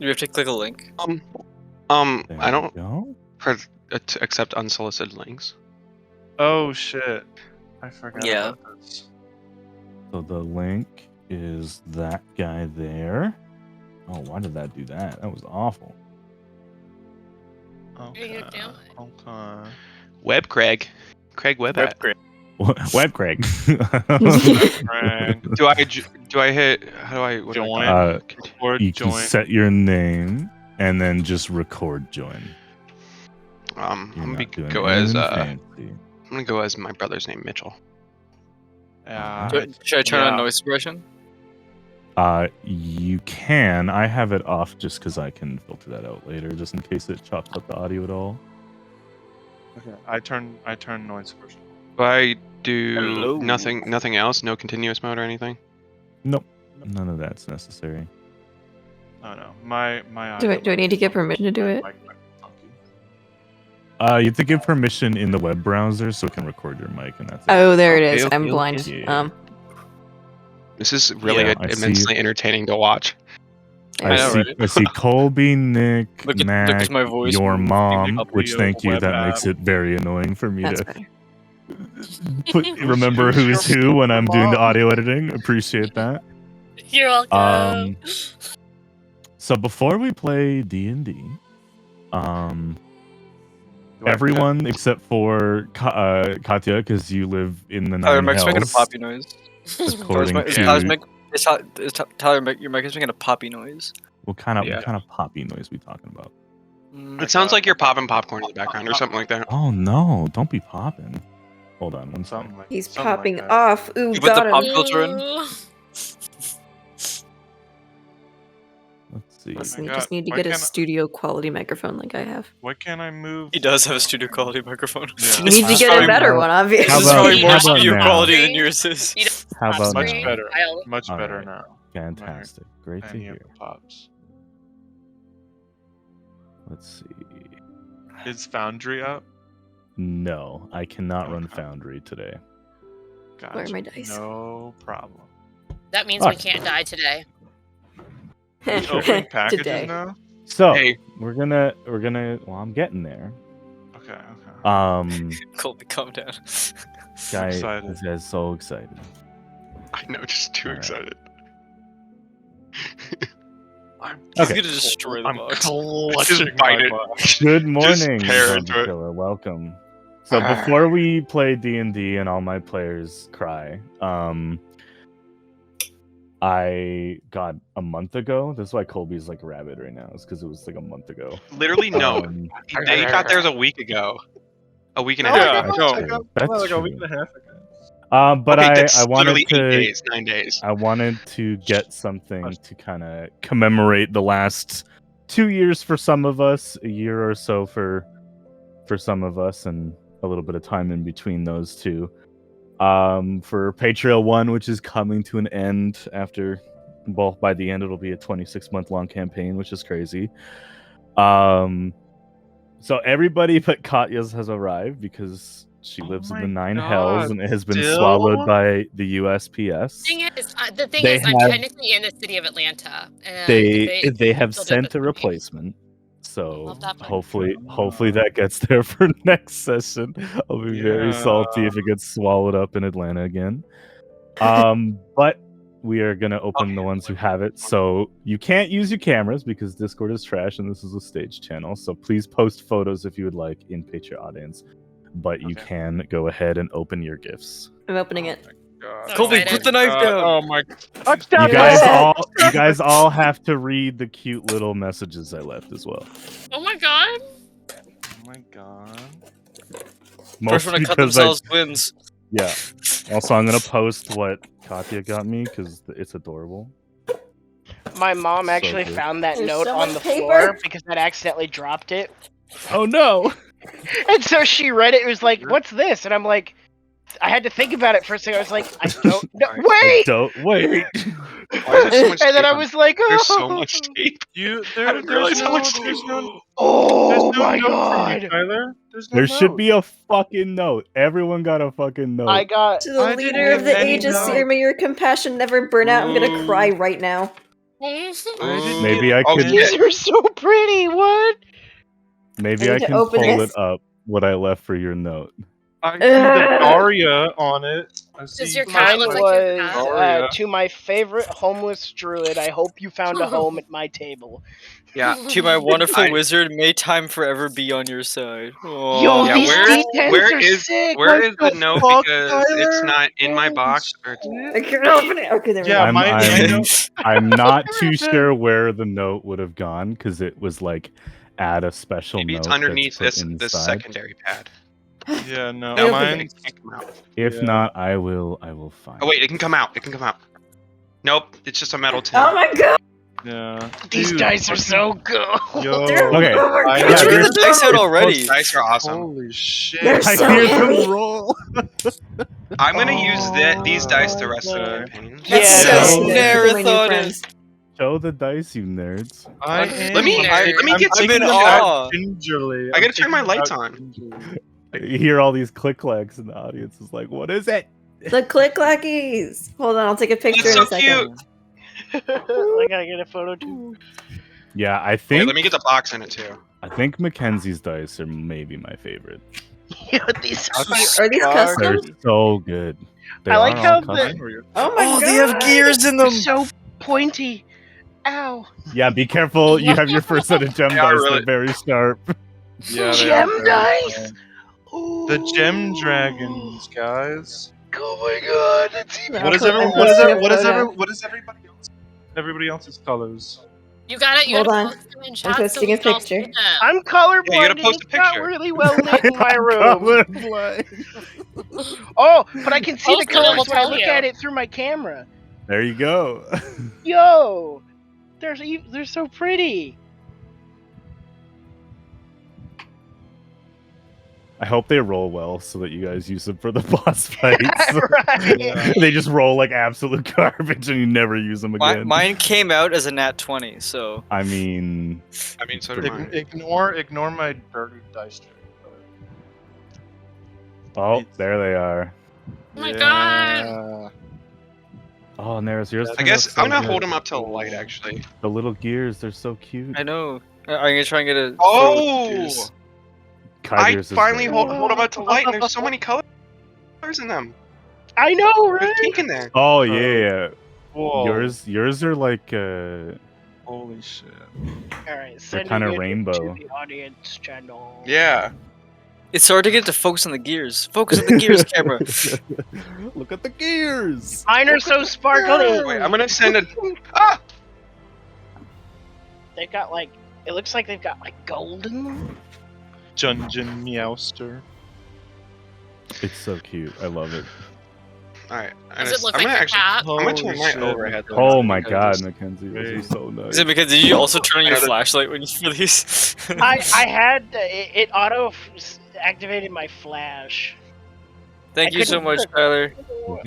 You have to click a link. I don't Go. accept unsolicited links. Oh shit! I forgot Yeah. about this. So the link is that guy there. Oh, why did that do that? That was awful. Okay. Okay. Web Craig Web. Web Craig. Frank, Do I hit? How do I what do I- join or You can join. set your name and then just record join. I'm You're gonna not doing go as anything I'm fancy. gonna go as my brother's name, Mitchell. Should I turn on yeah. noise suppression? You can. I have it off just because I can filter that out later, just in case it chops up the audio at all. Okay. I turn noise suppression. Do I do Hello. nothing else? No continuous mode or anything? Nope. None of that's necessary. Oh no, my Do I audio need to get permission to do it? mic funky. You have to give permission in the web browser so it can record your mic, and that's it. Oh, there it is. Okay, I'm okay, blind. yeah. This is really Yeah, I see. immensely entertaining to watch. I know, right? I see Colby, Nick, Look at Mac, my voice your move. mom, Up which the thank you. web That app. makes it very annoying for me That's to better. remember who's who's your who when I'm doing the mom? audio editing. Appreciate that. You're welcome. So before we play D&D, Do I everyone except for Katya, because you live in the Tyler, nine Mike's making a hells, poppy noise. according Tyler, your mic is making a poppy noise. what kind of Yeah. poppy noise we talking about? It sounds like you're popping popcorn in the background or something like that. Oh no, don't be popping. Hold on one second. something like He's something like popping that. off. Ooh, You put the got pop him. filter in? Let's see. Oh my You God, just need to why get a can't- studio quality microphone like I have. Why can't I move? He does have a studio quality microphone. Yeah. You need to This is get a probably better more- one, How obviously. This is about- probably more how about studio now? quality than yours is. You don't How about Much now? better. I'll- Much All better right. now. Fantastic. Great to Any of hear. the pops. Let's see. Is Foundry up? No, I cannot run Okay. Foundry today. Gotcha. Where are my dice? No problem. That means we Alright. can't die today. Opening packages Today. now? So Hey. we're gonna. Well, I'm getting there. Okay, Colby, calm down. Guy excited. is so excited. I know, just too All right. excited. He's Okay. gonna destroy the I'm box. clutching Just bite my it. box. Good morning, tear Zombie into it. Killer. Welcome. So Ah. before we play D&D and all my players cry, I got a month ago. This is why Colby's like rabid right now. It's because it was like a month ago. Literally, no. They got theirs a week ago. A week and a half Yeah, ago. no, true. I got That's like a true. week and a half ago. But Okay, that's I wanted literally to 8 days, 9 days. I wanted to get something to kind of commemorate the last 2 years for some of us, a year or so for some of us, and a little bit of time in between those two. For Patria 1, which is coming to an end after, well, by the end it'll be a 26-month long campaign, which is crazy. So everybody but Katya's has arrived because she Oh lives in my the Nine God, Hells and it has been still? swallowed by the USPS. The thing They is, I'm have- technically in the city of Atlanta. And They have still did sent this a to me. replacement. So Love that. hopefully that gets there for next session. I'll be very Yeah. salty if it gets swallowed up in Atlanta again. But we are gonna open the ones who have it. So you can't use your cameras because Discord is trash and this is a stage channel. So please post photos if you would like in Patreon audience. But you Okay. can go ahead and open your gifts. I'm opening it. God. So Colby, excited. put the knife down. Oh my You guys all have to read the cute little messages I left as well. Oh my god. Oh my god. First Mostly one to cut because themselves wins. yeah. Also, I'm gonna post what Katya got me because it's adorable. My mom So actually good. found that There's note so on much the paper. floor because I'd accidentally dropped it. Oh no! And so she read it. It was like, "What's this?" And I'm like, I had to think about it for a second. I was like, "I don't know. Wait!" Don't wait. Why is there so much And then tape I on- was like, "Oh, There's so much tape. You I didn't realize how much tape. there's oh no my note from god!" you, Tyler. There's no There should note. be a fucking note. Everyone got a fucking note. I got. To the I didn't leader of get the any ages, note. Seer, may your compassion never burn out. I'm gonna Ooh. cry right now. Maybe I Oh, could. shit. These are so pretty. What? Maybe I I need to can open pull this. it up. What I left for your note. I see the Daria on it. I Does see your the cat Mine look like your was cat? Daria. to my favorite homeless druid. I hope you found a home at my table. Yeah. To my wonderful I- wizard, may time forever be on your side. Yo, Yeah, these where- D10s where are is- sick. Where What is the note? fuck, Because it's Tyler? not in my box. Or I can't open it. Okay, there we Yeah, go. mine. I know. I'm not too sure where the note would have gone because it was like add a special maybe note. it's that's underneath put this inside. secondary pad. Yeah, no, It'll be mine. If Yeah. not, I will find. Oh wait, it can come out. It can come out. Nope, it's just a metal tin. Oh my god! Yeah. These Dude, dice are so good. Yo. Okay. Oh my I- god! Let's Yeah, read there's- the dice out already. Those dice are awesome. Holy shit. They're I so hear heavy. them roll. I'm gonna use these dice the rest of the Okay. campaign. That's Yeah, so that's good. never For my new thought friends. Show the dice, you nerds. I Let am. Let me I'm get I'm some. in them awe. out gingerly. I gotta I'm turn my taking them lights out on. gingerly. You hear all these click clacks in the audience. Is like, what is it? The click clackies. Hold on, I'll take a picture It's in so a second. cute. I gotta get a photo too. Yeah, I Wait, think let me get the box in it too. Mackenzie's dice are maybe my favorite. Yo, these are Are these Fuck. They're custom? so good. They I like are how all the- custom. Oh my Oh, god! they have gears in They're them. so pointy. Ow. Yeah, be careful. You have your first set of gem They are dice. really- They're very sharp. Yeah, they Gem are very dice? fun. The gem dragons, guys. Oh my god, that's even What is everybody else? Everybody else's colors. You got it. You Hold gotta on. post them in I'm chat so posting we a can all see picture. them. I'm Yeah, you colorblind gotta and post it's a not picture. really well lit in my room. Colorblind. Oh, but I can see the Post it and we'll colors when I tell look you. at it through my camera. There you go. Yo, they're so pretty. I hope they roll well so that you guys use them for the boss fights. Right. Yeah. They just roll like absolute garbage and you never use them again. Mine came out as a nat 20, so I mean, I mean, so did mine. Ignore my dirty dice tray. oh, there they are. Oh my god. Oh, Neris, yours. I turned guess out so I'm gonna good. hold them up to the light actually. The little gears, they're so cute. I know. I'm gonna try and get a. Oh! I Kyger's is finally great. hold them up to light, and there's so many colors in them. I know, There's right? pink in there. Oh yeah, Whoa. yours are like Holy shit. All right, send kinda it rainbow. to the audience channel. Yeah. It's hard to get to focus on the gears. Focus on the gears, camera. Look at the gears. Mine are so sparkly. Wait, I'm gonna send a. Ah! They've got like, it looks like they've got like gold in them. Dungeon Meowster. It's so cute. I love it. All right. Does it look I'm like gonna your actually. cat? I'm gonna turn Holy mine shit. overhead. though. Oh my god, Just- Mackenzie, this Wait. is so nice. Is it because did you also turn on your Another- flashlight when you release? I had it auto activated my flash. Thank I you so couldn't- much, Tyler.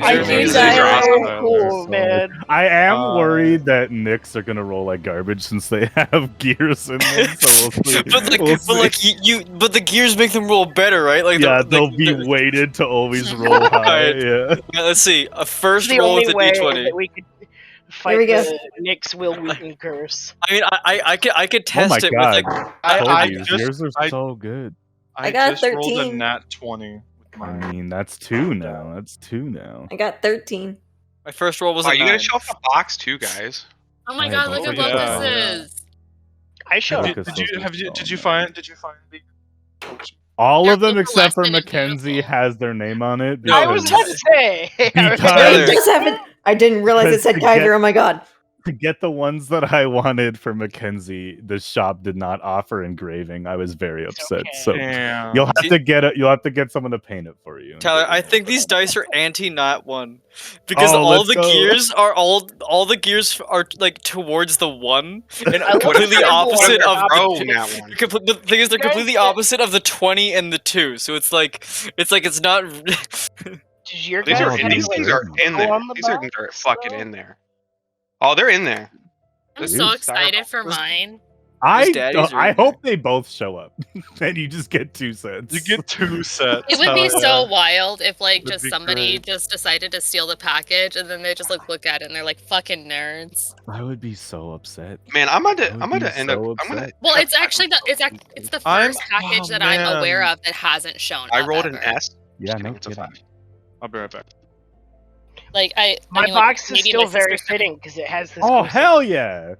I You're do amazing. that. You're awesome. Cool, So- man. I am Uh, worried that Knicks are gonna roll like garbage since they have gears in them. So we'll see. But like, We'll but like see. but the gears make them roll better, right? Like, Yeah, the, they'll be weighted to always roll high. Alright. Yeah. Yeah, let's see. A first The roll only with a way d20. that we could fight we go. the Nick's Will Wheaton curse. I mean, I could Oh test my it god. with like. I told I you, just- yours are I- so good. I got just rolled a 13. nat 20 with I mine. mean, that's two now. That's two now. I got 13. My first roll was Oh, a you 9. gotta show off the box too, guys. Oh my I god, have look at no what idea. this is. I showed Did- up. Lucas Did you was have you installed, did you man. find the All Your of them Google except for lesson is Mackenzie beautiful. has their name on it. No, I was because- about to say. Because- I Tyler. just haven't. I didn't realize it said To get- Kyger. Oh my god. to get the ones that I wanted for Mackenzie, the shop did not offer engraving. I was very It's upset. okay. So Damn. you'll have to get it. You'll have to get someone to paint it for you. Tyler, I think these dice are anti-not one because Oh, all let's the go. gears are all the gears are like towards the one and I love completely the opposite of Oh, the. that one. The thing is, they're Guys, completely opposite of the 20 and the 2. So it's not. Did your These guys are have, these like, things are in go there. on the These things are box, fucking though? in there. Oh, they're in there. I'm This so is excited for styrofoam. mine. I hope they both show up, and you just get 2 sets. You get 2 sets. It would be hell so yeah. wild if like Would just be somebody great. just decided to steal the package and then they just like look at it and they're like fucking nerds. I would be so upset. Man, I'm I gonna would be end up. so I'm gonna. upset. Well, it's actually it's the I'm- first package oh, that I'm aware man. of that hasn't shown. I up rolled an ever. S. Yeah, Just kidding, no it's a kidding. 5. I'll be right back. Like My mean, like, box is maybe still my very sister- fitting because it has this. Oh cool hell yeah!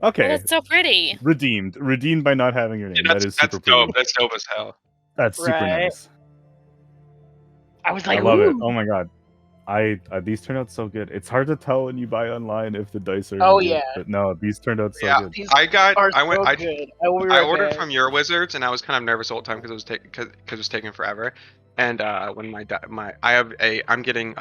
Oh, Okay, that's so pretty. redeemed by not having your name. Dude, That is that's super dope. pretty. That's dope as hell. That's super Right. nice. I was I like, love it. ooh. Oh my god. I these turn out so good. It's hard to tell when you buy online if the dice are. Oh, good, yeah. But no, these turned out so Yeah. good. These I are went. so good. I will be I right ordered back. from your Wizards, and I was kind of nervous the whole time because it was because it was taking forever. And when I'm getting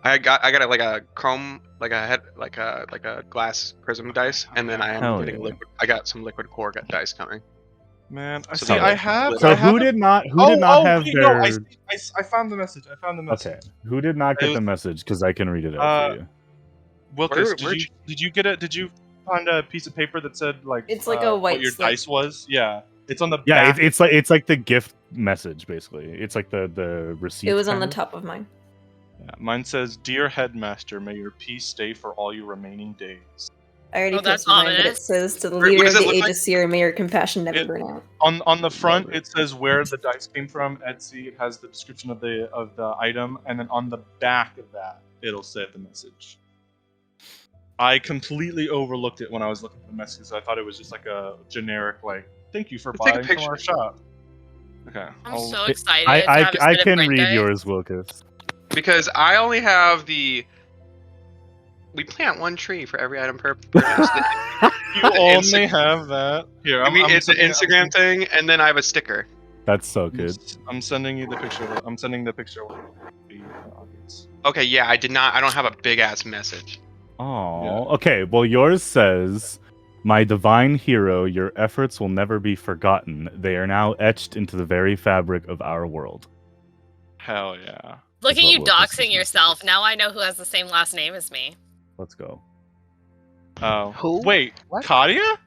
I got like a chrome like a glass prism dice, and then I am Hell getting yeah. liquid. I got some liquid core dice coming. Man, I So see. that- I have. So I have who a- did not have wait, their? no, I found the message. I found the message. Okay, who did not get It the was- message? Because I can read it out for you. Wilkes, Where- did you get it? Did you find a piece of paper that said like It's like a white what your slip. dice was? Yeah, it's on the Yeah, back. it's like the gift message basically. It's like the receipt. It was on the kind of. top of mine. Yeah, mine says, "Dear Headmaster, may your peace stay for all your remaining days." I already Oh, that's posted mine, but it ominous. says to the What leader does of it the look age like? of Seer, may your compassion never It- burn out. On the front, Love it. it says where the dice came from. Etsy. It has the description of the item, and then on the back of that, it'll say the message. I completely overlooked it when I was looking for the message. I thought it was just like a generic like, "Thank you for Let's take a buying from our picture. shop." Okay. I'm I'll- so excited. I to have a I set of can break read dice. yours, Wilkes. Because I only have the. We plant one tree for every item per purchase. You The only Insta- have that. Here, I mean, it's an sending- Instagram thing, and then I have a sticker. That's so good. I'm sending you the picture. I'm sending the picture. With the audience. Okay, yeah, I did not. I don't have a big ass message. Oh, okay. Well, yours says, "My divine hero, your efforts will never be forgotten. They are now etched into the very fabric of our world." Hell yeah. Look That's at what you Wilkes is doxing missing. yourself. Now I know who has the same last name as me. Let's go. Oh. Who? Wait, What? Katia?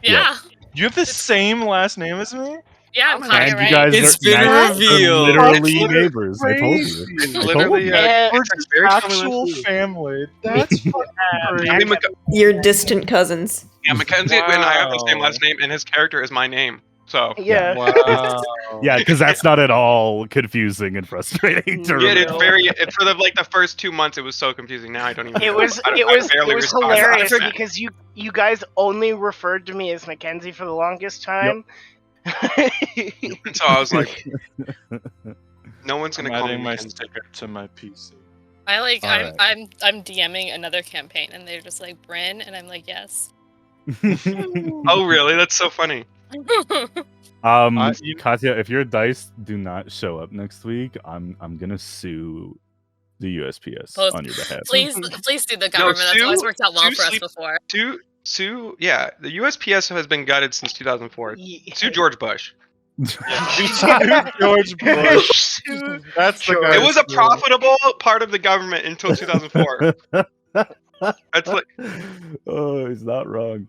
Yeah, You have the same last name as me? yeah, I'm And Claudia, And right? you guys It's are, been are revealed. literally It's neighbors. I told you. Crazy. It's I told literally you. Yeah, We're it's just very actual common. family. That's fucking I crazy. mean, You're distant cousins. yeah, Mackenzie and I have the same Wow. last name, and his character is my name. So Yeah. Wow. Yeah, because that's not at all confusing and frustrating to yeah, remember. it's very. It, for the first 2 months, it was so confusing. Now I don't even. It was I it was barely it was respond to hilarious that. because you guys only referred to me as Mackenzie for the longest time. And so I was like, no one's I'm gonna call me adding my Mackenzie. sticker to my PC. I like Alright. I'm DMing another campaign and they're just like Bryn and I'm like yes. Oh really? That's so funny. You- Katya, if your dice do not show up next week, I'm gonna sue the USPS Both. on your behalf. Please do the government. That's always worked out well Sue for us sleep- before. Sue, yeah, the USPS has been gutted since 2004. Sue George Bush. George Bush. That's the guy. It was a profitable part of the government until 2004. That's like, Oh, he's not wrong.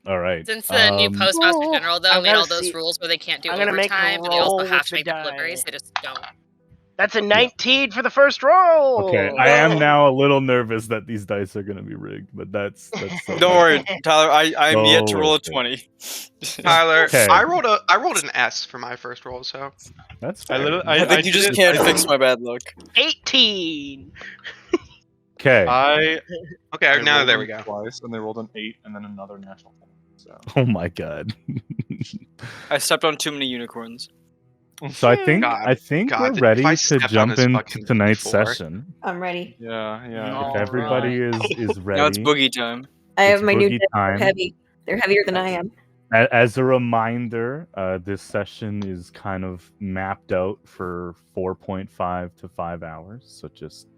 All right. Since the new postmaster general though I'm made gonna all those see- rules where they can't do I'm gonna make a overtime, but they also roll have with to make the deliveries. die. They just don't. That's a 19 for the first roll. Okay, I am now a little nervous that these dice are gonna be rigged, but that's so Don't worry, Tyler. I'm yet to Oh, roll a okay. 20. Tyler, Okay. I rolled an S for my first roll, so That's I fair. literally, I think you did just it- can't I fix did- my bad luck. 18. Okay. okay. I Now rolled there we them go. Twice, and they rolled an 8, and then another national. So. Oh my god. I stepped on too many unicorns. So I think God, we're if ready I to stepped on jump this into fucking tonight's before. session. I'm ready. Yeah, yeah. No. If everybody is Now it's ready. boogie time. I have It's my new boogie dice. They're time. heavy. They're heavier than I am. As a reminder, this session is kind of mapped out for 4.5 to 5 hours. So just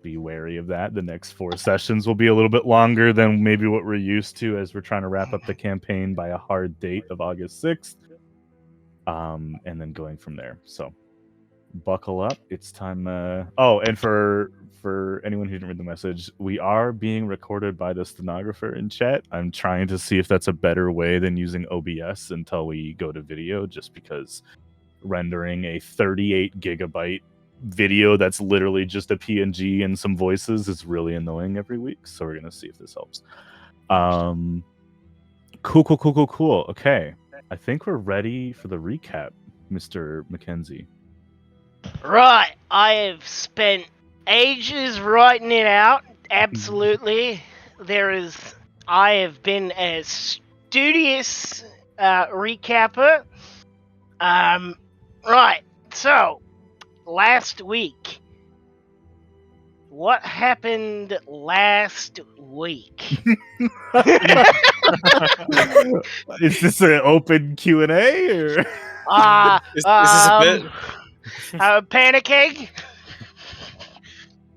be wary of that. The next 4 sessions will be a little bit longer than maybe what we're used to, as we're trying to wrap up the campaign by a hard date of August 6th. And then going from there. So buckle up. It's time. Oh, and for anyone who didn't read the message, we are being recorded by the stenographer in chat. I'm trying to see if that's a better way than using OBS until we go to video, just because rendering a 38 gigabyte video that's literally just a PNG and some voices is really annoying every week. So we're gonna see if this helps. Cool. Okay, I think we're ready for the recap, Mr. Mackenzie. Right, I have spent ages writing it out. Absolutely, I have been a studious recapper. Right. So, last week. What happened last week? Is this an open Q&A or? Is this a bit? Panic Egg?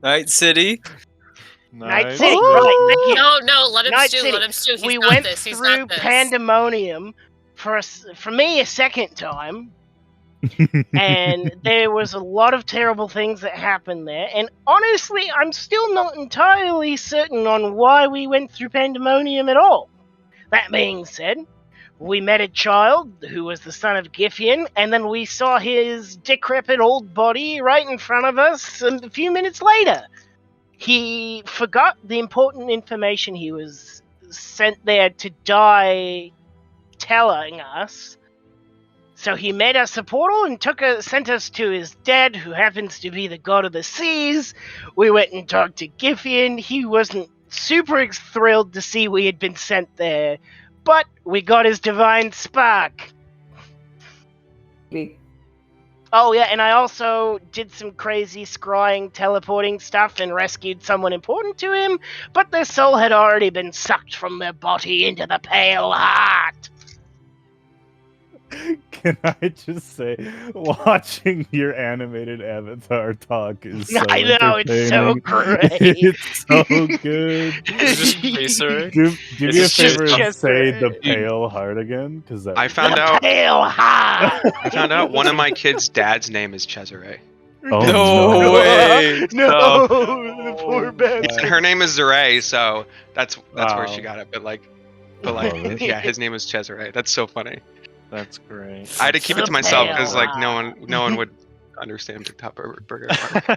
Night City? Night Nice. City. Right, thank you. No, let him Night stew. City. Let him stew. He's We got went this. He's through got this. Pandemonium for me a second time, and there was a lot of terrible things that happened there. And honestly, I'm still not entirely certain on why we went through Pandemonium at all. That being said, we met a child who was the son of Giffian, and then we saw his decrepit old body right in front of us a few minutes later. He forgot the important information he was sent there to die telling us. So he made us a portal and sent us to his dad, who happens to be the god of the seas. We went and talked to Giffian. He wasn't super thrilled to see we had been sent there, but we got his divine spark. Oh yeah, and I also did some crazy scrying, teleporting stuff and rescued someone important to him, but their soul had already been sucked from their body into the pale heart. Can I just say, watching your animated avatar talk is so I know, it's so entertaining. great. It's so good. Is it just Tracer? Do me a It's just favor and Chester. say the pale heart again, because I found The out. pale heart. I found out one of my kids' dad's name is Cesare. Oh, No way. No, the poor bastard. And her name is Zare, so that's where she Wow. got it. But Oh, really? yeah, his name is Cesare. That's so funny. That's great. I had to keep it to The myself pale because heart. no one would understand Big Top Burger.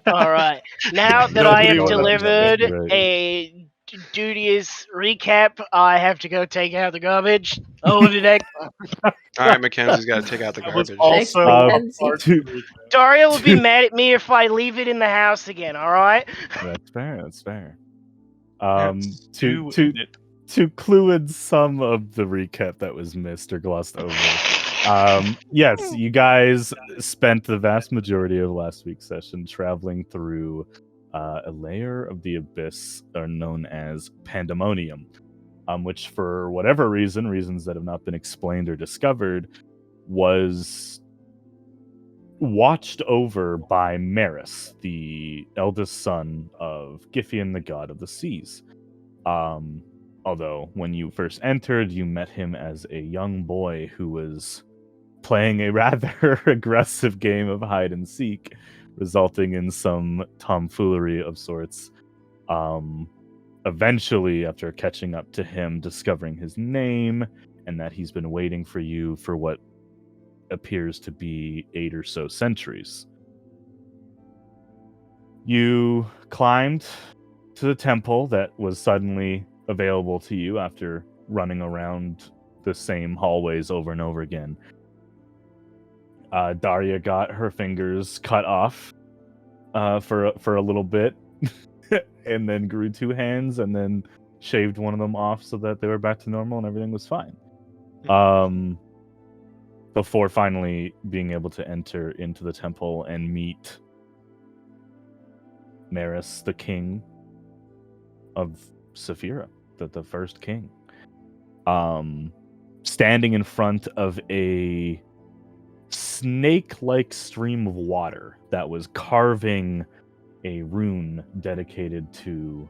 All right. Now that Nobody I have will delivered understand, right. a duteous recap, I have to go take out the garbage. Oh, today. All right, Mackenzie's got to take out the That was garbage. also Uh, a part to- of the recap. Daria will be mad at me if I leave it in the house again, alright? That's fair. That's To clue in some of the recap that was missed or glossed over. Yes, you guys spent the vast majority of last week's session traveling through a layer of the abyss known as Pandemonium, which for whatever reasons that have not been explained or discovered, was watched over by Maris, the eldest son of Giffian, the god of the seas. Although when you first entered, you met him as a young boy who was playing a rather aggressive game of hide and seek, resulting in some tomfoolery of sorts. Eventually, after catching up to him, discovering his name and that he's been waiting for you for what appears to be 8 or so centuries. You climbed to the temple that was suddenly available to you after running around the same hallways over and over again. Daria got her fingers cut off for a little bit, and then grew 2 hands, and then shaved one of them off so that they were back to normal and everything was fine. Before finally being able to enter into the temple and meet Maris, the king of Saphira, the first king, standing in front of a snake-like stream of water that was carving a rune dedicated to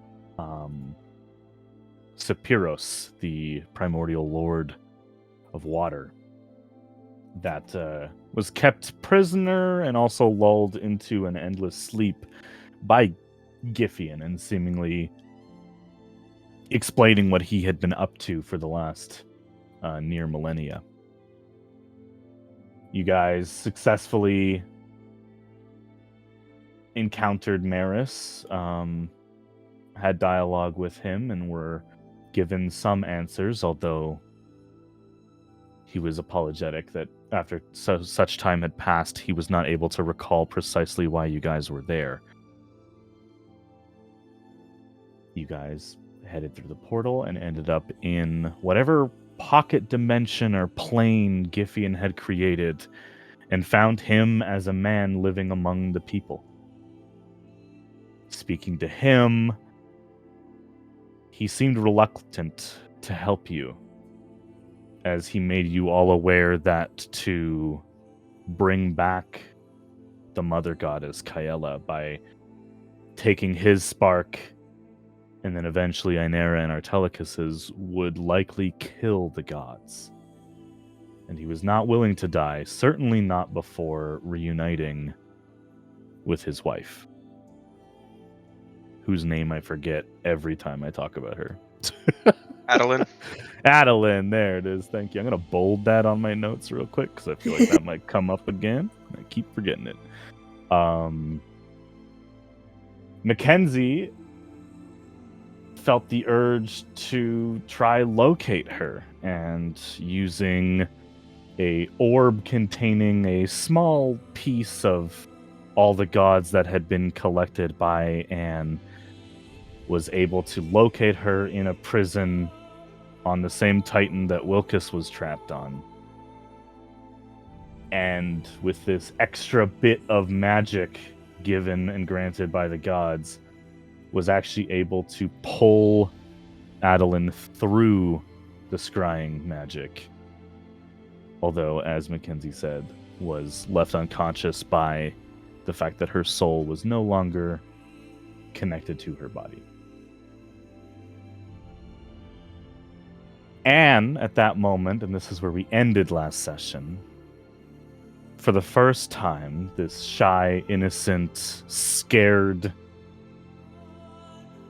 Sapiros, the primordial lord of water. that was kept prisoner and also lulled into an endless sleep by Giffian, and seemingly explaining what he had been up to for the last near millennia. You guys successfully encountered Maris, had dialogue with him, and were given some answers, although he was apologetic that after such time had passed, he was not able to recall precisely why you guys were there. You guys headed through the portal and ended up in whatever pocket dimension or plane Giffian had created, and found him as a man living among the people. Speaking to him, he seemed reluctant to help you, as he made you all aware that to bring back the mother goddess Kaela by taking his spark, and then eventually Inera and Artelicus's, would likely kill the gods. And he was not willing to die, certainly not before reuniting with his wife, whose name I forget every time I talk about her. Adeline. Adeline, there it is. Thank you. I'm going to bold that on my notes real quick because I feel like that might come up again. I keep forgetting it. Mackenzie felt the urge to try locate her, and using a orb containing a small piece of all the gods that had been collected by Anne, was able to locate her in a prison on the same Titan that Wilkes was trapped on. And with this extra bit of magic given and granted by the gods, was actually able to pull Adeline through the scrying magic. Although, as Mackenzie said, was left unconscious by the fact that her soul was no longer connected to her body. Anne, at that moment, and this is where we ended last session, for the first time, this shy, innocent, scared,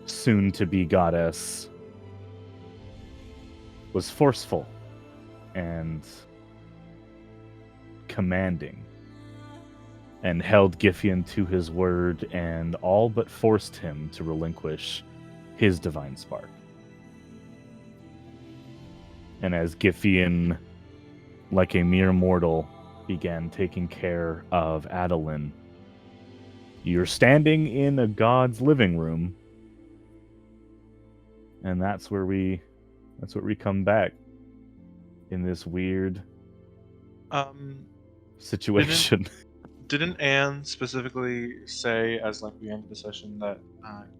soon-to-be goddess was forceful and commanding, and held Giffian to his word, and all but forced him to relinquish his divine spark. And as Giffian, like a mere mortal, began taking care of Adeline, you're standing in a god's living room, and that's where we come back in this weird situation. Didn't Anne specifically say, as like we ended the session, that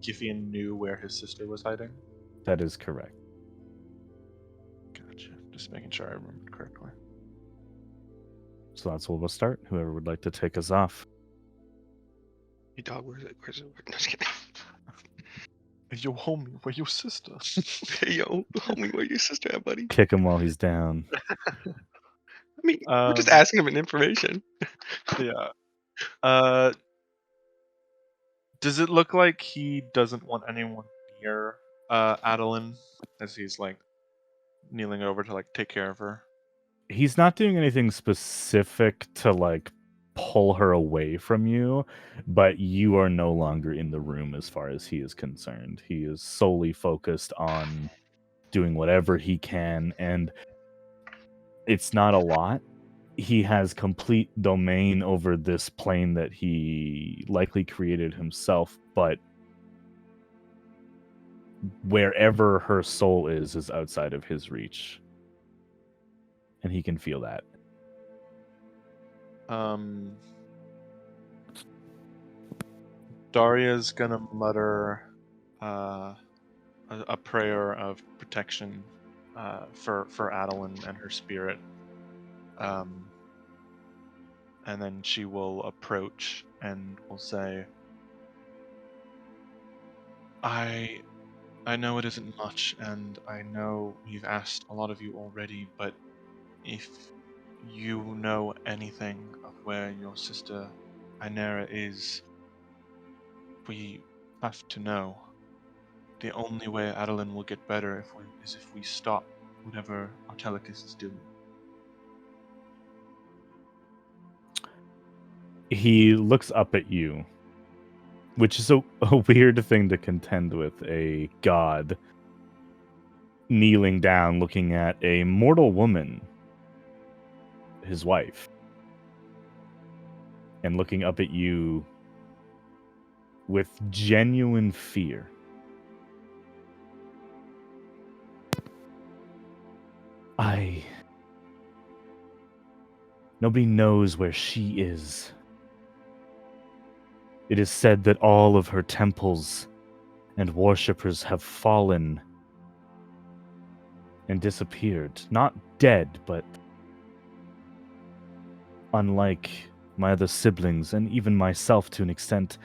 Giffian knew where his sister was hiding? That is correct. Gotcha. Just making sure I remembered correctly. So that's where we'll start. Whoever would like to take us off. Hey dog, where's it? No, just kidding. Hey, yo, homie, where your sister? Hey yo, homie, where your sister at, buddy? Kick him while he's down. I mean, we're just asking him an information. Yeah. Does it look like he doesn't want anyone near Adeline as he's like kneeling over to like take care of her? He's not doing anything specific to like pull her away from you, but you are no longer in the room as far as he is concerned. He is solely focused on doing whatever he can, and it's not a lot. He has complete domain over this plane that he likely created himself, but wherever her soul is outside of his reach. And he can feel that. Daria's gonna mutter a prayer of protection for Adeline and her spirit. And then she will approach and will say, I know it isn't much, and I know we've asked a lot of you already, but if you know anything of where your sister Inera is, we have to know. The only way Adeline will get better is if we stop whatever Artelicus is doing. He looks up at you, which is a weird thing to contend with, a god kneeling down looking at a mortal woman, his wife, and looking up at you with genuine fear. Nobody knows where she is. It is said that all of her temples and worshippers have fallen and disappeared. Not dead, but unlike my other siblings and even myself to an extent,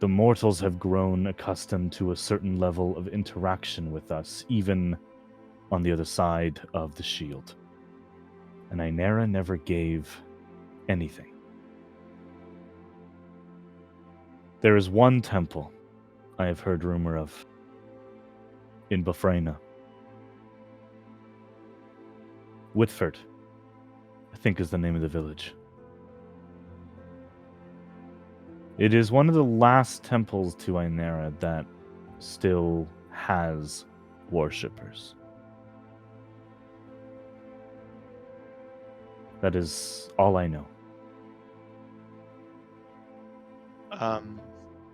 the mortals have grown accustomed to a certain level of interaction with us, even on the other side of the shield. And Inera never gave anything. There is one temple I have heard rumor of in Bafrena. Whitford, I think, is the name of the village. It is one of the last temples to Inera that still has worshippers. That is all I know.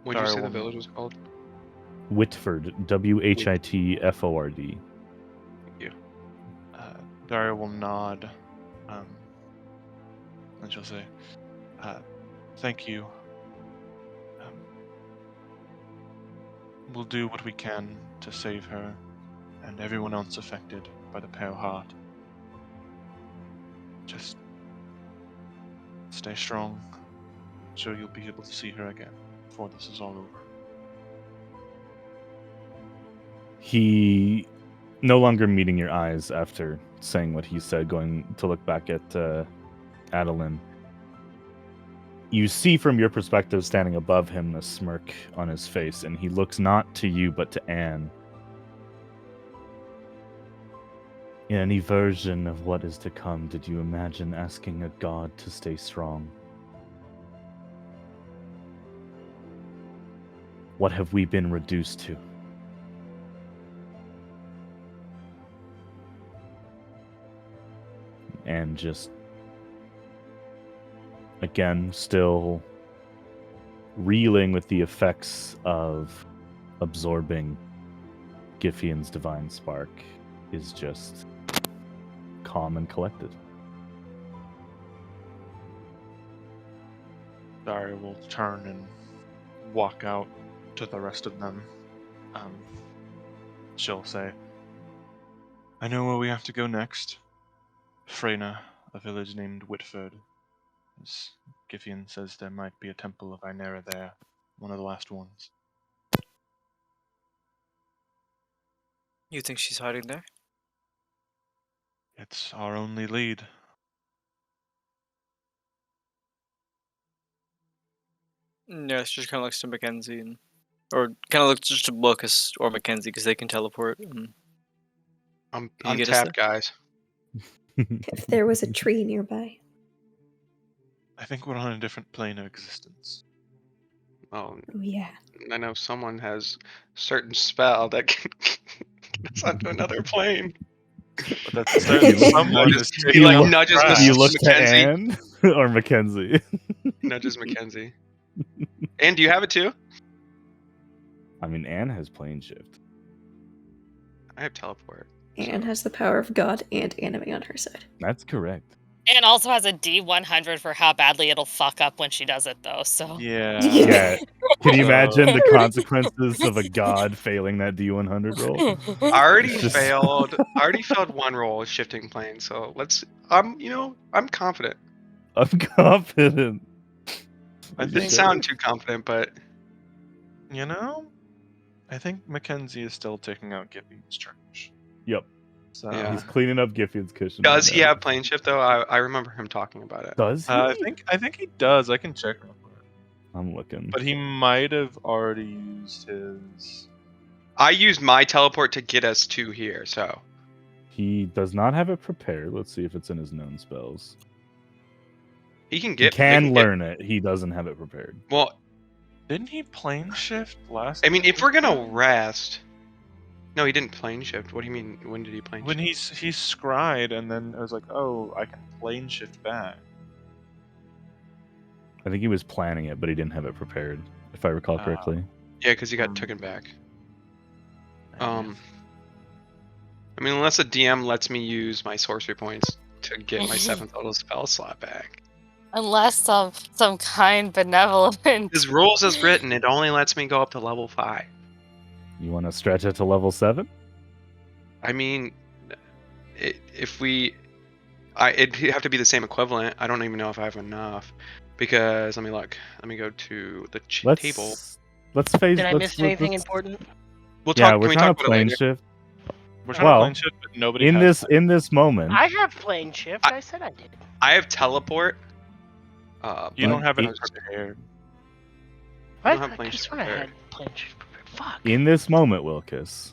What did you say the Darwin. village was called? Whitford, Whitford. Daria will nod, and she'll say, "Thank you. We'll do what we can to save her and everyone else affected by the Pale Heart. Just stay strong. Sure you'll be able to see her again before this is all over." He, no longer meeting your eyes after saying what he said, going to look back at Adeline. You see from your perspective, standing above him, a smirk on his face, and he looks not to you but to Anne. In any version of what is to come, did you imagine asking a god to stay strong? What have we been reduced to? And just, again, still reeling with the effects of absorbing Giffian's divine spark, is just calm and collected. Daria will turn and walk out to the rest of them. She'll say, "I know where we have to go next. Freyna, a village named Whitford. As Giffian says there might be a temple of Inera there, one of the last ones." You think she's hiding there? It's our only lead. Yeah, she just kind of looks to Mackenzie, or kind of looks just to Lucas or Mackenzie because they can teleport. I'm Can you get us tapped, guys. If there was a tree nearby. I think we're on a different plane of existence. Oh, Oh, yeah. I know someone has certain spell that can get us onto another plane. But that's certain someone Nudges- is he taking like off nudges track. Miss You look to Mackenzie. Anne or Mackenzie? Nudges Mackenzie. And do you have it too? I mean, Anne has plane shift. I have teleport. Anne has the power of God and anime on her side. That's correct. And also has a D100 for how badly it'll fuck up when she does it, though. So Yeah. Yeah. Can you So- imagine the consequences of a god failing that D100 roll? I already It's just- failed. I already failed one roll with shifting plane, so let's. I'm confident. I'm confident. I Didn't think, sound too confident, but you know, I think Mackenzie is still taking out Gibby's church. Yep. So Yeah. He's cleaning up Giffion's cushion. Does right he now. have plane shift though? I remember him talking about it. Does he? I think he does. I can check real quick. I'm looking. But he might have already used his. I used my teleport to get us to here, so He does not have it prepared. Let's see if it's in his known spells. he can He get. can learn it. He doesn't have it prepared. Well, Didn't he plane shift last? I mean, if we're gonna rest, no, he didn't plane shift. What do you mean? When did he plane when shift? he's scried, and then I was like, oh, I can plane shift back. I think he was planning it, but he didn't have it prepared, if I recall correctly. Yeah, because he got taken back. I mean, unless a DM lets me use my sorcery points to get my 7th level spell slot back. Unless some kind benevolent. His rules as written, it only lets me go up to level 5. You want to stretch it to level 7? I mean, if we, it'd have to be the same equivalent. I don't even know if I have enough, because let me look. Let me go to the table. Let's phase. Did I miss anything let's- important? We'll Yeah, talk. we're Can we trying talk to about it plane later? shift. We're trying Well, to plane shift, but nobody. In has this moment, I have plane shift. I said I did. I have teleport. You don't have it Eight- prepared. I What? don't have I plane just shift swear I prepared. had plane shift prepared. Fuck. in this moment, Wilkes,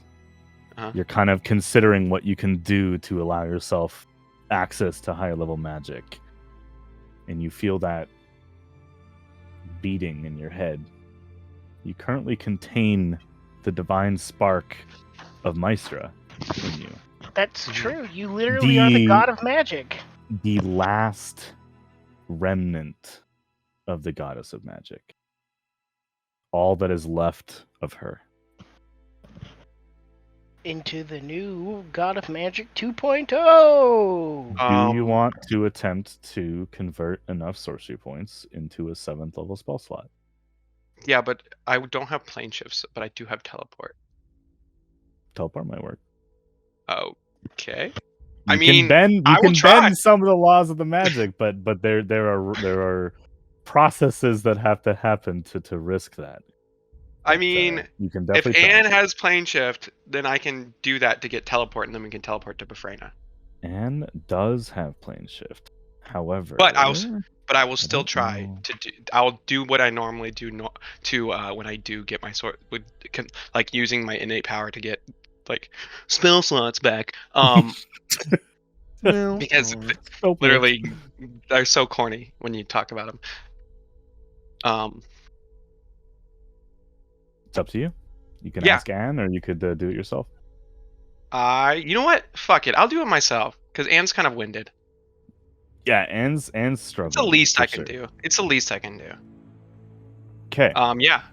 Uh-huh. you're kind of considering what you can do to allow yourself access to higher level magic, and you feel that beating in your head. You currently contain the divine spark of Maestra in you. That's true. You literally are the god of magic. The last remnant of the goddess of magic. All that is left of her. Into the new god of magic oh. 2.0. Do you want to attempt to convert enough sorcery points into a 7th level spell slot? Yeah, but I don't have plane shifts, but I do have teleport. Teleport might work. Okay. You I mean, can bend, I you will can try. bend some of the laws of the magic, but there are processes that have to happen to risk that. I mean, You can if definitely try. Anne has plane shift, then I can do that to get teleport, and then we can teleport to Befrena. Anne does have plane shift. However, But I will still don't try know. to do. I'll do what I normally do when I do get my sword, like using my innate power to get like spell slots back. Because literally they're so corny when you talk about them. It's up to you. You can Yeah. ask Anne, or you could do it yourself. You know what? Fuck it. I'll do it myself because Anne's kind of winded. Yeah, Anne's struggling. It's the least for I can sure. do. It's the least I can do. Okay. Yeah.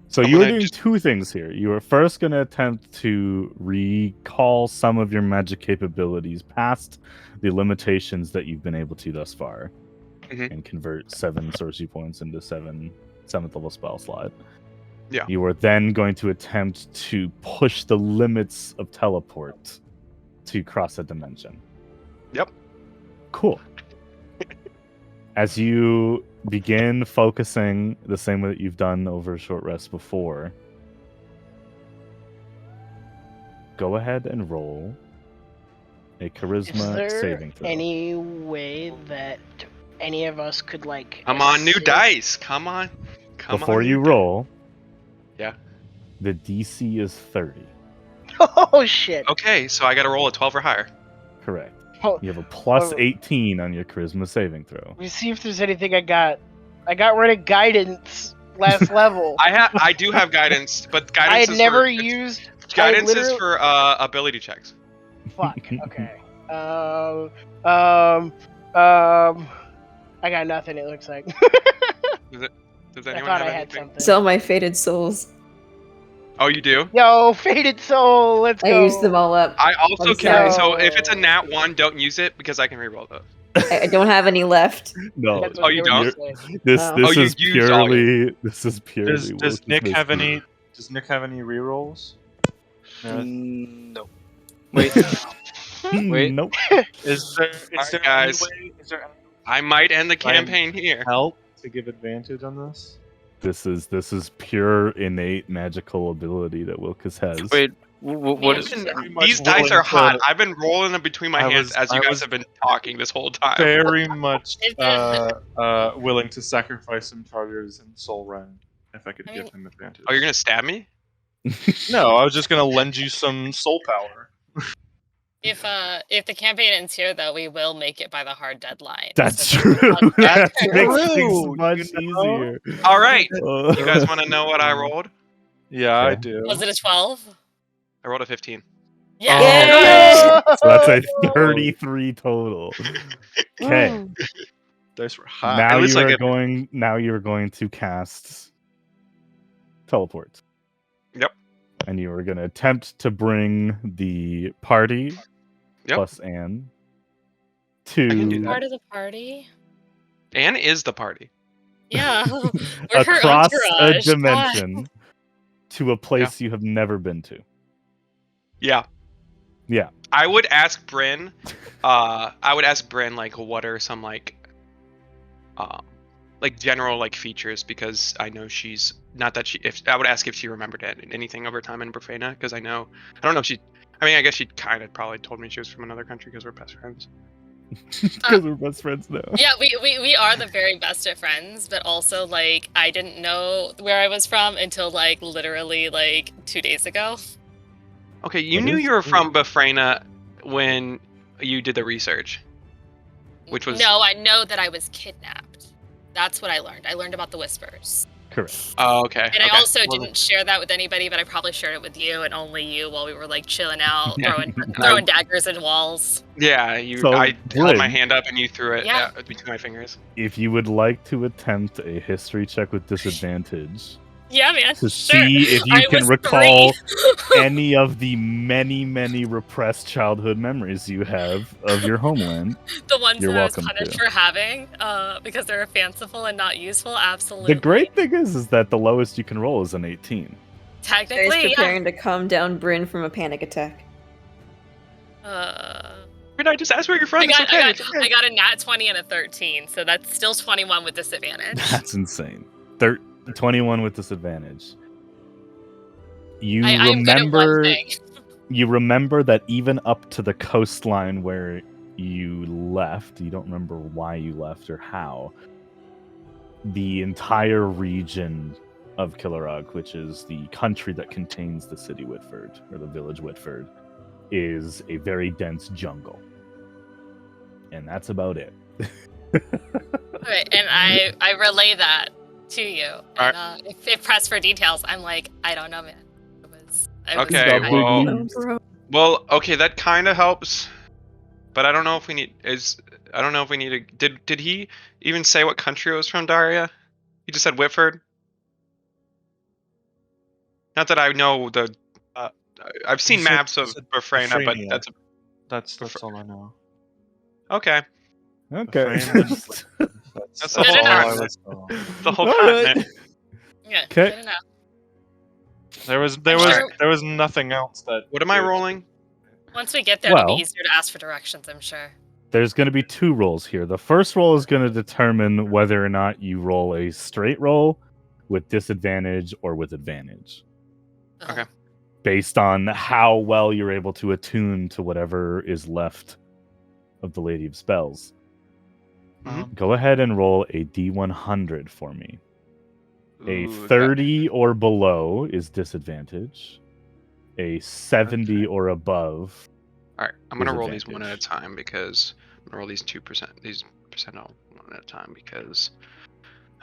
So I'm you were gonna doing just- two things here. You were first going to attempt to recall some of your magic capabilities past the limitations that you've been able to thus far, Mhm. and convert 7 sorcery points into 7th level spell slot. Yeah. You were then going to attempt to push the limits of teleport to cross a dimension. Yep. Cool. As you begin focusing the same way that you've done over a short rest before, go ahead and roll a Is charisma there saving throw. any way that any of us could like? Come on, new assist- dice. Come on. Before you new di- roll, Yeah. the DC is 30. Oh shit! Okay, so I got to roll a 12 or higher. Correct. Oh, You have a plus Oh. 18 on your charisma saving throw. let me see if there's anything I got. I got rid of guidance last level. I do have guidance, but guidance I had is never for, used. guidance I is literally- for ability checks. Fuck. Okay. I got nothing. It looks like. Does I anyone thought have I had anything? something. Sell my faded souls. Oh, you do? Yo, faded soul. Let's I go. used them all up. I also I'm can. sorry. So if it's a nat 1, don't use it because I can reroll those. I don't have any left. No, That's Oh, what you they were don't? saying. this Oh. this Oh, you is used all purely this is purely. Does Wilkes Nick have based. any? Does Nick have any rerolls? No. No. Wait. Wait. Nope. Is there Alright, guys. any way? Is there any I might end the Fine. campaign here. help to give advantage on this? This is pure innate magical ability that Wilkes has. Wait. What is? Very much These dice willing are hot. to- I've been rolling them between my I hands was- as you I guys was have been talking this whole time. Very much Is it- willing to sacrifice some charters and Soul Ren if I could I give mean- him advantage. Oh, you're gonna stab me? No, I was just gonna lend you some soul power. If the campaign ends here, though, we will make it by the hard deadline. That's so true. That That's makes true, things much you know? easier. All right. Uh, You guys want to know what I rolled? Yeah, I Okay. do. Was it a 12? I rolled a 15. Yeah. Yay! So that's a 33 total. Okay. Dice were hot. Now It looks you like are it- going. Now you are going to cast teleport. Yep. And you are going to attempt to bring the party Yep. plus Anne can do to that. Part of the party. Anne is the party. Yeah. We're her across a entourage. God. dimension to a place you have never been to. Yeah. Yeah. I would ask Bryn. Like, what are some like general like features, because I know she's not that she. If I would ask if she remembered anything over time in Profana, because I don't know if she. I mean, I guess she kind of probably told me she was from another country because we're best friends. Because we're best friends now. Yeah, we are the very best of friends, but also like I didn't know where I was from until like literally like 2 days ago. Okay, you That knew is you were true. from Bafrena when you did the research. Which was- No, I know that I was kidnapped. That's what I learned. I learned about the whispers. Correct. Oh, okay. And I okay. also Well, didn't share that with anybody, but I probably shared it with you and only you while we were like chilling out, Yeah. throwing daggers in walls. Yeah, So, I held my Bryn- hand up and you threw it Yeah. between my fingers. If you would like to attempt a history check with disadvantage Yeah, man. to sure. see if you I can was recall 3. any of the many repressed childhood memories you have of your homeland, The ones You're that I was welcome punished to. for having, because they're fanciful and not useful. Absolutely. the great thing is that the lowest you can roll is an 18. Barry's Technically, yeah. preparing to calm down Bryn from a panic attack. Bryn, I just asked where you're from. It's okay. It's okay. I got a nat 20 and a 13, so that's still 21 with disadvantage. That's insane. 21 with disadvantage. You I'm good at one remember thing. you remember that even up to the coastline where you left, you don't remember why you left or how, the entire region of Killarog, which is the country that contains the city Whitford, or the village Whitford, is a very dense jungle. And that's about it. Right, and I relay that to you. And if pressed for details, I'm like, I don't know, man. I was Okay, Big well, leagues. well, okay, that kind of helps, but I don't know if we need I don't know if we need to. Did he even say what country it was from, Daria? He just said Whitford. Not that I know the. I've seen He said- maps he of said Bafrena, but Bafrenia. that's That's all I know. okay. Okay. That's That's Good all I enough. was. The whole All continent. right. Yeah, 'Kay. good enough. There was sure- there was nothing else that. What am I rolling? Once we get there, it'll Well- be easier to ask for directions, I'm sure. There's going to be 2 rolls here. The first roll is going to determine whether or not you roll a straight roll with disadvantage or with advantage, Okay. based on how well you're able to attune to whatever is left of the Lady of Spells. Mhm. Go ahead and roll a D100 for me. A Ooh, 30 or below is disadvantage. A 70 or above. All right, I'm gonna roll these Disadvantage. one at a time because I'm gonna roll these 2%, these percentile one at a time because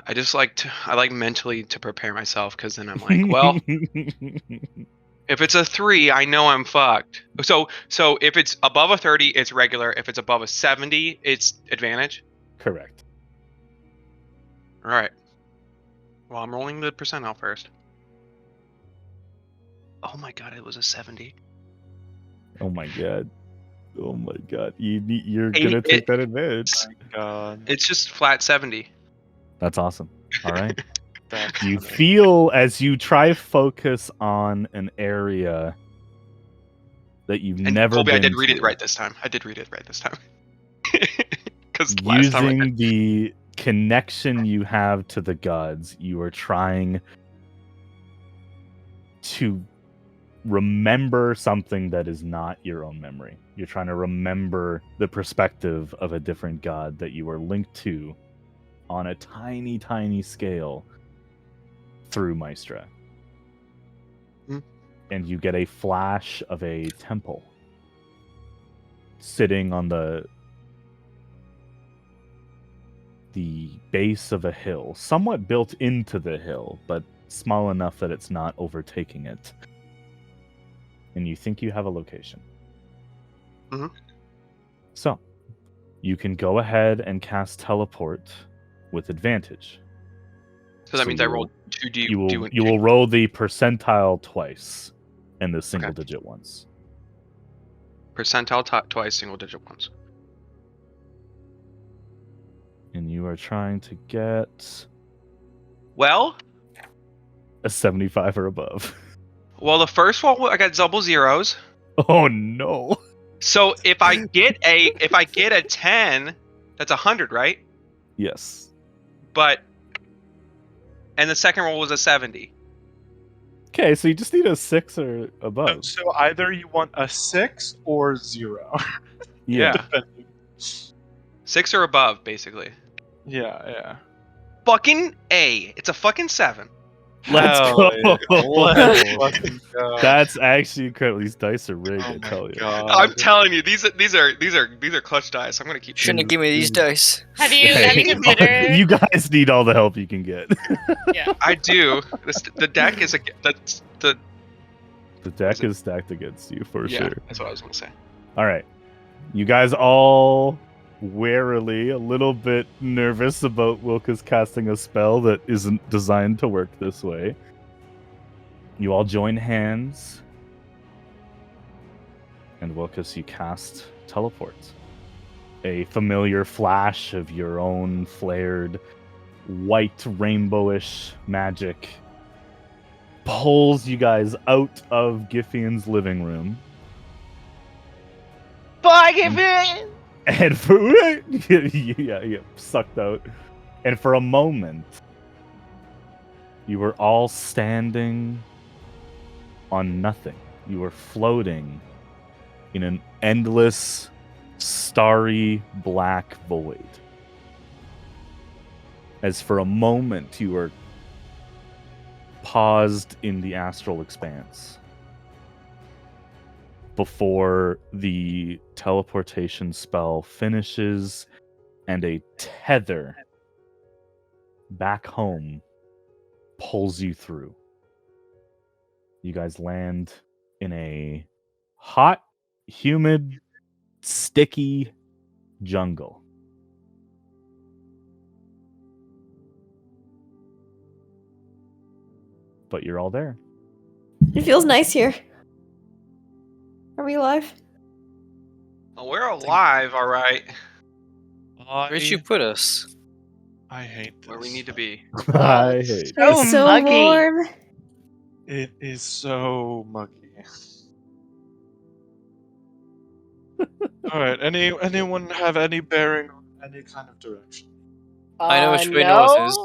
I just I like mentally to prepare myself because then I'm like, well, if it's a 3, I know I'm fucked. So if it's above a 30, it's regular. If it's above a 70, it's advantage. Correct. All right. Well, I'm rolling the percentile first. Oh my god, it was a 70. Oh my god. Oh my god. You're Eight- gonna take that advantage. God, It's just flat 70. That's awesome. All right. that's You funny. feel as you try focus on an area that you've And never Colby, been I did read to, it right this time. Because last time I using the connection you have to the gods, you are trying to remember something that is not your own memory. You're trying to remember the perspective of a different god that you are linked to on a tiny, tiny scale through Maestra. And you get a flash of a temple sitting on the base of a hill, somewhat built into the hill, but small enough that it's not overtaking it. And you think you have a location. So, you can go ahead and cast teleport with advantage. So that means I you rolled will- 2D. You will roll the percentile twice and the single digit once. Percentile twice, single digit once. And you are trying to get Well, a 75 or above. the first roll I got double zeros. Oh no. So if I get a 10, that's 100, right? Yes. And the second roll was a 70. Okay, so you just need a 6 or above. So either you want a 6 or 0. Yeah. Depending. 6 or above, basically. Yeah. Fucking A. It's a fucking 7. Let's Hell go. yeah. Let's fucking go. That's actually incredible. These dice are rigged, Oh I my tell you. God. I'm telling you, these are clutch dice. I'm gonna keep. Shouldn't have given me these dice. Have you considered? You guys need all the help you can get. Yeah. I do. The deck is the The deck is stacked against you for yeah. sure. That's what I was gonna say. All right. You guys all warily, a little bit nervous about Wilkes casting a spell that isn't designed to work this way. You all join hands. And Wilkes, you cast teleport. A familiar flash of your own flared white rainbowish magic pulls you guys out of Giffian's living room. Bye, Giffen! And for yeah, sucked out. And for a moment, you were all standing on nothing. You were floating in an endless, starry black void. As for a moment, you were paused in the astral expanse before the teleportation spell finishes and a tether back home pulls you through. You guys land in a hot, humid, sticky jungle. But you're all there. It feels nice here. Are we alive? Oh, we're alive, all right. Where'd you put us? I hate this. Where we need to be. I hate. So It's so muggy. warm. It is so muggy. Alright, anyone have any bearing on any kind of direction? I know which way no. north is.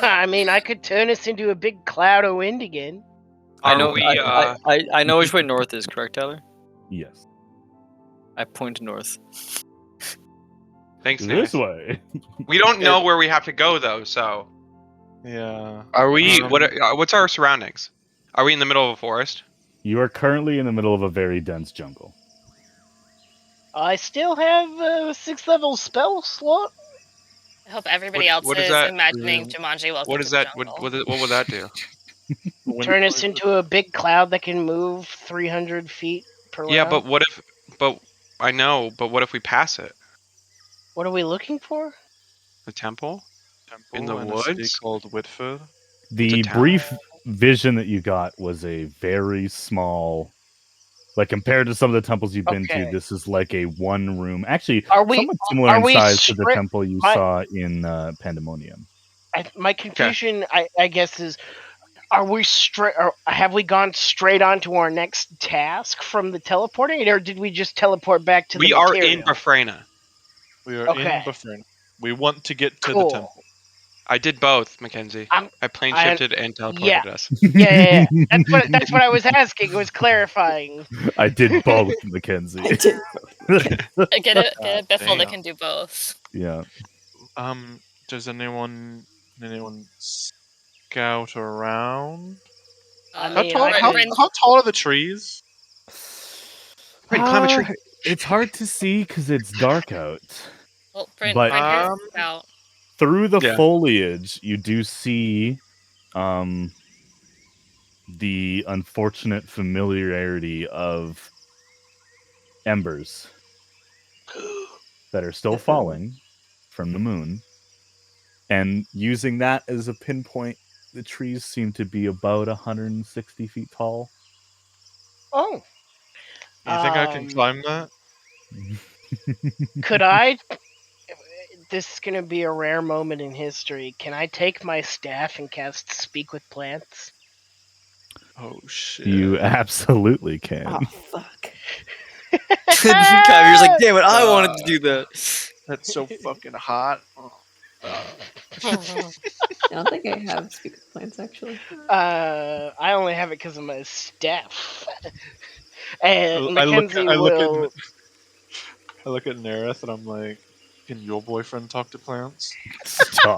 I mean, I could turn us into a big cloud of wind again. I Are know. we, I know which way north is. Correct, Tyler? Yes. I point north. Thanks, This Dennis. way. We don't know where we have to go though, so. Yeah. Are we? Um, What's our surroundings? Are we in the middle of a forest? You are currently in the middle of a very dense jungle. I still have a 6th level spell slot. I hope everybody What- else what is is that? imagining Yeah. Jumanji Welcome What to is the that? Jungle. What would that do? Turn us into a big cloud that can move 300 feet per Yeah, round. but what if? But I know. But what if we pass it? What are we looking for? The temple? temple in the in a city woods? called Whitford. The It's a town. brief vision that you got was a very small, like compared to some of the temples you've been to, Okay. this is like a one room, actually Are we- somewhat similar are in we size to the strict- temple you my- saw in Pandemonium. My confusion, I guess, is: are we straight? Or have we gone straight on to our next task from the teleporting, or did we just teleport back to the We are material? in Bafrena. We are Okay. in Bafrena. We want to get to Cool. the temple. I did both, Mackenzie. I plane shifted and teleported us. Yeah. That's what I was asking. Was clarifying. I did both, Mackenzie. I did. Get a biffle that Damn. can do both. Yeah. Does anyone scout around? How mean, tall? I How, could- how tall are the trees? Bryn, climb a tree. It's hard to see because it's dark out. Well, Brent, But- here's out. Through the Yeah. foliage, you do see the unfortunate familiarity of embers that are still falling from the moon. And using that as a pinpoint, the trees seem to be about 160 feet tall. Oh, You think I can Um, climb that? could I? This is gonna be a rare moment in history. Can I take my staff and cast Speak with Plants? Oh shit! You absolutely can. Oh fuck. Kyvier's like, damn it, I wanted to do that. That's so fucking hot. I don't think I have speak with plants actually. I only have it because of my staff. And I look Mackenzie at will. I look at Nerith and I'm like, can your boyfriend talk to plants? Stop.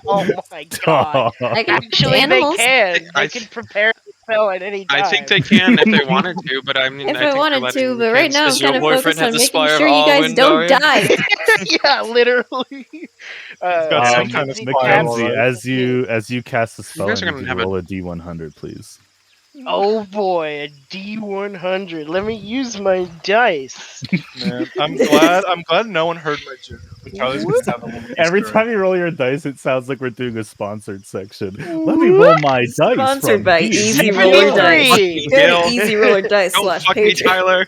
Oh my god! Stop. Like Actually, they animals. can. I They can prepare the spell at any time. I think they can if they wanted to, but I mean, If I I think they're wanted letting to, the but right kids- now I'm Does your kind of boyfriend focused have on the making Spire of sure you guys Alwyn, don't Darian? die. Yeah, literally. got some kind of Mackenzie spell, taps- Mackenzie, as you cast the spell, guys I are need gonna you have to a- roll a d100, please. Oh boy, a D100. Let me use my dice. Man, I'm glad no one heard my joke. But Charlie's gonna have a little Every Easter time you roll your dice, it sounds like we're doing a sponsored section. Let me roll my dice. Sponsored from by D&D Easy Beyond. Roller Dice. Fucking Go Gil. to Easy Roller Dice Don't slash fuck me, Patreon. Tyler.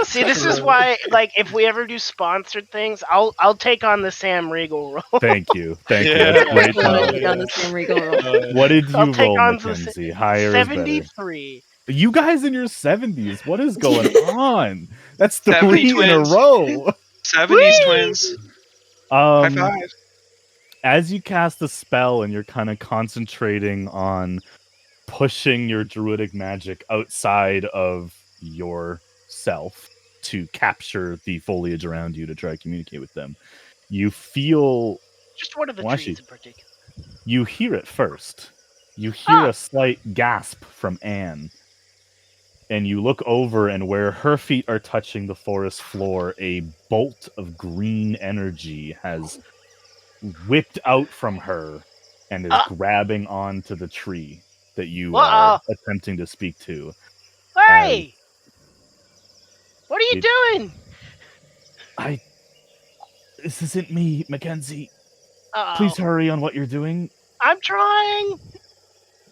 See, this is why, like, if we ever do sponsored things, I'll take on the Sam Regal role. Thank you. Thank you. Yeah. That's great. I want to to take know. on the Sam Regal roll. What did you I'll take roll, on the Mackenzie? Higher is better. 73. You guys in your 70s. What is going on? That's 70 3 in a twins. row. 70s twins. High five. As you cast the spell and you're kind of concentrating on pushing your druidic magic outside of yourself to capture the foliage around you to try to communicate with them, you feel, Just one of the Well, trees actually- in particular. you hear it first. You hear Ah. a slight gasp from Anne. And you look over, and where her feet are touching the forest floor, a bolt of green energy has whipped out from her and is Ah. grabbing onto the tree that you Whoa. are attempting to speak to. Hey! What are you It- doing? This isn't me, Mackenzie. Uh-oh. Please hurry on what you're doing. I'm trying.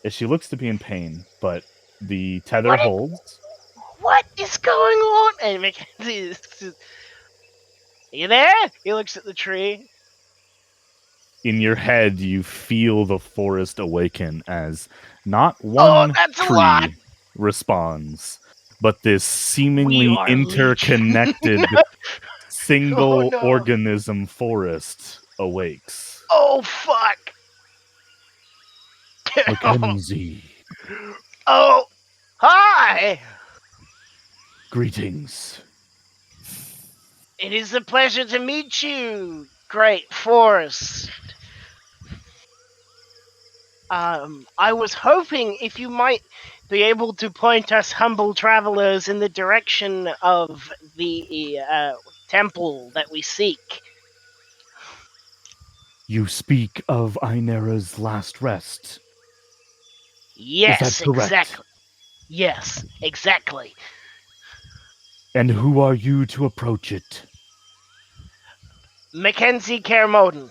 As she looks to be in pain, but the tether What? holds. What is going on? And Mackenzie is just, you there? He looks at the tree. In your head, you feel the forest awaken as not one that's a tree lot. responds, but this seemingly We are interconnected single Oh, no. organism forest awakes. Oh fuck! Mackenzie, Oh, hi! greetings. It is a pleasure to meet you, Great Forest. I was hoping if you might be able to point us humble travelers in the direction of the temple that we seek. You speak of Ainera's last rest. Yes, that correct? exactly. Yes, exactly. And who are you to approach it? Mackenzie Kermoden.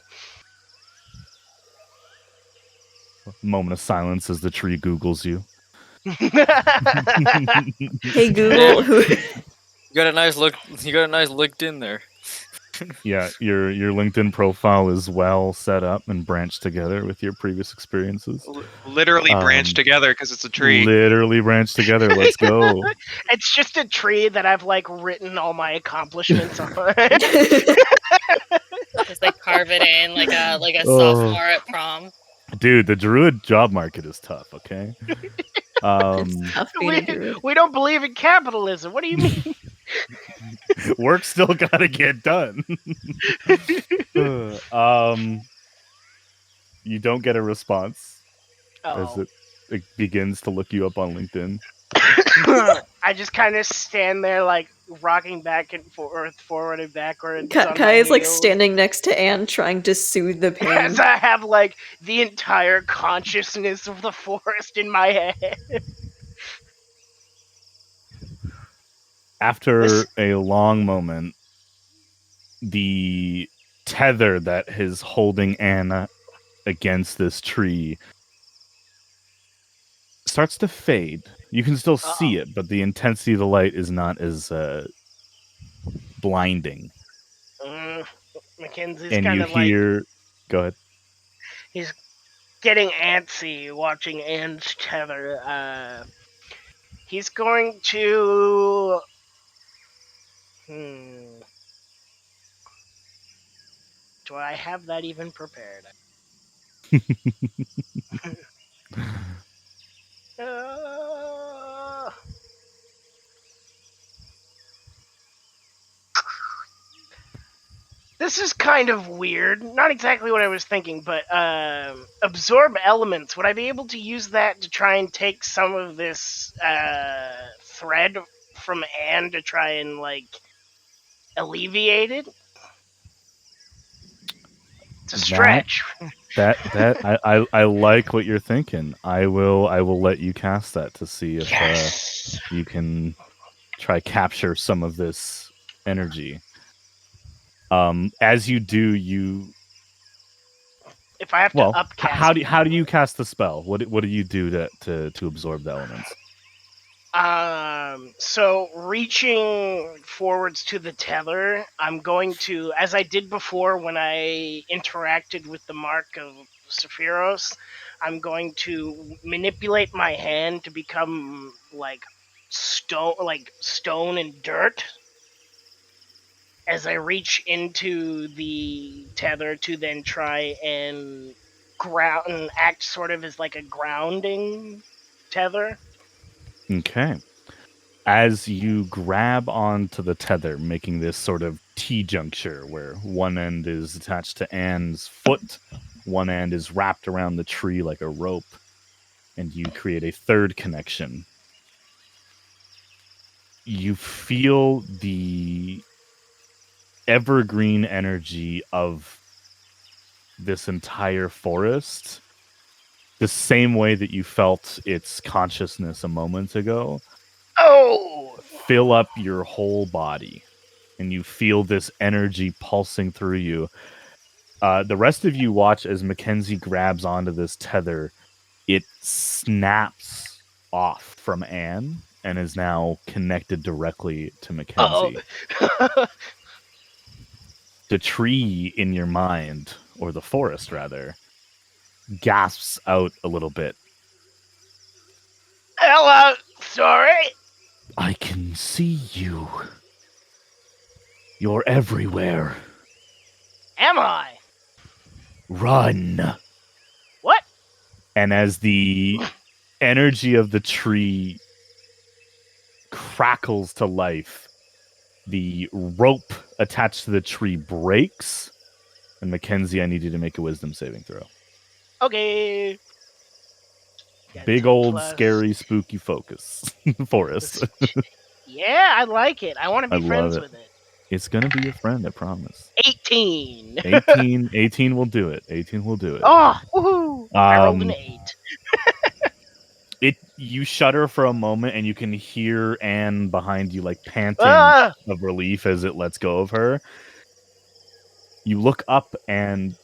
Moment of silence as the tree Googles you. Hey Google, who You got a nice look. You got a nice LinkedIn there. Yeah, your LinkedIn profile is well set up and branched together with your previous experiences. Literally branched together because it's a tree. Literally branched together. Let's go. It's just a tree that I've like written all my accomplishments on. Just like carve it in like a Oh. sophomore at prom. Dude, the druid job market is tough, okay? It's tough being a druid. We don't believe in capitalism. What do you mean? Work still gotta get done. You don't get a response as Oh. it begins to look you up on LinkedIn. I just kind of stand there, like rocking back and forward and backwards. on Kai my is like heels. standing next to Anne, trying to soothe the pain. As I have like the entire consciousness of the forest in my head. After This- a long moment, the tether that is holding Anna against this tree starts to fade. You can still see it, but the intensity of the light is not as blinding. Mackenzie's And kind you of like hear... Go ahead. he's getting antsy watching Anne's tether. He's going to. Do I have that even prepared? This is kind of weird. Not exactly what I was thinking, but absorb elements. Would I be able to use that to try and take some of this thread from Anne to try and like alleviate it? It's a stretch. I like what you're thinking. I will let you cast that to see if Yes. you can try capture some of this energy. As you do, If I have to upcast, how do you cast the spell? What do you do to absorb the elements? So reaching forwards to the tether, I'm going to, as I did before when I interacted with the mark of Sephiros, I'm going to manipulate my hand to become like stone and dirt as I reach into the tether to then try and ground and act sort of as like a grounding tether. Okay. As you grab onto the tether, making this sort of T-juncture where one end is attached to Anne's foot, one end is wrapped around the tree like a rope, and you create a third connection. You feel the evergreen energy of this entire forest the same way that you felt its consciousness a moment ago. Oh! Fill up your whole body, and you feel this energy pulsing through you. The rest of you watch as Mackenzie grabs onto this tether. It snaps off from Anne and is now connected directly to Mackenzie. The tree in your mind, or the forest rather, gasps out a little bit. Hello, sorry. I can see you. You're everywhere. Am I? Run. What? And as the energy of the tree crackles to life, the rope attached to the tree breaks. And Mackenzie, I need you to make a wisdom saving throw. Okay. Big old scary spooky focus forest. Yeah, I like it. I want to I be love friends it. with it. It's gonna be your friend, I promise. 18. 18 will do it. 18 will do it. Oh, woohoo! I rolled an 8. You shudder for a moment and you can hear Anne behind you like panting of relief as it lets go of her. You look up and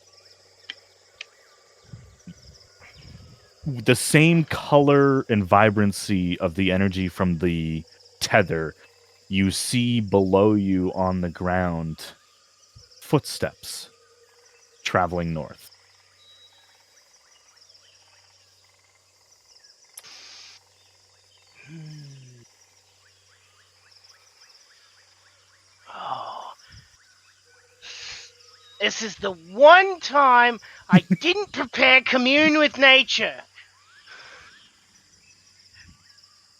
the same color and vibrancy of the energy from the tether, you see below you on the ground footsteps traveling north. Oh. This is the one time I didn't prepare commune with nature.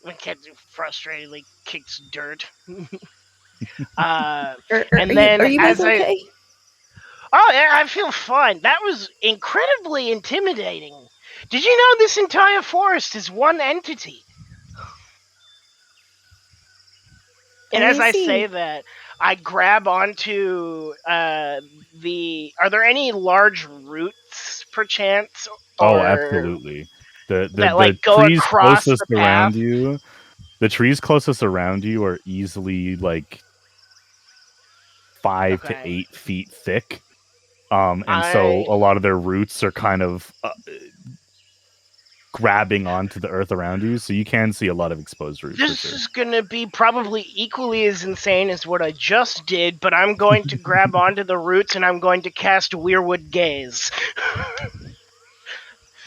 Mackenzie frustratedly kicks dirt. Are And you, then are you both as I- okay? Oh, yeah, I feel fine. That was incredibly intimidating. Did you know this entire forest is one entity? And as I say that, I grab onto the. Are there any large roots, perchance? Oh, Or absolutely. The that like go trees across closest the around path? you, the trees closest around you are easily like 5 to Okay. 8 feet thick. And so a lot of their roots are kind of grabbing onto the earth around you, so you can see a lot of exposed roots for This sure. is gonna be probably equally as insane as what I just did, but I'm going to grab onto the roots and I'm going to cast Weirwood Gaze.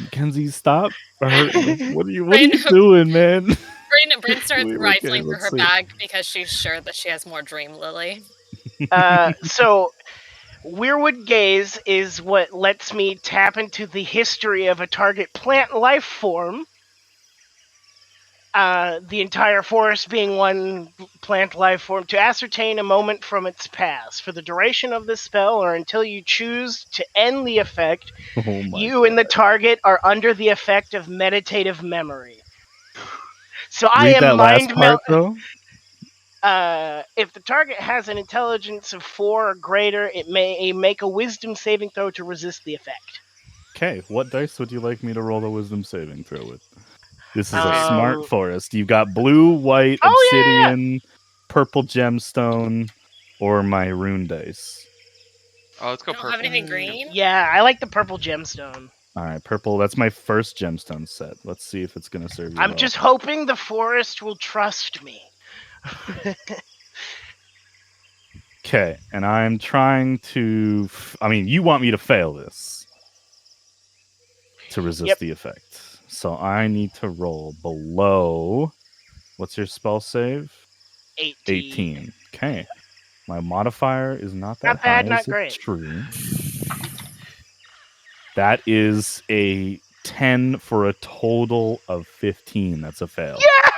Mackenzie, stop! What are you Brayden- doing, man? Bryn starts Okay, rifling through let's her see. bag because she's sure that she has more Dream Lily. So, Weirwood Gaze is what lets me tap into the history of a target plant life form. The entire forest being one plant life form, to ascertain a moment from its past. For the duration of this spell, or until you choose to end the effect, Oh my you and the target are under the effect of meditative memory. So I Read am that last mind part, though. if the target has an intelligence of 4 or greater, it may make a wisdom saving throw to resist the effect. Okay, what dice would you like me to roll a wisdom saving throw with? This is a Um, smart forest. You've got blue, white, Oh, yeah, yeah. obsidian, purple gemstone, or my rune dice. Oh, let's go I don't purple. have anything green. Yeah, I like the purple gemstone. All right, purple. That's my first gemstone set. Let's see if it's going to serve you I'm well. just hoping the forest will trust me. Okay, and I'm trying to... I mean, you want me to fail this to resist Yep. the effect. So I need to roll below... What's your spell save? 18. Okay. My modifier is not that Not bad, high, not as great. it's true. That is a 10 for a total of 15. That's a fail. Yeah!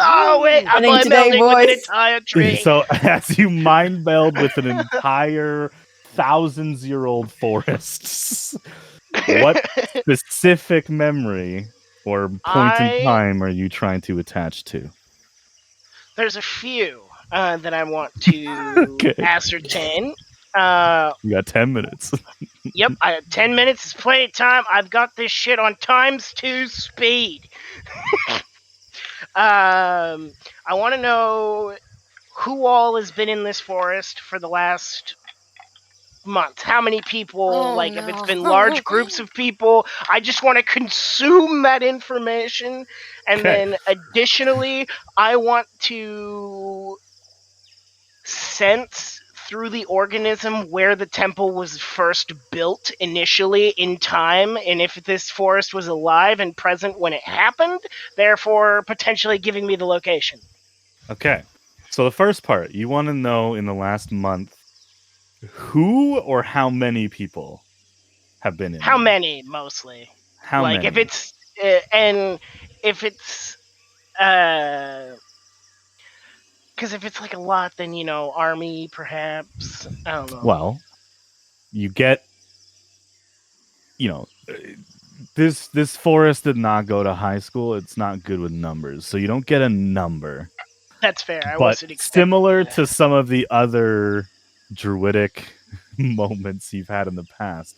Oh, wait, I'm Winning today, melding with an boys. entire tree. So as you mind meld with an entire thousands-year-old forest, what specific memory or point in time are you trying to attach to? There's a few that I want to Okay. ascertain. You got 10 minutes. Yep, 10 minutes is plenty of time. I've got this shit on ×2 speed. I want to know who all has been in this forest for the last month. How many people, if it's been large groups of people. I just want to consume that information. And Okay. then additionally, I want to sense through the organism where the temple was first built initially in time, and if this forest was alive and present when it happened, therefore potentially giving me the location. Okay. So the first part, you want to know in the last month who or how many people have been in How there? many, mostly? How many? If it's and if it's because if it's a lot, then army perhaps. I don't know. Well, you get, this forest did not go to high school. It's not good with numbers, so you don't get a number. That's fair. I But wasn't expecting similar that. to some of the other druidic moments you've had in the past,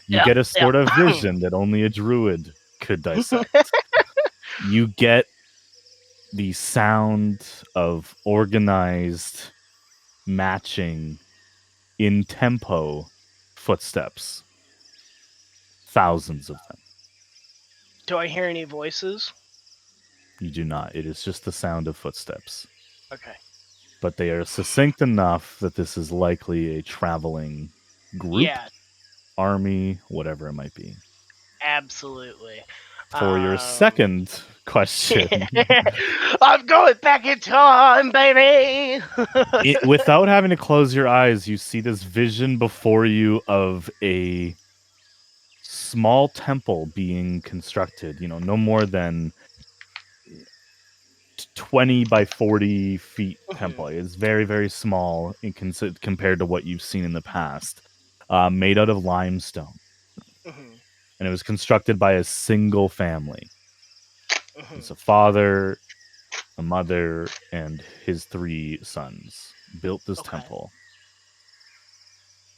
you get a sort of vision that only a druid could dissect. You get the sound of organized, matching, in tempo footsteps. Thousands of them. Do I hear any voices? You do not. It is just the sound of footsteps. Okay. But they are succinct enough that this is likely a traveling group, Yeah, army, whatever it might be. absolutely. For your second question. I'm going back in time, baby. Without having to close your eyes, you see this vision before you of a small temple being constructed. No more than 20 by 40 feet temple. It's very, very small compared to what you've seen in the past. Made out of limestone. Mhm, And it was constructed by a single family. mhm. It's a father, a mother, and his 3 sons built this Okay. temple.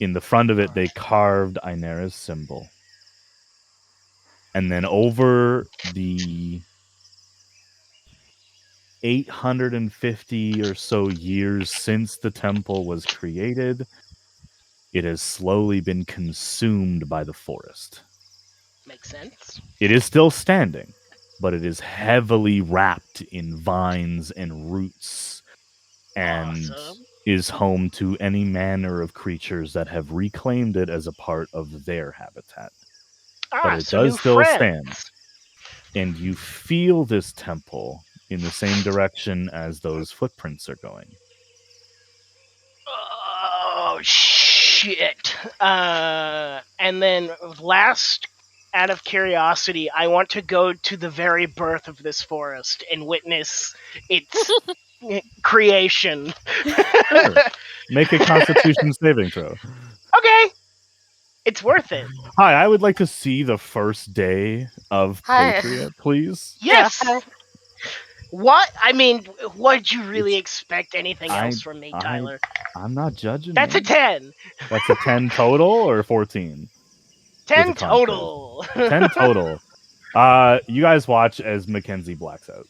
In the front of it, they carved Inera's symbol. And then over the 850 or so years since the temple was created, it has slowly been consumed by the forest. Makes sense. It is still standing, but it is heavily wrapped in vines and roots and Awesome. is home to any manner of creatures that have reclaimed it as a part of their habitat. But it So new does still stand. friends. And you feel this temple in the same direction as those footprints are going. Oh shit. And then last, out of curiosity, I want to go to the very birth of this forest and witness its creation. Sure. Make a Constitution saving throw. Okay. It's worth it. Hi, I would like to see the first day of Hi. Patria, please. Yes. Yeah. What? I mean, what'd you really It's- expect anything else from me, Tyler? I'm not judging. That's a man. 10. That's a 10 total or 14? 10 a con save. total. 10 total. You guys watch as Mackenzie blacks out.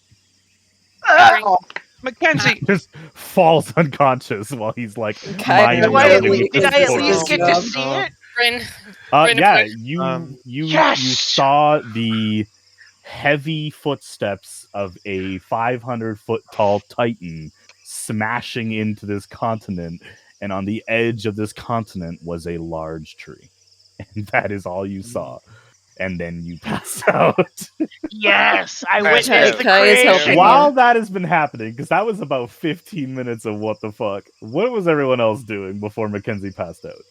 Mackenzie. Just falls unconscious while he's like Kai mind Why, melding immediately with did this I at does least portal. get to see it? Bryn, Yeah, Bryn, you Yes! saw the heavy footsteps of a 500-foot tall titan smashing into this continent, and on the edge of this continent was a large tree. And that is all you saw. And then you pass out. Yes, I Kai- witnessed the Kai is helping creation. you. While that has been happening, because that was about 15 minutes of what the fuck, what was everyone else doing before Mackenzie passed out?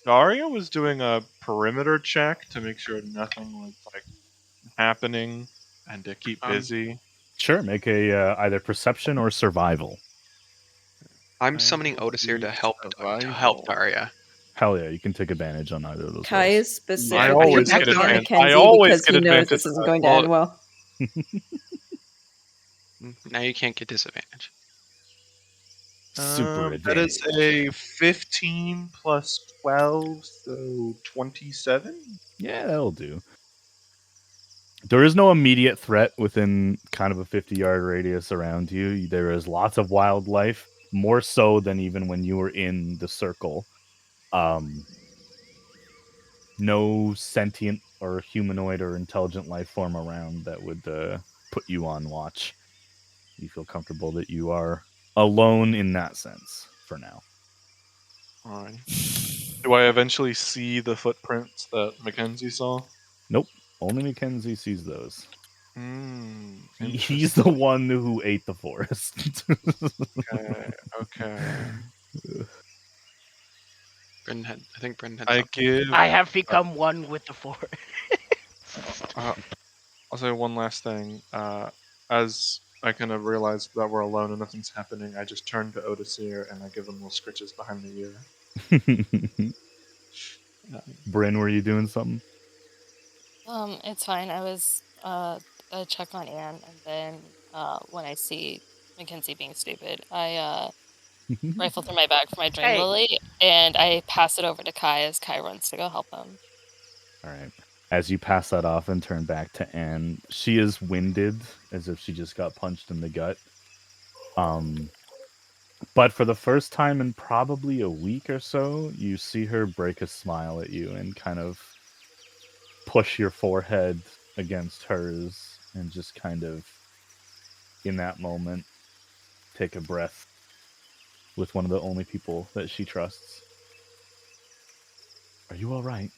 Daria was doing a perimeter check to make sure nothing was like happening and to keep busy. Sure, make a either perception or survival. I'm I summoning will Otis here to do help survival. Daria. Hell yeah, you can take advantage on either of those Kai rolls. is specifically always get helping advantage. I Mackenzie always because get he knows advantage this for isn't that. going to Well, end well. Now you can't get disadvantage. Super That is advantage. a 15 plus 12, so 27. Yeah, that'll do. There is no immediate threat within kind of a 50-yard radius around you. There is lots of wildlife, more so than even when you were in the circle. No sentient or humanoid or intelligent life form around that would put you on watch. You feel comfortable that you are alone in that sense for now. Alright. Do I eventually see the footprints that Mackenzie saw? Nope. Only Mackenzie sees those. He's the Interesting. one who ate the forest. Okay. I think Brendan had I something. give. I have become one with the forest. I'll say one last thing. As I kind of realize that we're alone and nothing's happening, I just turn to Odysseer and I give him little scritches behind the ear. Bryn, were you doing something? it's fine. I was I check on Anne, and then when I see Mackenzie being stupid, I rifle through my bag for my dream Hey. lily, and I pass it over to Kai as Kai runs to go help him. All right. As you pass that off and turn back to Anne, she is winded as if she just got punched in the gut. But for the first time in probably a week or so, you see her break a smile at you and kind of push your forehead against hers and just kind of, in that moment, take a breath with one of the only people that she trusts. Are you all right?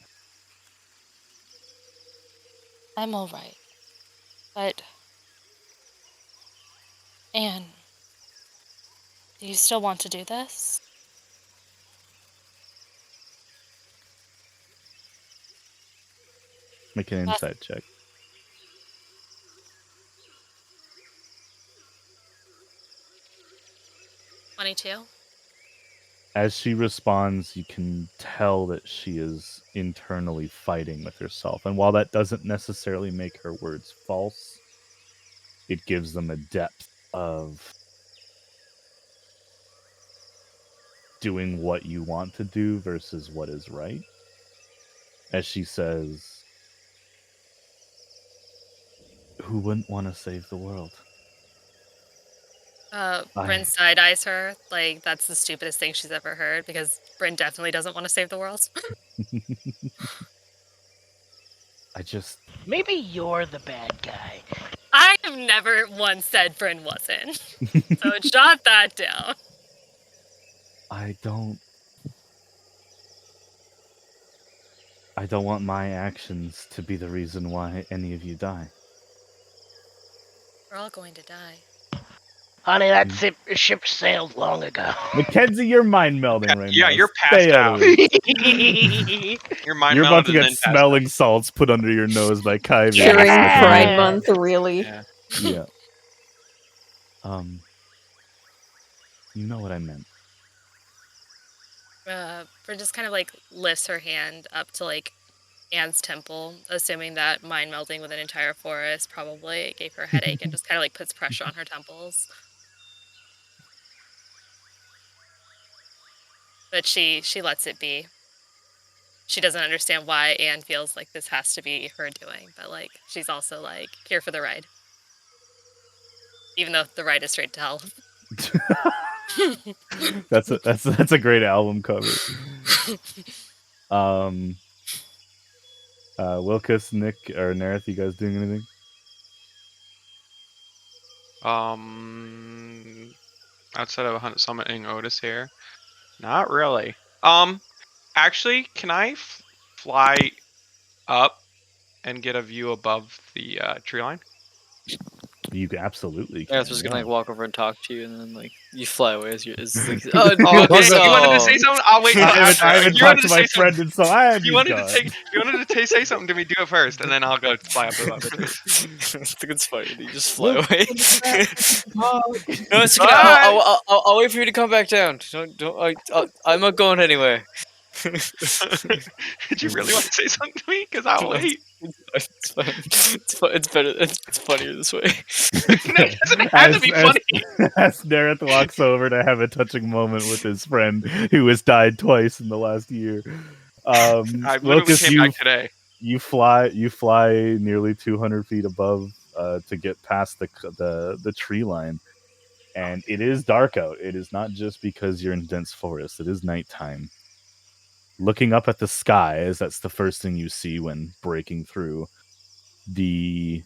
I'm all right, but Anne, do you still want to do this? Make an insight check. 22. As she responds, you can tell that she is internally fighting with herself. And while that doesn't necessarily make her words false, it gives them a depth of doing what you want to do versus what is right. As she says, who wouldn't want to save the world? Bryn side eyes her like that's the stupidest thing she's ever heard because Bryn definitely doesn't want to save the world. I just... Maybe you're the bad guy. I have never once said Bryn wasn't. So jot that down. I don't want my actions to be the reason why any of you die. We're all going to die. Honey, that ship sailed long ago. Mackenzie, you're mind melding right now. Yeah, you're Stay passed out of out. it. Your mind You're about melded to and get then passed smelling salts put under your nose by Kyvie. During Yeah. Pride Month, really. Yeah. Yeah. You know what I meant. Bryn just kind of like lifts her hand up to like Anne's temple, assuming that mind melding with an entire forest probably gave her a headache and just kind of like puts pressure on her temples. But she lets it be. She doesn't understand why Anne feels like this has to be her doing, but like she's also like here for the ride. Even though the ride is straight to hell. That's a great album cover. Wilkus, Nick, or Nerith, you guys doing anything? Outside of summoning Otis here, not really. Actually, can I fly up and get a view above the tree line? You absolutely can. Yeah, I was just gonna like walk over and talk to you, and then like you fly away as you're. It's like, Oh, okay. so... You wanted to say something? I'll wait. I haven't talked to my friend, and so I had You wanted to say something to me. Do it first, and then I'll go fly up above the tree. I think it's funny. You just fly away. No, it's okay. I'll wait for you to come back down. I'm not going anywhere. Did you really want to say something to me? Because I'll wait. It's fine. It's better. It's funnier this way. It doesn't have to be funny. As Nerith walks over to have a touching moment with his friend who has died twice in the last year. I literally Lucas, came back today. You fly nearly 200 feet above to get past the tree line, and it is dark out. It is not just because you're in dense forest. It is nighttime. Looking up at the sky, as that's the first thing you see when breaking through, the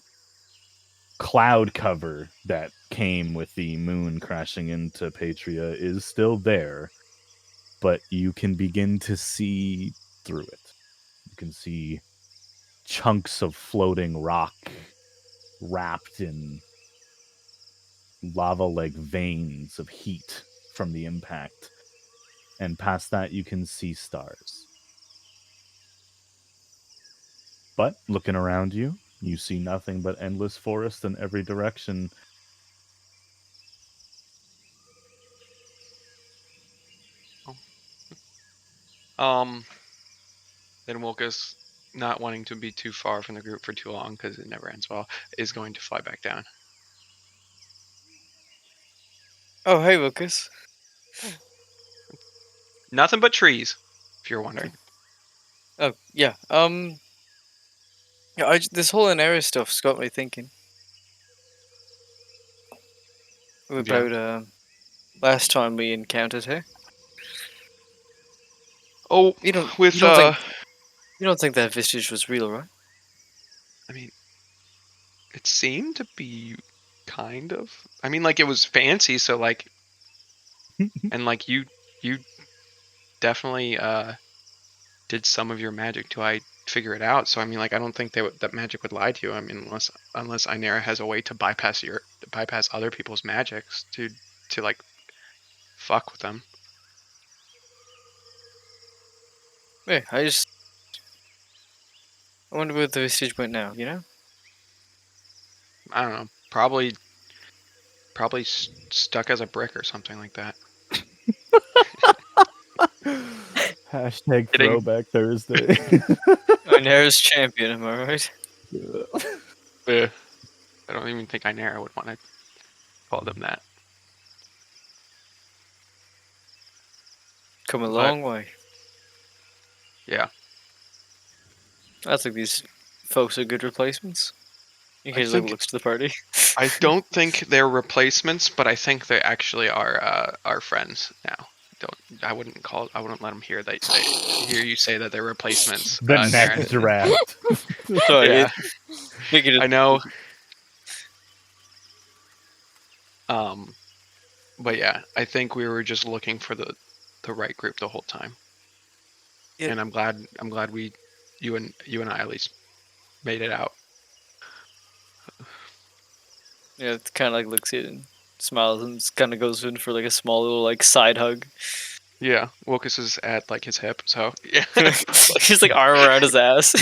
cloud cover that came with the moon crashing into Patria is still there, but you can begin to see through it. You can see chunks of floating rock wrapped in lava-like veins of heat from the impact. And past that, you can see stars. But looking around you, you see nothing but endless forest in every direction. Then Wilkus, not wanting to be too far from the group for too long because it never ends well, is going to fly back down. Oh, hey, Lucas. Nothing but trees, if you're wondering. Oh, yeah. Yeah, this whole Inera stuff's got me thinking about last time we encountered her. Oh, You don't think that vestige was real, right? I mean, it seemed to be kind of. I mean, like it was fancy, so like, and like you definitely did some of your magic to figure it out. So I mean, like, I don't think that magic would lie to you. I mean, unless Inera has a way to bypass other people's magics to like fuck with them. Yeah, I wonder where the vestige went now. You know? I don't know. Probably stuck as a brick or something like that. Hashtag Kidding. Throwback Thursday. Inera's champion. Am I right? Yeah. I don't even think Inera would want to call them that. Come a But- long way. Yeah. I think these folks are good replacements. In case think- looks to the party. I don't think they're replacements, but I think they actually are friends now. I wouldn't let them hear you say that they're replacements. The Nera. next draft. Sorry, Yeah. it I know. But yeah, I think we were just looking for the right group the whole time. Yeah. And I'm glad you and I at least made it out. Yeah, it kind of like looks at it and smiles and kind of goes in for like a small little like side hug. Yeah, Wilkes is at like his hip, so yeah. He's like arm around his ass.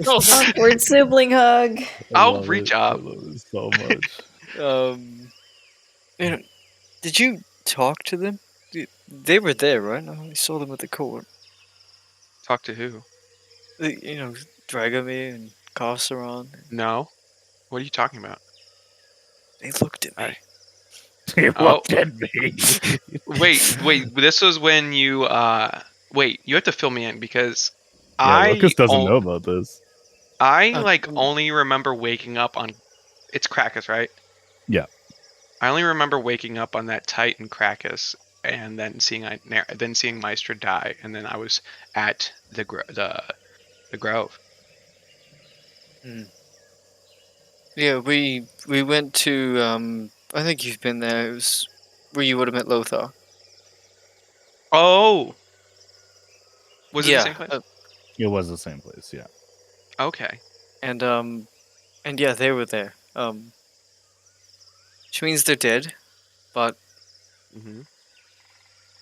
Awkward sibling hug. I'll reach I out. love it so much. You know, did you talk to them? They were there, right? I saw them at the court. Talk to who? You know, Dragomir and Carceron. No. What are you talking about? They looked at me. He Oh. looked at me. Wait. This was when you wait. You have to fill me in because Yeah, Lucas doesn't know about this. I Oh, like only remember waking up on. It's Krakus, right? Yeah. I only remember waking up on that Titan Krakus, and then seeing Maestra die, and then I was at the Grove. Yeah, we went to I think you've been there. It was where you would have met Lothar. Oh. Was it the same place? It was the same place, yeah. Okay. And yeah, they were there. Which means they're dead, but Mm-hmm.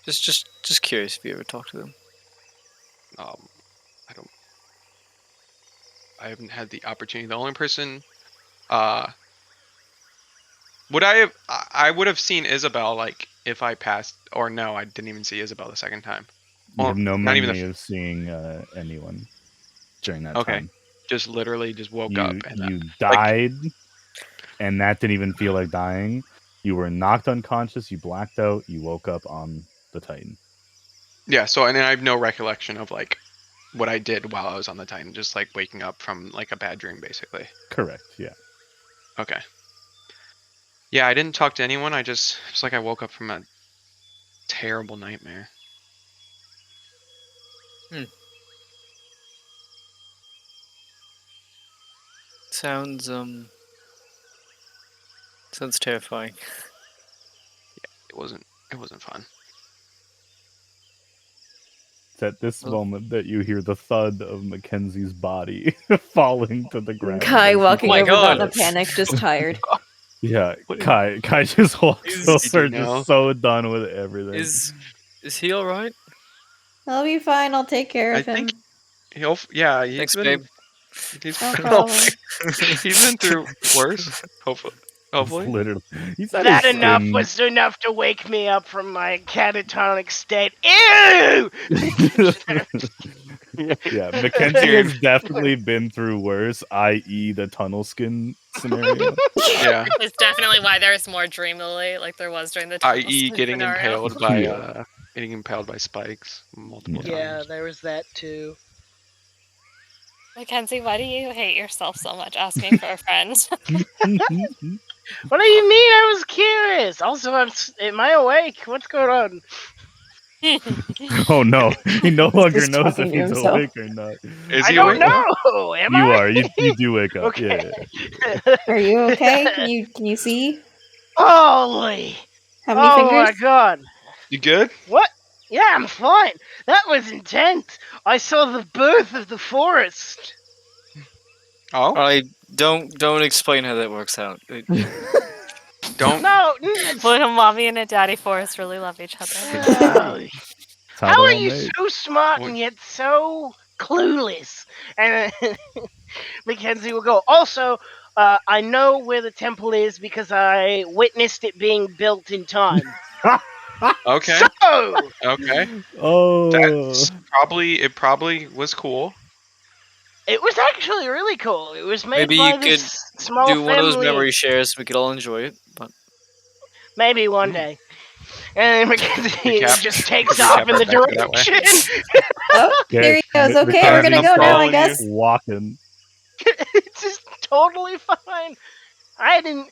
just curious if you ever talked to them. I haven't had the opportunity. The only person, would I have? I would have seen Isabel like if I passed, or no, I didn't even see Isabel the second time. You have no not even memory of seeing anyone during that Okay. time. Just literally just woke up and You died, and that didn't even feel like dying. You were knocked unconscious, you blacked out, you woke up on the Titan. yeah. So and I have no recollection of like what I did while I was on the Titan, just like waking up from like a bad dream, basically. Correct, yeah. Okay. Yeah, I didn't talk to anyone. It's like I woke up from a terrible nightmare. Sounds terrifying. It wasn't fun. It's at this moment that you hear the thud of Mackenzie's body falling to the ground. Kai walking my over God. in a panic, just tired. Yeah, What- Kai just walks Is- over, you know? just so done with everything. Is he all right? I'll be fine. I'll take care I of him. think he's Thanks, been, babe. He's, No problem. he's been through worse. Hopefully. Literally, he's had That his enough skin- was enough to wake me up from my catatonic state. Ew! Yeah, Mackenzie has definitely been through worse, i.e., the tunnel skin scenario. Yeah. It's definitely why there's more dreamily, like there was during the I.e. Tunnel getting scenario. impaled by spikes multiple Yeah, times. there was that too. Mackenzie, why do you hate yourself so much asking for a friend? What do you mean? I was curious. Also, am I awake? What's going on? Oh no, he no longer Just knows if talking to he's himself. awake or not. Is I he don't awake? know. Am You I? are. You do wake up. Okay. Yeah. Are you okay? Can you see? Holy! How many Oh my fingers? god! You good? What? Yeah, I'm fine. That was intense. I saw the birth of the forest. Oh, I don't explain how that works out. don't. No, When a mommy and a daddy forest really love each other. Exactly. That's how they're are all you made. so smart What- and yet so clueless? And Mackenzie will go. Also, I know where the temple is because I witnessed it being built in time. Okay. So, Okay. Oh, That's probably was cool. it was actually really cool. It was made Maybe you by could this small do one of those family. memory shares. We could all enjoy it. But Maybe one day. And then Mackenzie Recap. just takes Recap off in our the adventure that way. direction. Oh, there he goes. The Okay, we're gonna Mackenzie's go now, I following you, guess. walking. It's just totally fine. I didn't.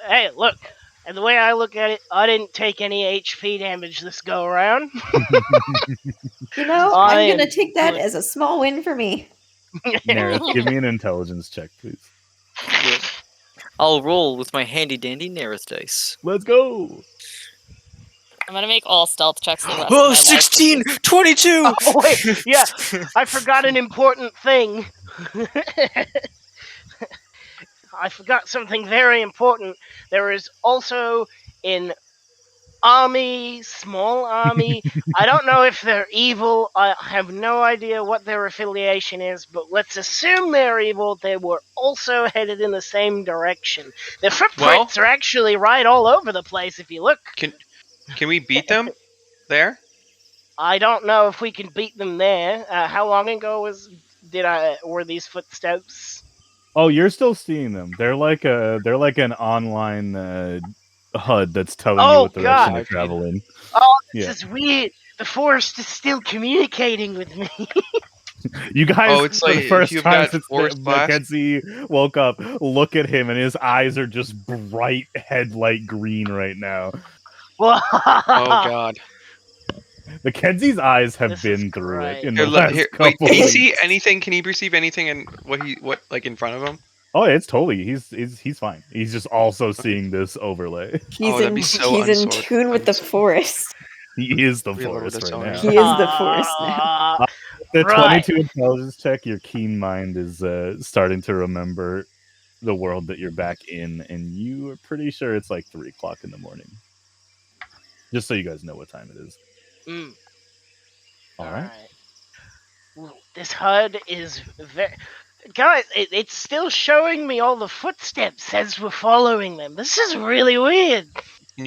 Hey, look. And the way I look at it, I didn't take any HP damage this go around. You know, I I'm gonna am take that good. as a small win for me. Nerith, give me an intelligence check, please. yeah. I'll roll with my handy dandy Nerith dice. Let's go. I'm gonna make all stealth checks the rest Oh, of my 16! life. 22! Oh wait, yeah, I forgot an important thing. I forgot something very important. There is also an army, small army. I don't know if they're evil. I have no idea what their affiliation is, but let's assume they're evil. They were also headed in the same direction. Their footprints are actually right all over the place if you look. Can we beat them there? I don't know if we can beat them there. How long ago were these footsteps? Oh, you're still seeing them. They're like an online HUD that's telling you Oh what direction god. to travel in. Oh, this Yeah. is weird. The forest is still communicating with me. You guys, Oh, it's for like the if first you've time got since forest blast. Mackenzie woke up, look at him, and his eyes are just bright headlight green right now. Oh god. Mackenzie's eyes have This is been through it great. in Here, the last wait, couple can he weeks. see anything? Can he perceive anything in what like in front of him? Oh, it's totally. He's fine. He's just also seeing this overlay. He's that'd in be so he's in unsort- tune with the unsort- forest. He is the Reload forest its right own now. He is the forest now. The Right. 22 intelligence check, your keen mind is starting to remember the world that you're back in, and you are pretty sure it's like 3 o'clock in the morning. Just so you guys know what time it is. Mm. All right. Well, this HUD is very. Guys, it's still showing me all the footsteps as we're following them. This is really weird. Can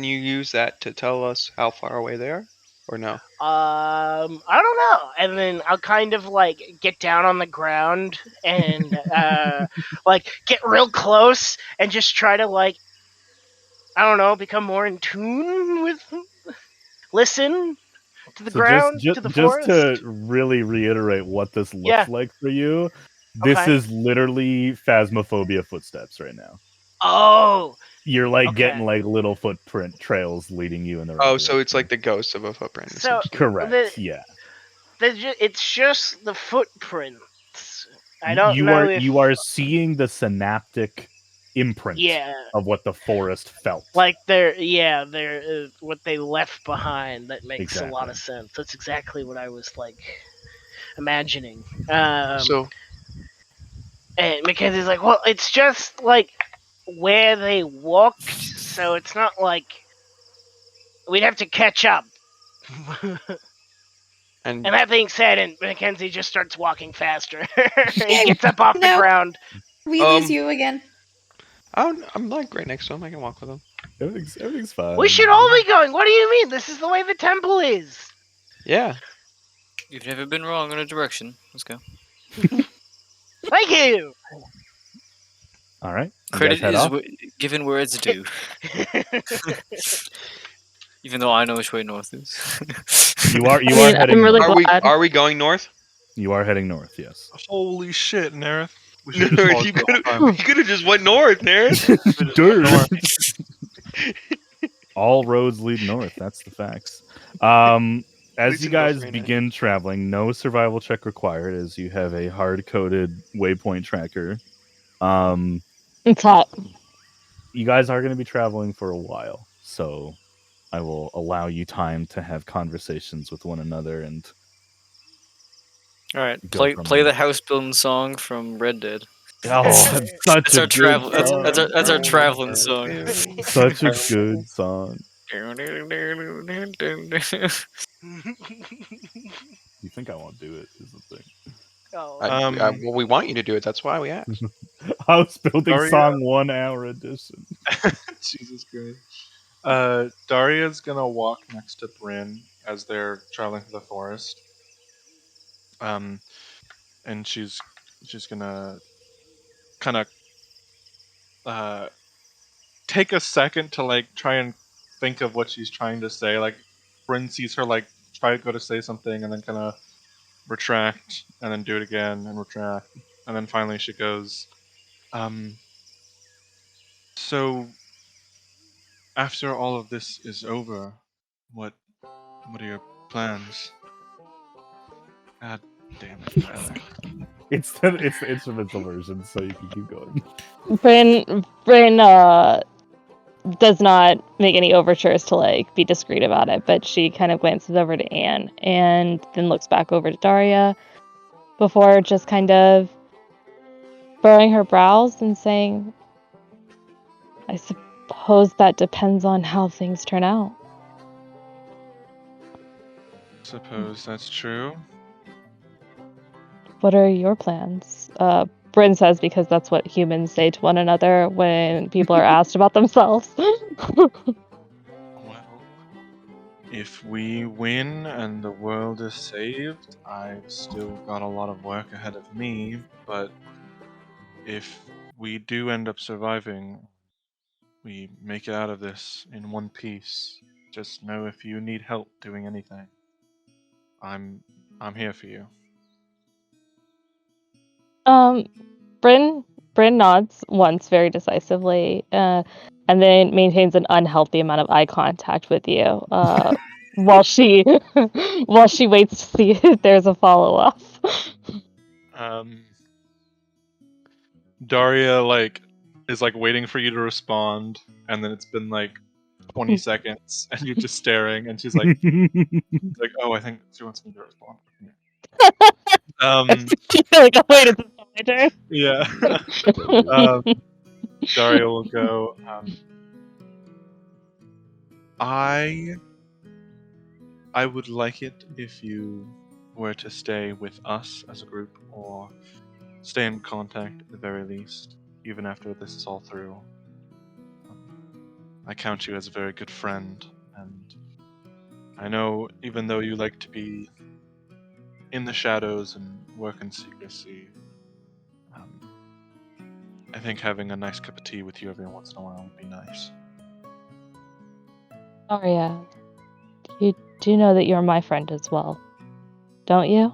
you use that to tell us how far away they are, or no? I don't know. And then I'll kind of like get down on the ground and like get real close and just try to like I don't know, become more in tune with listen to the So ground, just to the just forest. to really reiterate what this looks Yeah. like for you, this Okay. is literally Phasmophobia footsteps right now. Oh, You're like Okay. getting like little footprint trails leading you in the right Oh, so it's direction. like the ghost of a footprint. So- essentially. Correct. Yeah. it's just the footprints. I don't you know are if you are seeing the synaptic imprint yeah, of what the forest felt. like they're what they left behind. That makes a lot Exactly. of sense. That's exactly what I was like imagining. So And Mackenzie's like, well, it's just like where they walked, so it's not like we'd have to catch up. and And that being said, and Mackenzie just starts walking faster. He gets up off the No. ground. We lose you again. I'm like right next to him. I can walk with him. Everything's fine. We should all be going. What do you mean? This is the way the temple is. Yeah. You've never been wrong on a direction. Let's go. Thank you. All right. You guys Credit head is off? given where it's due. Even though I know which way north is. You are I mean, heading I'm really north. glad. Are we going north? You are heading north, yes. Holy shit, Nerith. We should have just you followed the whole time. could have just went north, Nerith. We should've just went north. All roads lead north. That's the facts. As least you in North guys Arena. begin traveling, no survival check required, as you have a hard-coded waypoint tracker. It's hot. You guys are going to be traveling for a while, so I will allow you time to have conversations with one another and All right, Go play from play there. the house building song from Red Dead. oh, that's such That's a our good travel. song. That's our traveling song. Such a good song. You think I won't do it? Is the thing. Oh, Well, we want you to do it. That's why we asked. House building Daria- song 1 hour edition. Jesus Christ. Daria's gonna walk next to Bryn as they're traveling through the forest. And she's gonna kind of take a second to like try and think of what she's trying to say. Like Bryn sees her like try to go to say something and then kind of retract and then do it again and retract and then finally she goes, so after all of this is over, what are your plans? God damn it, Tyler. It's the instrumental version, so you can keep going. Bryn does not make any overtures to like be discreet about it, but she kind of glances over to Anne and then looks back over to Daria before just kind of furrowing her brows and saying, I suppose that depends on how things turn out. Suppose that's true. What are your plans? Bryn says because that's what humans say to one another when people are asked about themselves. Well, if we win and the world is saved, I've still got a lot of work ahead of me, but if we do end up surviving, we make it out of this in one piece. Just know if you need help doing anything, I'm here for you. Bryn nods once very decisively, and then maintains an unhealthy amount of eye contact with you, while she waits to see if there's a follow up. Daria is waiting for you to respond, and then it's been 20 seconds, and you're just staring, and she's like, "Oh, I think she wants me to respond." Like, oh, wait, it's my turn. Yeah. Daria will go. I would like it if you were to stay with us as a group, or stay in contact at the very least, even after this is all through. I count you as a very good friend, and I know even though you like to be in the shadows and work in secrecy, I think having a nice cup of tea with you every once in a while would be nice. Daria, you do know that you're my friend as well, don't you?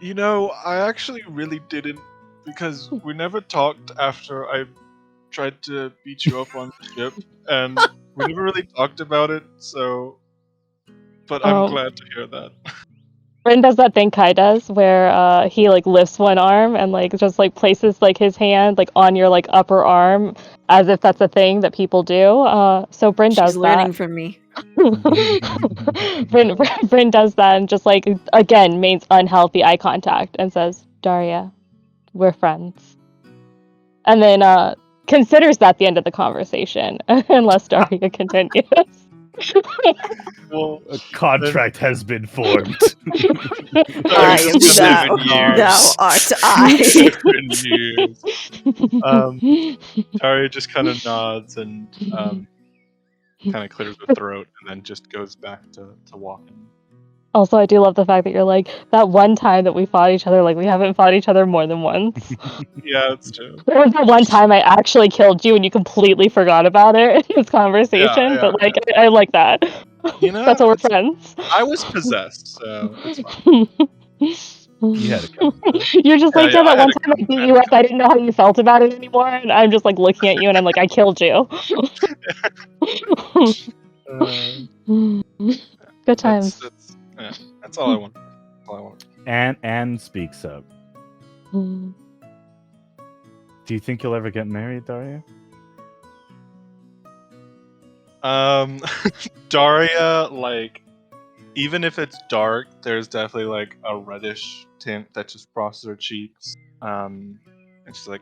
You know, I actually really didn't, because we never talked after I tried to beat you up on the ship, and we never really talked about it, so... But I'm glad to hear that. Bryn does that thing Kai does, where he lifts one arm and just places his hand on your upper arm, as if that's a thing that people do. So Bryn does She's learning that. from me. Bryn does that and just again maintains unhealthy eye contact and says, Daria, we're friends. And then considers that the end of the conversation, unless Daria continues. Well, A contract has been formed. I am thou. 7 years. Thou art I. 7 years. Daria just kind of nods and kind of clears her throat, and then just goes back to walking. Also, I do love the fact that you're that one time that we fought each other, we haven't fought each other more than once. Yeah, that's true. There was that one time I actually killed you and you completely forgot about it in this conversation, Yeah, but I like that. You know, That's why we're friends. I was possessed, so it's fine. You had to come. You're just Yeah, that I one had to time I come- beat I had you to up, I didn't know how you felt about it anymore, and I'm just looking at you and I'm I killed you. Good times. That's all I want. That's all I want. Anne speaks up. Do you think you'll ever get married, Daria? Daria, like, even if it's dark, there's definitely like a reddish tint that just crosses her cheeks. And she's like,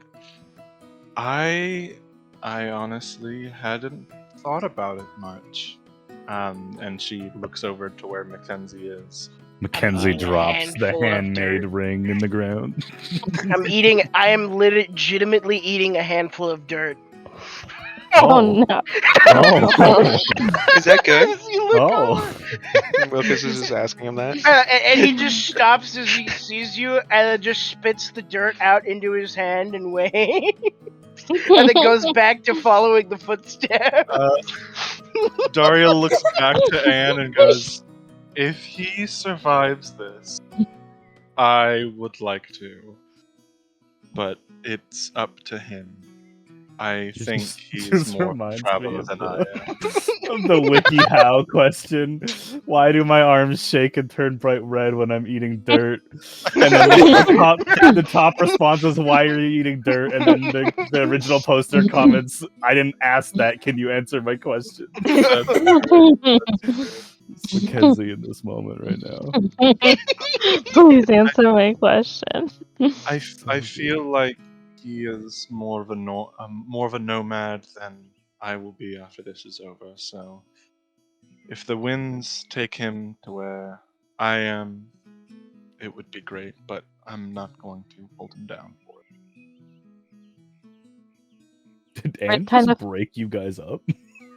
I honestly hadn't thought about it much. And she looks over to where Mackenzie is. Mackenzie eating a drops the handful of handmade dirt. ring in the ground. I am legitimately eating a handful of dirt. Oh no. Oh. Is that good? You look Oh. over. Lucas is just asking him that. And he just stops as he sees you and then just spits the dirt out into his hand and waves. And then goes back to following the footsteps. Daria looks back to Anne and goes, if he survives this, I would like to. But it's up to him. I think he's Just more of a reminds me traveler of than the- I am. Of the WikiHow question. Why do my arms shake and turn bright red when I'm eating dirt? And then the top response is, why are you eating dirt? And then the original poster comments, I didn't ask that. Can you answer my question? It's Mackenzie in this moment right now. Please answer my question. I feel like he is more of a nomad than I will be after this is over. So, if the winds take him to where I am, it would be great. But I'm not going to hold him down for it. Did Right, Anne kind just of- break you guys up?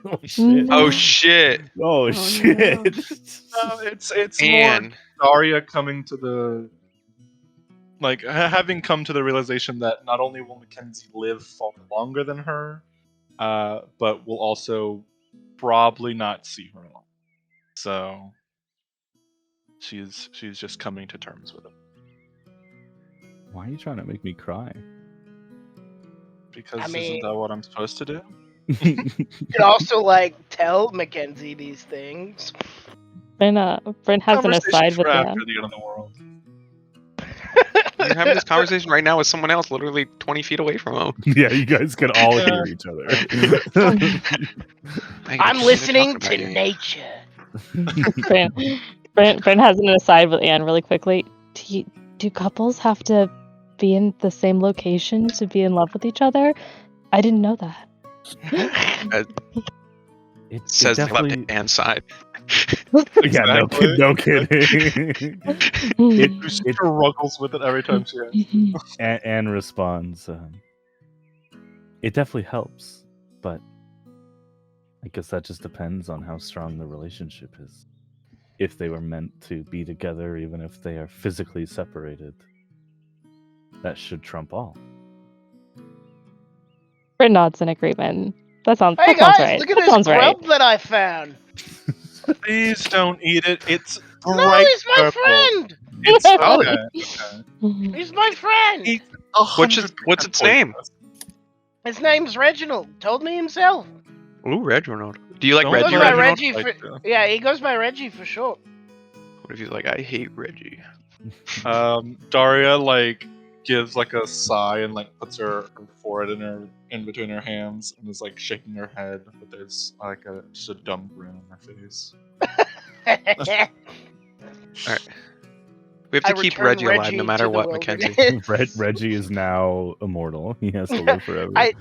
Oh shit! Oh shit! Oh shit! No, it's more And Daria coming to the having come to the realization that not only will Mackenzie live far longer than her, but will also probably not see her long. So she's just coming to terms with it Why are you trying to make me cry? because I isn't mean- that what I'm supposed to do? You could also tell Mackenzie these things. Bryn has an Conversation aside for with after Anne. the end of the world. you're having this conversation right now with someone else, literally 20 feet away from him. Yeah, you guys can all hear each other. I'm listening to nature. Bryn has an aside with Anne really quickly. Do couples have to be in the same location to be in love with each other? I didn't know that. It Says definitely... left hand side. Yeah, no, Exactly. no kidding. She struggles with it every time she has. Anne responds, it definitely helps, but I guess that just depends on how strong the relationship is. If they were meant to be together, even if they are physically separated, that should trump all. Bryn nods in agreement. That sounds Hey that sounds guys, right. look at That this sounds grub right. that I found. Please don't eat it. It's No, bright he's my purple. friend. It's Oh. okay. He's my friend. Eat What's its 100% name? poisonous. His name's Reginald. Told me himself. Ooh, Reginald. Do you like Don't Goes Reggie? by Reginald? Reggie for Like, yeah. He goes by Reggie for short. What if he's like, I hate Reggie? Daria gives a sigh and puts her forehead in between her hands and is shaking her head, but there's just a dumb grin on her face. We have I to keep return Reggie alive Reggie no to matter the what, wilderness. Mackenzie. Reggie is now immortal. He has to live forever. I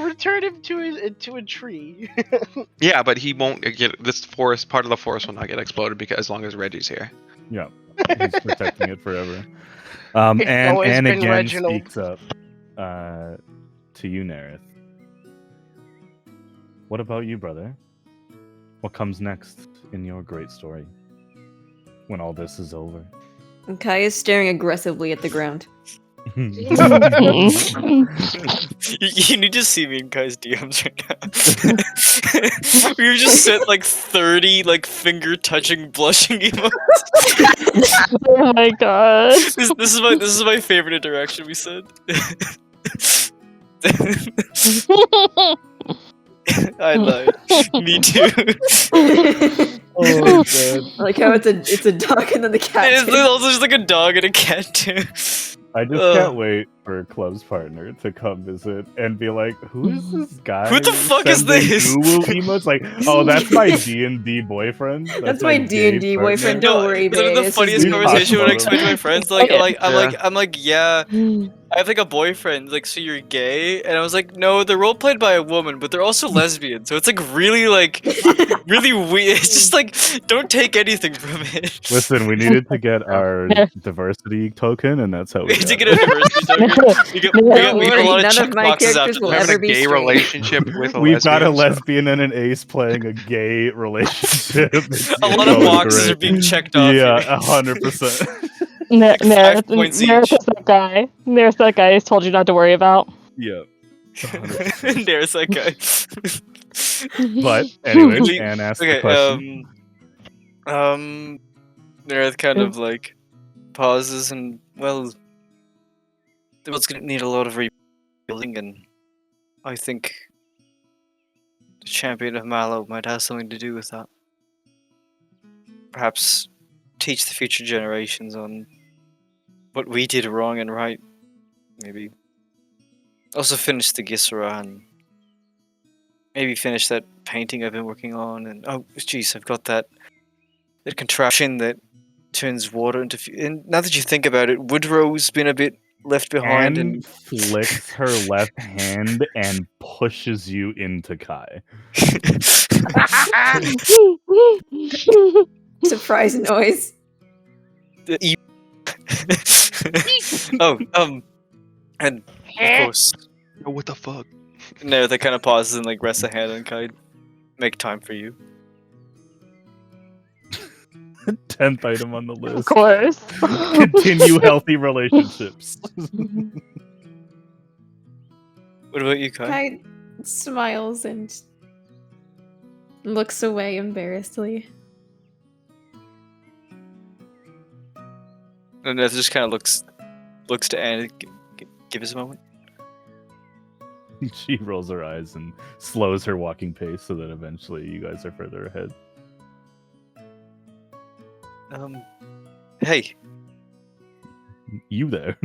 returned him to a tree. Yeah, but he won't get this forest. Part of the forest will not get exploded because as long as Reggie's here. Yeah, he's protecting it forever. And always been again Reginald. speaks up to you, Nerith. What about you, brother? What comes next in your great story when all this is over? Kai is staring aggressively at the ground. You need to see me in Kai's DMs right now. We've just sent 30 finger touching blushing emotes. Oh my god. This is my favorite interaction we said. I lied. Me too. Oh, God. I like how it's a dog and then the cat. It's also just a dog and a cat too. I just can't wait for a club's partner to come visit and be like, "Who is this guy? Who the fuck is sending this?" Uwu emotes?" Like, "Oh, that's my D&D boyfriend. That's my gay D&D partner." boyfriend. Don't worry, It's like babe. the It's just funniest We me. conversation when I talked explain to my about friends. Like, Yeah. I'm like, yeah, I have like a boyfriend. Like, so you're gay? And I was like, no, they're role played by a woman, but they're also lesbian. So it's like really weird. It's just like, don't take anything from it. Listen, we needed to get our diversity token, and that's how we We had to got get it. a diversity token. We got Don't a worry, lot of none check of my boxes characters after will that. Having ever a be gay straight. relationship with a We've got a lesbian, so- lesbian and an ace playing a gay relationship. It's A lot of going boxes are great. being checked off. Yeah, here. 100%. Like 5 points each. There's that guy. There's that guy who's told you not to worry about. Yeah. 100%. There's that guy. But anyway, We- Anne asked okay, the question. Nerith kind of like pauses and well, the world's gonna need a lot of rebuilding, and I think the champion of Mallow might have something to do with that. Perhaps teach the future generations on what we did wrong and right. Maybe also finish the Gisera and maybe finish that painting I've been working on. And oh, jeez, I've got that contraption that turns water into. And now that you think about it, Woodrow's been a bit left behind. Anne And flicks her left hand and pushes you into Kai. Surprise noise. Oh, and of course, Yo, what the fuck? no, they kind of pauses and like rests a hand and kind of make time for you. 10th item on the Of list. course. Continue healthy relationships. What about you, Kai? Kai smiles and looks away embarrassedly. And it just kind of looks to Anne. Give us a moment. She rolls her eyes and slows her walking pace so that eventually you guys are further ahead. Hey, You there?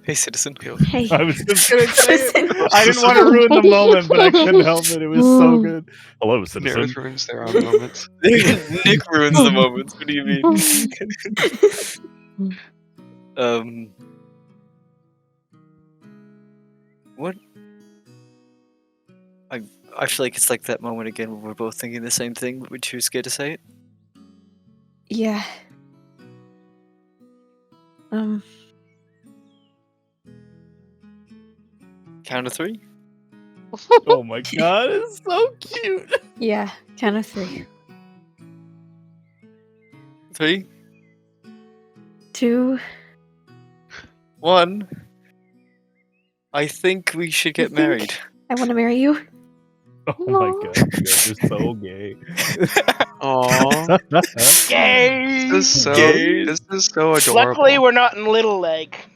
hey, citizen. Hey. I was just gonna say it. Citizen. I didn't want to ruin the moment, but I couldn't help it. It was so good. Hello, citizen. Nerith ruins their own moments. Nick ruins the moments. What do you mean? What? I feel like it's like that moment again where we're both thinking the same thing, but we're too scared to say it. Yeah. Count of 3. Oh my god, it's so cute. Yeah. Count of 3. 3, 2. 1. I think we should get married. I want to marry you. Oh my god, you guys are so gay. Aww. Yay! This is so Gay. this is so adorable. Luckily, we're not in Little Lake.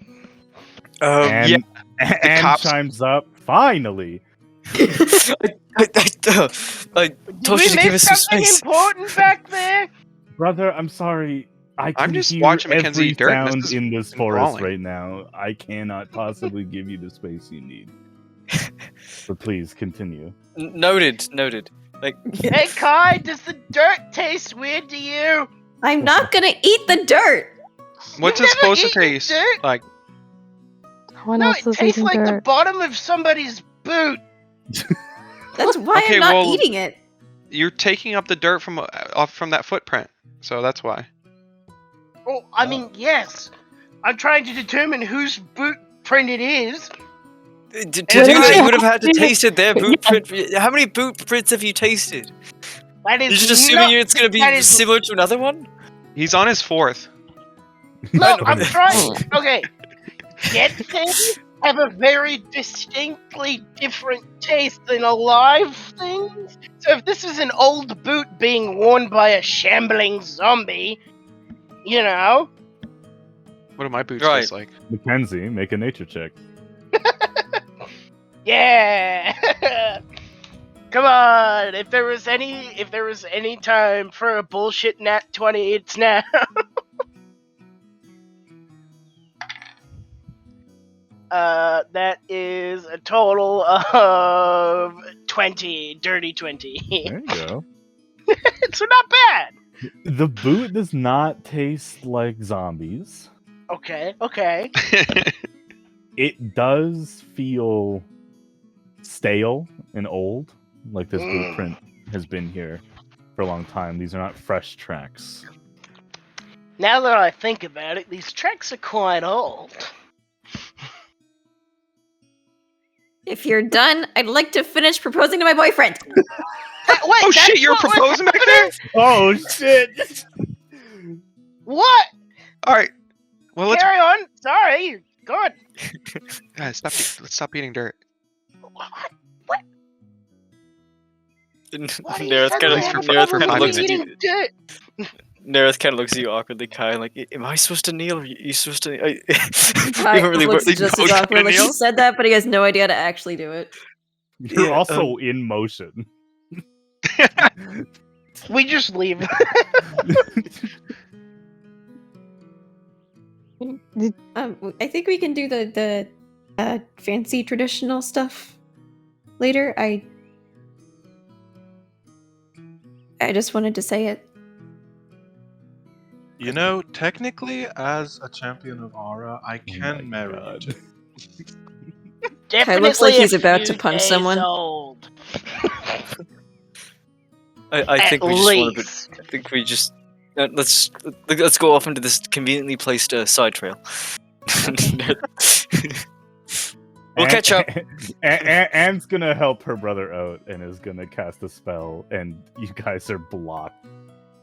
And, yeah, and cops- chimes up. Finally. I told you to give us some something space. important back there? Brother, I'm sorry. I can just hear watching Mackenzie every eat dirt, and this sound is in this forest enthralling. right now. I cannot possibly give you the space you need. But please continue. Noted. Like, Hey, Kai, does the dirt taste weird to you? I'm not gonna eat the dirt. What's You it never supposed to eaten taste dirt? like? One No, else it is tastes eating like the dirt. bottom of somebody's boot. That's why Okay, I'm not well- eating it. You're taking up the dirt from off from that footprint, so that's why. Oh, I mean, yes. I'm trying to determine whose boot print it is. to do And that, I- you would have had to taste their boot print. How many boot prints have you tasted? That is You're just assuming not- it's going to that be is- similar to another one? He's on his 4th. No, I'm trying. Okay. Dead things have a very distinctly different taste than alive things. So if this is an old boot being worn by a shambling zombie, you know, What do my boots Right. taste like? Mackenzie, make a nature check. yeah. Come on, if there was any time for a bullshit nat 20, it's now. That is a total of 20. Dirty 20. There you go. So not bad. The boot does not taste like zombies. Okay. It does feel stale and old, like this blueprint has been here for a long time. These are not fresh tracks. Now that I think about it, these tracks are quite old. If you're done, I'd like to finish proposing to my boyfriend. Wait, Oh that's shit, you're what was proposing back happening? there? Oh shit! What? Alright. Well, let's Carry on. Sorry. Good. guys, let's stop eating dirt. What? Why do you Nerith suddenly kinda- have a Nerith problem kinda with looks me at eating dirt? Nerith kind of looks at you awkwardly, Kai, like, am I supposed to kneel? Or are you supposed to? You Kai haven't really looks worked- just know as how to awkward. Like he kneel? said that, but he has no idea how to actually do it. You're Yeah, also in motion. We just leave. I think we can do the fancy traditional stuff later. I just wanted to say it. You know, technically, as a champion of Aura, I my can marry you. God. too. Definitely looks like he's a about to few punch days someone. Old. I think At we just want to. least. I think we just let's go off into this conveniently placed side trail. We'll catch up. Anne's gonna help her brother out and is gonna cast a spell, and you guys are blocked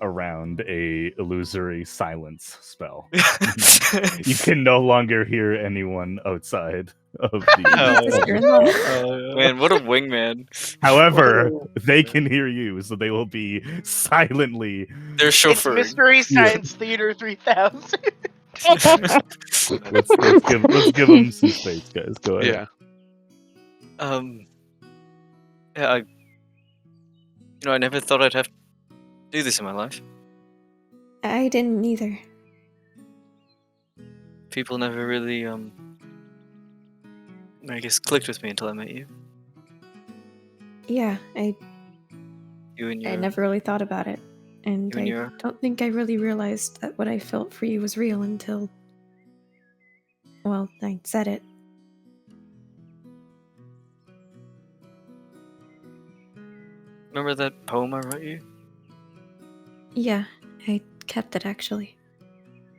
around a illusory silence spell. You can no longer hear anyone outside of the. Sister-in-law. Man, what a wingman! However, they can hear you, so they will be silently. They're It's chauffeuring. Mystery Science Theater 3000. Let's give them some space, guys. Go ahead. Yeah. Yeah, I never thought I'd have to do this in my life. I didn't either. People never really, I guess, clicked with me until I met you. Yeah, You and your, I never really thought about it, and you and I your, don't think I really realized that what I felt for you was real until, well, I said it. remember that poem I wrote you? Yeah, I kept it actually.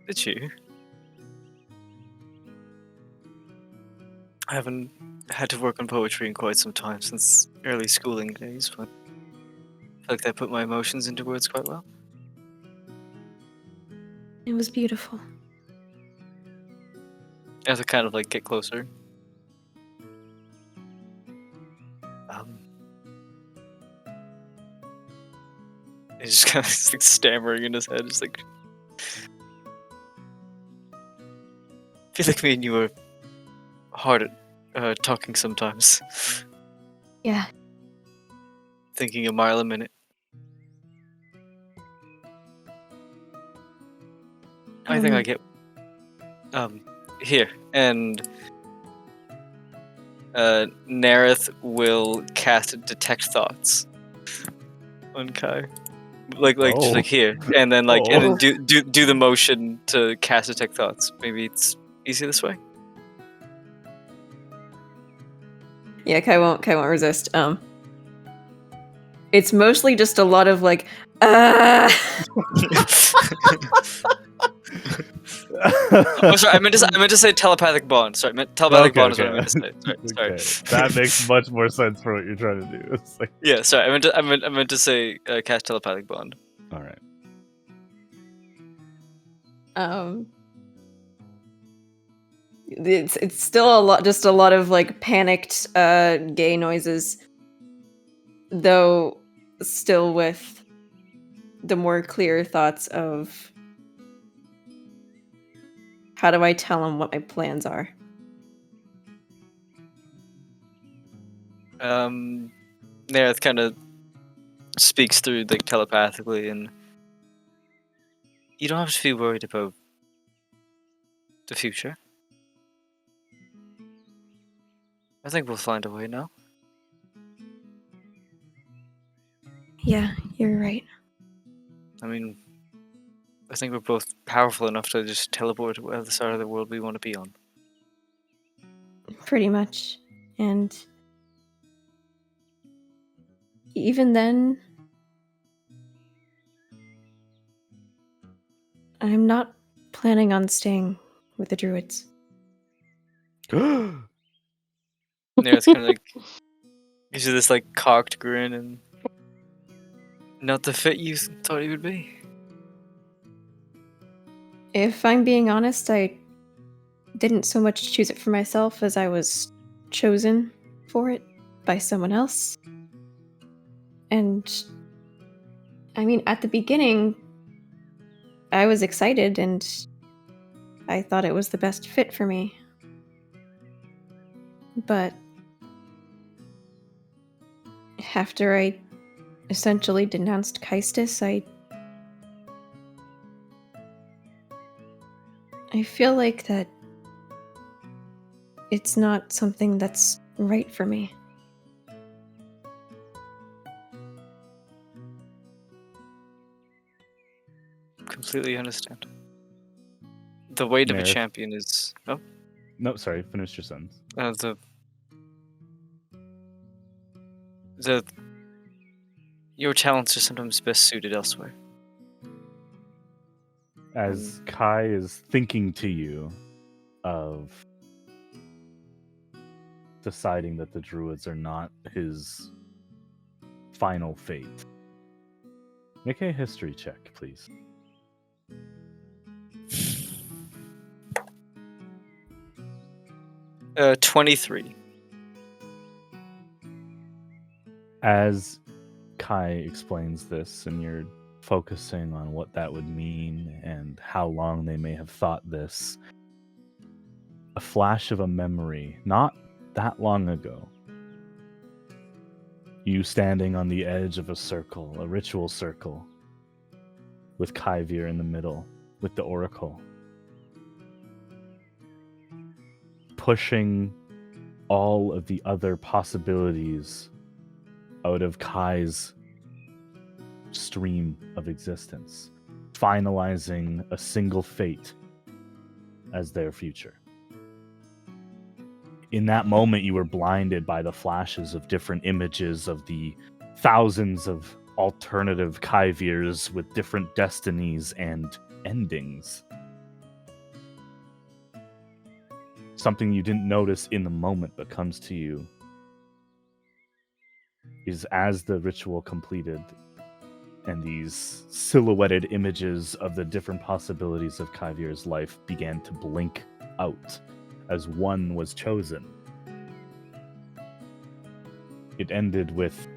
Did you? I haven't had to work on poetry in quite some time, since early schooling days, but I feel like I put my emotions into words quite well. It was beautiful. I have to kind of like get closer. He's just kind of like stammering in his head, just like. I feel like me and you were hard at talking sometimes. Yeah. Thinking a mile a minute. I think I get. Here, and Nerith will cast Detect Thoughts on Kai. Just like here, and then and then do the motion to cast Detect Thoughts. Maybe it's easier this way. Yeah, Kai won't resist. It's mostly just a lot of like, Oh, sorry. I meant to say telepathic bond. Sorry, telepathic bond is what I meant to say. Sorry. Okay. That makes much more sense for what you're trying to do. It's like, Yeah, sorry. I meant to say cast telepathic bond. all right. It's still a lot of like panicked gay noises, though still with the more clear thoughts of how do I tell him what my plans are. Nerith kind of speaks through like telepathically, and you don't have to be worried about the future. I think we'll find a way now. Yeah, you're right. I mean, I think we're both powerful enough to just teleport to whatever side of the world we want to be on. Pretty much. And even then, I'm not planning on staying with the druids. Yeah, it's kind of like gives you this like cocked grin and not the fit you thought he would be. If I'm being honest, I didn't so much choose it for myself as I was chosen for it by someone else. And I mean, at the beginning, I was excited and I thought it was the best fit for me. But after I essentially denounced Kaistis, I feel like that it's not something that's right for me. Completely understand. The weight of a Nerith. champion is No, sorry. Finish your sentence. the your talents are sometimes best suited elsewhere. As Kai is thinking to you of deciding that the druids are not his final fate, make a history check, please. Uh, 23. As Kai explains this, and you're focusing on what that would mean and how long they may have thought this, a flash of a memory, not that long ago. You standing on the edge of a circle, a ritual circle, with Kyvir in the middle, with the oracle, pushing all of the other possibilities out of Kai's stream of existence, finalizing a single fate as their future. In that moment, you were blinded by the flashes of different images of the thousands of alternative Kyvirs with different destinies and endings. Something you didn't notice in the moment but comes to you is as the ritual completed and these silhouetted images of the different possibilities of Kyvir's life began to blink out as one was chosen. It ended with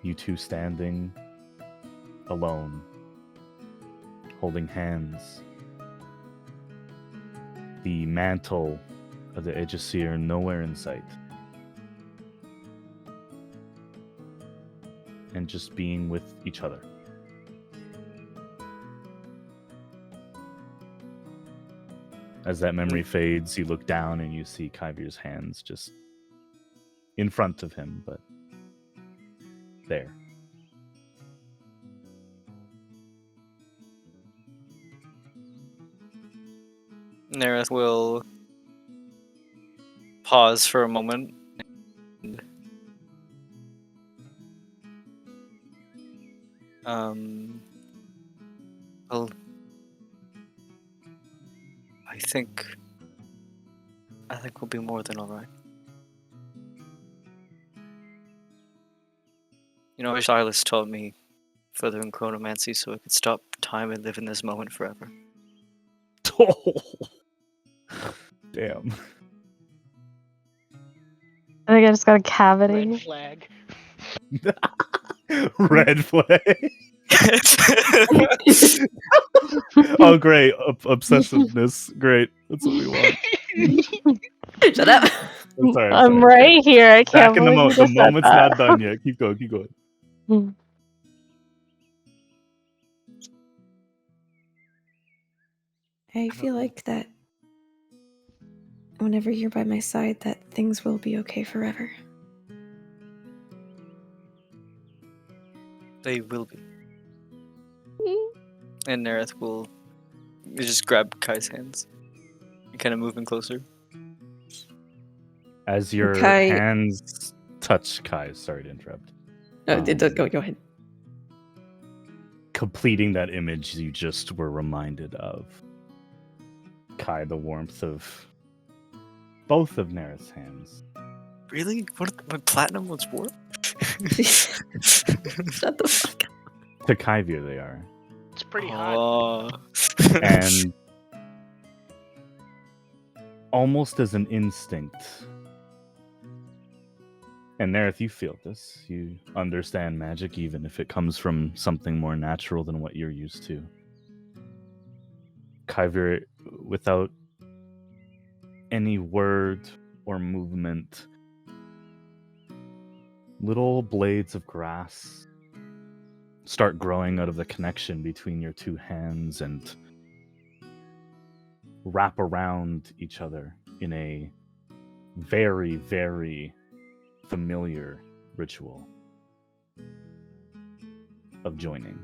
you two standing alone, holding hands. The mantle of the Aegir nowhere in sight. And just being with each other. As that memory fades, you look down and you see Kyvir's hands just in front of him, but there. Nerith will pause for a moment. Well, I think we'll be more than alright. You know, Silas taught me further in chronomancy so I could stop time and live in this moment forever. Oh, damn. I think I just got a Red cavity. flag. Red flag. Oh, great. Obsessiveness. Great. That's what we want. Shut up. I'm sorry. I'm right here. I Back can't in the believe you moment. The just said moment's that. not done yet. Keep going. Keep going. I feel like that whenever you're by my side that things will be okay forever. They will be. And Nereth will just grab Kai's hands and kind of move in closer. As your Kai- hands touch Kai, sorry to interrupt. Go ahead. Completing that image you just were reminded of. Kai, the warmth of both of Nereth's hands. Really? What? My platinum was warm? Shut the fuck up. To Kaivir they are. It's pretty hot. Oh. And almost as an instinct, and Nereth, you feel this. You understand magic even if it comes from something more natural than what you're used to. Kaivir, without any word or movement, little blades of grass start growing out of the connection between your two hands and wrap around each other in a very, very familiar ritual of joining.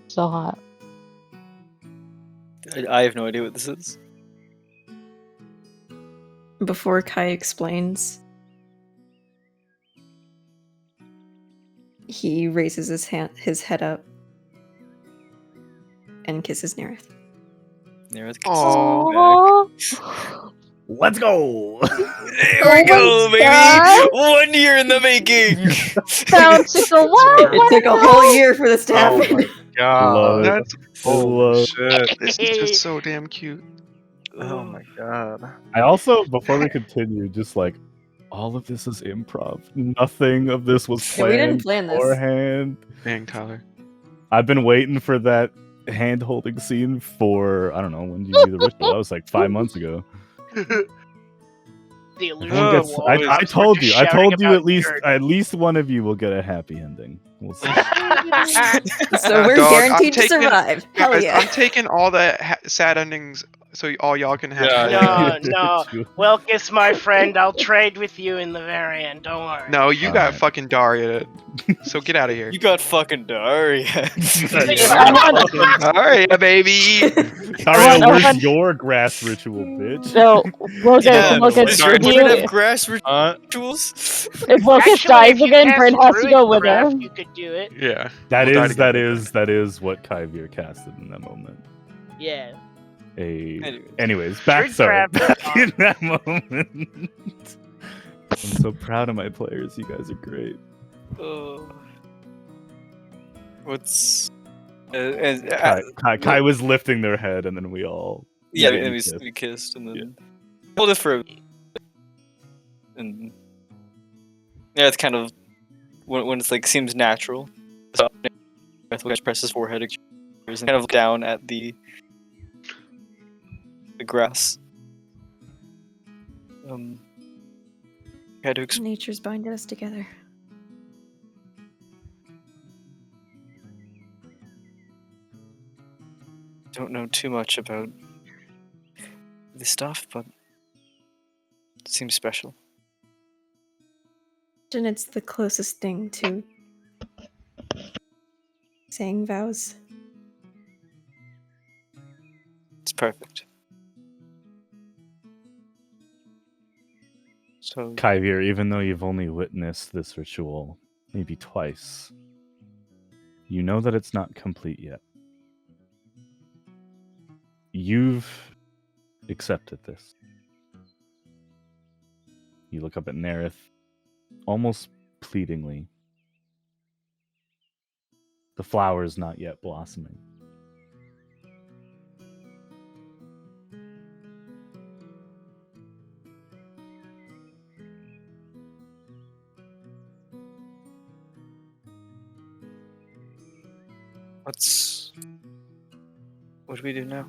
So hot. I have no idea what this is. Before Kai explains, he raises his head up and kisses Nereth. Nereth kisses Oh. back. Let's go! There we go, baby! God. 1 year in the making! Sounds like a what? It took a whole year for this to Oh happen. my god. Love it. That's Holy shit. this is just so damn cute. Oh my god. I also, before we continue, just like, all of this is improv. Nothing of this was Yeah, planned we didn't plan this. beforehand. Dang, Tyler. I've been waiting for that hand-holding scene for, I don't know, when did you do the ritual? That was like 5 months ago. The Everyone illusion gets- wall. I We're told just you. I shouting told you about at least one of you will get a happy ending. We'll see. So we're Dog, I'm guaranteed to taking- survive. Hell Guys, yeah. I'm taking all the sad endings so all y'all can have. Yeah. No, no. Welkus, my friend, I'll trade with you in the very end. Don't worry. No, you got Alright. fucking Daria. So get out of here. You got fucking Daria. Daria, baby. Daria, no where's one- your grass ritual, bitch? No, Wilkes, Yeah, Wilkes, does sorry, if Bryn have you, grass Huh? rituals? if Wilkes Actually, dies if you again, cast Bryn has to go with Druidcraft, him. You could do it. Yeah. That We'll die is that together. is what Kaivir casted in that moment. Yeah. Anyways, back Druid craft. in that moment. I'm so proud of my players. You guys are great. What's Kai was lifting their head, and then we all yeah, met and and kissed. we kissed and then hold it for and yeah, it's kind of when it's like seems natural. So press his forehead and kind of look down at the grass. Had to Nature's binded us together. don't know too much about this stuff, but it seems special. And it's the closest thing to saying vows. It's perfect. So Kaivir, even though you've only witnessed this ritual maybe twice, you know that it's not complete yet. You've accepted this. You look up at Nereth, almost pleadingly. The flower is not yet blossoming. what do we do now?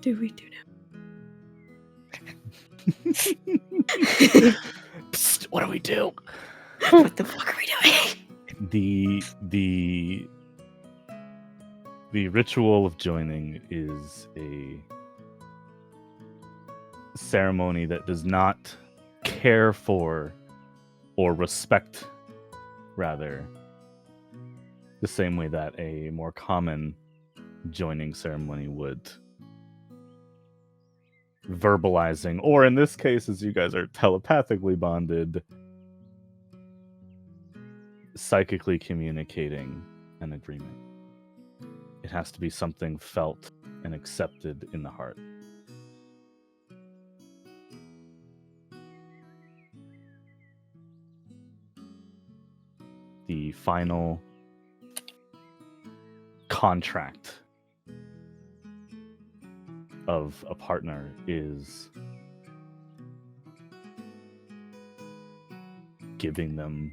Do we do Psst, what do we do? now? What the fuck are we doing? The ritual of joining is a ceremony that does not care for or respect, rather, the same way that a more common joining ceremony would. Verbalizing, or in this case, as you guys are telepathically bonded, psychically communicating an agreement. It has to be something felt and accepted in the heart. The final contract of a partner is giving them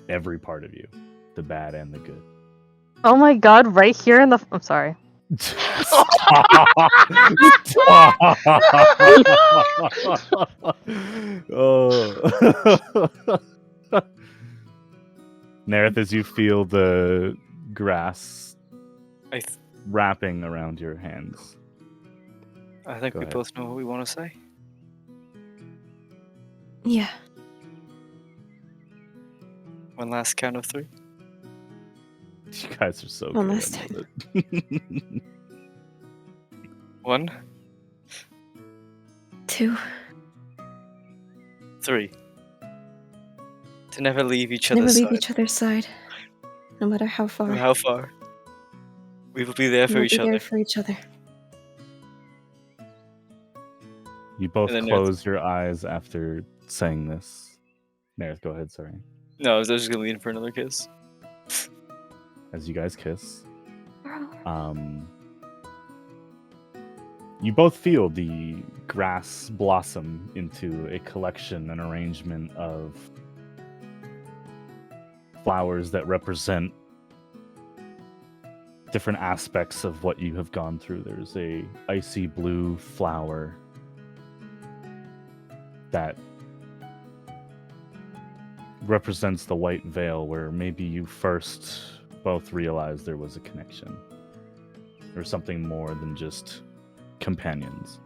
every part of you, the bad and the good. Oh my god, right here in the... I'm sorry. Oh. Nerith, as you feel the grass wrapping around your hands. I think Go we ahead. both know what we want to say. Yeah. One last count of 3. You guys are so One good. last I love it. 1, 2. 3. To never leave each other's Never leave side. each other's side, no matter how far. No matter how far. We will be there for We'll each be there other. for each other. You both And then close your eyes after saying this. Nerith, go ahead, sorry. No, I was just gonna lean for another kiss. As you guys kiss. You both feel the grass blossom into a collection, an arrangement of flowers that represent different aspects of what you have gone through. There's a icy blue flower that represents the white veil, where maybe you first both realized there was a connection. Or something more than just companions.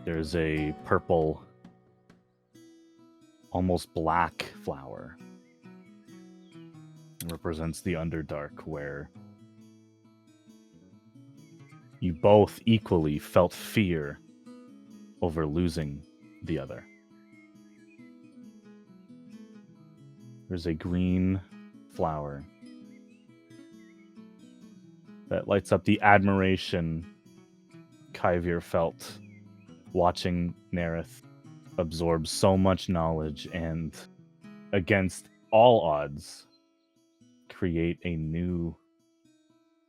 There's a purple, almost black flower. It represents the Underdark, where you both equally felt fear over losing the other. There's a green flower that lights up the admiration Kyvir felt watching Nerith absorb so much knowledge and, against all odds, create a new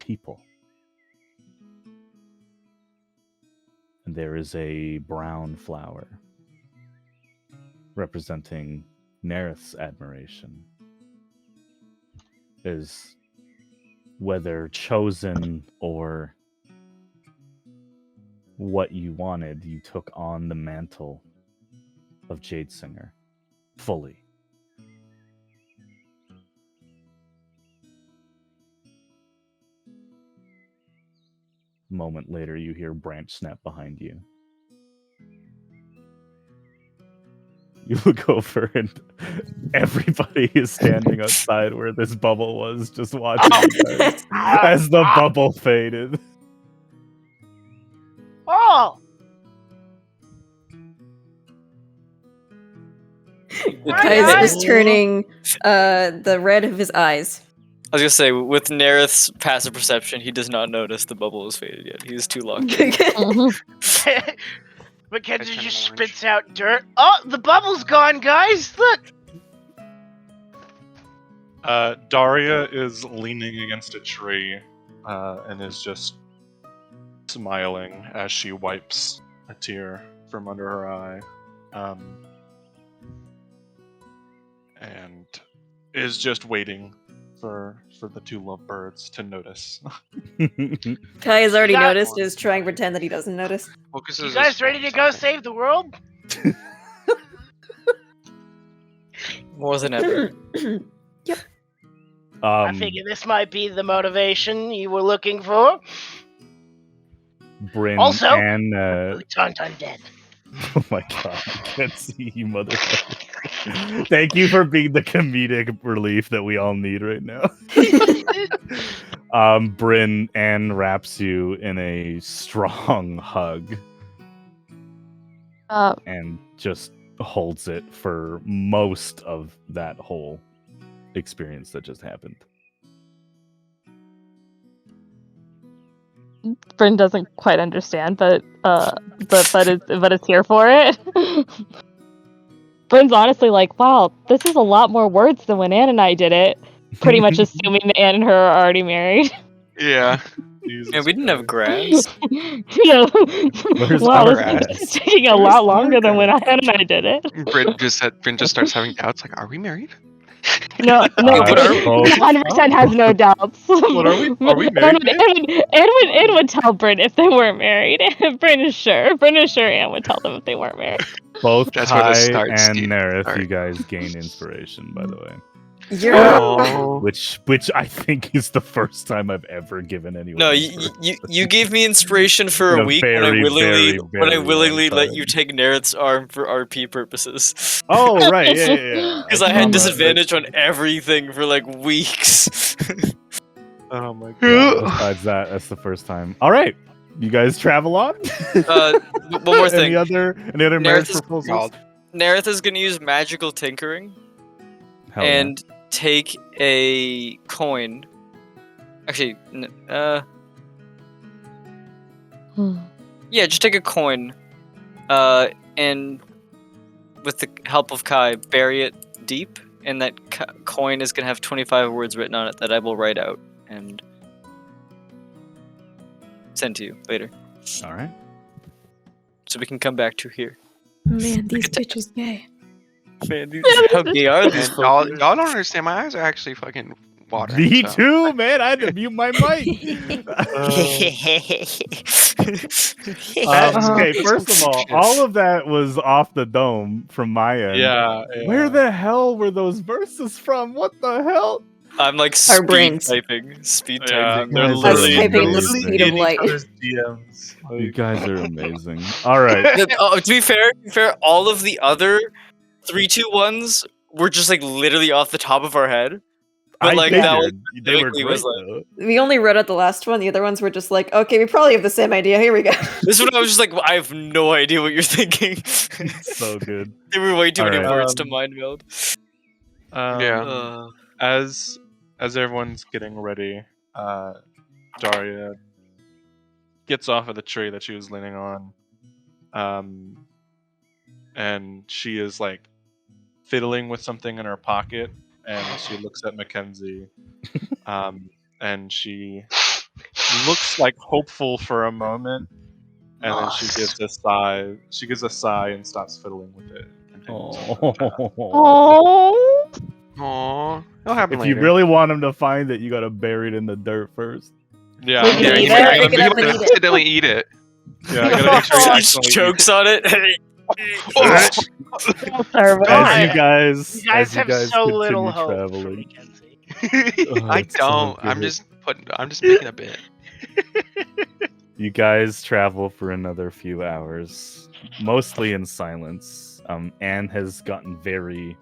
people. And there is a brown flower representing Nerith's admiration. Is whether chosen or what you wanted, you took on the mantle of Jadesinger fully. A moment later, you hear branch snap behind you. You look over and everybody is standing outside where this bubble was, just watching you guys as the bubble faded. Oh! Kaiser is turning the red of his eyes. I was gonna say, with Nerith's passive perception, he does not notice the bubble is faded yet. He's too locked in. Mackenzie That's just kinda orange. spits out dirt. Oh, the bubble's gone, guys! Look! Daria is leaning against a tree and is just smiling as she wipes a tear from under her eye. And is just waiting for the two lovebirds to notice. Kai has already Got noticed, one. is trying to pretend that he doesn't notice. Focuses You his guys ready to focus go on save the world? More than ever. I figure this might be the motivation you were looking for. Bryn Also, and Tauntaun undead. oh my god, I can't see you, motherfucker. Thank you for being the comedic relief that we all need right now. Bryn Anne wraps you in a strong hug and just holds it for most of that whole experience that just happened. Bryn doesn't quite understand, but it's here for it. Bryn's honestly like, wow, this is a lot more words than when Anne and I did it. Pretty much assuming that Anne and her are already married. Yeah. Yeah, we didn't have grass. Yeah. Where's Wow, our this is ass? taking a Where's lot our longer than when grass? Anne and I did it. Bryn just starts having doubts. Like, are we married? No, what are we? 100% has no doubts. What are we? Are we married? babe? Anne would tell Bryn if they weren't married. Bryn is sure. Anne would tell them if they weren't married. Both That's where Kai this starts, and Steve. Nerith, Sorry. you guys gain inspiration, by the way. Oh. Which I think is the first time I've ever given anyone. No, inspiration. you gave me inspiration for In a a week very, when I very willingly long let time. you take Nerith's arm for RP purposes. Oh right, yeah. Because I had disadvantage on everything for like weeks. Oh my god. Yeah, besides that, that's the first time. All right, you guys travel on. One more thing. Any other Nerith marriage is- proposals? Nerith is going to use magical tinkering Hell yeah. and take a coin. Actually, yeah, just take a coin, and with the help of Kai, bury it deep, and that coin is gonna have 25 words written on it that I will write out and send to you later, All right. so we can come back to here. Man, these bitches gay. Man, how gay are these? And y'all don't understand. My eyes are actually fucking watering. Me so. too, man. I had to mute my mic. Okay, first of all of that was off the dome from my end. Yeah. Where the hell were those verses from? What the hell? I'm like Our speed brains. typing. Speed Yeah, typing. they're Us literally typing at the literally speed of in each light. other's DMs. You Like, guys are amazing. All right. To be fair, all of the other 3, 2, 1s were just like literally off the top of our head. But I like figured that was they were specifically great, was like- though. We only wrote out the last one. The other ones were just like, okay, we probably have the same idea. Here we go. this one I was just like, I have no idea what you're thinking. So good. There were way too many Alright. words to mind meld. Yeah. As everyone's getting ready, Daria gets off of the tree that she was leaning on, and she is like fiddling with something in her pocket, and she looks at Mackenzie, and she looks like hopeful for a moment, and then she gives a sigh. She gives a sigh and stops fiddling with it. And continues on her path. Oh. Aww. It'll happen If later. you really want him to find it, you gotta bury it in the dirt first. Yeah, Wait, Yeah, Eat you it, might pick it up and eat it. accidentally eat it. yeah. I gotta make sure you She actually chokes on it. As you guys, You guys as have you guys so continue little hope for traveling. Mackenzie. I it's so don't. I'm good. just making a bit. You guys travel for another few hours, mostly in silence. Anne has gotten very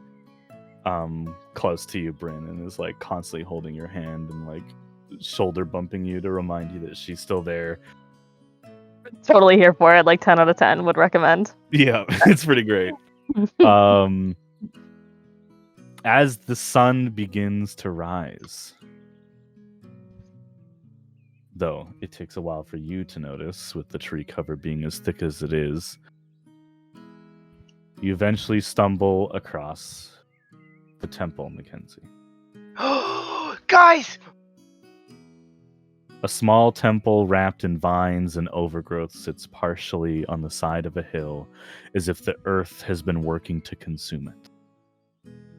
close to you, Bryn, and is like constantly holding your hand and like shoulder bumping you to remind you that she's still there. Totally here for it. Like 10 out of 10 would recommend. Yeah, it's pretty great. As the sun begins to rise, though it takes a while for you to notice, with the tree cover being as thick as it is, you eventually stumble across the temple, Mackenzie. Guys, A small temple wrapped in vines and overgrowth sits partially on the side of a hill, as if the earth has been working to consume it.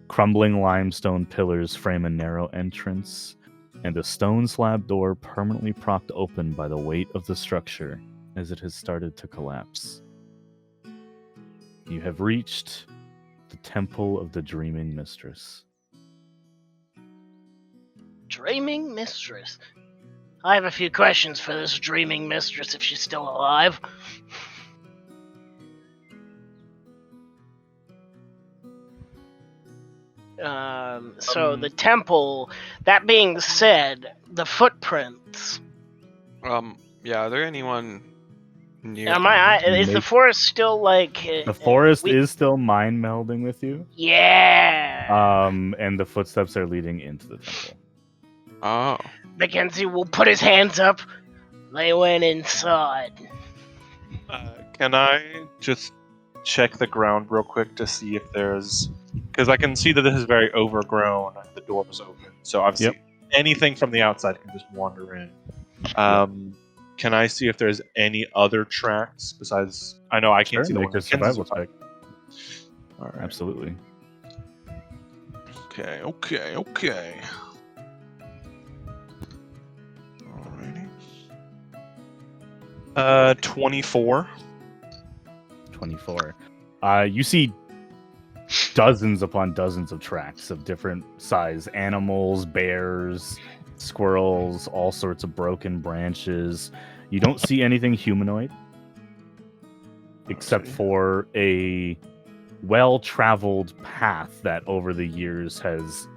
Crumbling limestone pillars frame a narrow entrance, and a stone slab door permanently propped open by the weight of the structure as it has started to collapse. You have reached The Temple of the Dreaming Mistress. Dreaming Mistress. I have a few questions for this Dreaming Mistress if she's still alive. So the temple, that being said, the footprints. Yeah, are there anyone near? Is the forest still like... The forest is still mind melding with you. Yeah! And the footsteps are leading into the temple. Oh. Mackenzie will put his hands up. They went inside. Can I just check the ground real quick to see if there's... Because I can see that this is very overgrown. The door was open. So obviously anything from the outside can just wander in. Can I see if there's any other tracks besides... I know I can't see the make one a survival check. All right. Absolutely. Okay. Alrighty. 24. 24. You see dozens upon dozens of tracks of different size animals, bears, squirrels, all sorts of broken branches. You don't see anything humanoid except for a well-traveled path that over the years has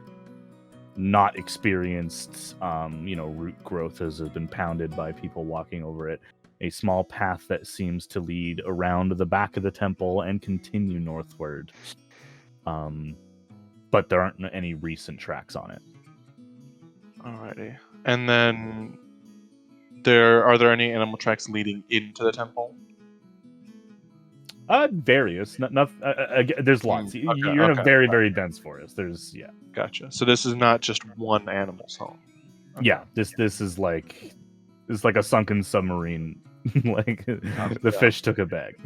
not experienced root growth as has been pounded by people walking over it. A small path that seems to lead around the back of the temple and continue northward. But there aren't any recent tracks on it. Alrighty. And then are there any animal tracks leading into the temple? Various. There's lots. You're in a very, very dense forest. Gotcha. So this is not just one animal's home. Okay. Yeah. This is like a sunken submarine. Like the fish took a bag.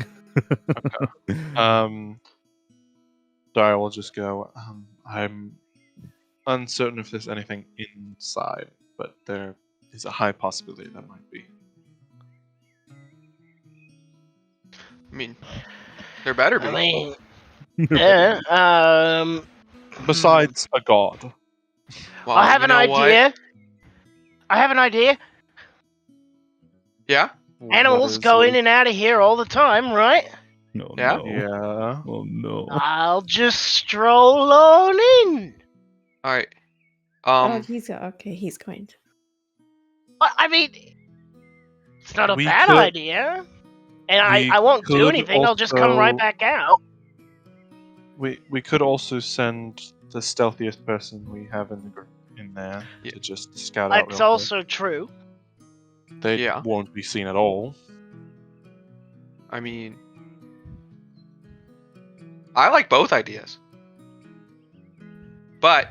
Okay. Dara will just go. I'm uncertain if there's anything inside, but there is a high possibility that might be. I mean, there better be. Besides a god. Well, I have an idea. I have an idea. Yeah? Animals go in and out of here all the time, right? No. Yeah? Yeah. Oh no. I'll just stroll on in. Alright. He's going to. I mean, it's not a We bad could- idea. And I won't do could anything, I'll just come right also- back out. We could also send the stealthiest person we have in there to just scout out. That's real also true. quick. They won't be seen at all. I mean, I like both ideas. But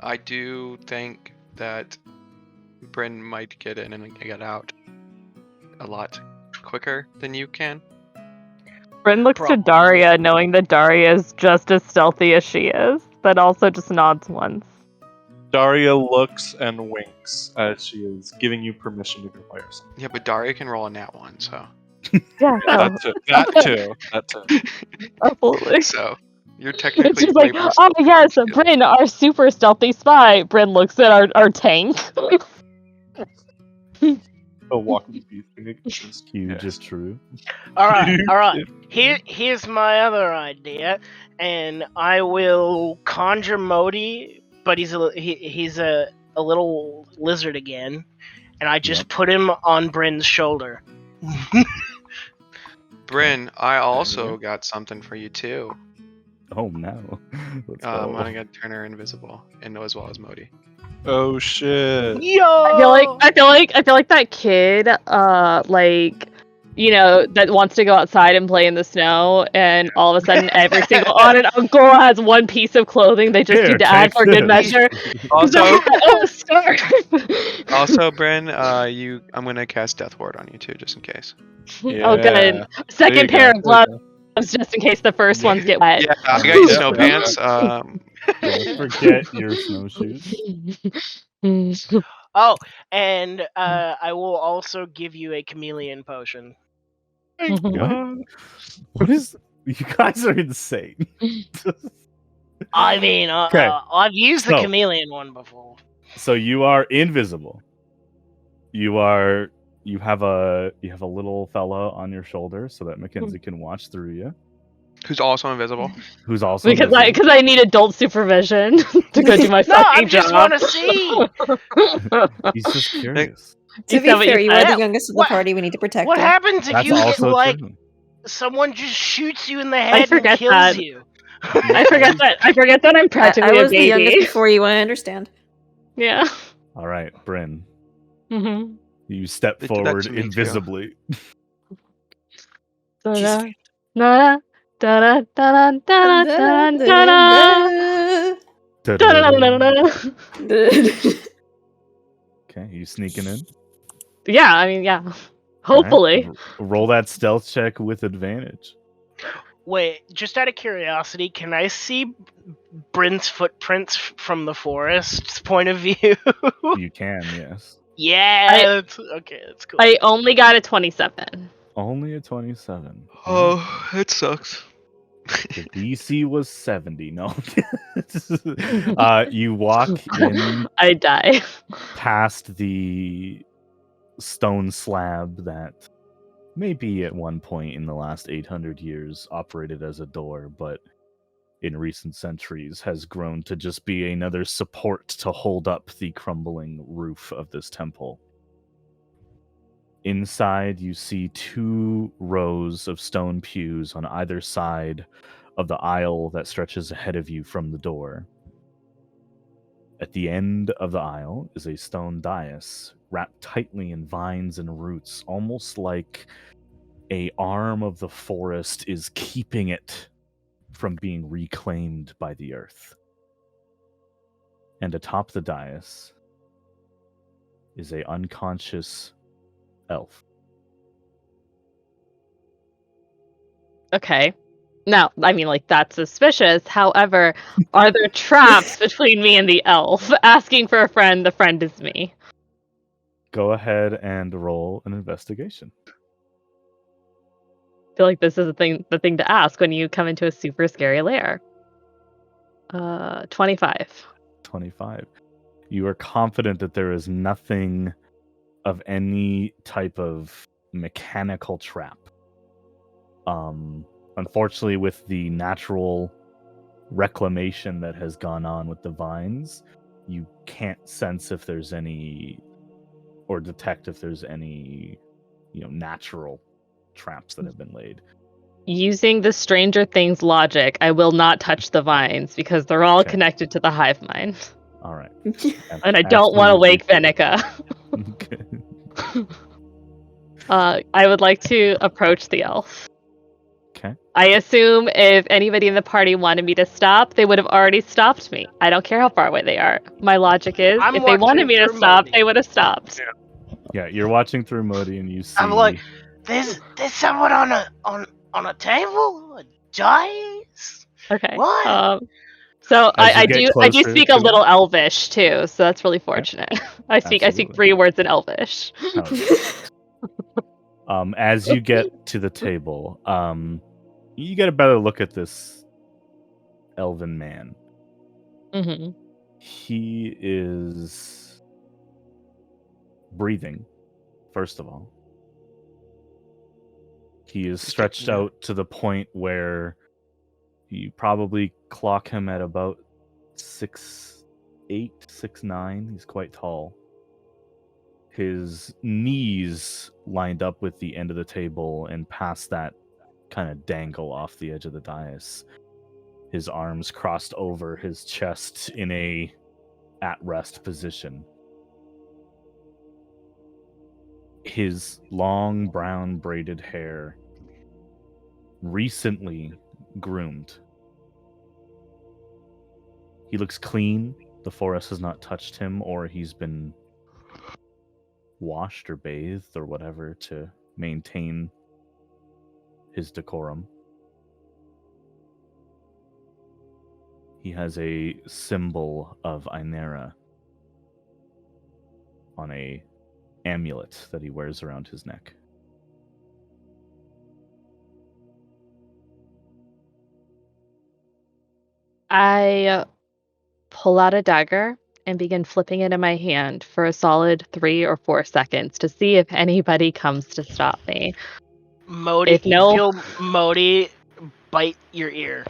I do think that Bryn might get in and get out a lot quicker than you can. Bryn looks to Daria, knowing that Daria is just as stealthy as she is, but also just nods once. Daria looks and winks as she is giving you permission to go by yourself. Yeah, but Daria can roll a nat 1, so. Yeah, That too. absolutely. So, you're technically She's like, way more oh stealthy yes, than she is." Bryn, our super stealthy spy. Bryn looks at our tank. A walking beefcake. It's huge, it's true. Alright. Here's my other idea, and I will conjure Modi, but he's a little lizard again, and I just put him on Bryn's shoulder. Bryn, I also got something for you too. Oh no. Let's I'm go. gonna turn her invisible, and as well as Modi. Oh shit. Yo! I feel like that kid, that wants to go outside and play in the snow, and all of a sudden every single aunt and uncle has one piece of clothing they just need to add for good measure. Also, also, Bryn, I'm gonna cast Death Ward on you too, just in case. Oh, good. Second pair of gloves, just in case the first ones get wet. Yeah, I got you snow pants. Don't forget your snowshoes. Oh, and I will also give you a chameleon potion. What? What is You guys are insane. I mean, Okay, I've used the so- chameleon one before. So you are invisible. You have a little fella on your shoulder so that Mackenzie can watch through you. Who's also invisible. Who's also Because invisible. I need adult supervision to go do my No, fucking I job. just want to see. He's just curious. To Is be that what you fair, you are said? the youngest of the What- party. We need to protect What him. happens if That's you get also like true. someone just shoots you in the I head and forget kills that. you? I forget that I'm practically I a was the youngest baby. before you. I understand. Yeah. All right, Bryn. Mm-hmm. You step They did that forward to me, too. invisibly. Da-da, da-da, da-da, da-da, da-da, da-da, da-da. Okay, you sneaking in? Yeah, I mean, yeah. All right, Hopefully. roll that stealth check with advantage. Wait, just out of curiosity, can I see Bryn's footprints from the forest's point of view? You can, yes. Yeah, okay, that's cool. I only got a 27. Only a 27. Oh, it sucks. The DC was 70. No. You walk in I die. past the stone slab that maybe at one point in the last 800 years operated as a door, but in recent centuries has grown to just be another support to hold up the crumbling roof of this temple. Inside, you see 2 rows of stone pews on either side of the aisle that stretches ahead of you from the door. At the end of the aisle is a stone dais wrapped tightly in vines and roots, almost like a arm of the forest is keeping it from being reclaimed by the earth. And atop the dais is a unconscious elf. Okay. Now, I mean, like, that's suspicious. However, are there traps between me and the elf? Asking for a friend, the friend is me. Go ahead and roll an investigation. I feel like this is the thing to ask when you come into a super scary lair. 25. 25. You are confident that there is nothing of any type of mechanical trap. Unfortunately, with the natural reclamation that has gone on with the vines, you can't sense if there's any, or detect if there's any, natural traps that have been laid. Using the Stranger Things logic, I will not touch the vines because they're all Okay. connected to the hive mind. All right. And I don't want to wake Absolutely. Venica. Okay. I would like to approach the elf. Okay. I assume if anybody in the party wanted me to stop, they would have already stopped me. I don't care how far away they are. My logic is, I'm if they wanted watching me to through stop, Modi. they would have stopped. Yeah, you're watching through Modi and you see. I'm like, there's someone on a table, a dais. Okay. What? So As you I get do closer speak to a them. little Elvish too, so that's really fortunate. I speak Absolutely. 3 words in Elvish. Hell yeah. As you get to the table, you get a better look at this elven man. Hmm. He is breathing, first of all. He is stretched out to the point where you probably clock him at about 6'8", 6'9". He's quite tall. His knees lined up with the end of the table, and past that kind of dangle off the edge of the dais. His arms crossed over his chest in a at-rest position. His long brown braided hair, recently groomed. He looks clean. The forest has not touched him, or he's been washed or bathed or whatever to maintain his decorum. He has a symbol of Ainera on a amulet that he wears around his neck. I pull out a dagger and begin flipping it in my hand for a solid 3 or 4 seconds to see if anybody comes to stop me. Modi, If no- feel Modi bite your ear.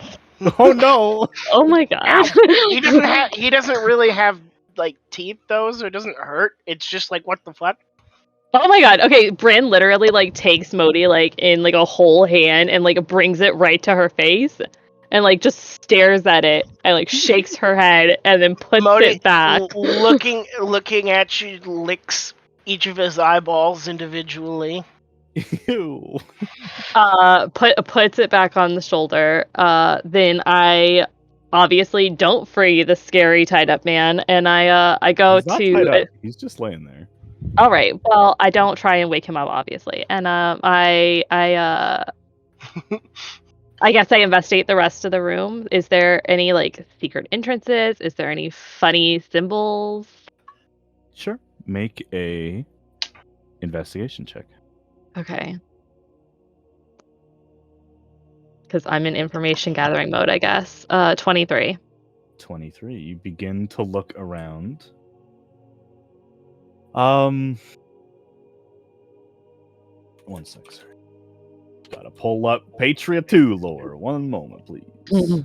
Oh no! Oh my god. He doesn't really have like teeth though, so it doesn't hurt. It's just like, what the fuck? Oh my god. Okay, Bryn literally like takes Modi like in like a whole hand and like brings it right to her face and like just stares at it and like shakes her head and then puts Modi, it back. looking at you, licks each of his eyeballs individually. Ew. Puts it back on the shoulder. Then I obviously don't free the scary tied up man, and I go He's not to. tied up. He's just laying there. All right. Well, I don't try and wake him up, obviously, and I guess I investigate the rest of the room. Is there any like secret entrances? Is there any funny symbols? Sure. Make a investigation check. Okay. Because I'm in information gathering mode, I guess. 23. 23. You begin to look around. One sec, sir. Gotta pull up Patria 2 lore. One moment, please.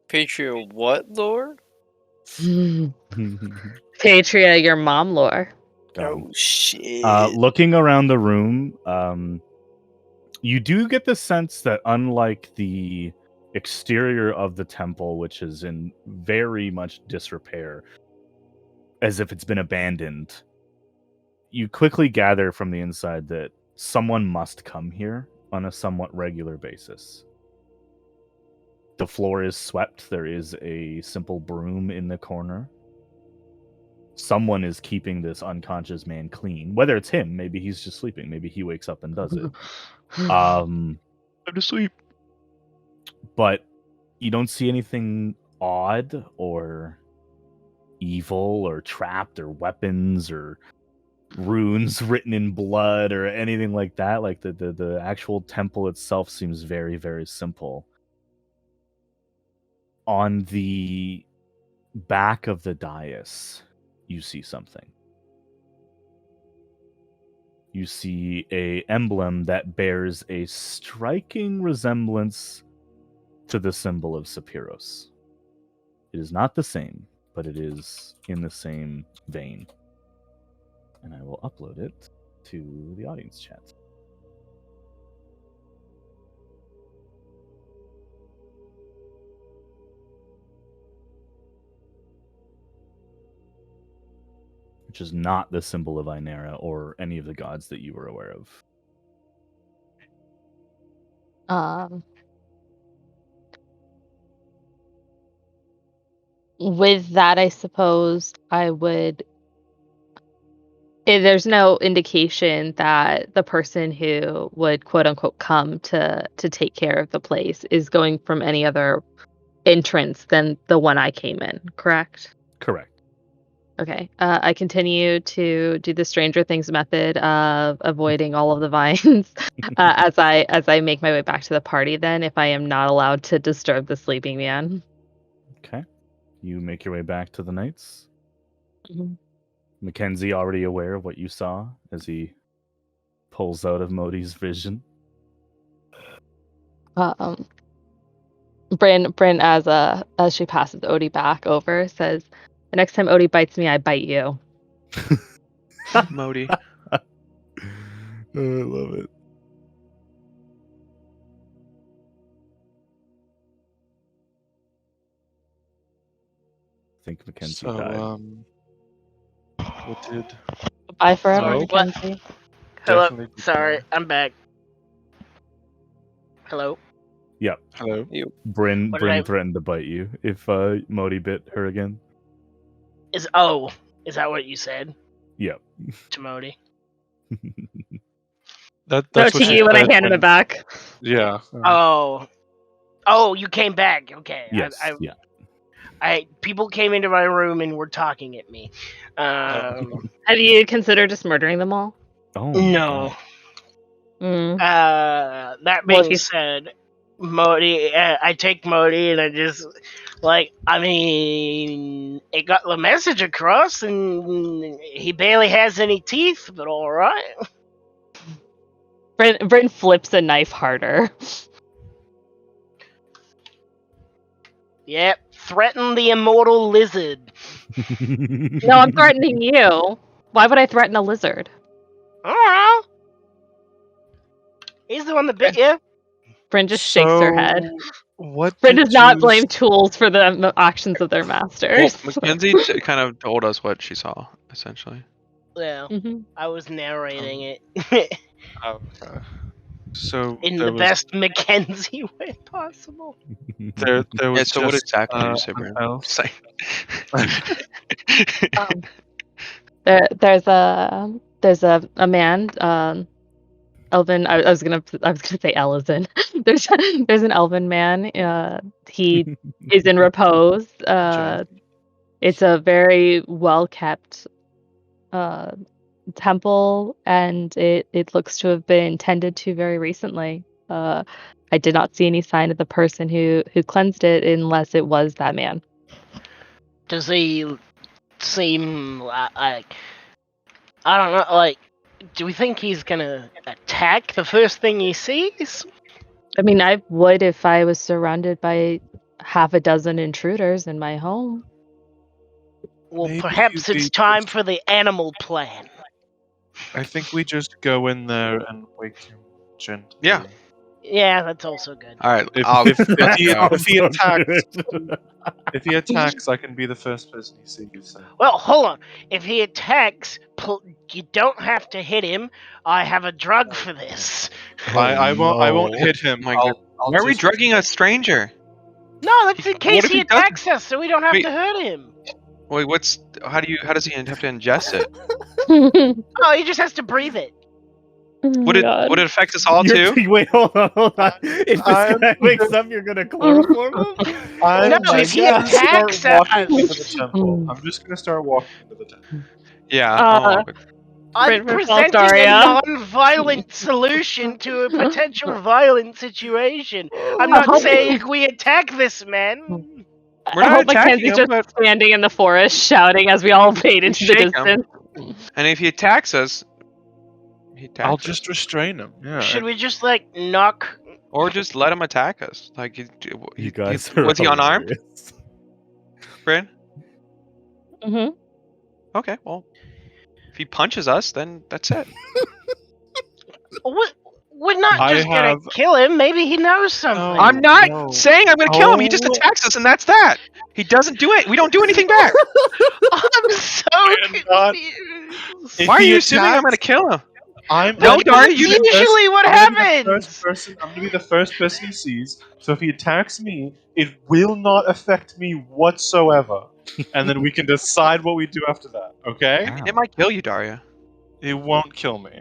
Patria what, Lord? Patria, your mom lore. Oh, shit. Looking around the room, you do get the sense that unlike the exterior of the temple, which is in very much disrepair, as if it's been abandoned, you quickly gather from the inside that someone must come here on a somewhat regular basis. The floor is swept. There is a simple broom in the corner. Someone is keeping this unconscious man clean. Whether it's him, maybe he's just sleeping. Maybe he wakes up and does it. I'm to sleep. But you don't see anything odd or evil or trapped or weapons or runes written in blood or anything like that. Like the actual temple itself seems very, very simple. On the back of the dais, you see something. You see a emblem that bears a striking resemblance to the symbol of Sapiros. It is not the same, but it is in the same vein. And I will upload it to the audience chat. Which is not the symbol of Inera or any of the gods that you were aware of. With that, I suppose I would. There's no indication that the person who would quote unquote come to take care of the place is going from any other entrance than the one I came in, correct? Correct. Okay. I continue to do the Stranger Things method of avoiding all of the vines as I make my way back to the party. Then, if I am not allowed to disturb the sleeping man. Okay. You make your way back to the Knights. Mm-hmm. Mackenzie already aware of what you saw as he pulls out of Modi's vision. Bryn as she passes Odie back over says, "The next time Odie bites me, I bite you." Modi. I love it. I think Mackenzie died. What did? Bye forever, No. Mackenzie. Hello. Definitely did Sorry, not. I'm back. Hello. Yep. Hello. Bryn What did I- threatened to bite you if Modi bit her again. Is that what you said Yep. to Modi? That's No, what to she you when I said handed it back. Yeah. Oh, you came back. Okay. Yes. Yeah. People came into my room and were talking at me. Have you considered just murdering them all? Oh. my No. God. Mm. That Well, being if you- said, Modi, I take Modi and I just like, I mean, it got the message across, and he barely has any teeth, but all right. Bryn flips a knife harder. Yep, threaten the immortal lizard. No, I'm threatening you. Why would I threaten a lizard? I don't know. He's the one that bit you. Bryn just shakes her head. What Bryn did does not you blame tools for the actions of their Well, masters. Mackenzie kind of told us what she saw, essentially. Yeah, Mhm. I was narrating it Okay. So in there the was best Mackenzie way possible. there Yeah, was so what just exactly did you say, an Brandon? elf. Just like- Um, there's a man, elven. I was gonna say Elven. There's an elven man. He is in repose. It's a very well kept temple, and it looks to have been tended to very recently. I did not see any sign of the person who cleansed it, unless it was that man. Does he seem like I don't know? Like, do we think he's gonna attack the first thing he sees? I mean, I would if I was surrounded by half a dozen intruders in my home. Well, Maybe perhaps we it's time just- for the animal plan. I think we just go in there and wake him gently. Yeah. Yeah, that's also good. All right, If, I'll, if, if, he, I'll- if he attacks, good. if he attacks, I can be the first person he sees. So. Well, hold on. If he attacks, you don't have to hit him. I have a drug for this. I won't no. hit him. My I'll Why are we just- drugging a stranger? No, that's in What case if he he doesn't? attacks us, so we don't have Wait. to hurt him. Wait, how does he have to ingest it? Oh, he just has to breathe it. Would it affect us all too? Wait, hold on. If this I'm guy wakes up, you're gonna chloroform him? I'm No, just if he gonna attacks start walking us- into the temple. I'm just gonna start walking into the temple. Yeah. Uh, I'm for presenting Daria. a non-violent solution to a potential violent situation. I'm I not hope- saying we attack this man. We're I not hope attacking Mackenzie's him, just standing in the forest shouting as we all fade into the shake him. distance. And if he attacks us, I'll just restrain him. Yeah. Should we just like knock? or just let him attack us. Like, You guys are was he unarmed, hilarious. Bryn? Mm-hmm. Okay, well, if he punches us, then that's it. We're not I just gonna have- kill him. Maybe he knows something. No. I'm not no. saying I'm gonna kill him. He just Oh. attacks us, and that's that. He doesn't do it. We don't do anything back. I'm so am not- confused. If Why are he you assuming I'm gonna attacks- kill him? I'm No, gonna be Daria, the you- first- Usually what I'm gonna be the happens? first person- I'm gonna be the first person he sees. So if he attacks me, it will not affect me whatsoever. And then we can decide what we do after that. Okay? Wow. It might kill you, Daria. It won't kill me.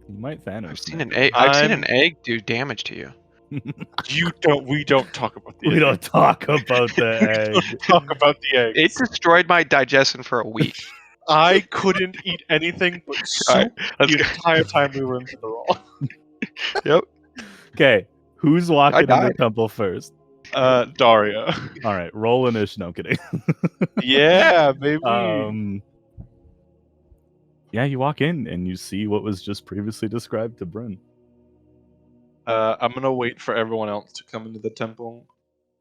You might Thanos. I've seen me. an egg. I've seen I'm- an egg do damage to you. We don't talk about the We egg. don't talk about the We egg. don't talk about the egg. It destroyed my digestion for a week. I couldn't eat anything but soup Alright, let's the go. entire time we were in the roll. Yep. Okay, who's walking in the died. temple first? Daria. All right, roll initiative. No, I'm kidding. Yeah, baby. Yeah, you walk in and you see what was just previously described to Bryn. I'm gonna wait for everyone else to come into the temple,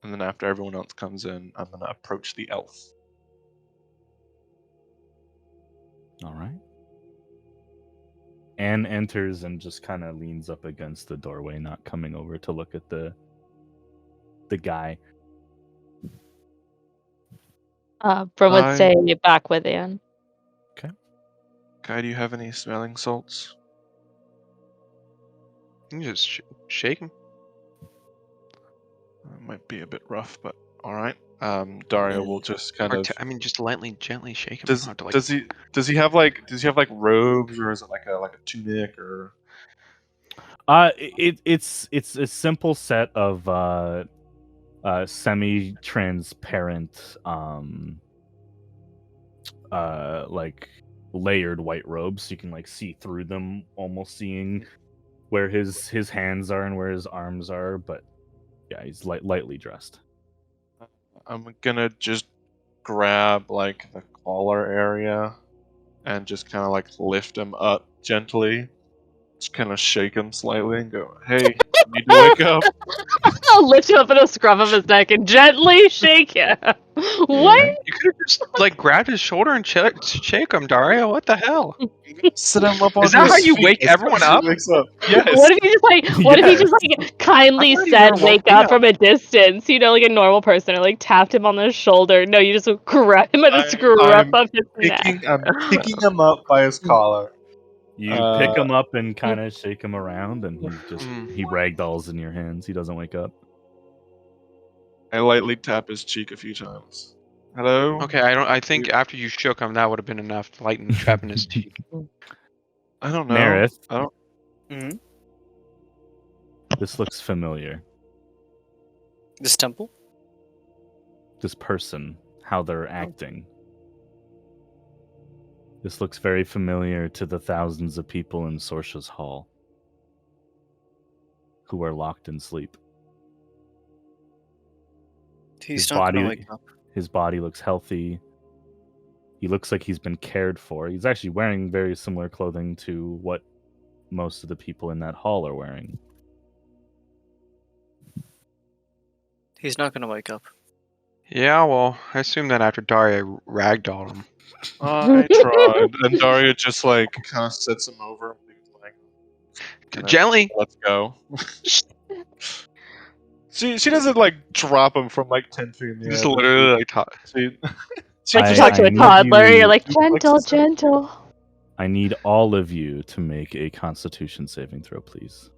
and then after everyone else comes in, I'm gonna approach the elf. All right. Anne enters and just kind of leans up against the doorway, not coming over to look at the guy. Bryn would I- stay back with Anne. Guy, do you have any smelling salts? You can just shake him. Might be a bit rough, but all right. Daria will just kind Or of. just gently shake him. Does Not to, like, does he have like robes, or is it like a tunic, or? It's a simple set of semi-transparent like layered white robes, so you can like see through them, almost seeing where his hands are and where his arms are, but Yeah, he's lightly dressed. I'm gonna just grab like the collar area and just kind of like lift him up gently. Just kind of shake him slightly and go, "Hey, you need to wake up." I'll lift him up in a scruff of his neck and gently shake him. What? You could have just like grabbed his shoulder and shake him, Daria. What the hell? Sit him up on Is that his how you feet wake as soon everyone as he up? wakes up. Yes. What if he just like? What if he just Yes. like kindly I thought he said, never woke "Wake me up" up. from a distance? You know, like a normal person, or like tapped him on the shoulder. No, you just grab him by the scruff I'm of his neck. I'm picking him up by his collar. You pick him up and Mm. kind of shake him around, and he ragdolls in your hands. He doesn't wake up. I lightly tap his cheek a few times. Hello? Okay, I think after you shook him, that would have been enough to lighten the trap in his cheek. I don't know. Nerith, I don't. Mhm. this looks familiar. This temple? This person, how they're acting. This looks very familiar to the thousands of people in Sorsha's Hall who are locked in sleep. He's not gonna wake up. His body looks healthy. He looks like he's been cared for. He's actually wearing very similar clothing to what most of the people in that hall are wearing. He's not gonna wake up. Yeah, well, I assume that after Daria ragdolled him. I tried. And Daria just like kind of sits him over and leaves like, kinda, Gently. let's go. She doesn't like drop him from like 10 feet in the air. Just but literally like talk. she Like you I- talk to I a need toddler, you- you're like, you flex gentle, the same. gentle. I need all of you to make a Constitution saving throw, please.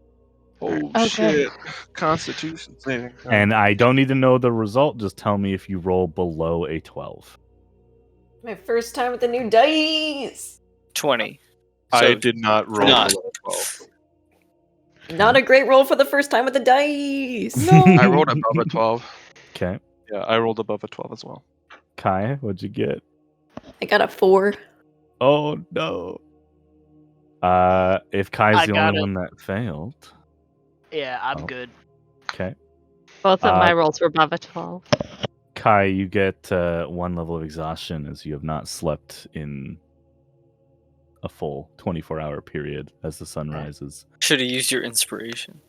Oh Okay. shit. Constitution saving throw. And I don't need to know the result. Just tell me if you roll below a 12. My first time with the new dice. 20. I So, did not roll not. below 12. Not a great roll for the first time with the dice. I rolled above a 12. Okay. Yeah, I rolled above a 12 as well. Kai, what'd you get? I got a 4. Oh no. If Kai's I the got only it. one that failed. Yeah, I'm Oh. good. Okay. Both of my Uh, rolls were above a 12. Kai, you get 1 level of exhaustion as you have not slept in a full 24-hour period as the sun rises. should have used your inspiration.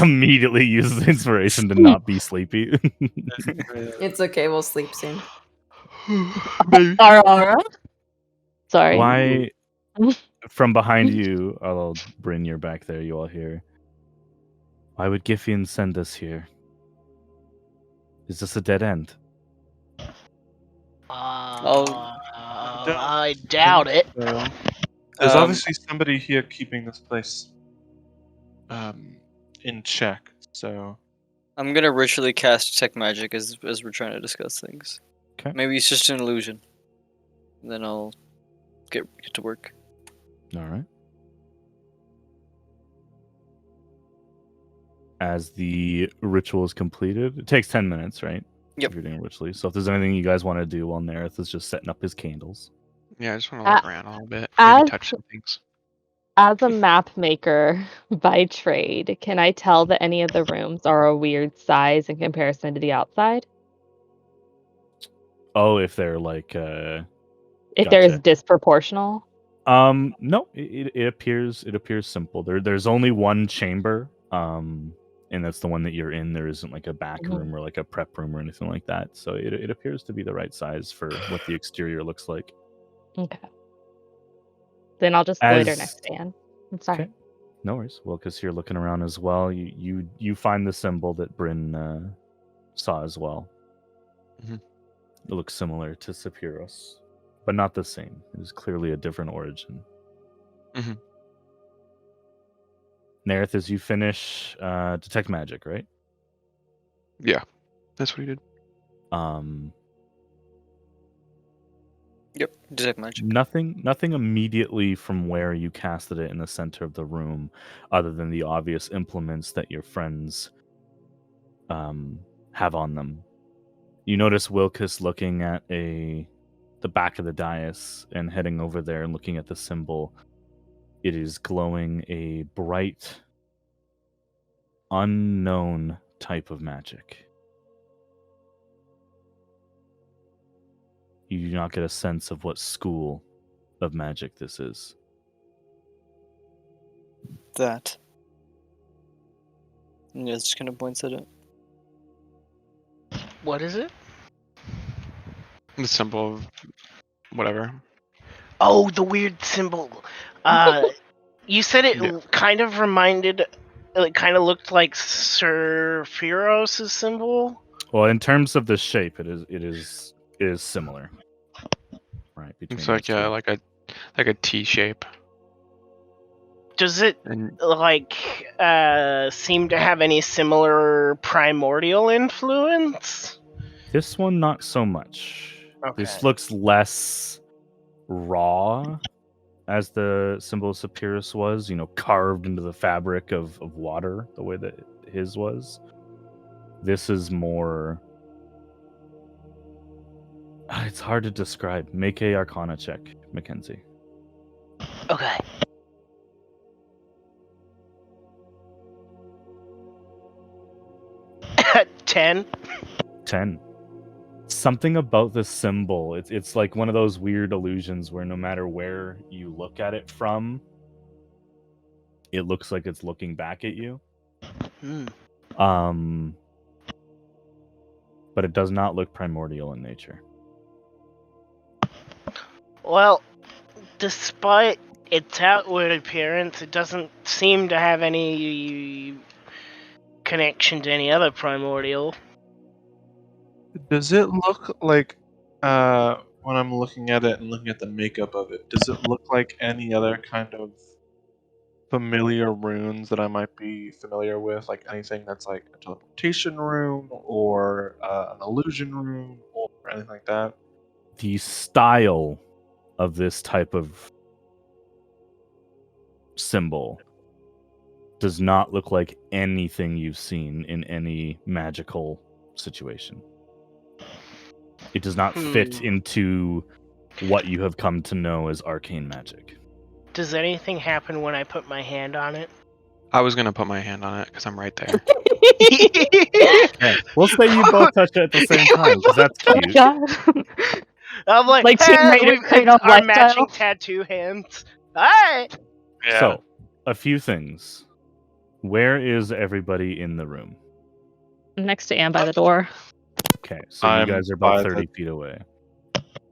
Immediately uses inspiration to not be sleepy. It's okay, we'll sleep soon. Aurora? Sorry. Why, from behind you, I'll bring you back there, you all hear. Why would Giffian send us here? Is this a dead end? I doubt it. There's Um, obviously somebody here keeping this place in check. So I'm gonna ritually cast detect magic as we're trying to discuss things. Okay. Maybe it's just an illusion. And then I'll get to work. All right. As the ritual is completed, it takes 10 minutes, right? Yep. If you're doing ritually. So if there's anything you guys want to do while Nerith is just setting up his candles. Yeah, I just want to look around a little bit. as- Maybe touch some things. As a map maker by trade, can I tell that any of the rooms are a weird size in comparison to the outside? Oh, if they're like If there is Gotcha. disproportional? No, it appears simple. There's only one chamber, and that's the one that you're in. There isn't like a back Mhm. room or like a prep room or anything like that. So it appears to be the right size for what the exterior looks like. Okay. Then I'll just loiter As- next to Anne. I'm sorry. Okay. No worries. Well, because you're looking around as well, you find the symbol that Bryn saw as well. Mhm. It looks similar to Sapiros, but not the same. It is clearly a different origin. Mhm. Nerith, as you finish detect magic, right? Yeah, that's what he did. Yep, detect magic. Nothing immediately from where you casted it in the center of the room, other than the obvious implements that your friends have on them. You notice Wilkes looking at the back of the dais and heading over there and looking at the symbol. It is glowing a bright unknown type of magic. You do not get a sense of what school of magic this is. That. And yeah, just kind of points at it. What is it? The symbol of whatever. Oh, the weird symbol. You said it Yeah. kind of reminded, it kind of looked like Sir Firos' symbol. Well, in terms of the shape, it is similar. Right. Between It's those like two. like a T shape. Does it And seem to have any similar primordial influence? This one, not so much. This Okay. looks less raw, as the symbol of Sapirus was, carved into the fabric of water, the way that his was. This is more... It's hard to describe. Make a Arcana check, Mackenzie. Okay. $10. 10. Something about this symbol, it's like one of those weird illusions where no matter where you look at it from, it looks like it's looking back at you. But it does not look primordial in nature. Well, despite its outward appearance, it doesn't seem to have any connection to any other primordial. Does it look like, when I'm looking at it and looking at the makeup of it, does it look like any other kind of familiar runes that I might be familiar with? Like anything that's like a teleportation rune or an illusion rune or anything like that? The style of this type of symbol does not look like anything you've seen in any magical situation. It does not fit into what you have come to know as arcane magic. Does anything happen when I put my hand on it? I was gonna put my hand on it because I'm right there. Okay, we'll say you both touch it at the same time, because that's Oh my cute. god. I'm like, Like Tomb Raider we've kind got of our lifestyle. matching tattoo hands. Alright! So, a few things. Where is everybody in the room? Next to Anne by the door. Okay, so you I'm guys are by about the- 30 feet away.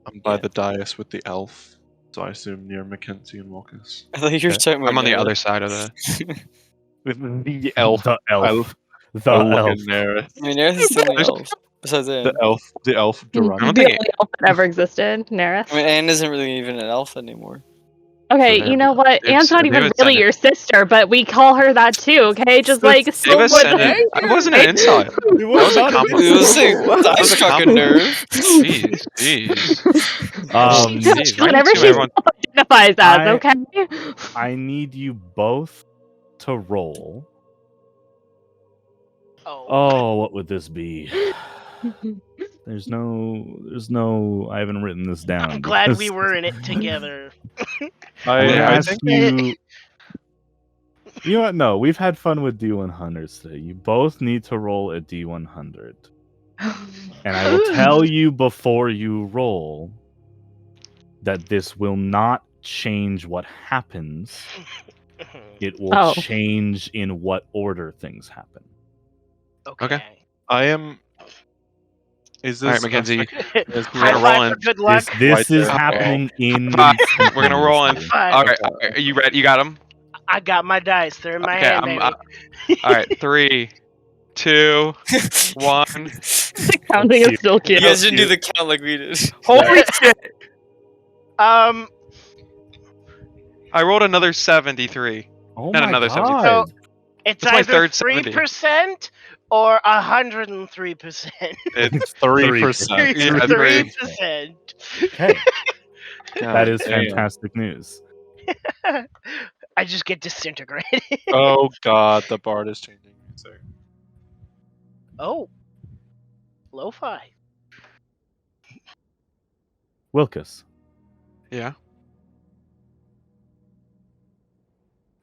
I'm by Yeah. the dais with the elf, so I assume near Mackenzie and Wilkes. I thought you were Okay. talking about I'm on the Nera. other side of the. With the elf. The elf. The I look elf. at Nerith. I mean, Nerith is the only elf. Besides Anne. The elf The Durant. I don't think only elf that ever existed, Nerith. I mean, Anne isn't really even an elf anymore. Okay, So you know what? Dave- Anne's not Dave even was really sending- your sister, but we call her that too, okay? Just like It so was what sending. I wasn't an insult. It was was a not a compliment. It was like, That I was a struck a compliment. nerve. Jeez, jeez. Jeez, why do you whatever assume she everyone? identifies as, okay? I need you both to roll. Oh, what would this be? There's no. I haven't written this down. I'm glad we because were in it together. I'm gonna I ask think you. You know what? No, we've had fun with D100s today. You both need to roll a D100, and I will tell you before you roll that this will not change what happens. It will Oh. change in what order things happen. Okay. I am. Is this All right, Mackenzie. Is High gonna five roll for in. good luck. This is there. happening in. Five. We're gonna roll in. simultaneously. All right, are you ready? You got them. I got my dice. They're in my Okay, hand, I'm. baby. All right, 3, 2, 1. Counting is still You cute. guys didn't do the count like we did. Holy shit! Um, I rolled another 73. Oh And my another god! it's That's my either third 70. 3% or 103%. It's 3%. Yeah, 3%. Okay, that is damn. fantastic news. I just get disintegrated. Oh god, the bard is changing music. Oh, lo-fi. Wilkus, Yeah.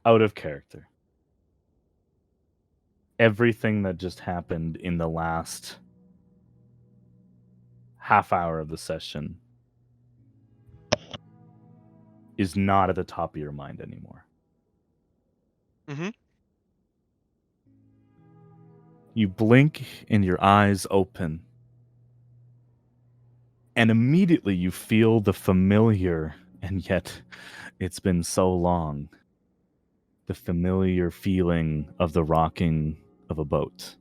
out of character. everything that just happened in the last half hour of the session is not at the top of your mind anymore. Mm-hmm. You blink and your eyes open. And immediately you feel the familiar, and yet it's been so long, the familiar feeling of the rocking of a boat.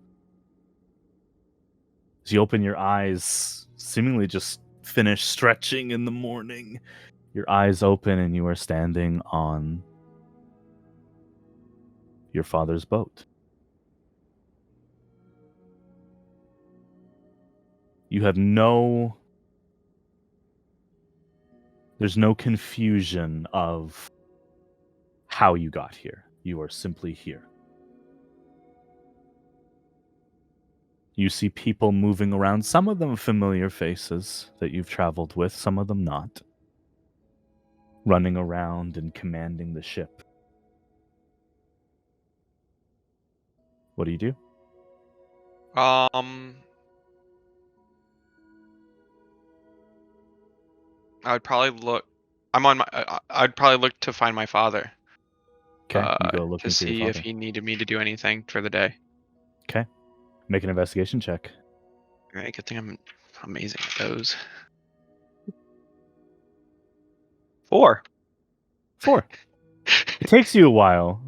As you open your eyes, seemingly just finished stretching in the morning, your eyes open and you are standing on your father's boat. You have there's no confusion of how you got here. You are simply here. You see people moving around, some of them familiar faces that you've traveled with, some of them not, running around and commanding the ship. What do you do? I would probably look. I'd probably look to find my father. Okay, you go looking to for your see if father. he needed me to do anything for the day. Okay, make an investigation check. All right, good thing I'm amazing at those. 4. 4. It takes you a while.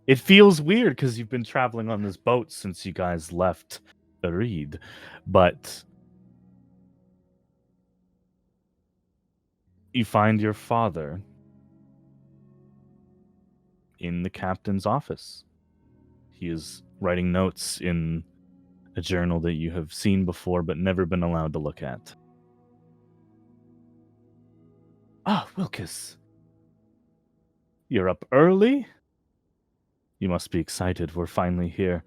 It feels weird because you've been traveling on this boat since you guys left the Reed, but you find your father in the captain's office. He is writing notes in a journal that you have seen before but never been allowed to look at. Ah, Wilkes. You're up early? You must be excited. We're finally here.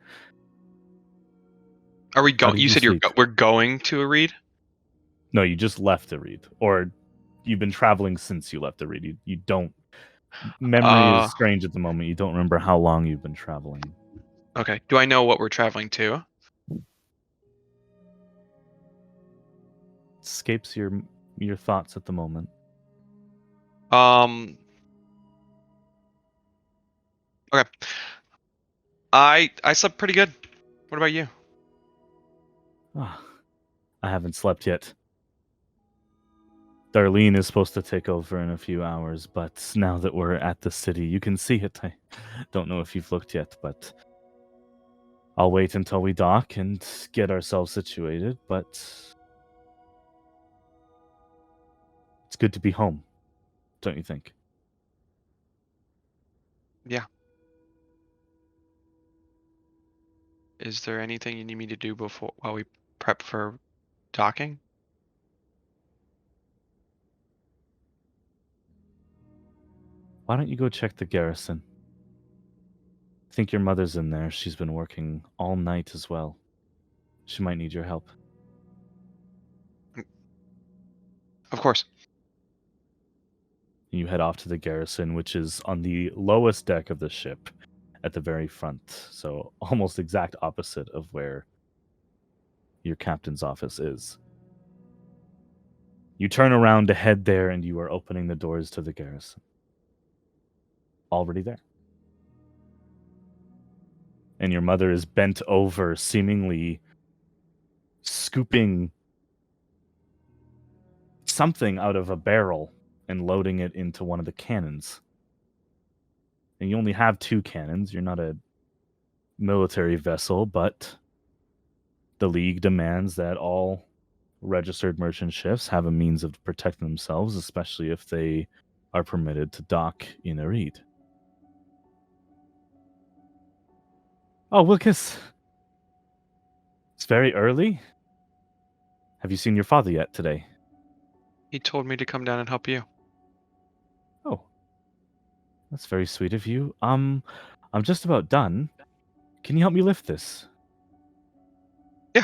Are we How going? did You you said sleep? we're going to a read? No, you just left the Reed. Or you've been traveling since you left the Reed. You don't... Memory is strange at the moment. You don't remember how long you've been traveling. Okay. Do I know what we're traveling to? Escapes your thoughts at the moment. Okay. I slept pretty good. What about you? Ah, I haven't slept yet. Darlene is supposed to take over in a few hours, but now that we're at the city, you can see it. I don't know if you've looked yet, but I'll wait until we dock and get ourselves situated, but it's good to be home, don't you think? Yeah. Is there anything you need me to do while we prep for docking? Why don't you go check the garrison? I think your mother's in there. She's been working all night as well. She might need your help. Of course. You head off to the garrison, which is on the lowest deck of the ship at the very front. So almost exact opposite of where your captain's office is. You turn around to head there and you are opening the doors to the garrison. Already there. And your mother is bent over, seemingly scooping something out of a barrel and loading it into one of the cannons. And you only have 2 cannons. You're not a military vessel, but the League demands that all registered merchant ships have a means of protecting themselves, especially if they are permitted to dock in a reed. Oh, Wilkes. It's very early. Have you seen your father yet today? He told me to come down and help you. Oh. That's very sweet of you. I'm just about done. Can you help me lift this? Yeah.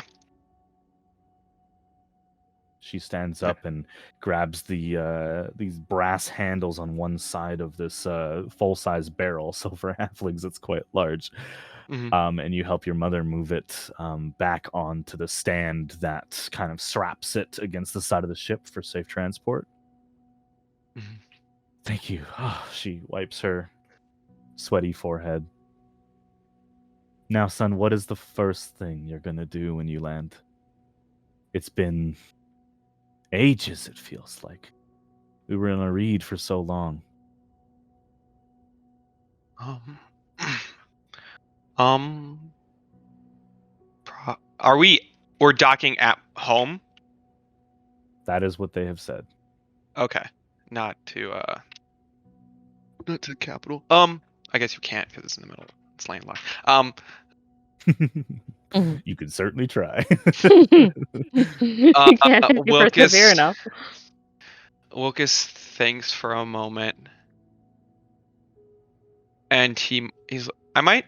She stands up and grabs these brass handles on one side of this full-size barrel. So for halflings, it's quite large. And you help your mother move it back onto the stand that kind of straps it against the side of the ship for safe transport. Mhm. Thank you. Oh, she wipes her sweaty forehead. Now, son, what is the first thing you're going to do when you land? It's been ages, it feels like. We were in a read for so long. Um, um, we're docking at home? That is what they have said. Okay. Not to the capital. I guess you can't because it's in the middle. It's landlocked. You can certainly try. You can't if you persevere enough. Wilkes thinks for a moment, and I might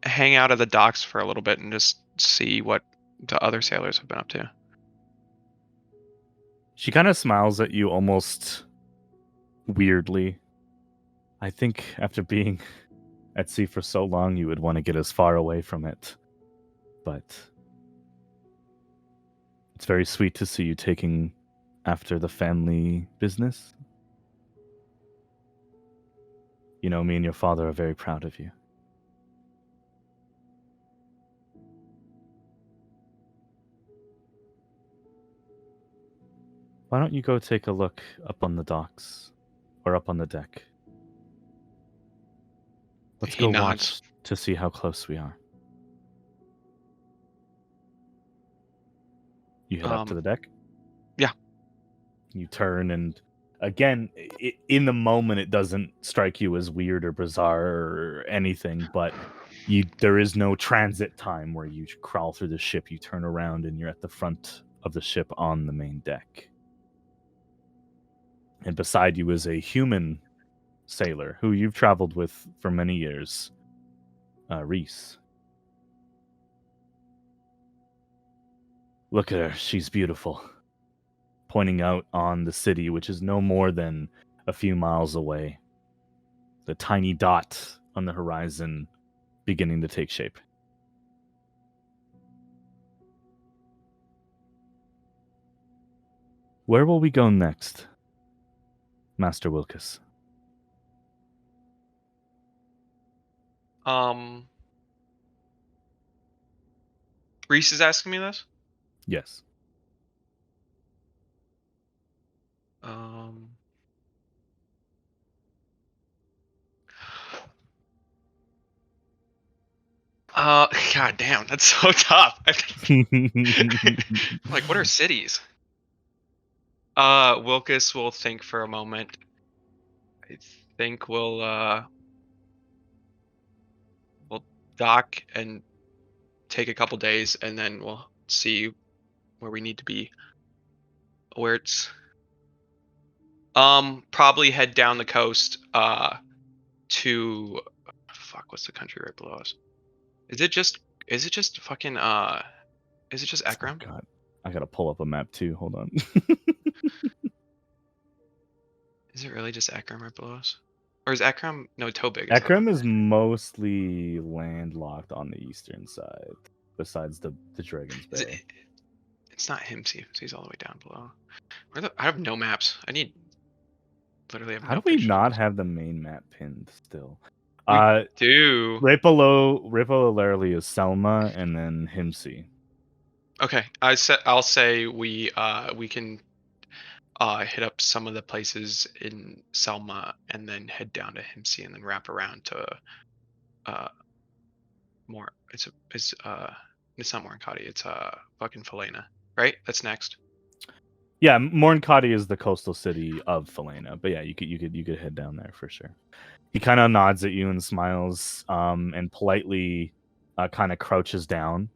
hang out at the docks for a little bit and just see what the other sailors have been up to. She kind of smiles at you almost weirdly. I think after being at sea for so long, you would want to get as far away from it. But it's very sweet to see you taking after the family business. You know, me and your father are very proud of you. Why don't you go take a look up on the docks or up on the deck? Let's He go nods. watch to see how close we are. You head up to the deck? Yeah. You turn and again, in the moment it doesn't strike you as weird or bizarre or anything, but there is no transit time where you crawl through the ship. You turn around and you're at the front of the ship on the main deck. And beside you is a human sailor who you've traveled with for many years, Reese. Look at her, she's beautiful. Pointing out on the city, which is no more than a few miles away. The tiny dot on the horizon beginning to take shape. Where will we go next, Master Wilkes? Reese is asking me this? Yes. God damn, that's so tough. Like, what are cities? Wilkes will think for a moment. I think we'll dock and take a couple days, and then we'll see where we need to be. Where it's probably head down the coast to what's the country right below us? Is it just fucking is it just Ekram? Oh, God. I gotta pull up a map too. Hold on. Is it really just Ekram right below us? Or is Ekram no Tobig? Ekram is mostly landlocked on the eastern side, besides the Dragon's Bay. It's not Himsey. He's all the way down below. I have no maps. I need literally have How no do we pictures. not have the main map pinned still? We do. Right below Larley is Selma and then Himsey. Okay, I'll say we can hit up some of the places in Selma and then head down to Himsey and then wrap around to more. It's not Morankati. It's fucking Falena, right? That's next. Yeah, Mornkati is the coastal city of Falena, but yeah, you could head down there for sure. He kind of nods at you and smiles, and politely kind of crouches down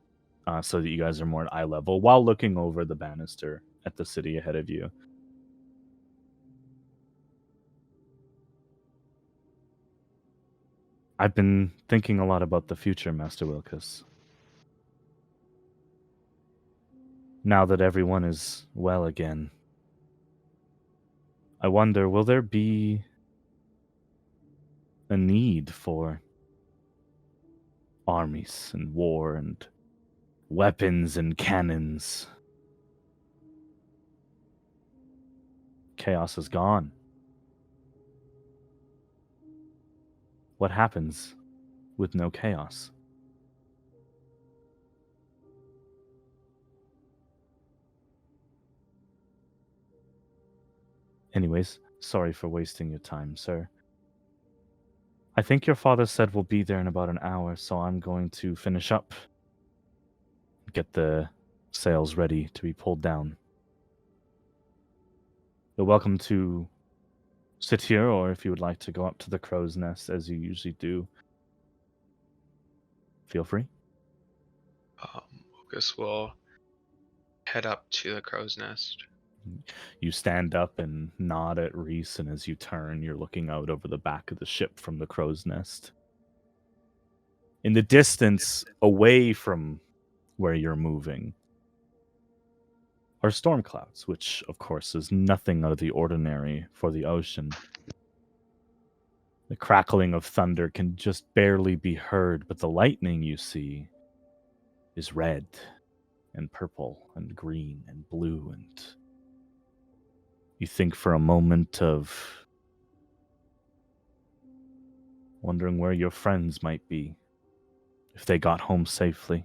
so that you guys are more at eye level while looking over the banister at the city ahead of you. I've been thinking a lot about the future, Master Wilkes. Now that everyone is well again, I wonder, will there be a need for armies and war and weapons and cannons. Chaos is gone. What happens with no chaos? Anyways, sorry for wasting your time, sir. I think your father said we'll be there in about an hour, so I'm going to finish up. Get the sails ready to be pulled down. You're welcome to sit here, or if you would like to go up to the crow's nest as you usually do, feel free. Lucas will head up to the crow's nest. You stand up and nod at Reese, and as you turn, you're looking out over the back of the ship from the crow's nest. In the distance, away from where you're moving, are storm clouds, which, of course, is nothing out of the ordinary for the ocean. The crackling of thunder can just barely be heard, but the lightning you see is red and purple and green and blue, and you think for a moment of wondering where your friends might be, if they got home safely.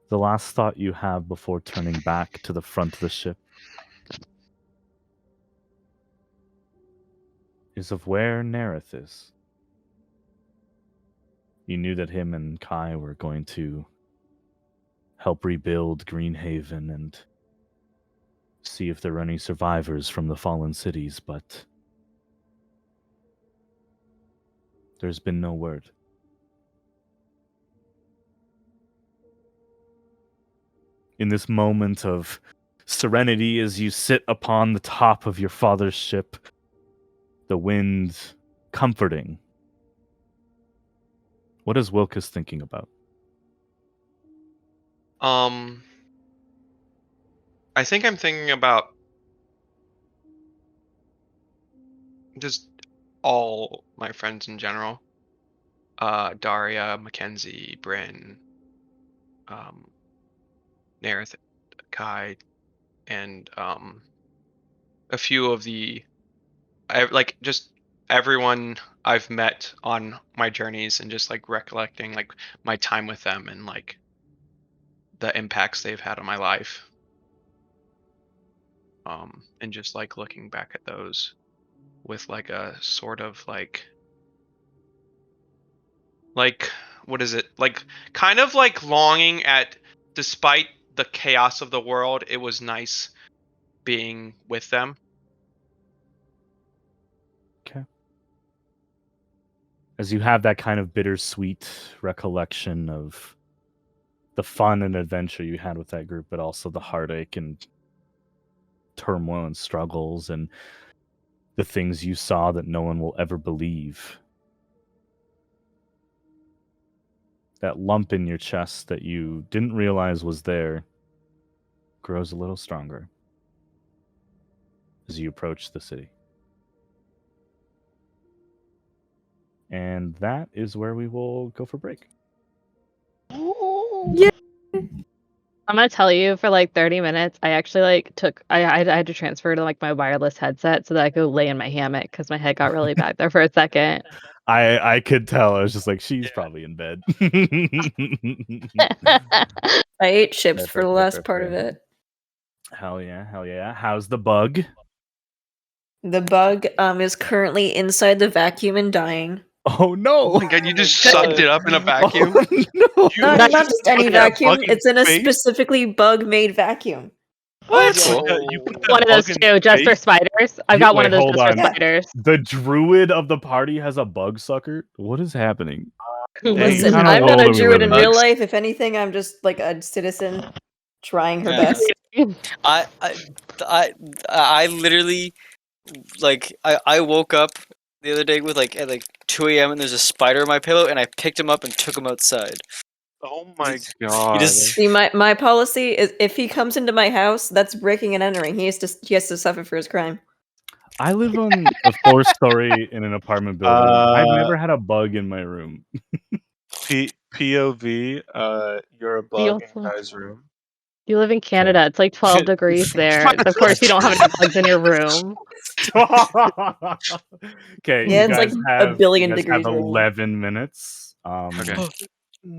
The last thought you have before turning back to the front of the ship is of where Nerith is. You knew that him and Kai were going to help rebuild Greenhaven and see if there are any survivors from the fallen cities, but there's been no word. In this moment of serenity, as you sit upon the top of your father's ship, the wind comforting, what is Wilkus thinking about? I think I'm thinking about just all my friends in general. Daria, Mackenzie, Bryn, Nerith, Kai, and a few of just everyone I've met on my journeys, and just like recollecting like my time with them and like the impacts they've had on my life. And just like looking back at those with like a sort of like what is it, like kind of like longing at, despite the chaos of the world, it was nice being with them. Okay. As you have that kind of bittersweet recollection of the fun and adventure you had with that group, but also the heartache and turmoil and struggles and the things you saw that no one will ever believe. That lump in your chest that you didn't realize was there grows a little stronger as you approach the city. And that is where we will go for break. Yeah. I'm gonna tell you, for like 30 minutes, I actually like I had to transfer to like my wireless headset so that I could lay in my hammock because my head got really bad there for a second. I could tell. I was just like, she's probably in bed. I ate chips for the last part of it. Hell yeah. How's the bug? The bug is currently inside the vacuum and dying. Oh no! Oh my god, you just sucked it up in a vacuum? Oh, no. Not just any put that vacuum, bug in it's in a space? specifically bug-made vacuum. What? You put that One of those bug in too, just for space? spiders. I've got one of those hold just for on. spiders. The druid of the party has a bug sucker? What is happening? Listen, kinda I'm not a rolled over druid with in real bugs. life. If anything, I'm just like a citizen trying her Yeah. best. I literally, like, I woke up the other day with like at like 2 a.m. and there's a spider in my pillow, and I picked him up and took him outside. Oh my He god. just See, my policy is if he comes into my house, that's breaking and entering. He has to suffer for his crime. I live on a 4-story in an apartment building. I've never had a bug in my room. POV, you're a bug in also- Guy's room. You live in Canada. It's like 12 degrees there. Of course, you don't have any bugs in your room. Okay, Yeah, you it's guys like have a billion you guys degrees have right now. 11 minutes. Okay.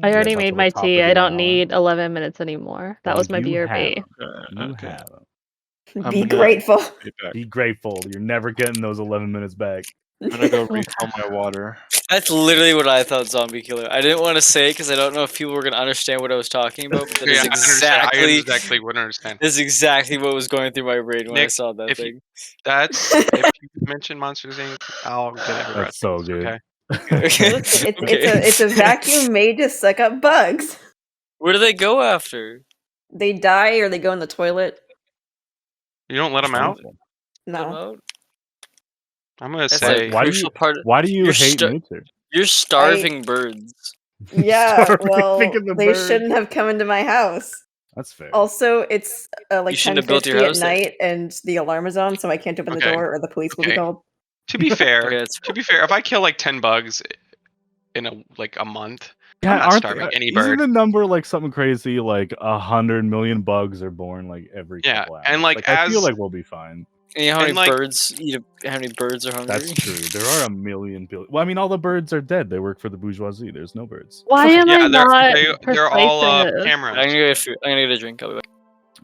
I you already guys made have my the top tea. of I the don't hour. need 11 minutes anymore. That Well, was my you have BRB. 'em. You Okay. have 'em. I'm Be gonna grateful. be back. Be grateful. You're never getting those 11 minutes back. I'm gonna go refill my water. That's literally what I thought, zombie killer. I didn't want to say it because I don't know if people were gonna understand what I was talking about. But that Yeah, is I exactly exactly wouldn't understand. that's exactly what was going through my brain when I Nick, saw that if thing. if you mention Monsters Inc., I'll get every That's so reference, good. okay? Listen, Okay. it's a vacuum made to suck up bugs. Where do they go after? They die or they go in the toilet. You don't let them out? Beautiful. Them No. out? I'm gonna That's say a Why do crucial you part. why do you You're hate sta- nature? You're starving birds. Yeah, Sorry, well, thinking the they bird. shouldn't have come into my house. That's fair. Also, it's like shouldn't have built your 10:50 at house there. night, and the alarm is on, so I can't open the Okay. door, or the police will be Okay. called. to be fair, Okay, that's if I kill like 10 bugs in a month, Yeah, I'm not aren't starving any isn't bird. the number like something crazy? Like 100 million bugs are born like every Yeah, couple hours. and, like, I feel as- like we'll be fine. And you know how And, many like- birds how many birds are hungry? That's true. There are a million billion. Well, I mean, all the birds are dead. They work for the bourgeoisie. There's no birds. Why am I Yeah, not they're all persuasive? I'm cameras. gonna get food. I'm gonna get a drink. I'll be back.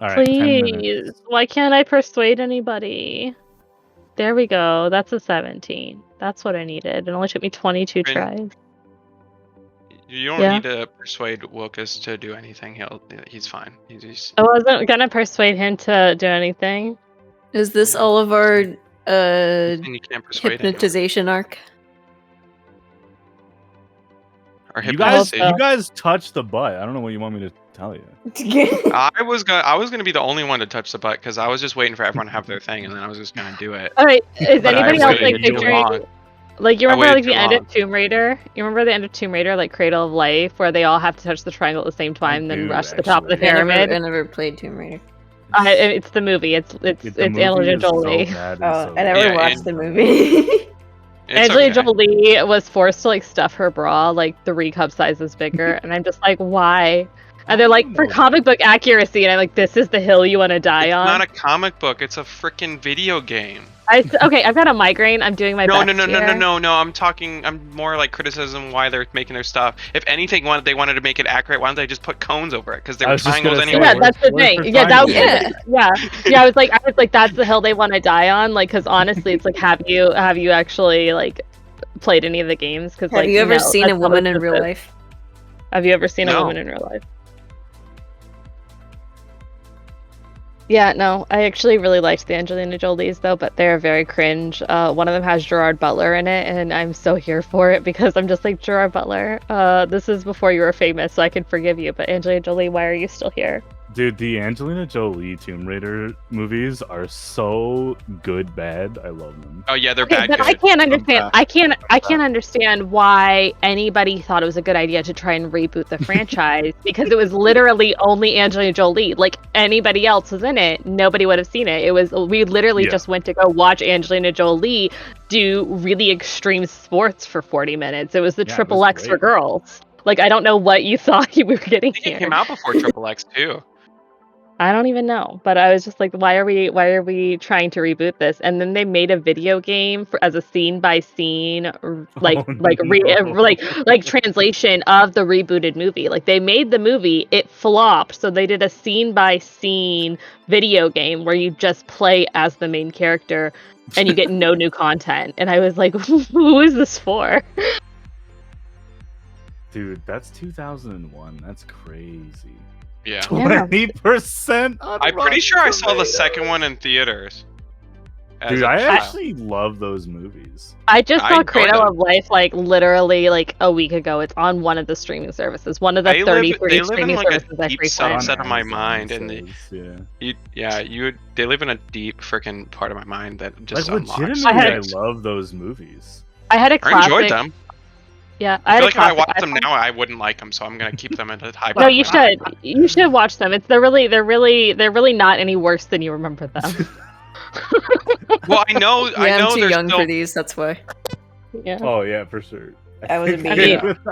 All right, 10 Please. minutes. Why can't I persuade anybody? There we go. That's a 17. That's what I needed. It only took me 22 Rin- tries. You don't Yeah. need to persuade Wilkes to do anything. He's fine. He's I wasn't gonna persuade him to do anything. Is this Yeah. all of our and you can't persuade anyone. hypnotization arc? Or You guys, hypnotization. you guys touch the butt. I don't know what you want me to tell you. I was gonna be the only one to touch the butt because I was just waiting for everyone to have their thing, and then I was just gonna do it. Alright, is But I anybody else waited like too picturing long. like you I remember waited like the too end long. of Tomb Raider? You remember the end of Tomb Raider, like Cradle of Life, where they all have to touch the triangle at the same time, then do, rush to the top of the actually. pyramid? I never played Tomb Raider. It's the movie. It's The Angelina movie is so Jolie. bad and Oh, so I never Yeah, watched and- the movie. It's Angelina okay. Jolie was forced to like stuff her bra like 3 cup sizes bigger, and I'm just like, why? And they're like, for comic book accuracy, and I'm like, this is the hill you want to die It's on. not a comic book. It's a freaking video game. Okay, I've got a migraine. I'm doing my No, best no. here. I'm more like criticism why they're making their stuff. If anything, they wanted to make it accurate. Why don't they just put cones over it? Because they I were was just triangles gonna say, anyway. Yeah, that's the Where's thing. the Yeah, that was triangle? yeah. I was like, that's the hill they want to die on. Like, because honestly, it's like, have you actually like played any of the games? Because Have like, you ever no, seen that's a not woman what in this real is. life? Have you ever seen a No. woman in real life? Yeah, no, I actually really liked the Angelina Jolies though, but they're very cringe. One of them has Gerard Butler in it, and I'm so here for it because I'm just like, Gerard Butler, this is before you were famous, so I can forgive you, but Angelina Jolie, why are you still here? Dude, the Angelina Jolie Tomb Raider movies are so good bad. I love them. Oh yeah, they're Okay, bad. but I Good. can't understand. back. I can't understand why anybody thought it was a good idea to try and reboot the franchise because it was literally only Angelina Jolie. Like anybody else was in it, nobody would have seen it. We literally Yeah. just went to go watch Angelina Jolie do really extreme sports for 40 minutes. It was the Yeah, it triple was X for great. girls. Like I don't know what you thought we were getting I think here. it came out before Triple X too. I don't even know, but I was just like, why are we trying to reboot this? And then they made a video game as a scene by scene, like translation of the rebooted movie. Like they made the movie, it flopped, so they did a scene by scene video game where you just play as the main character, and you get no new content. And I was like, who is this for? Dude, that's 2001. That's crazy. Yeah. 20%. I'm pretty sure I saw the second one in theaters. as Dude, a I child. actually love those movies. I just I saw enjoyed Cradle them. of Life like literally like a week ago. It's on one of the streaming services. One of the They 33 live in streaming like a services I deep frequent. subset of my Amazon, mind, it and says, they live in a deep freaking part of my mind that just like unlocks. legitimately, I I had- love those movies. I had a I enjoyed classic. them. Yeah, I had feel a like if I classic watched them iPhone. now, I wouldn't like them, so I'm gonna keep them at a high. No, you priority. should. You should watch them. They're really not any worse than you remember them. Well, I know Yeah, I'm too there's young still. for these. That's why. Yeah. Oh yeah, for sure. I was a think- baby.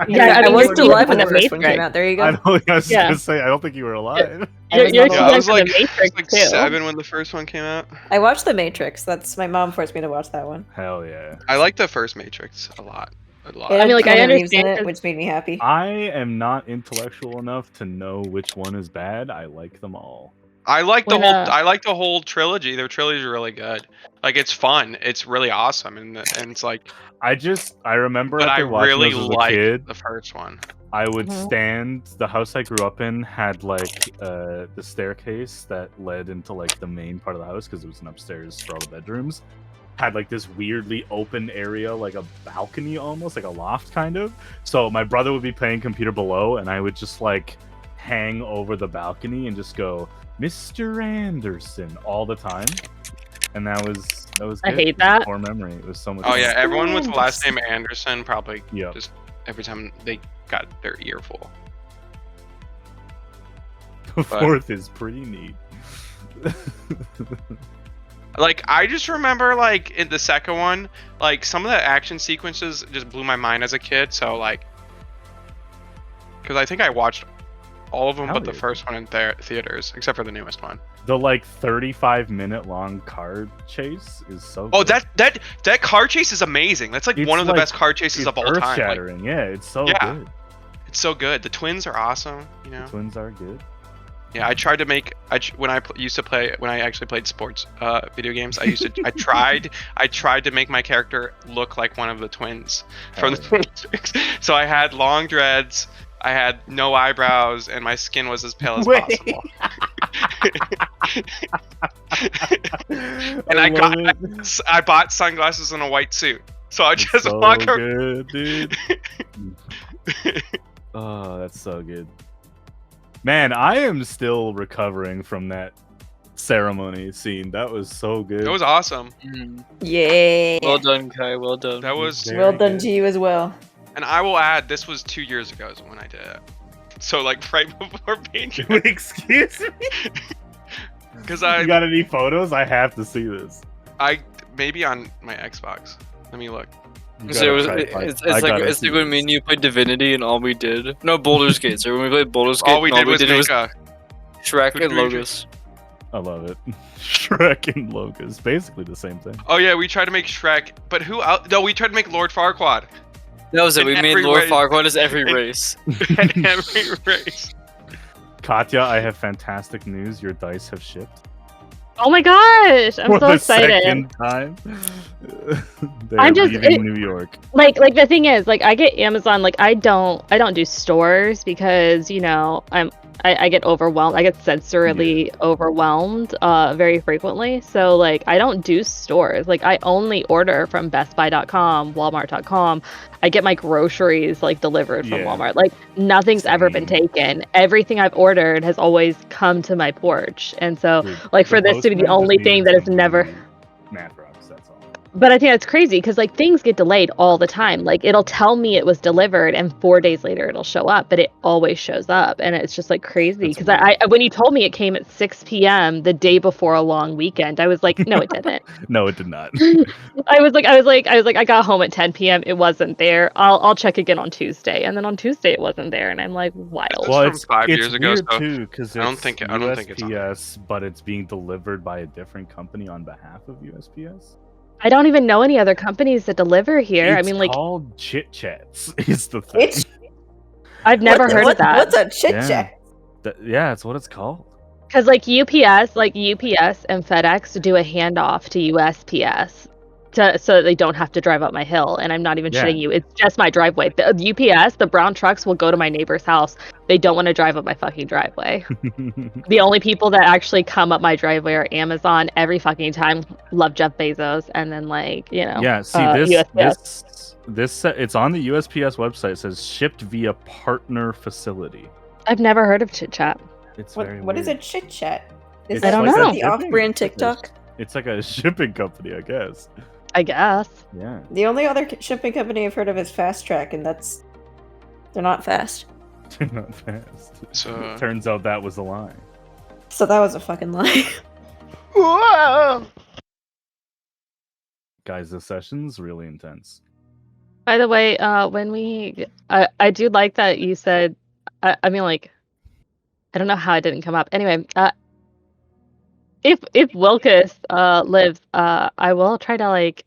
Yeah, I I mean, wasn't you're alive when the too young first for one the came out. There you I go. know. I was Yeah. gonna say. I don't think you were alive. I was You're not too Yeah, alive. I was for like, the Matrix, too. 7 when the first one came out. I watched The Matrix. That's my mom forced me to watch that one. Hell yeah. I like the first Matrix a lot. It I had mean, like, I Keanu Reeves in understand it, 'cause- which made me happy. I am not intellectual enough to know which one is bad. I like them all. I like the When, whole. uh, I like the whole trilogy. Their trilogy is really good. Like it's fun. It's really awesome, and it's like. I remember But I after watching really those as a like kid, the first one. I would Mhm. stand. The house I grew up in had like the staircase that led into like the main part of the house because it was an upstairs for all the bedrooms. Had like this weirdly open area, like a balcony almost, like a loft kind of. So my brother would be playing computer below, and I would just like hang over the balcony and just go, "Mr. Anderson," all the time. And that was I good. hate that. Core memory. It was so much. Oh yeah, fun. everyone with the last name Anderson probably Yeah. just every time they got their ear full. The fourth is pretty neat. Like I just remember like in the second one, like some of the action sequences just blew my mind as a kid. So like, because I think I watched all of them, Hell but the yeah. first one in theaters, except for the newest one. The like 35-minute long car chase is so. Oh, good. that car chase is amazing. That's like It's one of the like- best car chases It's of all time. Like, earth-shattering. Yeah, it's so Yeah. good. it's so good. The twins are awesome. You know. The twins are good. Yeah, I tried to make when I actually played sports video games. I tried to make my character look like one of the twins from the Hell Matrix. So I had long dreads, I had no eyebrows, and my skin was as pale as Wait. possible. And I bought sunglasses and a white suit. So I just so walk around. good, dude. Oh, that's so good. Man, I am still recovering from that ceremony scene. That was so good. It was awesome. Yeah. Well done, Kai. Well done. That was, Very Well done good. to you as well. and I will add, this was 2 years ago is when I did it. So like right before Patria. Wait, excuse me. Because You got any photos? I have to see this. I maybe on my Xbox. Let me look. You So it was, gotta it's try- it's I like gotta it's see like when me this. and you played Divinity and all we did. No, Baldur's Gate. So when we played Baldur's Gate, All we did was make a. Shrek Who and did we Logos. I love it. Shrek and Locust, basically the same thing. Oh yeah, we tried to make Shrek, but who else? No, we tried to make Lord Farquaad. That was it. In We made every Lord way. Farquaad as every In- race. in every race. Katya, I have fantastic news. Your dice have shipped. Oh my gosh, I'm For so the excited. second time. They're I'm just- leaving it- New York. Like the thing is, like I get Amazon, like I don't do stores because, you know, I get overwhelmed. I get sensorily overwhelmed very frequently. So like I don't do stores. Like I only order from bestbuy.com, walmart.com. I get my groceries like delivered from Yeah. Walmart. Like nothing's ever been Same. taken. Everything I've ordered has always come to my porch. And so Dude, like for the this to be the postman only just thing that needed has never some math rocks, that's all. But I think that's crazy because like things get delayed all the time. Like it'll tell me it was delivered and 4 days later it'll show up, but it always shows up. And it's just like crazy That's because I when you told me it came at 6 p.m. the day before a long weekend, I was like, no, it didn't. No, it did not. I was like, I got home at 10 p.m. It wasn't there. I'll check again on Tuesday. And then on Tuesday it wasn't there. And I'm like, wild. That's Well, from 5 years ago, weird so too, because I don't think it's on USPS, but it's being delivered by a different company on behalf of USPS. I don't even know any other companies that deliver here. It's I mean, like, called Chit Chats is the thing. It's I've never heard of that. What's a chit Yeah. chat? Yeah, it's what it's called. Because like UPS and FedEx do a handoff to USPS so that they don't have to drive up my hill. And I'm not even Yeah. shitting you. It's just my driveway. The UPS, the brown trucks will go to my neighbor's house. They don't want to drive up my fucking driveway. The only people that actually come up my driveway are Amazon every fucking time. Love Jeff Bezos. And then like, you know. Yeah, see USPS. this it's on the USPS website. It says shipped via partner facility. I've never heard of Chit Chat. It's What, very what is a weird. chit chat? Is It's I don't is know. that the off-brand TikTok? It's like a shipping company, I guess. I guess. Yeah. The only other shipping company I've heard of is Fast Track, and they're not fast. They're not fast. So Turns out that was a lie. So that was a fucking lie. Whoa! Guys, this session's really intense. By the way, I do like that you said. I mean, like, I don't know how it didn't come up. Anyway, if Wilkes lives, I will try to like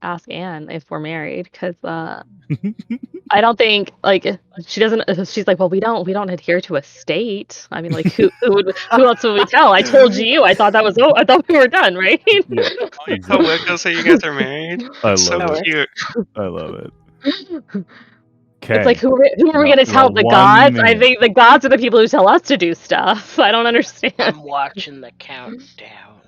ask Anne if we're married, because I don't think like she doesn't. She's like, well, we don't adhere to a state. I mean, like, who else would we tell? I told you. I thought that was. Oh, I thought we were done, right? Yeah, oh, exactly. Wilco say you guys are married. I That's so love it. cute. I love it. Okay. It's like, who are we going to tell? got The 1 gods? I minute. think the gods are the people who tell us to do stuff. I don't understand. I'm watching the countdown.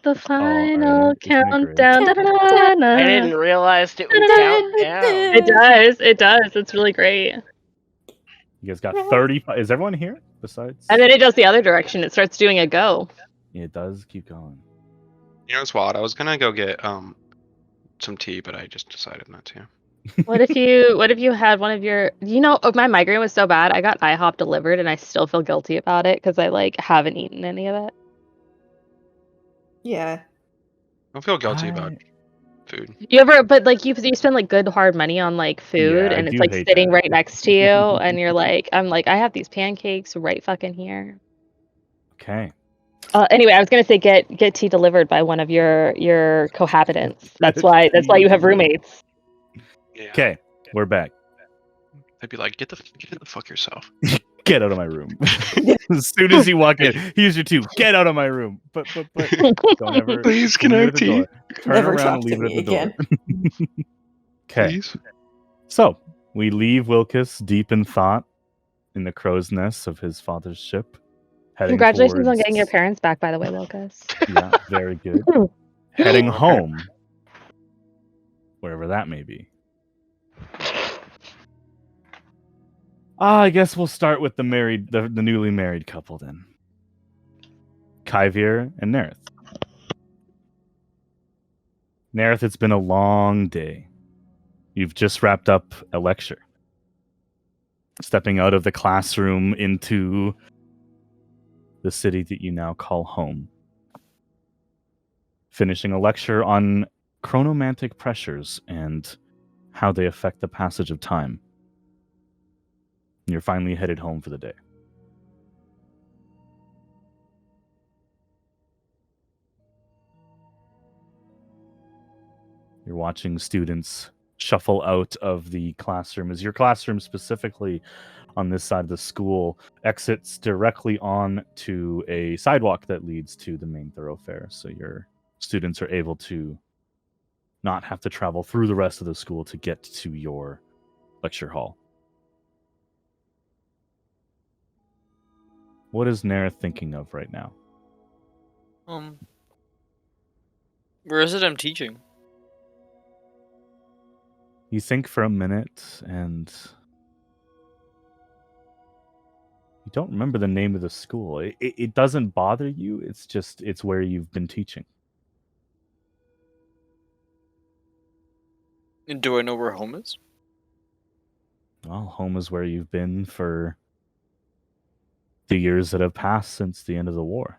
The final isn't it great? countdown. Da-da-da-da. I didn't realize it would count down. It does. It does. It's really great. You guys got 35. Is everyone here besides? And then it does the other direction. It starts doing a go. It does keep going. You know what's wild? I was gonna go get some tea, but I just decided not to. What if you had one of your, my migraine was so bad, I got IHOP delivered and I still feel guilty about it because I like haven't eaten any of it. Yeah. Don't feel guilty about food. But like you spend like good hard money on like food Yeah, I and it's do like hate sitting that. right next to you and you're like, I'm like, I have these pancakes right fucking here. Okay. Anyway, I was gonna say get tea delivered by one of your cohabitants. That's why you have roommates. Yeah. Okay. We're back. They'd be like, get the fuck yourself. Get out of my room. As soon as you walk in, here's your two. Get out of my room. But don't ever. Please, can leave I it have at the tea? door. Turn Never around talk and to leave it me at the door. again. Okay. Please. So we leave Wilkes deep in thought in the crow's nest of his father's ship. Heading Congratulations on towards- getting your parents back, by the way, Lucas. Yeah, very good. Heading home, wherever that may be. I guess we'll start with the newly married couple then. Kyvier and Nerith. Nerith, it's been a long day. You've just wrapped up a lecture. Stepping out of the classroom into the city that you now call home. Finishing a lecture on chronomantic pressures and how they affect the passage of time. And you're finally headed home for the day. You're watching students shuffle out of the classroom. As your classroom specifically on this side of the school exits directly on to a sidewalk that leads to the main thoroughfare. So your students are able to not have to travel through the rest of the school to get to your lecture hall. What is Nerith thinking of right now? Where is it I'm teaching? You think for a minute and you don't remember the name of the school. It doesn't bother you. It's where you've been teaching. And do I know where home is? Well, home is where you've been for the years that have passed since the end of the war.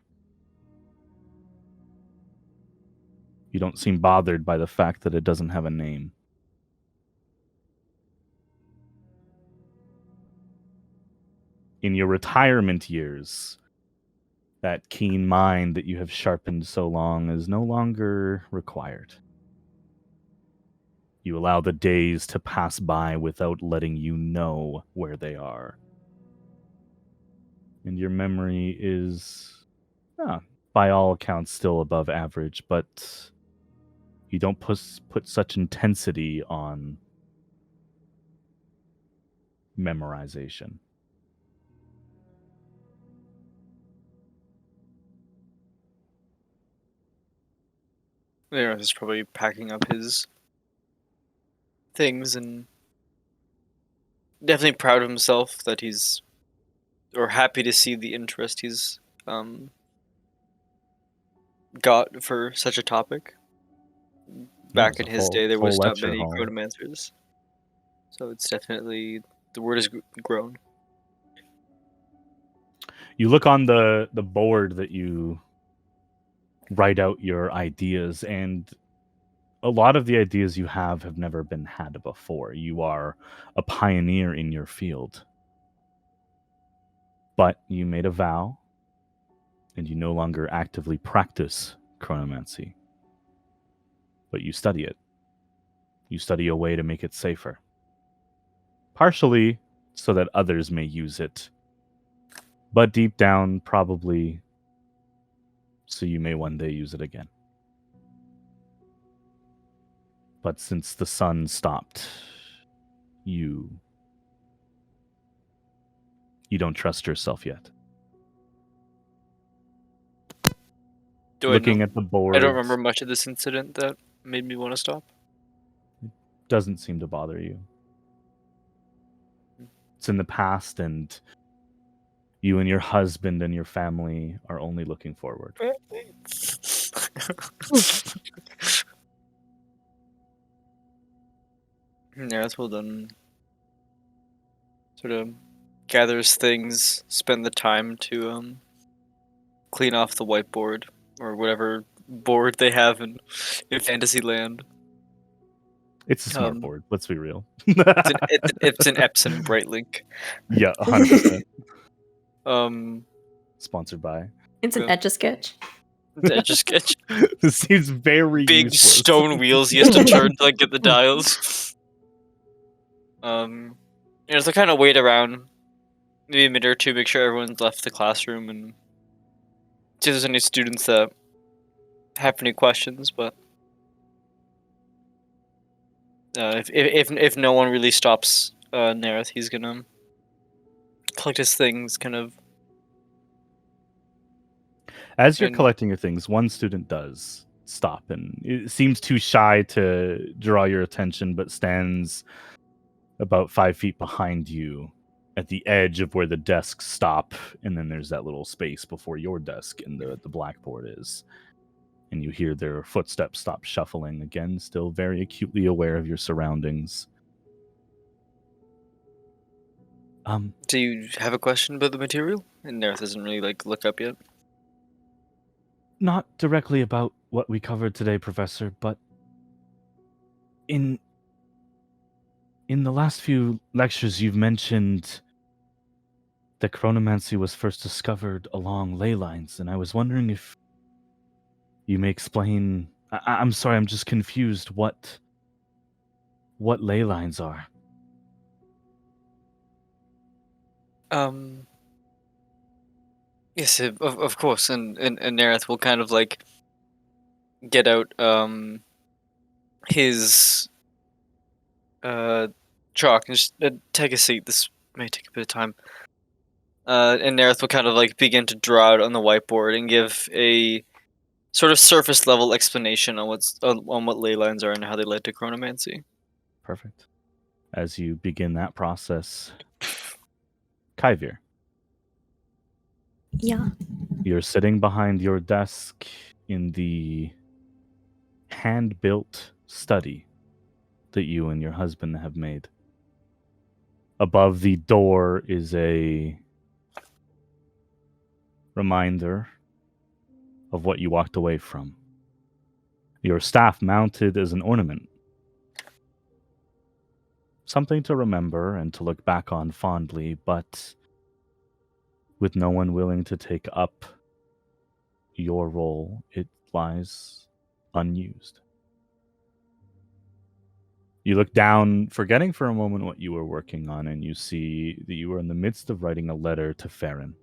You don't seem bothered by the fact that it doesn't have a name. In your retirement years, that keen mind that you have sharpened so long is no longer required. You allow the days to pass by without letting you know where they are. And your memory is, by all accounts, still above average, but you don't put such intensity on memorization. Nerith is probably packing up his things and definitely proud of himself that he's, or happy to see the interest he's got for such a topic. back it's in a his full- day, there full was not lecture many hall. chronomancers. So it's definitely, the word has grown. You look on the board that you write out your ideas, and a lot of the ideas you have never been had before. You are a pioneer in your field. But you made a vow, and you no longer actively practice chronomancy. But you study it. You study a way to make it safer. Partially so that others may use it. But deep down, probably so you may one day use it again. But since the sun stopped, you don't trust yourself yet. Do Looking I know? at the board, I don't remember much of this incident that made me want to stop. doesn't seem to bother you. It's in the past, and you and your husband and your family are only looking forward. Yeah, that's well done. Sort of gathers things, spend the time to clean off the whiteboard or whatever board they have in Fantasyland. It's a smart board, let's be real. It's an Epson Brightlink. Yeah, 100%. Sponsored by. It's an Yeah. Etch-a-Sketch. Etch a Sketch. This seems very Big useless. stone wheels he has to turn to like get the dials. You know, to kind of wait around maybe a minute or two, make sure everyone's left the classroom, and see if there's any students that have any questions. But if no one really stops Nerith, he's gonna collect his things, kind of. As you're And- collecting your things, one student does stop, and it seems too shy to draw your attention, but stands about 5 feet behind you at the edge of where the desks stop, and then there's that little space before your desk and the blackboard is. And you hear their footsteps stop shuffling again, still very acutely aware of your surroundings. Do you have a question about the material? And Nerith doesn't really like look up yet. Not directly about what we covered today, Professor, but in the last few lectures you've mentioned that chronomancy was first discovered along ley lines, and I was wondering if you may explain. I'm sorry, I'm just confused what ley lines are. Yes, of course, and Nerith will kind of like get out his chalk and just take a seat. This may take a bit of time. And Nerith will kind of like begin to draw out on the whiteboard and give a sort of surface level explanation on what ley lines are and how they led to chronomancy. Perfect. As you begin that process, Kyvir, Yeah. you're sitting behind your desk in the hand-built study that you and your husband have made. Above the door is a reminder of what you walked away from. Your staff mounted as an ornament. Something to remember and to look back on fondly, but with no one willing to take up your role, it lies unused. You look down, forgetting for a moment what you were working on, and you see that you were in the midst of writing a letter to Farron.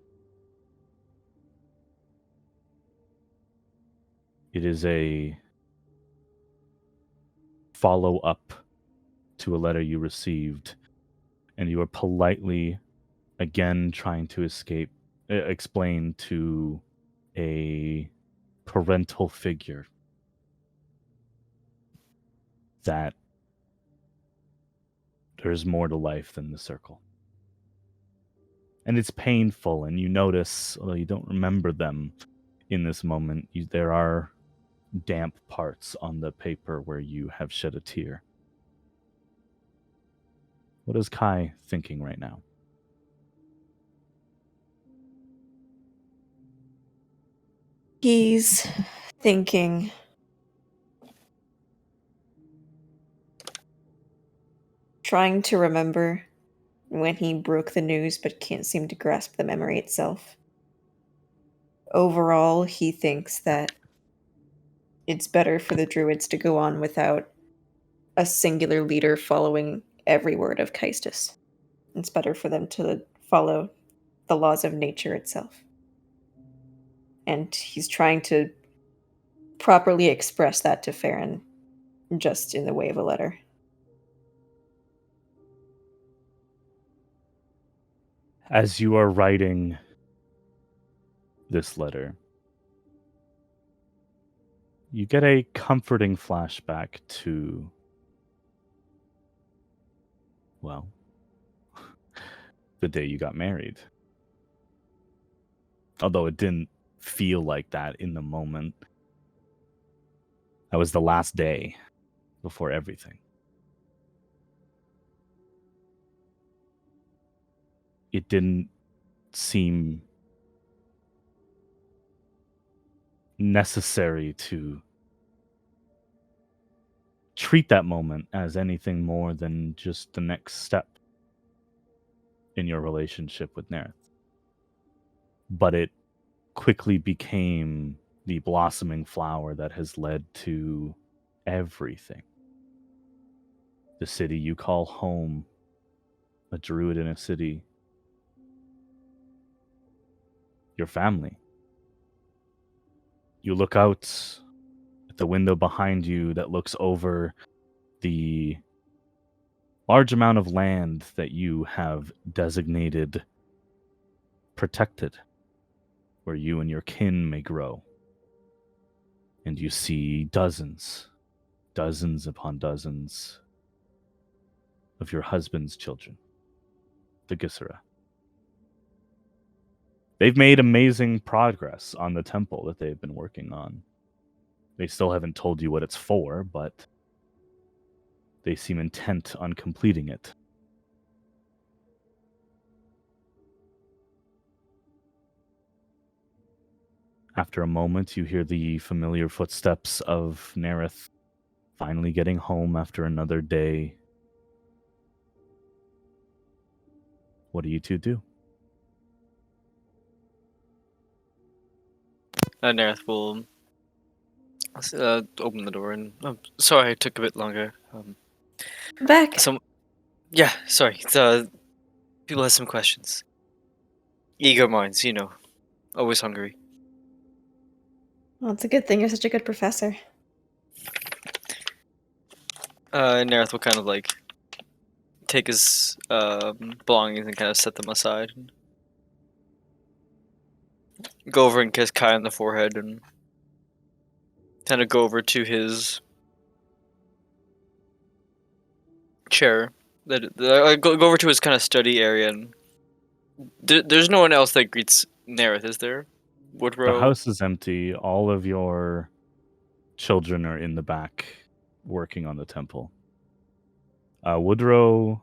It is a follow-up to a letter you received, and you are politely, again, trying to explain to a parental figure that there's more to life than the circle. And it's painful, and you notice, although you don't remember them in this moment, there are damp parts on the paper where you have shed a tear. What is Kai thinking right now? He's thinking trying to remember when he broke the news but can't seem to grasp the memory itself. Overall, he thinks that it's better for the druids to go on without a singular leader following every word of Kaistus. It's better for them to follow the laws of nature itself. And he's trying to properly express that to Farron just in the way of a letter. As you are writing this letter, you get a comforting flashback to, well, the day you got married. Although it didn't feel like that in the moment. That was the last day before everything. It didn't seem necessary to treat that moment as anything more than just the next step in your relationship with Nerith. But it quickly became the blossoming flower that has led to everything. The city you call home, a druid in a city, your family. You look out at the window behind you that looks over the large amount of land that you have designated protected, where you and your kin may grow. And you see dozens upon dozens of your husband's children, the Gisera. They've made amazing progress on the temple that they've been working on. They still haven't told you what it's for, but they seem intent on completing it. After a moment, you hear the familiar footsteps of Nerith finally getting home after another day. What do you two do? Nerith will open the door and... Oh, sorry, it took a bit longer. Back. Yeah, sorry. People have some questions. Eager minds, you know. Always hungry. Well, it's a good thing you're such a good professor. Nerith will kind of like take his belongings and kind of set them aside. And go over and kiss Kai on the forehead and kind of go over to his chair. Go over to his kind of study area, and there's no one else that greets Nerith, is there? Woodrow. The house is empty. All of your children are in the back working on the temple. Woodrow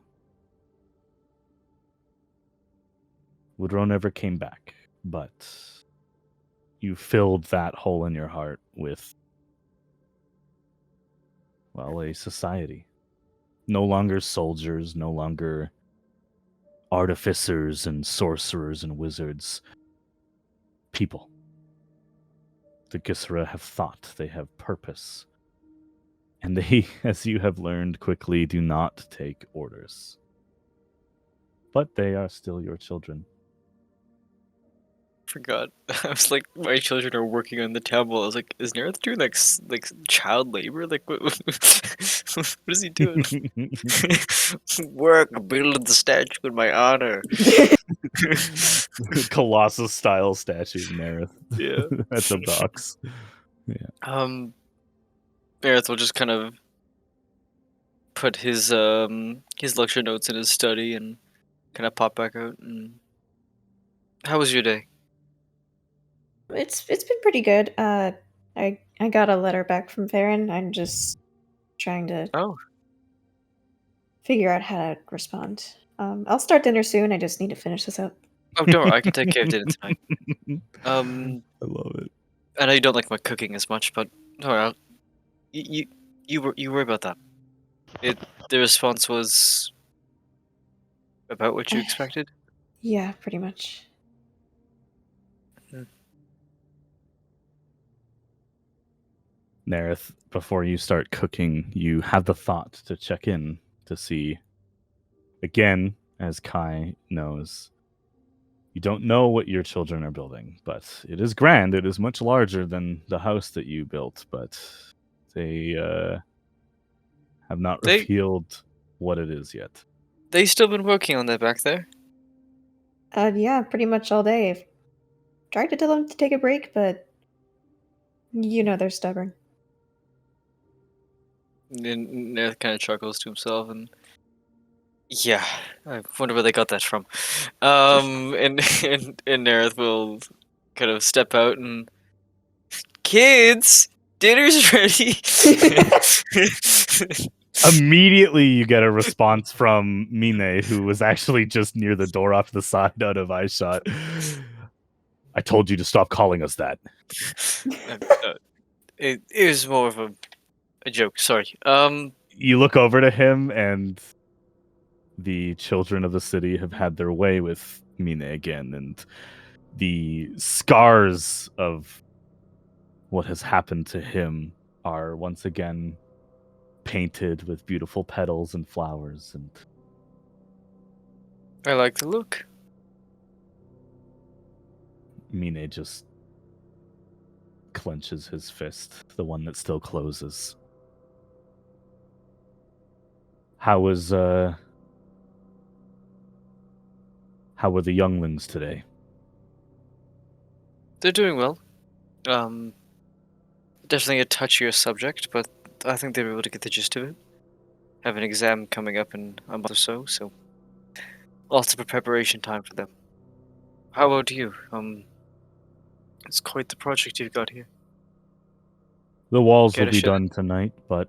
never came back, but you filled that hole in your heart with, well, a society. No longer soldiers, no longer artificers and sorcerers and wizards. People. The Gisera have thought, they have purpose. And they, as you have learned quickly, do not take orders. But they are still your children. Forgot. I was like, my children are working on the temple. I was like, is Nerith doing like child labor? Like, what is he doing? Work, building the statue in my honor. Colossus style statue of Nerith. Yeah. At the docks. Yeah. Nerith will just kind of put his lecture notes in his study and kind of pop back out. And how was your day? It's been pretty good. I I got a letter back from Farron. I'm just trying to Oh, figure out how to respond. I'll start dinner soon. I just need to finish this up. oh, don't worry. I can take care of dinner tonight. I love it. I know you don't like my cooking as much, but don't worry. You worry about that. The response was about what you expected. Yeah, pretty much. Nerith, before you start cooking, you have the thought to check in to see, again, as Kai knows, you don't know what your children are building, but it is grand. It is much larger than the house that you built, but they have not They- revealed what it is yet. They still been working on that back there. Yeah, pretty much all day. I've tried to tell them to take a break, but you know they're stubborn. And Nerith kind of chuckles to himself, and yeah, I wonder where they got that from. And Nerith will kind of step out and, kids, dinner's ready. Immediately, you get a response from Mine, who was actually just near the door off the side out of eye shot. I told you to stop calling us that. It was more of a joke. Sorry. You look over to him, and the children of the city have had their way with Mine again, and the scars of what has happened to him are once again painted with beautiful petals and flowers, and I like the look. Mine just clenches his fist, the one that still closes. How were the younglings today? They're doing well. Definitely a touchier subject, but I think they were able to get the gist of it. Have an exam coming up in a month or so lots of preparation time for them. How about you? It's quite the project you've got here. The walls Get will a be shit. done tonight, but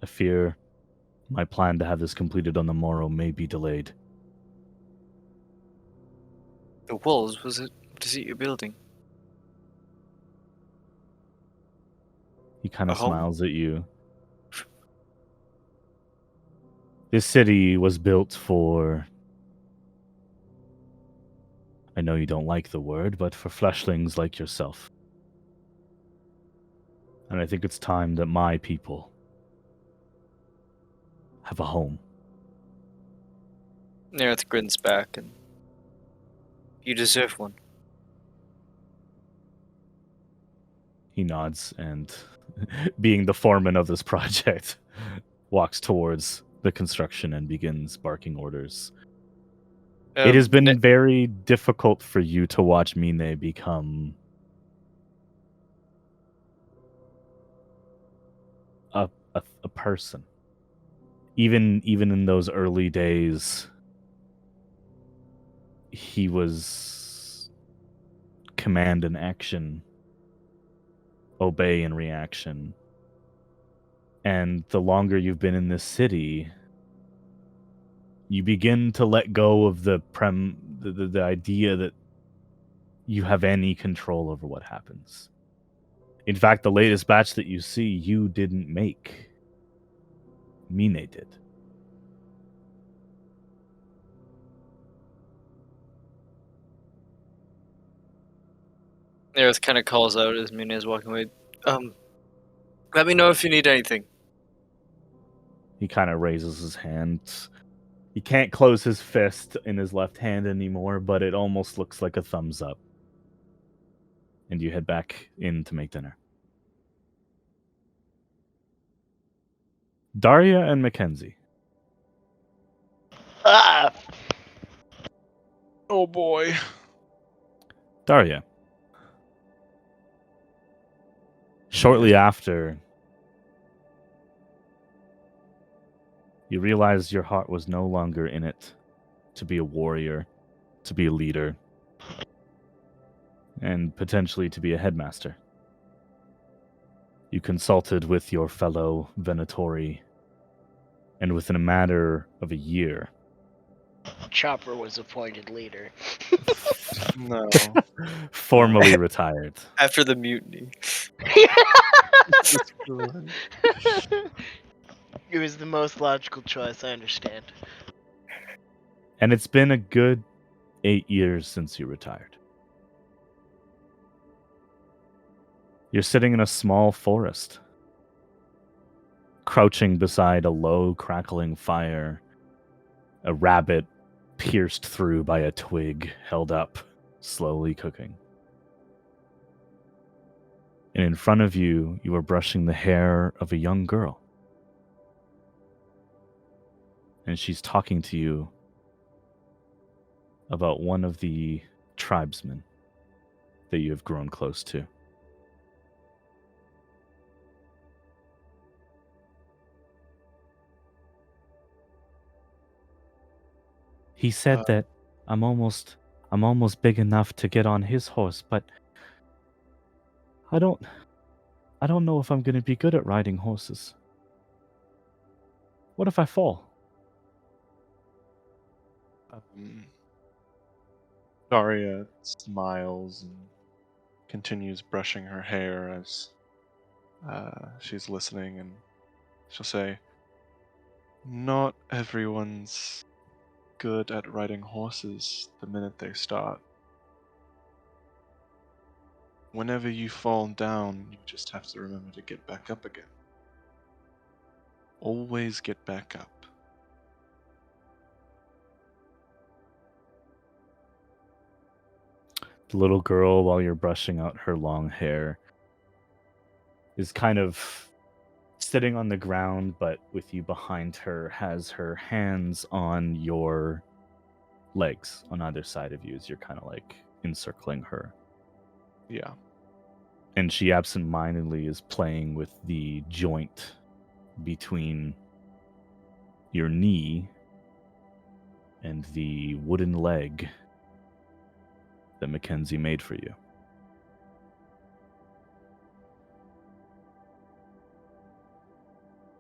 I fear my plan to have this completed on the morrow may be delayed. The walls, was it? What is it you're building? He kind A of home? smiles at you. This city was built for... I know you don't like the word, but for fleshlings like yourself. And I think it's time that my people have a home. Nerith grins back, and you deserve one. He nods and, being the foreman of this project, walks towards the construction and begins barking orders. It has been very difficult for you to watch Mine become a person. Even in those early days, he was command and action, obey and reaction. And the longer you've been in this city, you begin to let go of the idea that you have any control over what happens. In fact, the latest batch that you see, you didn't make. Mine did. Nerith kind of calls out as Mina is walking away. Let me know if you need anything. He kind of raises his hand. He can't close his fist in his left hand anymore, but it almost looks like a thumbs up. And you head back in to make dinner. Daria and Mackenzie. Ah, Oh boy. Daria. Shortly after, you realize your heart was no longer in it to be a warrior, to be a leader, and potentially to be a headmaster. You consulted with your fellow Venatori, and within a matter of a year, Chopper was appointed leader. No. formally retired. After the mutiny. It was the most logical choice, I understand. And it's been a good 8 years since you retired. You're sitting in a small forest, crouching beside a low, crackling fire, a rabbit pierced through by a twig held up, slowly cooking. And in front of you, you are brushing the hair of a young girl. And she's talking to you about one of the tribesmen that you have grown close to. He said that I'm almost big enough to get on his horse, but I don't know if I'm going to be good at riding horses. What if I fall? Daria smiles and continues brushing her hair as she's listening, and she'll say, "Not everyone's good at riding horses the minute they start. Whenever you fall down, you just have to remember to get back up again. Always get back up." The little girl, while you're brushing out her long hair, is kind of sitting on the ground, but with you behind her, has her hands on your legs on either side of you as you're kind of like encircling her. Yeah. And she absentmindedly is playing with the joint between your knee and the wooden leg that Mackenzie made for you.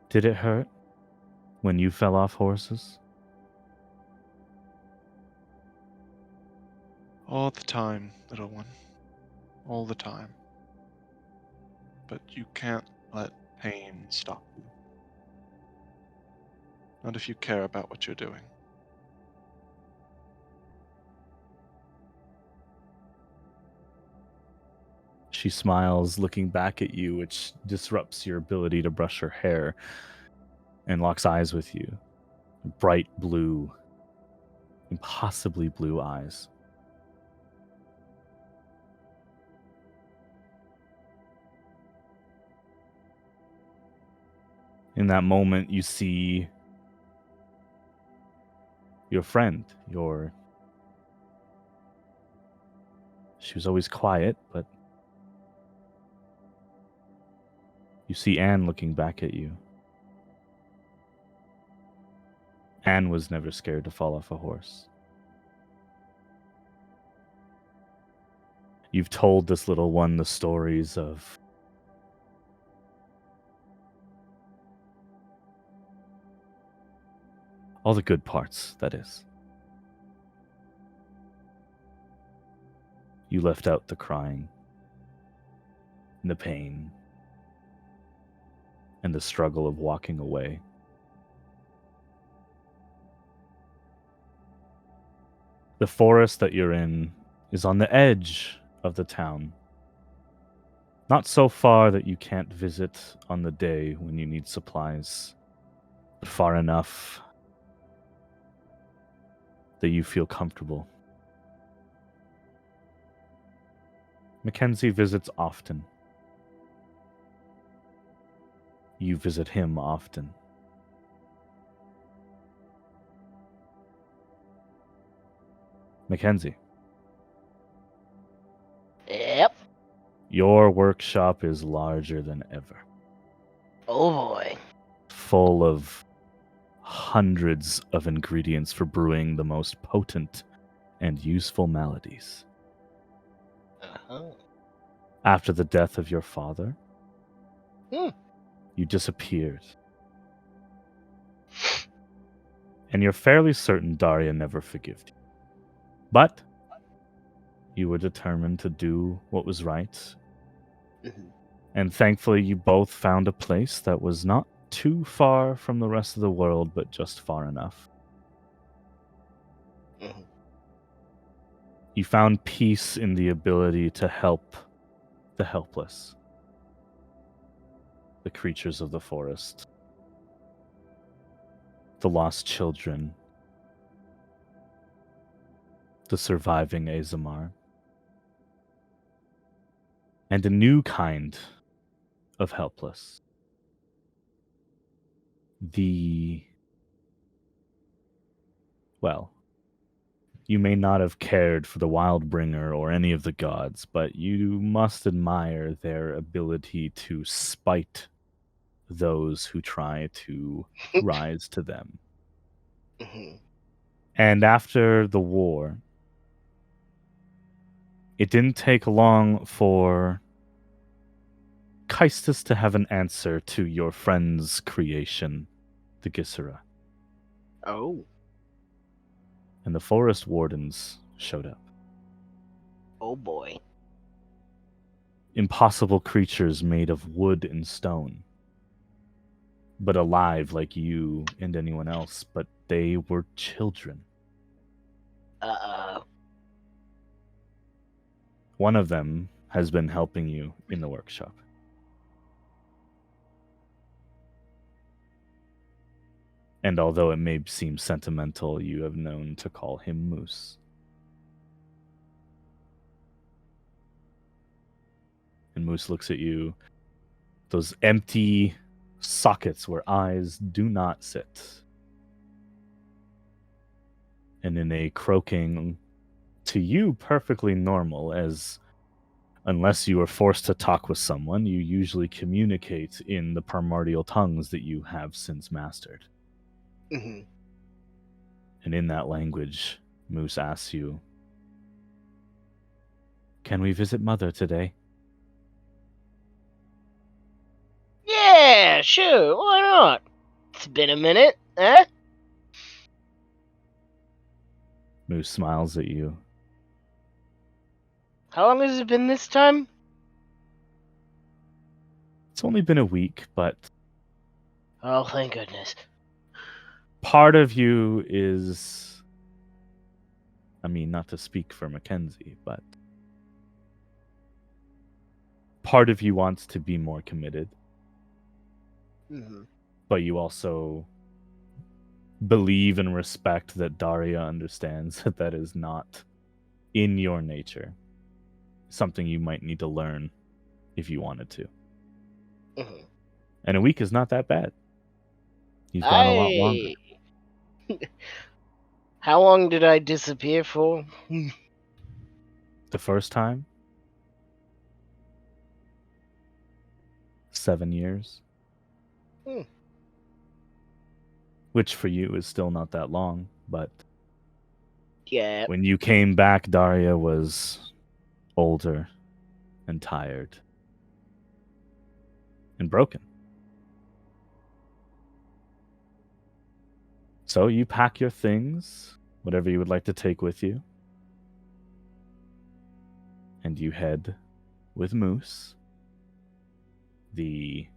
Did it hurt when you fell off horses? All the time, little one. All the time. But you can't let pain stop you. Not if you care about what you're doing. She smiles, looking back at you, which disrupts your ability to brush her hair, and locks eyes with you. Bright blue, impossibly blue eyes. In that moment, you see your friend, she was always quiet, but you see Anne looking back at you. Anne was never scared to fall off a horse. You've told this little one the stories of all the good parts, that is. You left out the crying, and the pain, and the struggle of walking away. The forest that you're in is on the edge of the town. Not so far that you can't visit on the day when you need supplies, but far enough that you feel comfortable. Mackenzie visits often. You visit him often. Mackenzie, Yep. your workshop is larger than ever, Oh boy. full of hundreds of ingredients for brewing the most potent and useful maladies. Uh-huh. After the death of your father, Hmm. You disappeared. And you're fairly certain Daria never forgave you. But you were determined to do what was right. Mhm. And thankfully, you both found a place that was not too far from the rest of the world, but just far enough. Mhm. You found peace in the ability to help the helpless, the creatures of the forest, the lost children, the surviving Azamar, and a new kind of helpless. Well, you may not have cared for the Wildbringer or any of the gods, but you must admire their ability to spite those who try to rise to them. Mhm. And after the war, it didn't take long for Kaistus to have an answer to your friend's creation, the Gisera. Oh. And the forest wardens showed up. Oh boy. Impossible creatures made of wood and stone, but alive like you and anyone else, but they were children. Uh-oh. One of them has been helping you in the workshop. And although it may seem sentimental, you have known to call him Moose. And Moose looks at you, those empty sockets where eyes do not sit. And in a croaking, to you perfectly normal, as unless you are forced to talk with someone, you usually communicate in the primordial tongues that you have since mastered. Mhm. And in that language, Moose asks you, "Can we visit Mother today?" Yeah, sure. Why not? It's been a minute, huh? Moose smiles at you. How long has it been this time? It's only been a week, but Oh, thank goodness. part of you is, I mean, not to speak for Mackenzie, but part of you wants to be more committed, Mhm. but you also believe and respect that Daria understands that that is not in your nature. Something you might need to learn if you wanted to. Mhm. And a week is not that bad. You've gone a lot longer. How long did I disappear for? The first time, 7 years. Hmm. Which for you is still not that long, but Yeah. when you came back, Daria was older and tired and broken. So you pack your things, whatever you would like to take with you, and you head with Moose, the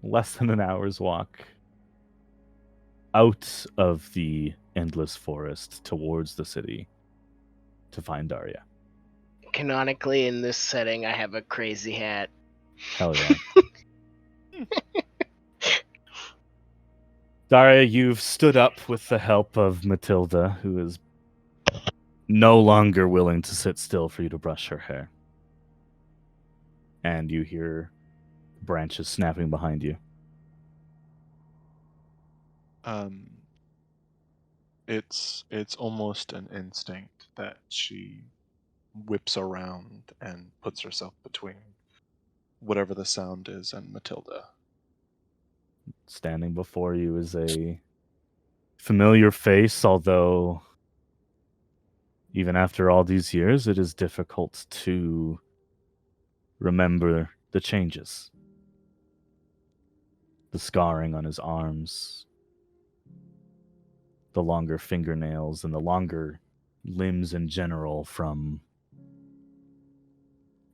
less than an hour's walk out of the endless forest towards the city to find Daria. Canonically, in this setting, I have a crazy hat. Hell yeah. Daria, you've stood up with the help of Matilda, who is no longer willing to sit still for you to brush her hair. And you hear branches snapping behind you. It's almost an instinct that she whips around and puts herself between whatever the sound is and Matilda. Standing before you is a familiar face, although even after all these years, it is difficult to remember the changes. the scarring on his arms, the longer fingernails, and the longer limbs in general from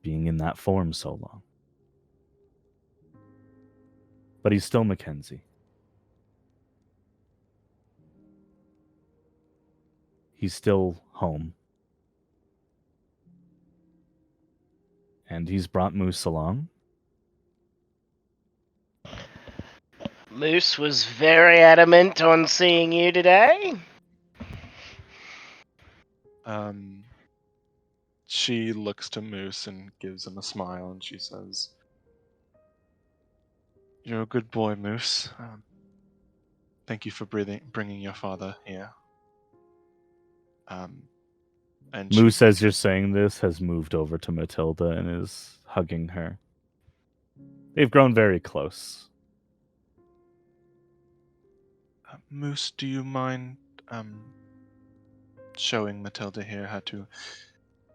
being in that form so long. But he's still Mackenzie. He's still home. And he's brought Moose along. Moose was very adamant on seeing you today. She looks to Moose and gives him a smile, and she says, "You're a good boy, Moose. Thank you for bringing your father here." And Moose, as you're saying this, has moved over to Matilda and is hugging her. They've grown very close. Moose, do you mind showing Matilda here how to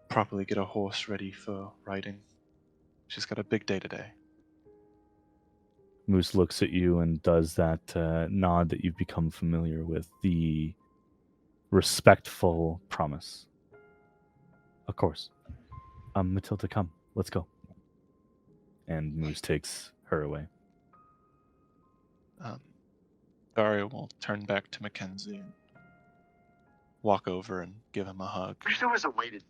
properly get a horse ready for riding? She's got a big day today. Moose looks at you and does that nod that you've become familiar with, the respectful promise. Of course. Matilda, come. Let's go. And Moose takes her away. Daria will turn back to Mackenzie and walk over and give him a hug. There was a way to.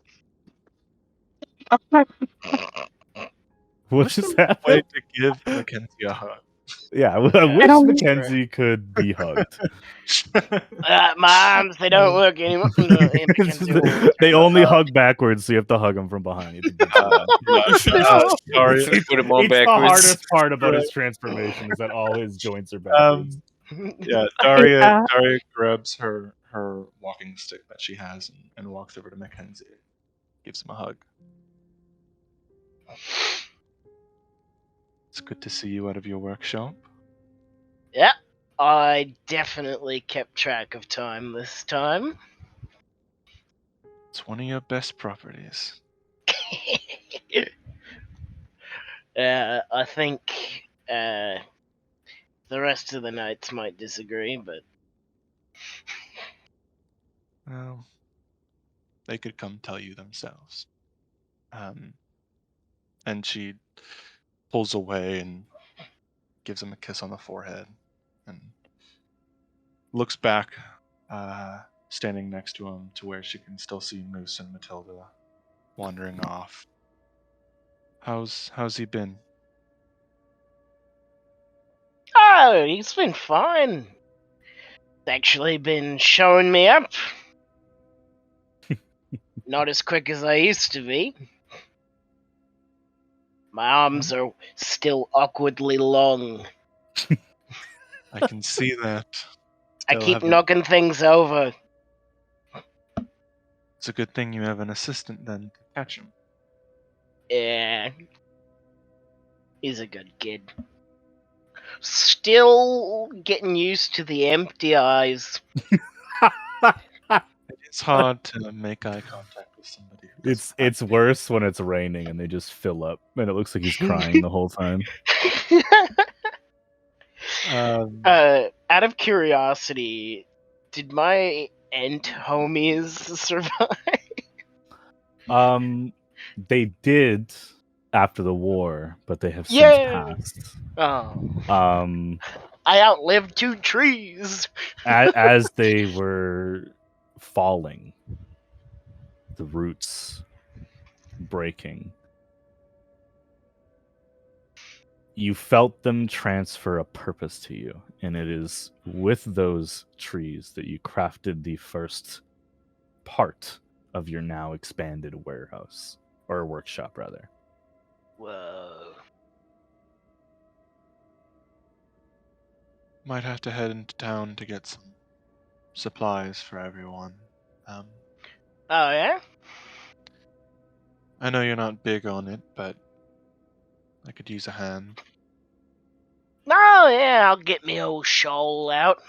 What just happened? Way to give Mackenzie a hug. Yeah, I wish Mackenzie could be hugged. My arms, they don't work anymore. They only hug backwards, so you have to hug him from behind. Sorry, put him on It's the backwards. hardest part about his transformation is that all his joints are backwards. Yeah, Daria grabs her walking stick that she has and walks over to Mackenzie. Gives him a hug. It's good to see you out of your workshop. Yeah, I definitely kept track of time this time. It's one of your best properties. I think the rest of the knights might disagree, but Well, they could come tell you themselves. And she pulls away and gives him a kiss on the forehead and looks back, standing next to him to where she can still see Moose and Matilda wandering off. How's he been? oh, he's been fine. He's actually been showing me up. Not as quick as I used to be. My arms are still awkwardly long. I can see that. I Still keep haven't- knocking things over. It's a good thing you have an assistant then to catch him. Yeah. He's a good kid. Still getting used to the empty eyes. It's hard to make eye contact with somebody. Who doesn't It's worse when it's raining and they just fill up, and it looks like he's crying the whole time. Out of curiosity, did my Ent homies survive? They did after the war, but they have since Yay! passed. Oh. I outlived 2 trees. As they were falling, the roots breaking, you felt them transfer a purpose to you, and it is with those trees that you crafted the first part of your now expanded warehouse, or workshop rather. Whoa. Might have to head into town to get some supplies for everyone. Oh, yeah? I know you're not big on it, but I could use a hand. Oh, yeah, I'll get me old shawl out.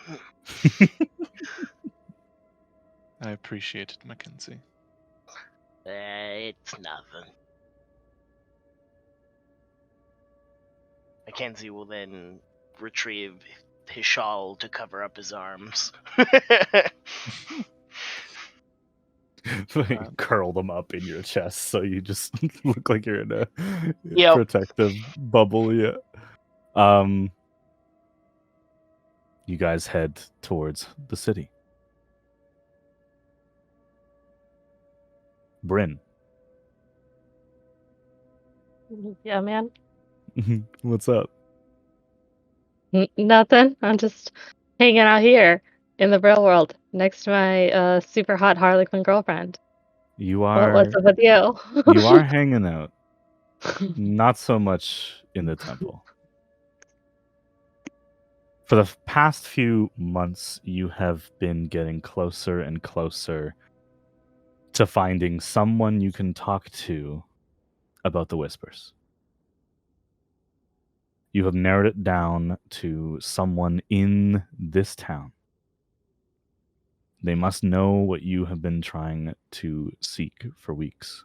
I appreciate it, Mackenzie. It's nothing. Mackenzie will then retrieve his shawl to cover up his arms. Curl them up in your chest so you just look like you're in a Yep. protective bubble. Yeah. You guys head towards the city. Bryn, Yeah, man. what's up? Nothing. I'm just hanging out here in the real world next to my super hot Harlequin girlfriend. You are What's up with you? you are hanging out. Not so much in the temple. For the past few months, you have been getting closer and closer to finding someone you can talk to about the whispers. You have narrowed it down to someone in this town. They must know what you have been trying to seek for weeks.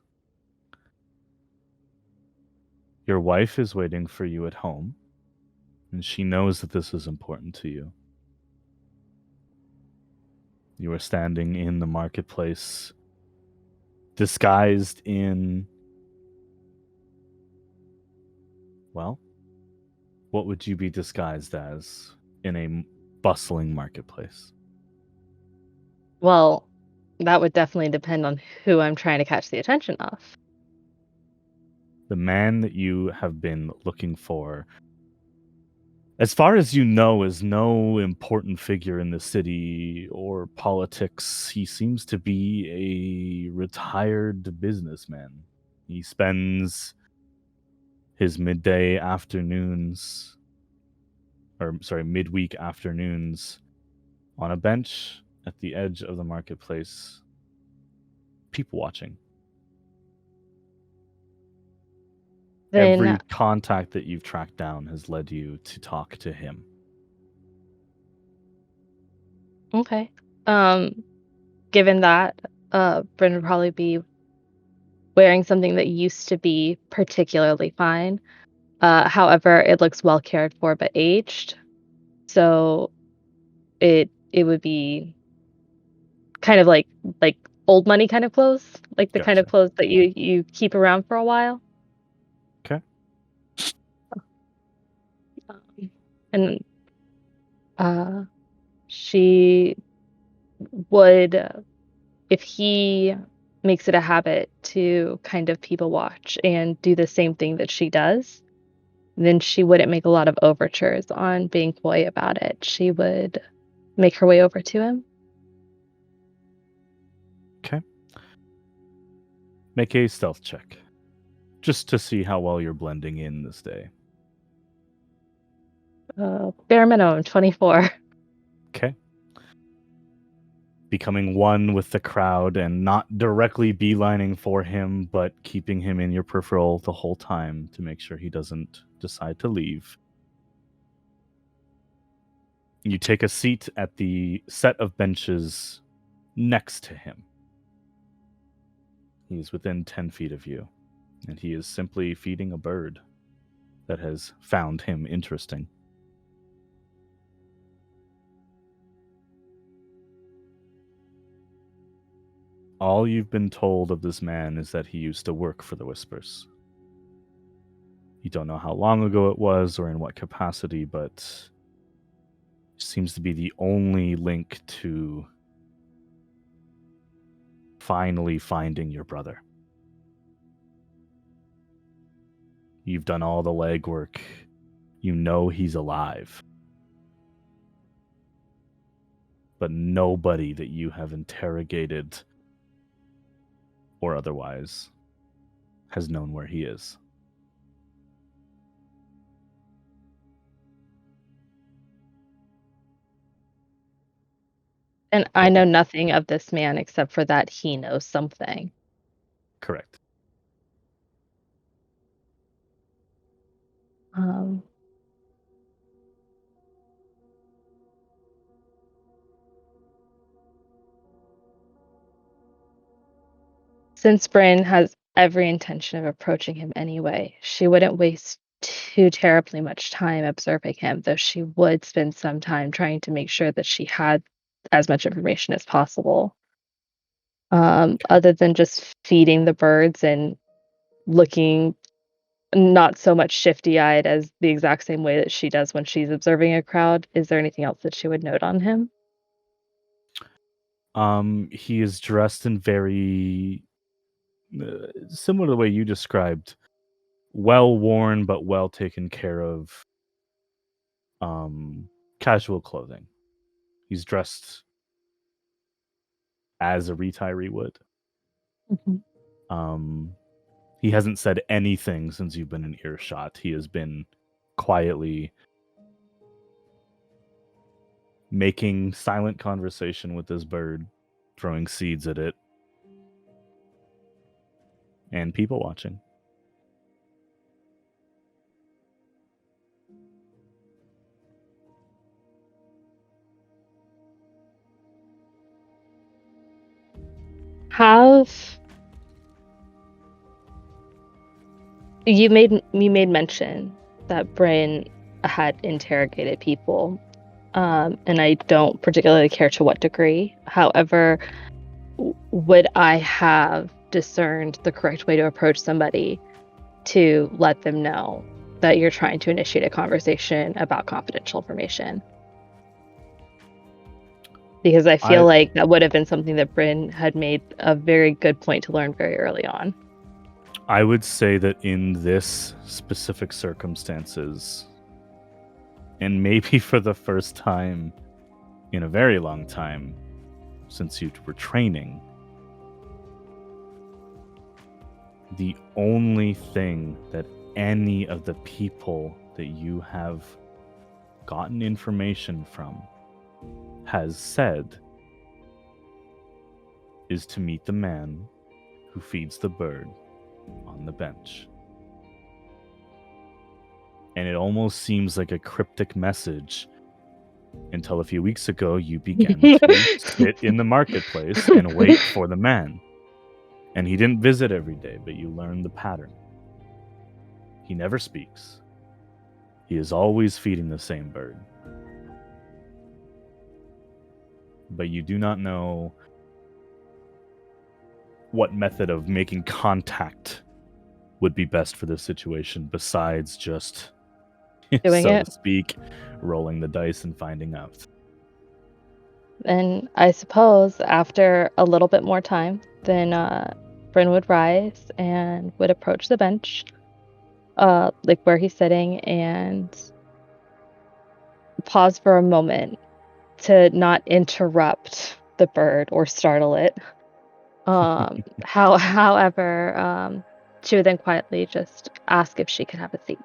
Your wife is waiting for you at home, and she knows that this is important to you. You are standing in the marketplace, disguised in, well, what would you be disguised as in a bustling marketplace? Well, that would definitely depend on who I'm trying to catch the attention of. The man that you have been looking for, as far as you know, is no important figure in the city or politics. He seems to be a retired businessman. He spends his midweek afternoons on a bench at the edge of the marketplace, people watching. Then, Every contact that you've tracked down has led you to talk to him. okay. Given that, Bryn would probably be wearing something that used to be particularly fine. However, it looks well cared for but aged. So it would be kind of like old money kind of clothes, like the kind of Gotcha. clothes that you keep around for a while. Okay. And she would, if he makes it a habit to kind of people watch and do the same thing that she does, then she wouldn't make a lot of overtures on being coy about it. She would make her way over to him. Okay. Make a stealth check, just to see how well you're blending in this day. Bare minimum 24. Okay. Becoming one with the crowd and not directly beelining for him, but keeping him in your peripheral the whole time to make sure he doesn't decide to leave. You take a seat at the set of benches next to him. He's within 10 feet of you, and he is simply feeding a bird that has found him interesting. All you've been told of this man is that he used to work for the Whispers. You don't know how long ago it was or in what capacity, but seems to be the only link to finally finding your brother. You've done all the legwork. You know he's alive. But nobody that you have interrogated or otherwise has known where he is. And I know nothing of this man except for that he knows something. Correct. Um, since Bryn has every intention of approaching him anyway, she wouldn't waste too terribly much time observing him, though she would spend some time trying to make sure that she had as much information as possible. Other than just feeding the birds and looking not so much shifty-eyed as the exact same way that she does when she's observing a crowd, is there anything else that she would note on him? He is dressed in very similar to the way you described, well worn but well taken care of casual clothing. He's dressed as a retiree would. Mhm. He hasn't said anything since you've been in earshot. He has been quietly making silent conversation with this bird, throwing seeds at it, and people watching. Have you made mention that Bryn had interrogated people, and I don't particularly care to what degree. However, would I have discerned the correct way to approach somebody to let them know that you're trying to initiate a conversation about confidential information? Because I feel like that would have been something that Bryn had made a very good point to learn very early on. I would say that in this specific circumstances, and maybe for the first time in a very long time since you were training, the only thing that any of the people that you have gotten information from has said is to meet the man who feeds the bird on the bench. And it almost seems like a cryptic message until a few weeks ago you began to sit in the marketplace and wait for the man. And he didn't visit every day, but you learned the pattern. He never speaks. He is always feeding the same bird. But you do not know what method of making contact would be best for this situation besides just, Doing so it. to speak, rolling the dice and finding out. And I suppose after a little bit more time, then Bryn would rise and would approach the bench, like where he's sitting, and pause for a moment to not interrupt the bird or startle it. However, she would then quietly just ask if she could have a seat.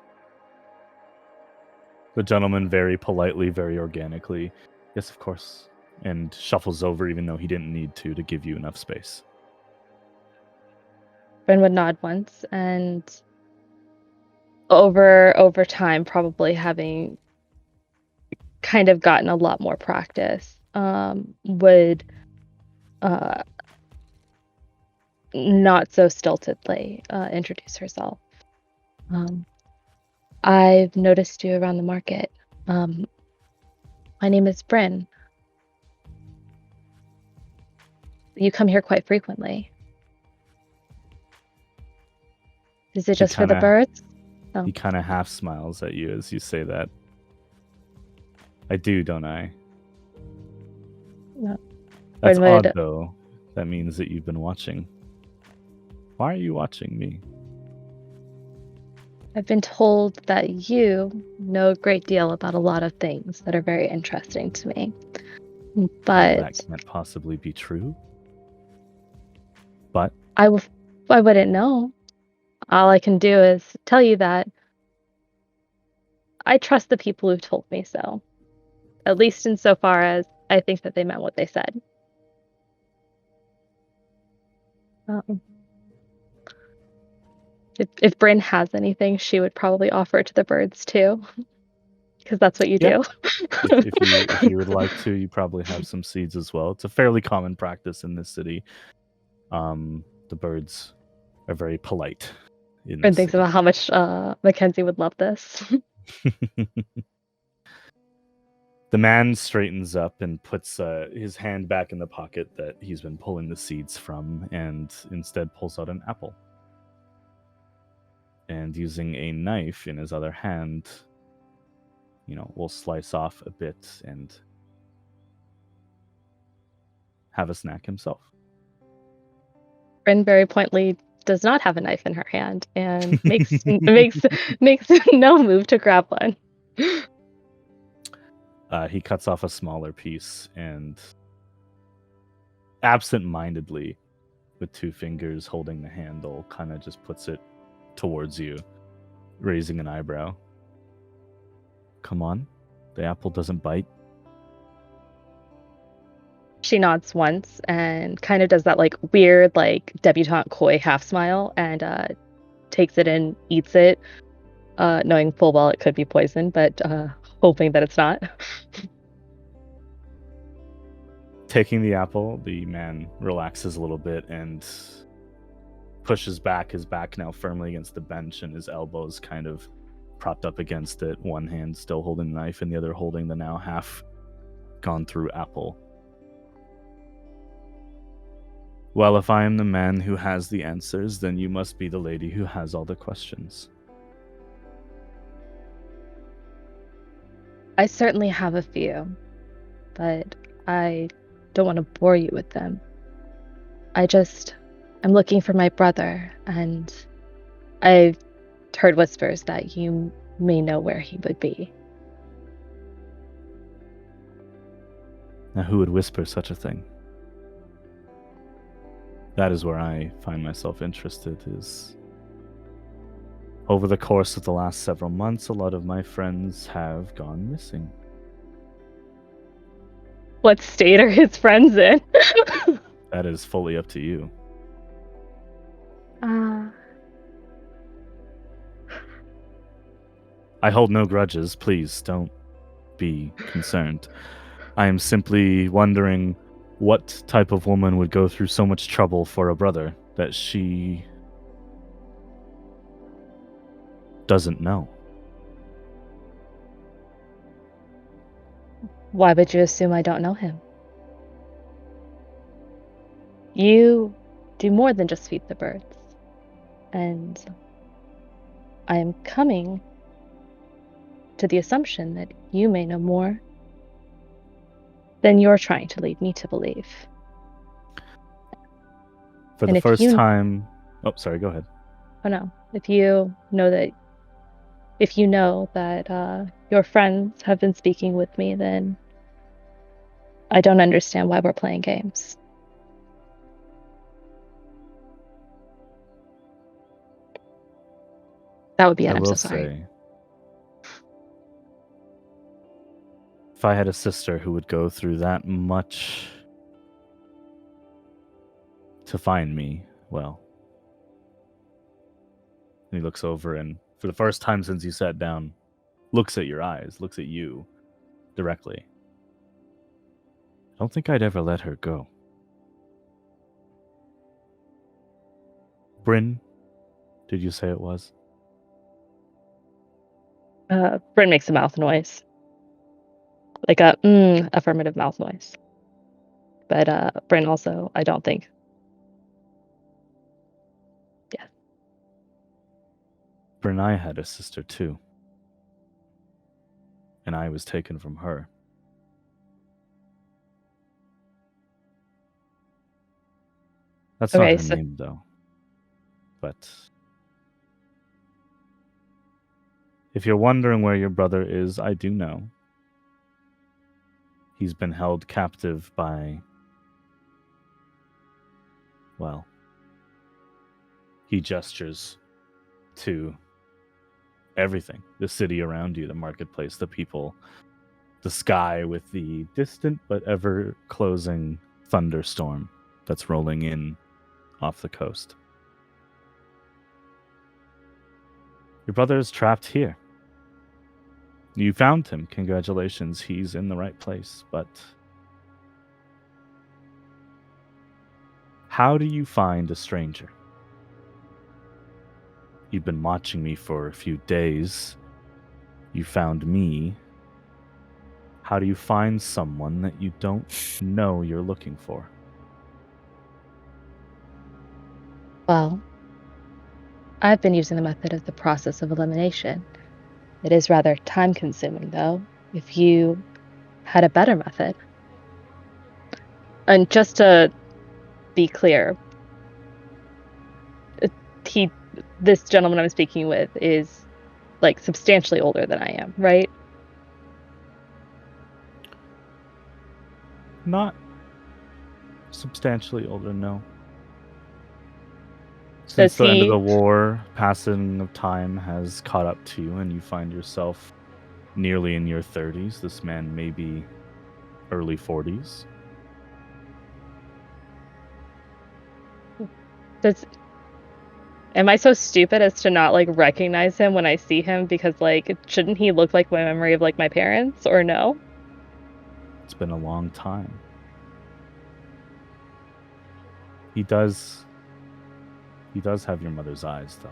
The gentleman very politely, very organically, yes, of course, and shuffles over even though he didn't need to give you enough space. Bryn would nod once, and over time, probably having kind of gotten a lot more practice, would not so stiltedly introduce herself. I've noticed you around the market. My name is Bryn. You come here quite frequently. Is it just for the birds? He kind of half smiles at you as you say that. I do, don't I? No. That's Bryn would- odd, though. That means that you've been watching. Why are you watching me? I've been told that you know a great deal about a lot of things that are very interesting to me. But That can't possibly be true. But I wouldn't know. All I can do is tell you that I trust the people who told me so. At least insofar as I think that they meant what they said. If Bryn has anything, she would probably offer it to the birds too. Because that's what you Yeah. do. if you would like to, you probably have some seeds as well. It's a fairly common practice in this city. The birds are very polite in Bryn the thinks city. about how much Mackenzie would love this. The man straightens up and puts his hand back in the pocket that he's been pulling the seeds from, and instead pulls out an apple. And using a knife in his other hand, will slice off a bit and have a snack himself. Bryn very pointedly does not have a knife in her hand and makes makes no move to grab one. He cuts off a smaller piece and absent-mindedly, with 2 fingers holding the handle, kind of just puts it towards you, raising an eyebrow. Come on, the apple doesn't bite. She nods once and kind of does that like weird like debutante coy half smile and takes it and eats it, knowing full well it could be poison, but hoping that it's not. Taking the apple, the man relaxes a little bit and pushes back, his back now firmly against the bench and his elbows kind of propped up against it, one hand still holding the knife and the other holding the now half gone through apple. Well, if I am the man who has the answers, then you must be the lady who has all the questions. I certainly have a few, but I don't want to bore you with them. I'm looking for my brother, and I've heard whispers that you may know where he would be. Now, who would whisper such a thing? That is where I find myself interested, is over the course of the last several months, a lot of my friends have gone missing. What state are his friends in? That is fully up to you. I hold no grudges. Please don't be concerned. I am simply wondering what type of woman would go through so much trouble for a brother that she doesn't know. Why would you assume I don't know him? You do more than just feed the birds. And I am coming to the assumption that you may know more than you're trying to lead me to believe. For And the if first you- time... Oh, sorry, go ahead. Oh no. If you know that your friends have been speaking with me, then I don't understand why we're playing games. That would be it. I I'm will so sorry. say, if I had a sister who would go through that much to find me, well... And he looks over and, for the first time since you sat down, looks at your eyes, looks at you directly. I don't think I'd ever let her go. Bryn, did you say it was? Bryn makes a mouth noise. Like a affirmative mouth noise. But Bryn also, I don't think. Yeah. Bryn, I had a sister too. And I was taken from her. That's not Okay, her so- name, though. But if you're wondering where your brother is, I do know. He's been held captive by... Well, he gestures to everything. The city around you, the marketplace, the people, the sky with the distant but ever-closing thunderstorm that's rolling in off the coast. Your brother is trapped here. You found him. Congratulations. He's in the right place. But how do you find a stranger? You've been watching me for a few days. You found me. How do you find someone that you don't know you're looking for? Well, I've been using the method of the process of elimination. It is rather time-consuming, though, if you had a better method. And just to be clear, this gentleman I'm speaking with is, like, substantially older than I am, right? Not substantially older, no. Does Since the end of he- the war, passing of time has caught up to you, and you find yourself nearly in your 30s. This man may be early 40s. Am I so stupid as to not, like, recognize him when I see him? Because, like, shouldn't he look like my memory of, like, my parents, or no? It's been a long time. He does have your mother's eyes, though.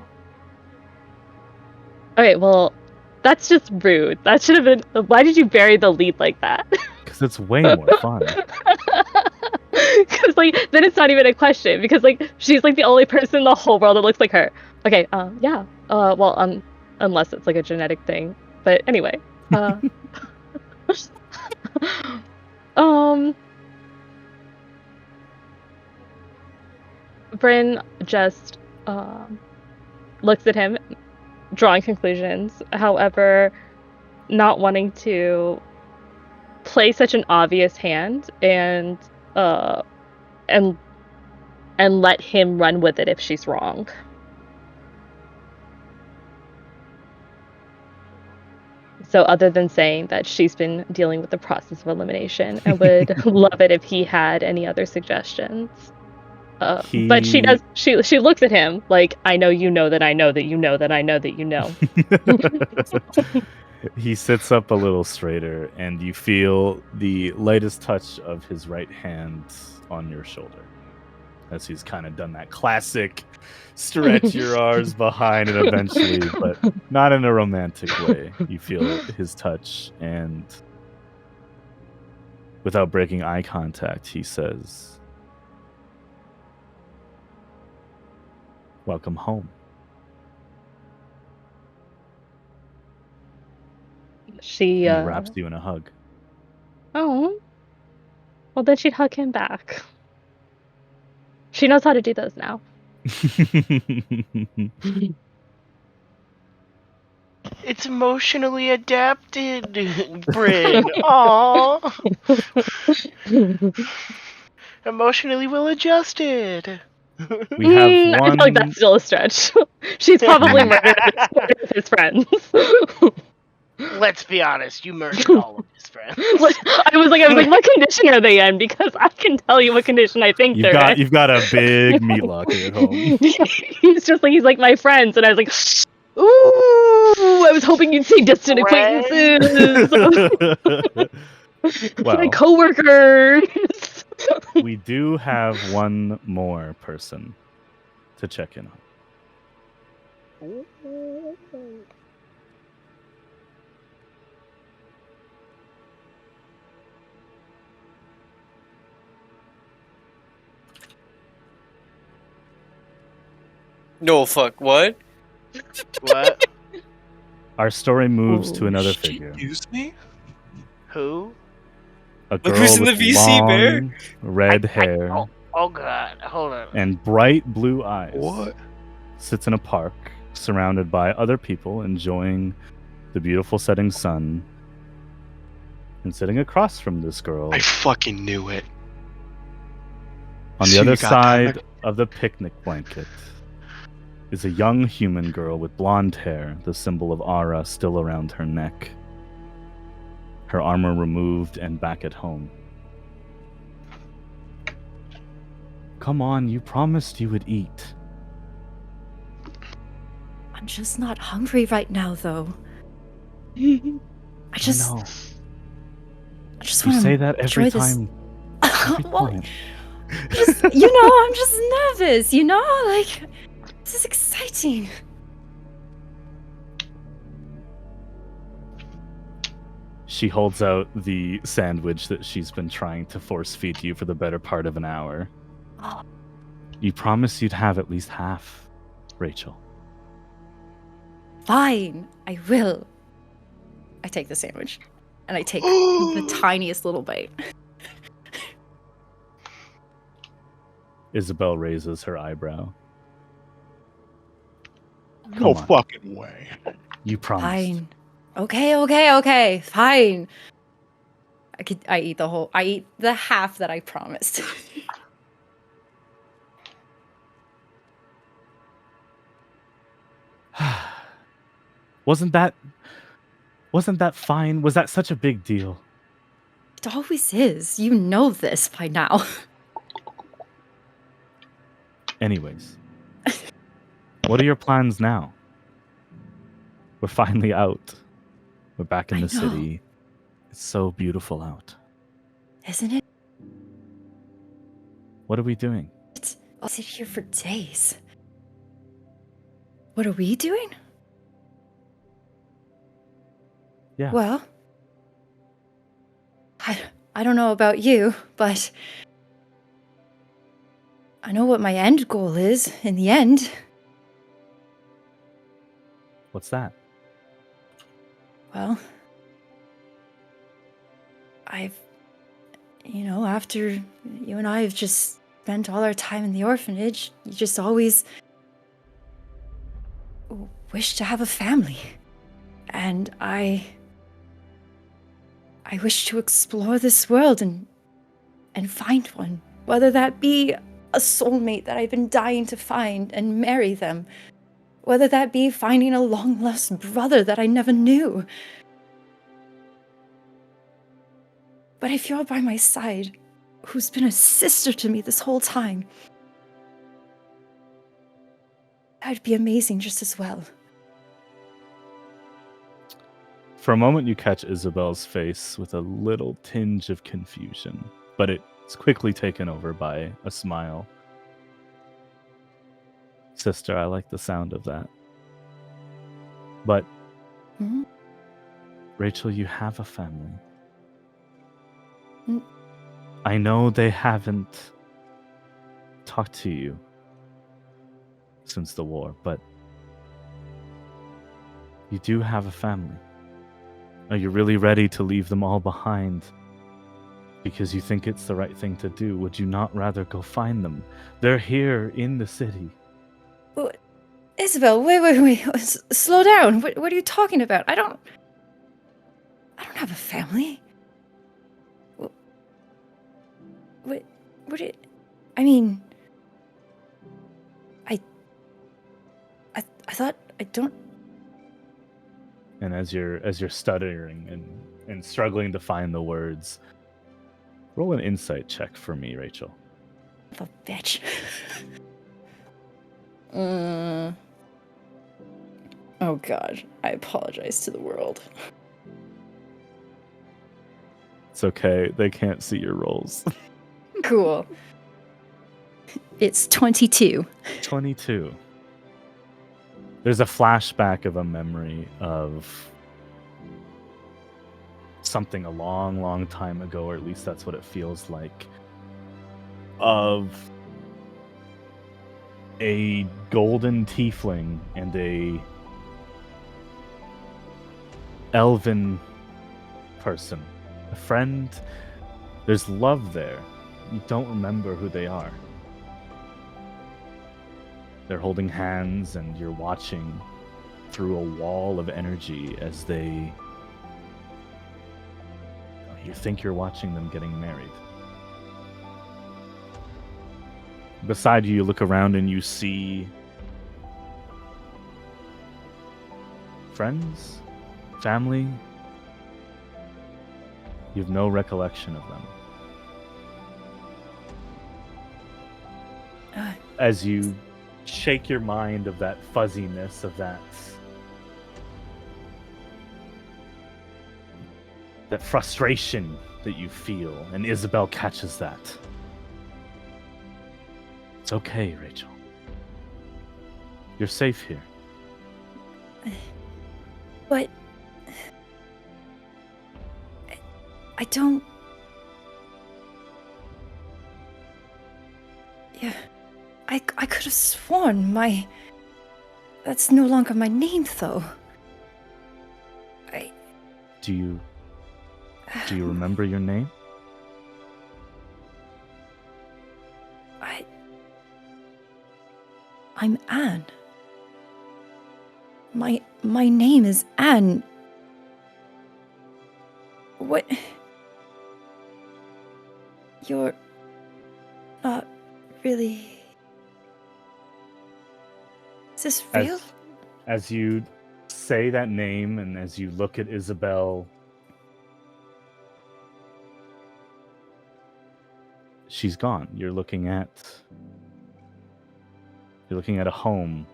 Okay, well, that's just rude. That should have been... Why did you bury the lead like that? Because it's way more fun. Because, like, then it's not even a question. Because, like, she's, like, the only person in the whole world that looks like her. Okay, yeah. Well, unless it's, like, a genetic thing. But anyway. Bryn just looks at him, drawing conclusions. However, not wanting to play such an obvious hand and let him run with it if she's wrong. So other than saying that she's been dealing with the process of elimination, I would love it if he had any other suggestions. But she does. She looks at him like, I know you know that I know that you know that I know that you know. He sits up a little straighter, and you feel the lightest touch of his right hand on your shoulder, as he's kind of done that classic stretch your arms behind, and eventually, but not in a romantic way. You feel his touch, and without breaking eye contact, he says, "Welcome home." She And he wraps you in a hug. Oh. Well, then she'd hug him back. She knows how to do those now. It's emotionally adapted, Bryn. Aww. Emotionally well adjusted. We have I one. feel like that's still a stretch. She's probably murdered his friends. Let's be honest, you murdered all of his friends. I was like, what condition are they in? Because I can tell you what condition I think they're in. You've got a big meat locker at home. he's like my friends, and I was like, ooh, I was hoping you'd say distant acquaintances. Well, my coworkers. We do have one more person to check in on. No, fuck, what? What? Our story moves Oh, to another shit. figure. Excuse me? Who? A Look girl who's in with the VC, Bear. long red hair Oh god, hold on. and bright blue eyes. What? Sits in a park surrounded by other people enjoying the beautiful setting sun. And sitting across from this girl I fucking knew it. on So the you other got side that? of the picnic blanket is a young human girl with blonde hair, the symbol of Ara still around her neck. Her armor removed and back at home. Come on, you promised you would eat. I'm just not hungry right now, though. I just know. I just You want say to that every enjoy this. time. Every Well, time. just, I'm just nervous, like, this is exciting. She holds out the sandwich that she's been trying to force feed you for the better part of an hour. Oh, You promised you'd have at least half, Rachel. fine, I will. I take the sandwich, and I take the tiniest little bite. Isabel raises her eyebrow. No Come on. fucking way. You promised. Fine. Okay, fine. I eat the half that I promised. Wasn't that fine? Was that such a big deal? It always is. You know this by now. Anyways, what are your plans now? We're finally out. We're back in I the know. city. It's so beautiful out. Isn't it? What are we doing? I'll sit here for days. What are we doing? Yeah. Well, I don't know about you, but I know what my end goal is in the end. What's that? Well, after you and I have just spent all our time in the orphanage, you just always wish to have a family. And I wish to explore this world and find one, whether that be a soulmate that I've been dying to find and marry them, whether that be finding a long-lost brother that I never knew. But if you're by my side, who's been a sister to me this whole time, that'd be amazing just as well. For a moment, you catch Isabel's face with a little tinge of confusion, but it's quickly taken over by a smile. Sister, I like the sound of that. But, Mhm. Rachel, you have a family. Mm. I know they haven't talked to you since the war, but you do have a family. Are you really ready to leave them all behind because you think it's the right thing to do? Would you not rather go find them? They're here in the city. Isabel, wait. Slow down. What are you talking about? I don't have a family. I mean, I thought I don't. And as you're stuttering and struggling to find the words, roll an insight check for me, Rachel. The bitch. Oh god, I apologize to the world. It's okay. They can't see your rolls. Cool. It's 22. 22. There's a flashback of a memory of something a long, long time ago, or at least that's what it feels like, of a golden tiefling and a elven person. A friend. There's love there. You don't remember who they are. They're holding hands and you're watching through a wall of energy as you think you're watching them getting married. Beside you, you look around and you see friends, family. You have no recollection of them. As you shake your mind of that fuzziness, of that frustration that you feel, and Isabel catches that. It's okay, Rachel. You're safe here. But I don't... Yeah. I could have sworn my... That's no longer my name, though. Do you remember your name? I'm Anne. My name is Anne. What? You're not really... Is this real? As you say that name and as you look at Isabel, she's gone. You're looking at a home.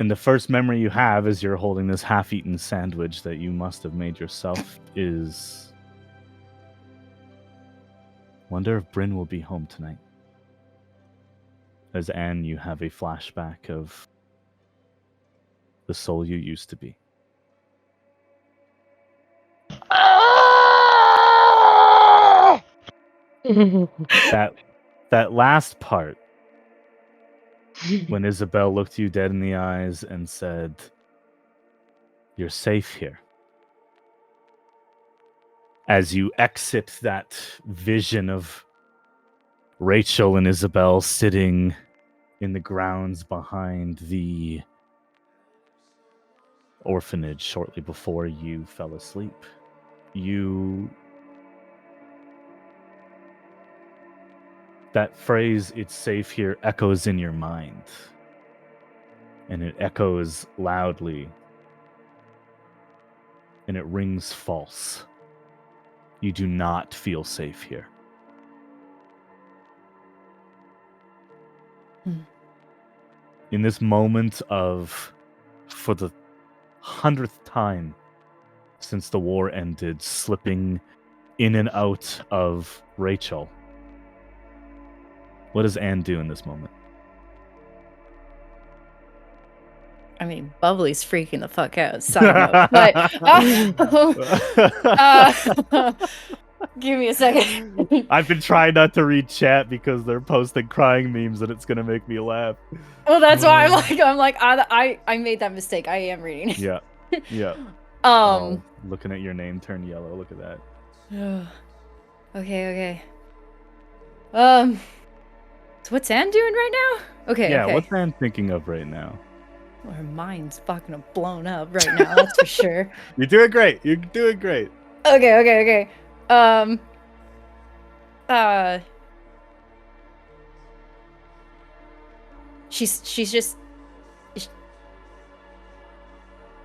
And the first memory you have as you're holding this half-eaten sandwich that you must have made yourself is, wonder if Bryn will be home tonight. As Anne, you have a flashback of the soul you used to be. That last part, when Isabel looked you dead in the eyes and said, "You're safe here." As you exit that vision of Rachel and Isabel sitting in the grounds behind the orphanage shortly before you fell asleep, that phrase, "it's safe here," echoes in your mind. And it echoes loudly. And it rings false. You do not feel safe here. In this moment of, for the 100th time since the war ended, slipping in and out of Rachel, what does Anne do in this moment? I mean, Bubbly's freaking the fuck out. Side note, but give me a second. I've been trying not to read chat because they're posting crying memes and it's gonna make me laugh. Well, that's why I made that mistake. I am reading. Yeah. Oh, looking at your name turn yellow. Look at that. Okay. So what's Anne doing right now? Okay. What's Anne thinking of right now? Well, her mind's fucking blown up right now. That's for sure. You're doing great. Okay. She's just. Is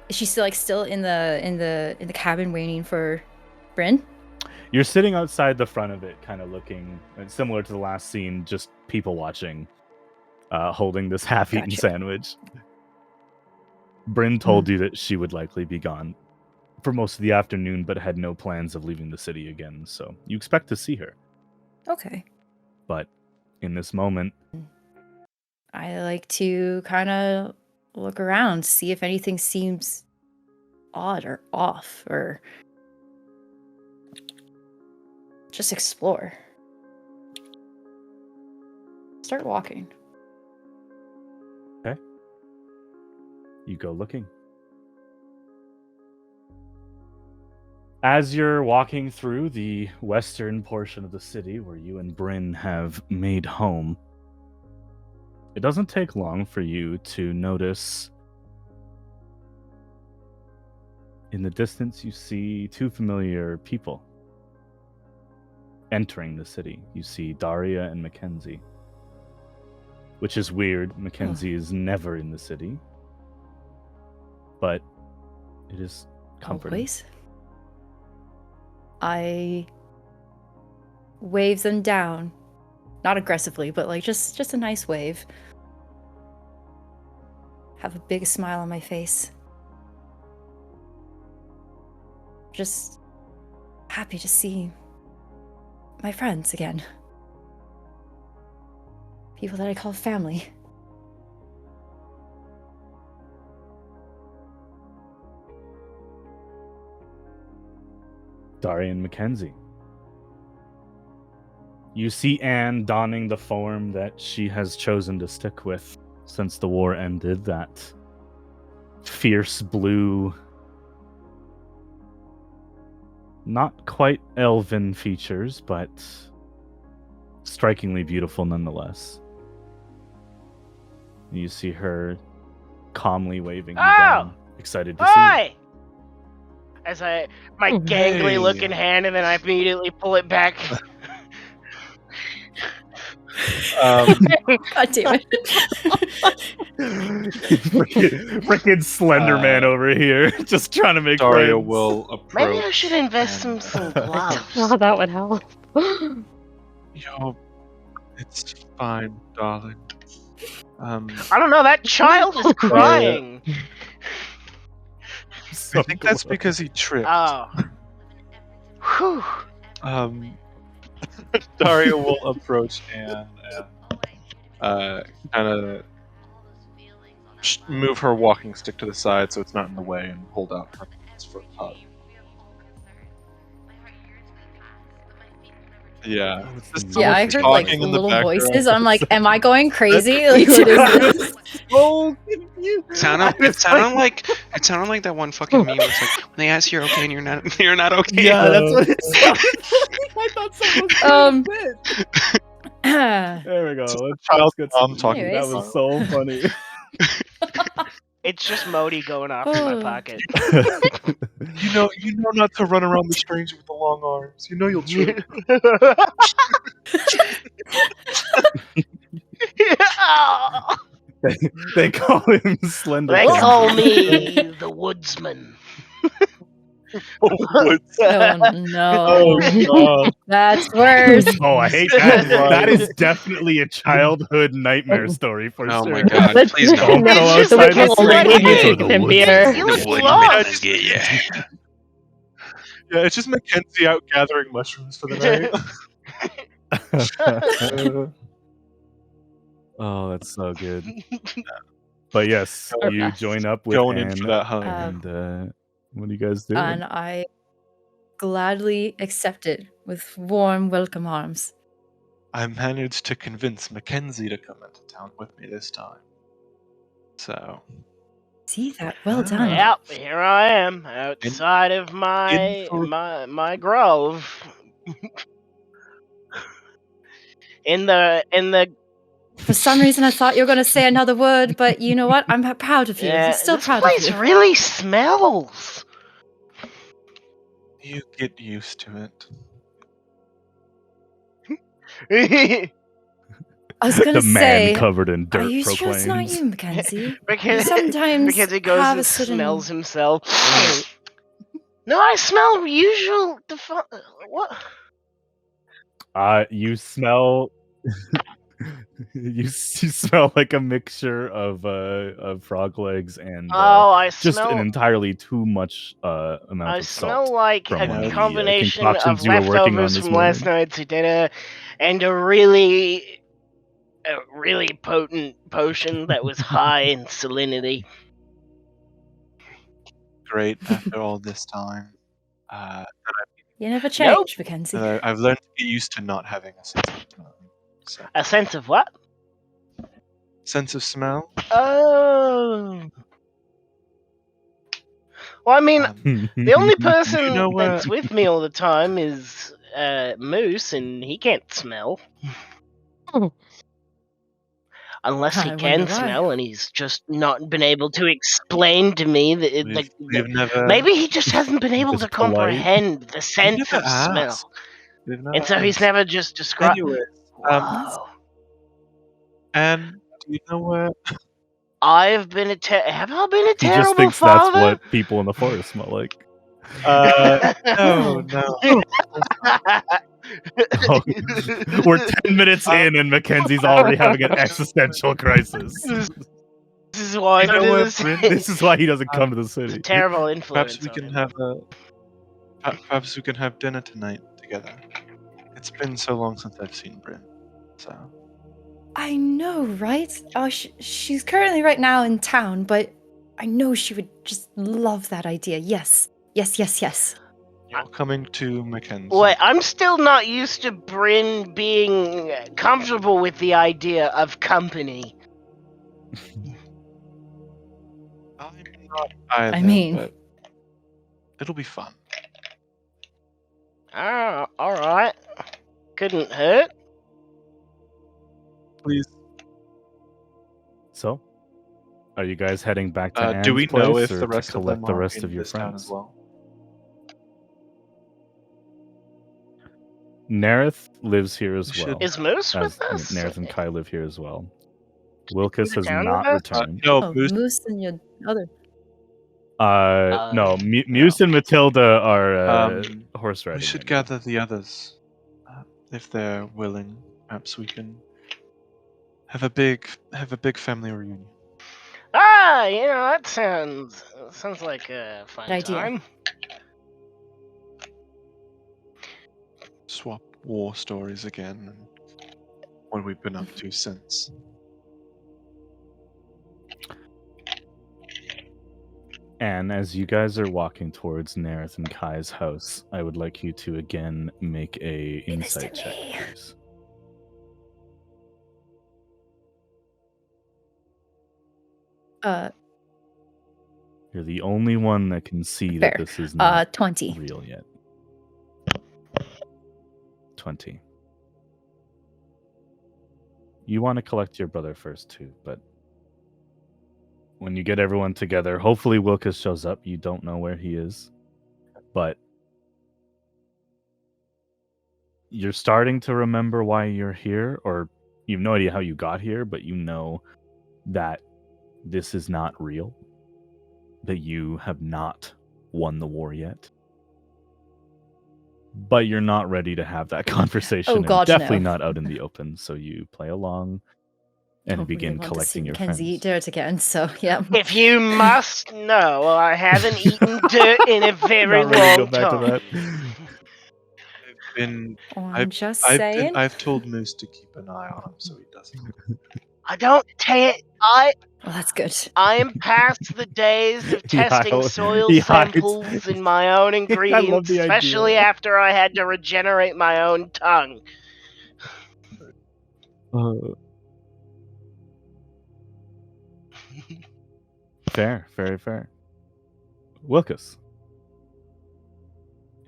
she still in the cabin waiting for Bryn? You're sitting outside the front of it, kind of looking similar to the last scene, just people watching, holding this half-eaten sandwich. Bryn told you that she would likely be gone for most of the afternoon, but had no plans of leaving the city again. So you expect to see her. Okay. But in this moment, I like to kind of look around, see if anything seems odd or off, or just explore. Start walking. Okay. You go looking. As you're walking through the western portion of the city where you and Bryn have made home, it doesn't take long for you to notice in the distance you see two familiar people entering the city. You see Daria and Mackenzie, which is weird. Mackenzie is never in the city, but it is comforting. Always. I wave them down. Not aggressively, but like just a nice wave. Have a big smile on my face. Just happy to see my friends again. People that I call family. Daria and Mackenzie. You see Anne donning the form that she has chosen to stick with since the war ended, that fierce blue, not quite elven features, but strikingly beautiful nonetheless. You see her calmly waving you down, excited to see you. Hi! As my gangly looking hand, and then I immediately pull it back. God damn it. Freaking Slender Man over here, just trying to make Daria friends. will approach. Maybe I should invest and, some I don't gloves. know how that would help. Yo, it's fine, darling. I don't know. That child is crying. So I think that's because he tripped. Oh. Whew. Daria will approach Anne and kind of move her walking stick to the side so it's not in the way, and hold out her hands for a hug. Yeah. Yeah, I heard like talking in the little background. voices. I'm like, am I going crazy? Like, what is this? Oh, It sounded like that one fucking meme. It's like when they ask you're okay and you're not okay. Yeah, that's what it sounded like. I thought someone was there we go. child Let's get mom some- talking. Anyways. That was so funny. It's just Modi going off in my pocket. You know not to run around the stranger with the long arms. You know you'll trip. they call him Slender. They Man. call me the Woodsman. Oh no. Oh god. That's worse. Oh, I hate that. That is definitely a childhood nightmare story for Oh sure. my god, please Don't don't. go It's just outside like the a street. little Go to the and woods. beer. You look The woodman lost. doesn't get you. Yeah, it's just Mackenzie out gathering mushrooms for the night. Oh, that's so good. But yes, you join up with Going in Anne, for that hug. and what do you guys do? And I gladly accept it with warm welcome arms. I managed to convince Mackenzie to come into town with me this time. So See that? Well done. Yep, here I am outside of my grove. in the For some reason, I thought you were going to say another word, but you know what? I'm proud of you. I'm still this proud place of you. really smells. you get used to it. I was going The to man say, covered in are dirt you sure it's not proclaims. you, Mackenzie? You Because sometimes he goes have and a certain... smells himself. No, I smell usual. What? You smell. you smell like a mixture of frog legs and I just smell. an entirely too much amount I of smell salt. like from one of a the, combination of concoctions you were working on leftovers this from last morning. night's dinner and a really potent potion that was high in salinity. Great after all this time. You never change, Mackenzie. I've learned to get used to not having a sense of smell. So, A sense of what? sense of smell? Oh. Well, I mean, the only person You know that's with me all the time is Moose, and he can't smell. Unless he I can wonder why. smell, and he's just not been able to explain to me that, We've never. maybe he just hasn't been able Just to polite. comprehend the sense never of smell, asked. We've never and so he's asked. never just described. Anyways, Whoa. and do you know where? I've been have I been a He terrible just thinks father? that's what people in the forest smell like. No. Oh, we're 10 minutes in and Mackenzie's already having an existential crisis. This is why You know I'm what, this. Bryn? This is why he doesn't come to the It's a city. terrible influence. Perhaps we on can him. have perhaps we can have dinner tonight together. It's been so long since I've seen Bryn. So I know, right? Oh, she's currently right now in town, but I know she would just love that idea. Yes. Yes, yes, yes. You're coming to Mackenzie. Wait, I'm still not used to Bryn being comfortable with the idea of company. I'm not either, I mean- but it'll be fun. Ah, alright. Couldn't hurt. Please. So, are you guys heading back to Anne's Do we place know if or the rest to of collect them the are rest in of your this town as friends? well? Nerith lives here as We should- well. Is Moose As with us? Nerith and Kai live here as well. Wilkes to has town not with us? returned. No, Oh, Moose. Moose and your other. No, no. Muse and Matilda are horse We riding. should right gather the others. If they're willing, perhaps we can have a big family reunion. Ah, that sounds like a fun Good idea. time. Swap war stories again and what we've been up to since. And as you guys are walking towards Nerith and Kai's house, I would like you to again make a Leave this to insight check, me. please. You're the only one that can see that Fair. this is not 20. real yet. 20. You want to collect your brother first too, but when you get everyone together, hopefully Wilkes shows up. You don't know where he is, but you're starting to remember why you're here, or you have no idea how you got here, but you know that this is not real, that you have not won the war yet. But you're not ready to have that conversation, Oh, and God, definitely no. not out in the open, so you play along and I begin really want to see collecting your Mackenzie friends. eat dirt again, so yeah. If you must know, I haven't eaten dirt in a very Not ready to long go back time. to that. I've been Oh, I've- I'm just saying. I've told Moose to keep an eye on him so he doesn't. I don't take. Well, that's good. I am past the days of He testing hides- soil he hides. samples in my own ingredients, the idea. especially after I had to regenerate my own tongue. Fair, very fair. Wilkes,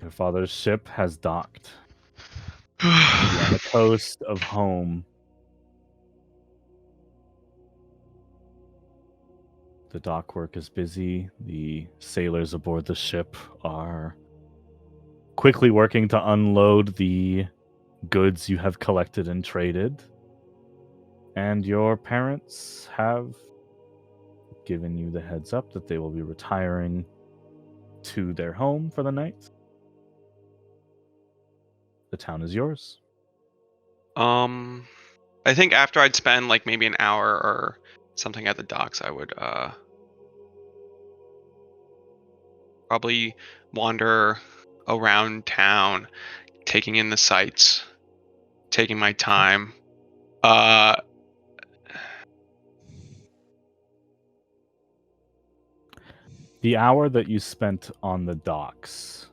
your father's ship has docked. You're on the coast of home. The dock work is busy. The sailors aboard the ship are quickly working to unload the goods you have collected and traded. And your parents have given you the heads up that they will be retiring to their home for the night. The town is yours. I think after I'd spend like maybe an hour or something at the docks, I would probably wander around town, taking in the sights, taking my time. The hour that you spent on the docks,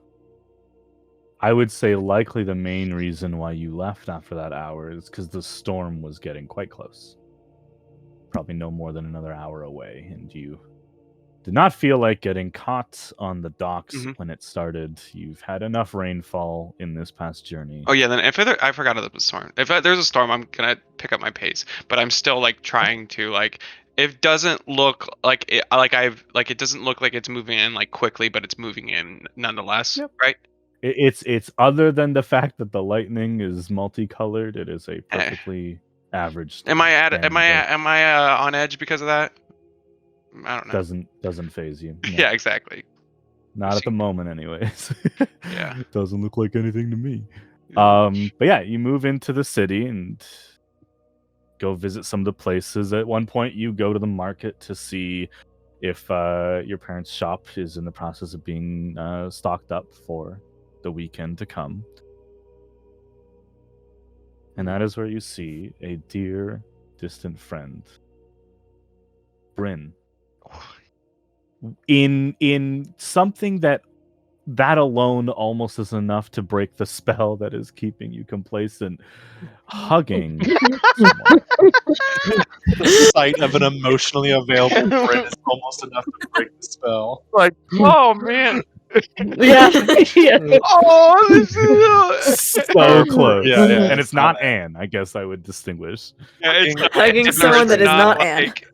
I would say likely the main reason why you left after that hour is because the storm was getting quite close. Probably no more than another hour away, and you did not feel like getting caught on the docks when it started. You've had enough rainfall in this past journey. Oh yeah, then I forgot about the storm. If there's a storm, I'm gonna pick up my pace, but I'm still like trying to like. It doesn't look like it. It doesn't look like it's moving in like quickly, but it's moving in nonetheless, right? It's other than the fact that the lightning is multicolored. It is a perfectly average storm. Am I on edge because of that? I don't know. Doesn't phase you. No. Yeah, exactly. Not at the moment, anyways. Yeah. Doesn't look like anything to me. But yeah, you move into the city and go visit some of the places. At one point, you go to the market to see if your parents' shop is in the process of being stocked up for the weekend to come. And that is where you see a dear, distant friend, Bryn, in something that that alone almost is enough to break the spell that is keeping you complacent. Hugging someone. The sight of an emotionally available Brit is almost enough to break the spell. Like, oh man. Yeah. Yeah. Oh, this is So close. Yeah, yeah, And it's it's not not Anne, I guess I would distinguish. yeah, it's not, Hugging it's someone that is not Anne. like,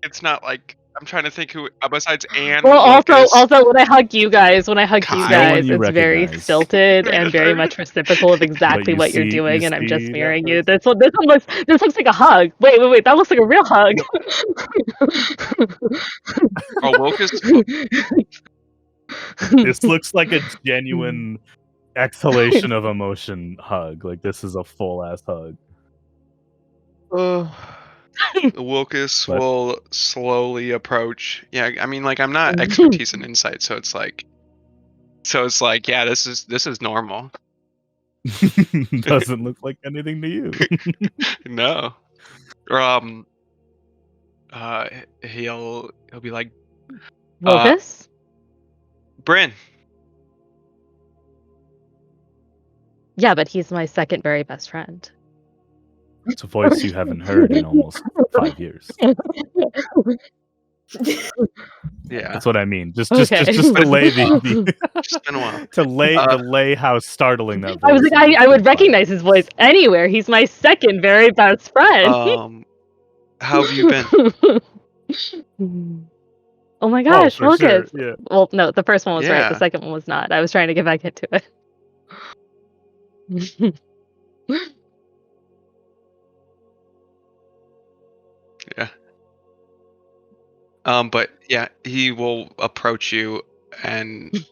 it's not like I'm trying to think who besides Anne. Well, Lucas, also when I hug you guys, Kyle. You it's very recognize. stilted and very much reciprocal of exactly you what you're see- doing, you and I'm just see mirroring that you. This one looks like a hug. Wait, that looks like a real hug. Oh, Wilkes. This looks like a genuine exhalation of emotion hug. Like this is a full ass hug. Wilkes But- will slowly approach. Yeah, I mean, like I'm not expertise in insight, so it's like, yeah, this is normal. Doesn't look like anything to you. No. He'll be like, Lucas? Bryn. Yeah, but he's my second very best friend. It's a voice you haven't heard in almost 5 years. Yeah, That's what I mean. Just Okay. to lay the it's been a while. to lay how startling that voice I was like, is. I would recognize his voice anywhere. He's my second very best friend. How have you been? Oh my gosh, for sure, Lucas. yeah. Well, no, the first one was right. The Yeah. second one was not. I was trying to get back into it. Yeah. But yeah, he will approach you and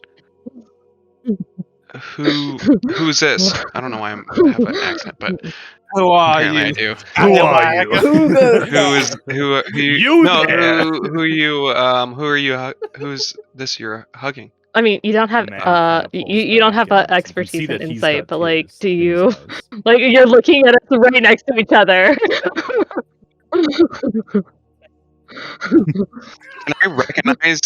who's this? I don't know why I have an accent, but Who are apparently I you? do. Who are you? Who goes Who You no, there. who you who are you who's this you're hugging? I mean, you don't have The man kinda pulls you don't back, have and you can expertise see in that he's insight, got but like, tears do in his you eyes. like you're looking at us right next to each other? Can I recognize?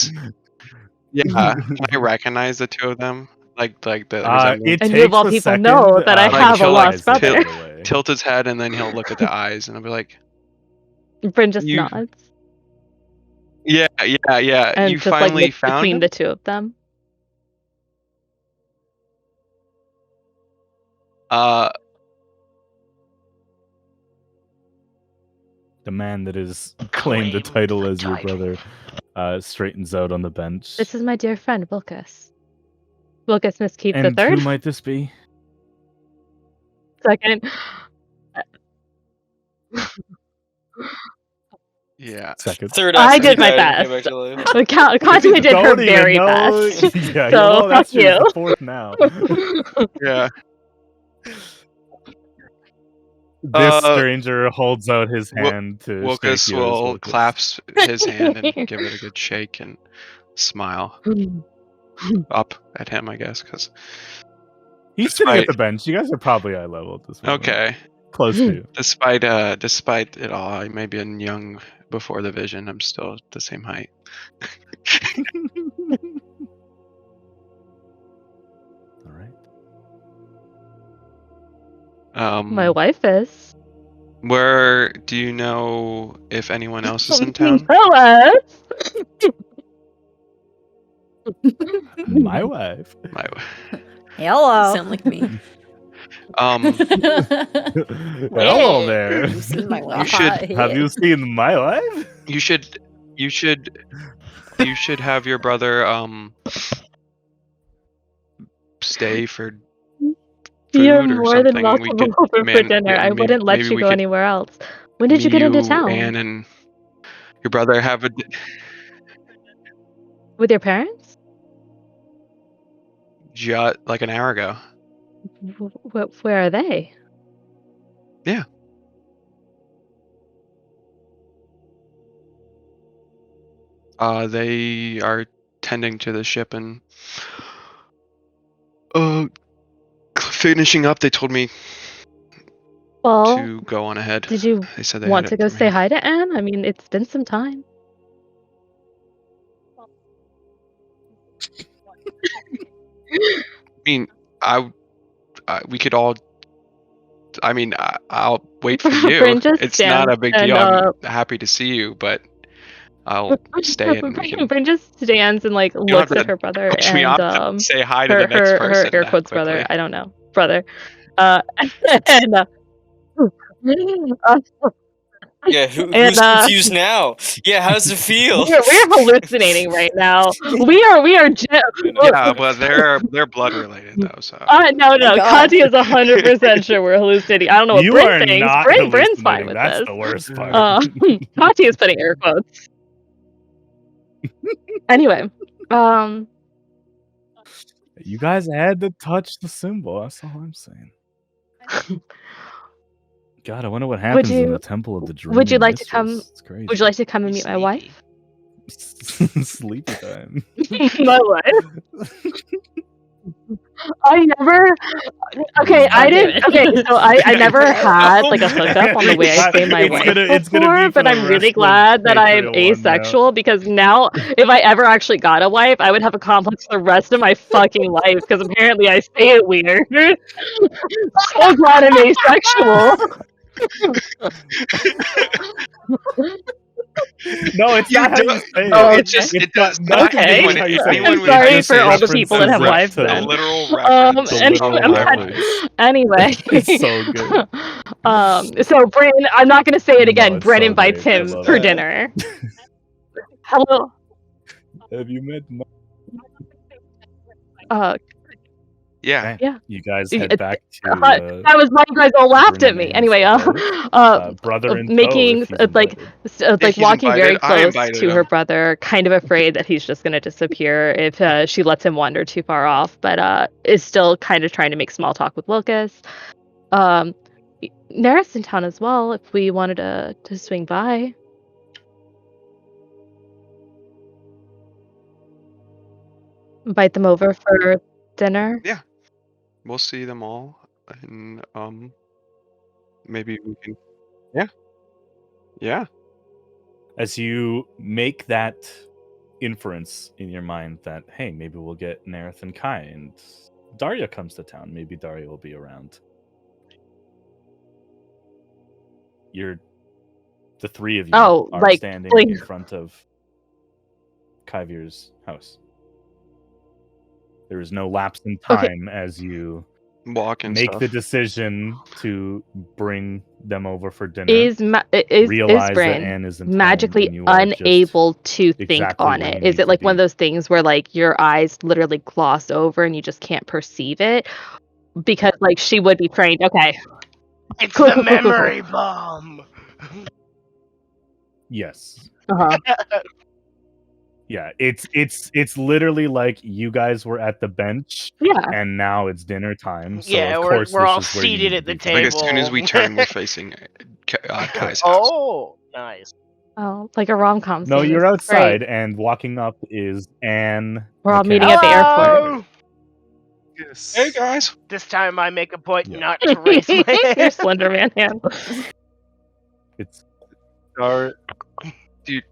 Yeah, can I recognize the two of them? Like the resemblance? It And you of takes all a people second, know that I Like, have a he'll, like, lost brother. right away. Tilt his head and then he'll look at the eyes and I'll be like, Bryn just You- nods yeah. and You just like finally looks found between him? the two of them. The man that has claimed the title as your brother straightens out on the bench. This is my dear friend Wilkes. Wilkes Miskeep the And who third. might this be? Second. Yeah. Second. Third I after did my he died and came best. back to life. But Constantly did her Don't even very know. best. Yeah, So, well, that's fuck true. It's you. the fourth now. Yeah. This stranger holds out his hand to Wilkes shake yours. will Wilkes. clasp his hand and give it a good shake and smile up at him, I guess, because He's sitting at despite- the bench. You guys are probably eye level at this moment. okay. Close to. Despite it all, I may be young before the vision. I'm still the same height. All right. My wife is. Where do you know if anyone else is in town? Hello. My wife. My, Hello. Sound like me. Hello there. Have you seen my You wife? should- Have you seen my wife? you should have your brother stay for food You're or more than something. We welcome could over for man- dinner. yeah, I maybe- wouldn't let maybe you we go could- anywhere else. When did you get into town? Anne and your brother have With your parents? like an hour ago. Where are they? Yeah. They are tending to the ship and finishing up. They told me Well, to go on ahead. did you They said they want had to it go from say here. hi to Anne? I mean, it's been some time. mean, we could all. I mean, I'll wait for you. Bryn just It's not a stands big and deal. I'm happy to see you, but I'll stay and we can. Bryn just stands and like You don't have looks at to her brother push me and off to say hi to the her next her person air that quotes brother. quickly. I don't know, brother. And Yeah, who's confused now? Yeah, how's it feel? we're hallucinating right now. We are. Yeah, but they're blood related though, so. No, My God. Katya is 100% sure we're hallucinating. I don't know what You Bryn are thinks. not Bryn's fine hallucinating. with That's this. the worst part. Katya is putting air quotes. Anyway, You guys had to touch the symbol. That's all I'm saying. God, I wonder what happens in the Temple of the Dreaming would you like to come? Mistress. It's crazy. Would you like to come and meet my wife? Sleepy time. My wife? I never. Okay, I God damn didn't. it. Okay, so I never had like a Oh, hookup on the way I say my It's wife gonna be before, for but the I'm really rest of glad that I'm Patria 1 now. asexual because now if I ever actually got a wife, I would have a complex the rest of my fucking life because apparently I say it weird. So glad I'm asexual. No, it's not how you say Oh, it. It just It's it does got nothing to do anyone with how you say it. anyone would Sorry It's for just all the people that have references wives to the then. literal reference. The Anyway, literal reference. anyway. It's so good. So Bryn, I'm not gonna say it again. No, it's Bryn so invites great. I him love for it. dinner. Hello. Have you met? Yeah. Yeah. You guys Y- head back to. That was why you guys all laughed Bryn at me. and Anyway, abode. Brother in tow, making if he's like invited. like he's walking very invited, I close invited to her him. brother, kind of afraid that he's just gonna disappear if she lets him wander too far off, but is still kind of trying to make small talk with Lucas. Neris in town as well. If we wanted to swing by. Invite them over for dinner. Yeah. We'll see them all and maybe we can. Yeah. Yeah. As you make that inference in your mind that, hey, maybe we'll get Nerith and Kai, and Daria comes to town. Maybe Daria will be around. The three of you are standing in front of Kyvir's house. There is no lapse in time as you make the decision to bring them over for dinner. Is realize Bryn that Anne isn't magically home, and you are just unable to think exactly on where it? you Is need it to like one of be. those things where like your eyes literally gloss over and you just can't perceive it? Because like she would be trained. Okay. It's the memory bomb. Yes. Uh-huh. Yeah, it's literally like you guys were at the bench, Yeah. and now it's dinner time. So Yeah, of we're course we're this all is where you seated need at to the be. Like as soon as we table. turn, we're facing Kai's house. Oh, nice. Oh, like a rom-com No, scene. you're This is outside, great. and walking up is Anne. We're all meeting Mackenzie, at the airport. Hello. Yes. Hey guys. This time I make a point Yeah. not to raise my Your hand. Slender Man hand. It's Dude.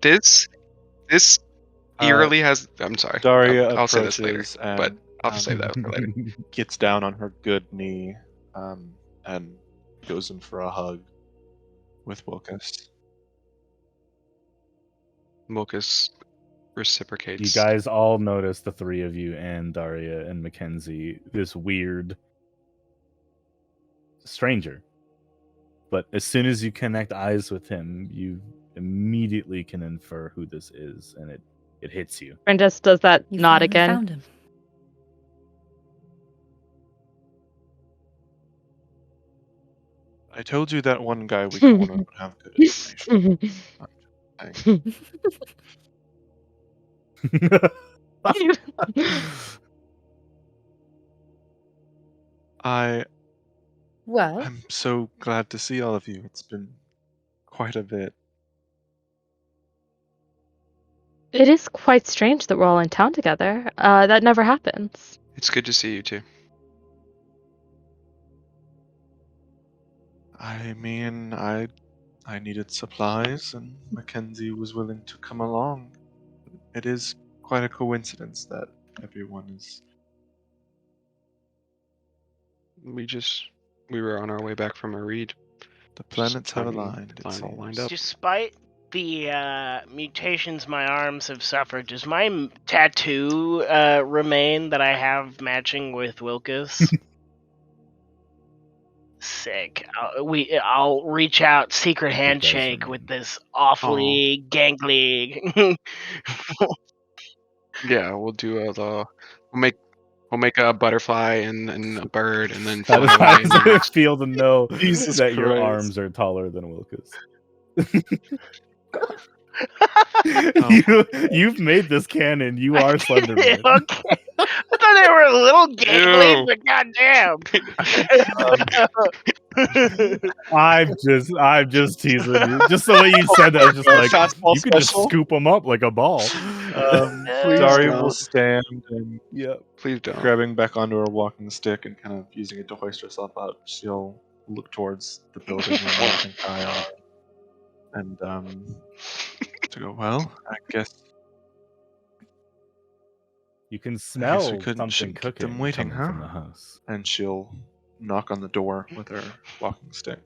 This eerily has. I'm sorry. Daria I'll say this later, approaches and but I'll save that for later. gets down on her good knee and goes in for a hug with Wilkes. Lucas reciprocates. You guys all notice, the three of you and Daria and Mackenzie, this weird stranger. But as soon as you connect eyes with him, you immediately can infer who this is, and it hits you. And just does that You nod finally again. found him. I told you that one guy we cornered would have good information. Well, I'm so glad to see all of you. It's been quite a bit. It is quite strange that we're all in town together. That never happens. It's good to see you too. I mean, I needed supplies, and Mackenzie was willing to come along. It is quite a coincidence that everyone is. We were on our way back from a read. The planets have timing- aligned. the It's timing all lined up. Despite the mutations my arms have suffered, does my tattoo remain that I have matching with Wilkus? Sick. I'll reach out, secret handshake remain. with this awfully gangly. Yeah, we'll do we'll make a butterfly and a bird and then How fly does, how away. does and it feel to know Jesus that your Christ. arms are taller than Wilkus? You've made this canon. You are Slenderman. Okay. I thought they were a little gangly, but goddamn. I'm just teasing you. Just the way you said that, I was just like, Fastball you could just special? scoop them up like a ball. Please Daria don't. will stand and Yeah. Please don't. grabbing back onto her walking stick and kind of using it to hoist herself up. She'll look towards the building where Mark and Kai are, and to go. Well, I guess You can we smell couldn't something shouldn't keep cooking them waiting, coming huh? from the house. And she'll knock on the door with her walking stick.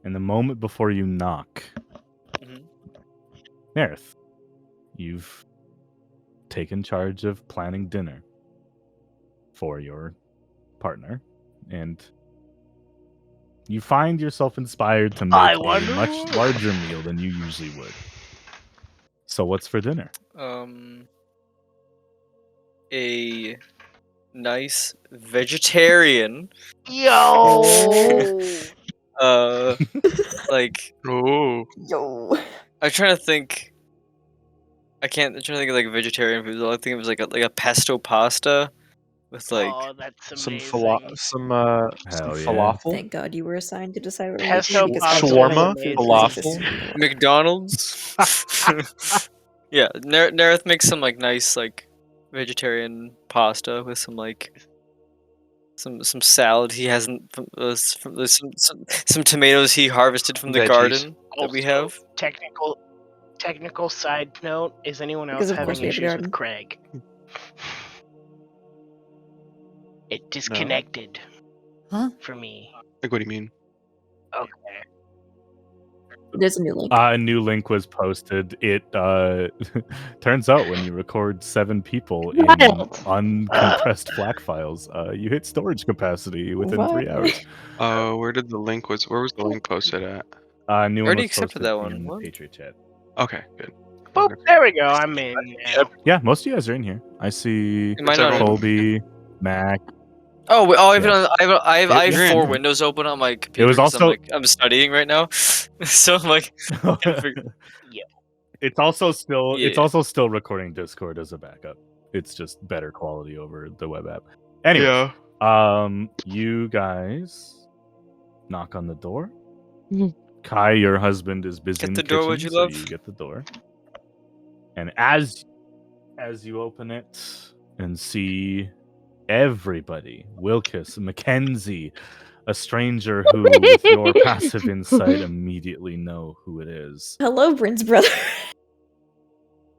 And the moment before you knock, Mhm. Nerith, you've taken charge of planning dinner for your partner, and you find yourself inspired to I make a wonder much what- larger meal than you usually would. So what's for dinner? A nice vegetarian. Yo. Like Oh. Yo. I'm trying to think. I'm trying to think of like vegetarian food. I think it was like a pesto pasta with like Oh, that's Some amazing. some Hell yeah. falafel. Thank God you were assigned to decide what we Pesto eat because pasta Shawarma, is amazing. falafel. McDonald's. Yeah, Nerith makes some like nice like vegetarian pasta with some like some salad he hasn't some tomatoes he harvested from the Veggies. garden that we Also, have. Technical side note: is anyone else Because of course having we have a issues garden. with Craig? It disconnected. Huh? For me. Like, what do you mean? Okay. There's a new link. A new link was posted. It turns out when you record 7 people in Wild. uncompressed FLAC files, you hit storage capacity within What? 3 hours. Where was the link posted at? New one Already was accepted posted that one. in the What? Patria chat. Okay, good. Boop, there we go. I'm in now. Yeah, most of you guys are in here. I see Am I not in? Colby, Mac. I have You're 4 in. windows open on my computer. was 'cause also- I'm studying right now, so I'm like, It's also still Yeah. recording Discord as a backup. It's just better quality over the web app. Anyway, you guys knock on the door. Mhm. Kai, your husband, is busy Get in the the door, kitchen, would you so love? you get the door. And as you open it and see everybody, Wilkus, Mackenzie, a stranger who, with your passive insight, immediately know who it is. Hello, Bryn's brother.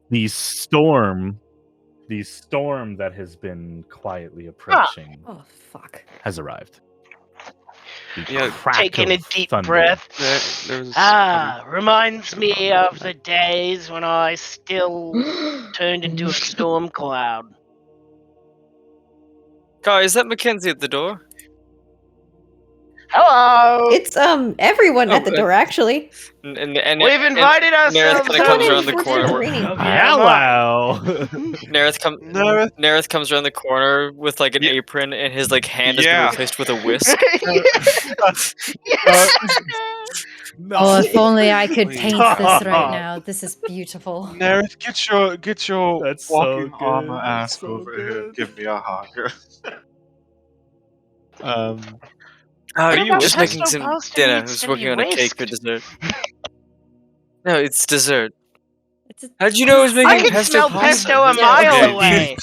The storm that has been quietly approaching Oh, fuck. has arrived. The Yeah, crack Taking a of deep thunder. breath. There was Reminds me of the days when I still turned into a storm cloud. Kai, is that Mackenzie at the door? Hello. It's everyone at the Oh, door actually. And We've invited ourselves. Nerith comes in around the before it's corner. raining. Hello. Nerith comes around the corner with like an Yeah. apron, and his like hand has Yeah. been replaced with a whisk. Oh, if only I could Please. paint this right now. This is beautiful. Nerith, get your That's so walking good. armor That's ass so over here. good. And give me a hug. Oh, What you about just making pesto some pasta dinner. I needs was to working be on a cake for whisked? dessert. No, it's dessert. It's a- How'd you know I was making I can pesto smell pasta? pesto a Yeah, mile okay. away.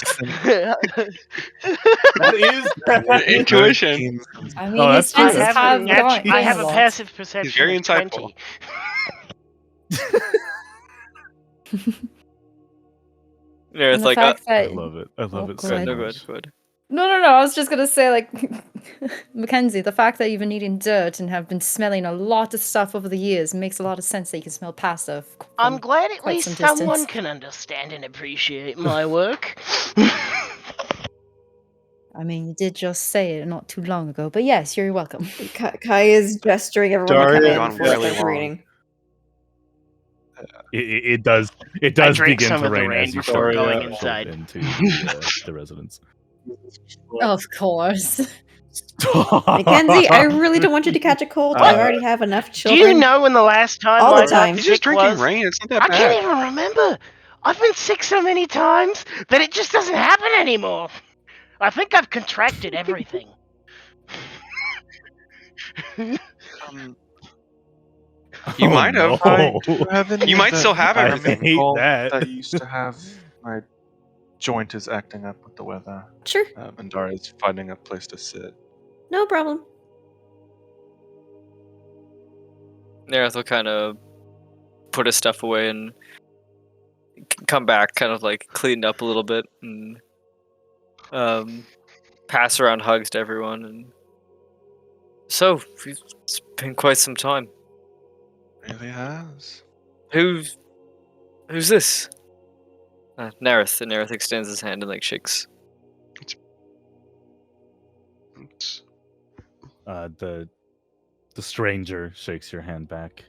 That is Intuition. I mean, Oh, his that's true. senses have gone I have a lot. passive perception very of insightful. 20. Yeah, And it's the like, fact I that love it. I love Oh, it go so ahead. no, much. good. No, I was just gonna say, like, Mackenzie, the fact that you've been eating dirt and have been smelling a lot of stuff over the years makes a lot of sense that you can smell pasta. I'm from glad at quite least some someone distance. can understand and appreciate my work. I mean, you did just say it not too long ago, but yes, you're welcome. Kai is gesturing everyone to come Daria- in Gone before it really starts long. raining. It does. It I does drink begin some to of the rain rain as you before start going inside. into the residence. Of course. Mackenzie, I really don't want you to catch a cold. I already have enough Do children. you know when the last time all the I got time. He's just sick drinking was? rain. It's not that I bad. can't even remember. I've been sick so many times that it just doesn't happen anymore. I think I've contracted everything. Um, You might have. Do you have any You of might that still have it I remaining. hate cold that. you used to have? My joint is acting up with the weather. Sure, And Daria's finding a place to sit. no problem. Nerith will kind of put his stuff away and come back, kind of like cleaned up a little bit, and pass around hugs to everyone. And so it's been quite some time. Really has. Who's this? Nerith. And Nerith extends his hand and like shakes. It's- The stranger shakes your hand back.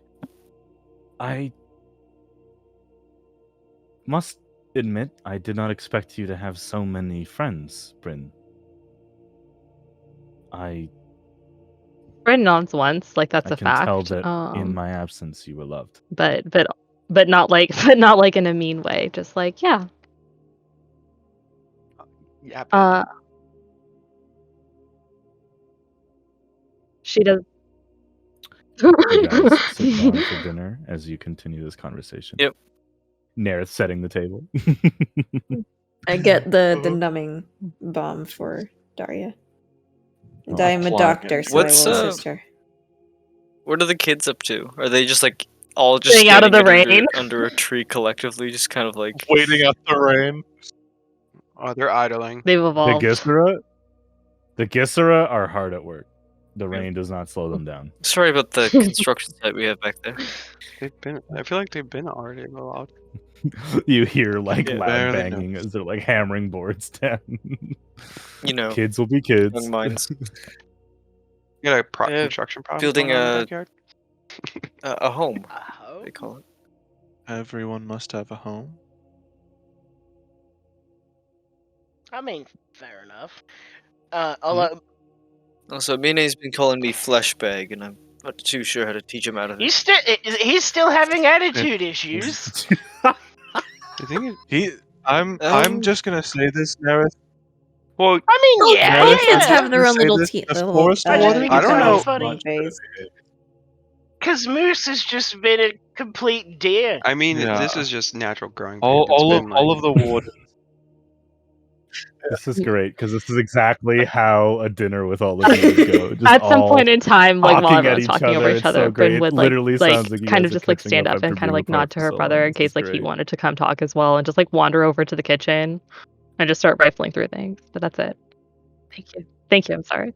I must admit, I did not expect you to have so many friends, Bryn. Bryn nods once, like that's I a can fact. tell that in my absence you were loved. but not like but not like in a mean way. Just like yeah. yeah, but Uh, she does. You guys sit down for dinner as you continue this conversation. Yep. Nerith setting the table. I get the numbing bomb for Daria. And Oh, I am a applying doctor, it. so I What's, will assist her. What are the kids up to? Are they just like all just Sitting out of standing the under, rain? under a tree collectively, just kind of like Waiting out the rain. oh, they're idling. They've The evolved. Gisera are hard at work. The rain does not slow them down. Sorry about the construction site we have back there. They've been. I feel like they've been already allowed. You hear like Yeah, loud barely banging as they're like hammering boards down. You know, Kids will be kids. young minds. You got a Yeah, construction problem building going on in the a- backyard? A home, Oh. they call it. Everyone must have a home. I mean, fair enough. Although Also, Mine's been calling me flesh bag, and I'm not too sure how to teach him out of it. he's still having attitude issues. I think it, I'm just gonna say this, Nerith. well, I mean, yeah, all Nerith, kids I'm have their gonna own say little this, team. the forest I just warden think it's is kinda not funny. much phase. better. because Moose has just been a complete deer. I mean, Yeah. this is just natural growing. All, pain. It's all of been, all like- of the wardens. This is great because this is exactly how a dinner with all of you would go. Just At some all point in time, like while talking at everyone's each talking over other. each It's other, so great. Bryn would It literally sounds like you kind guys of are just like catching stand up up and after kind of being like apart nod to for her so brother long. in This case is like he great. wanted to come talk as well, and just like wander over to the kitchen and just start rifling through things. But that's it. Thank you. I'm sorry.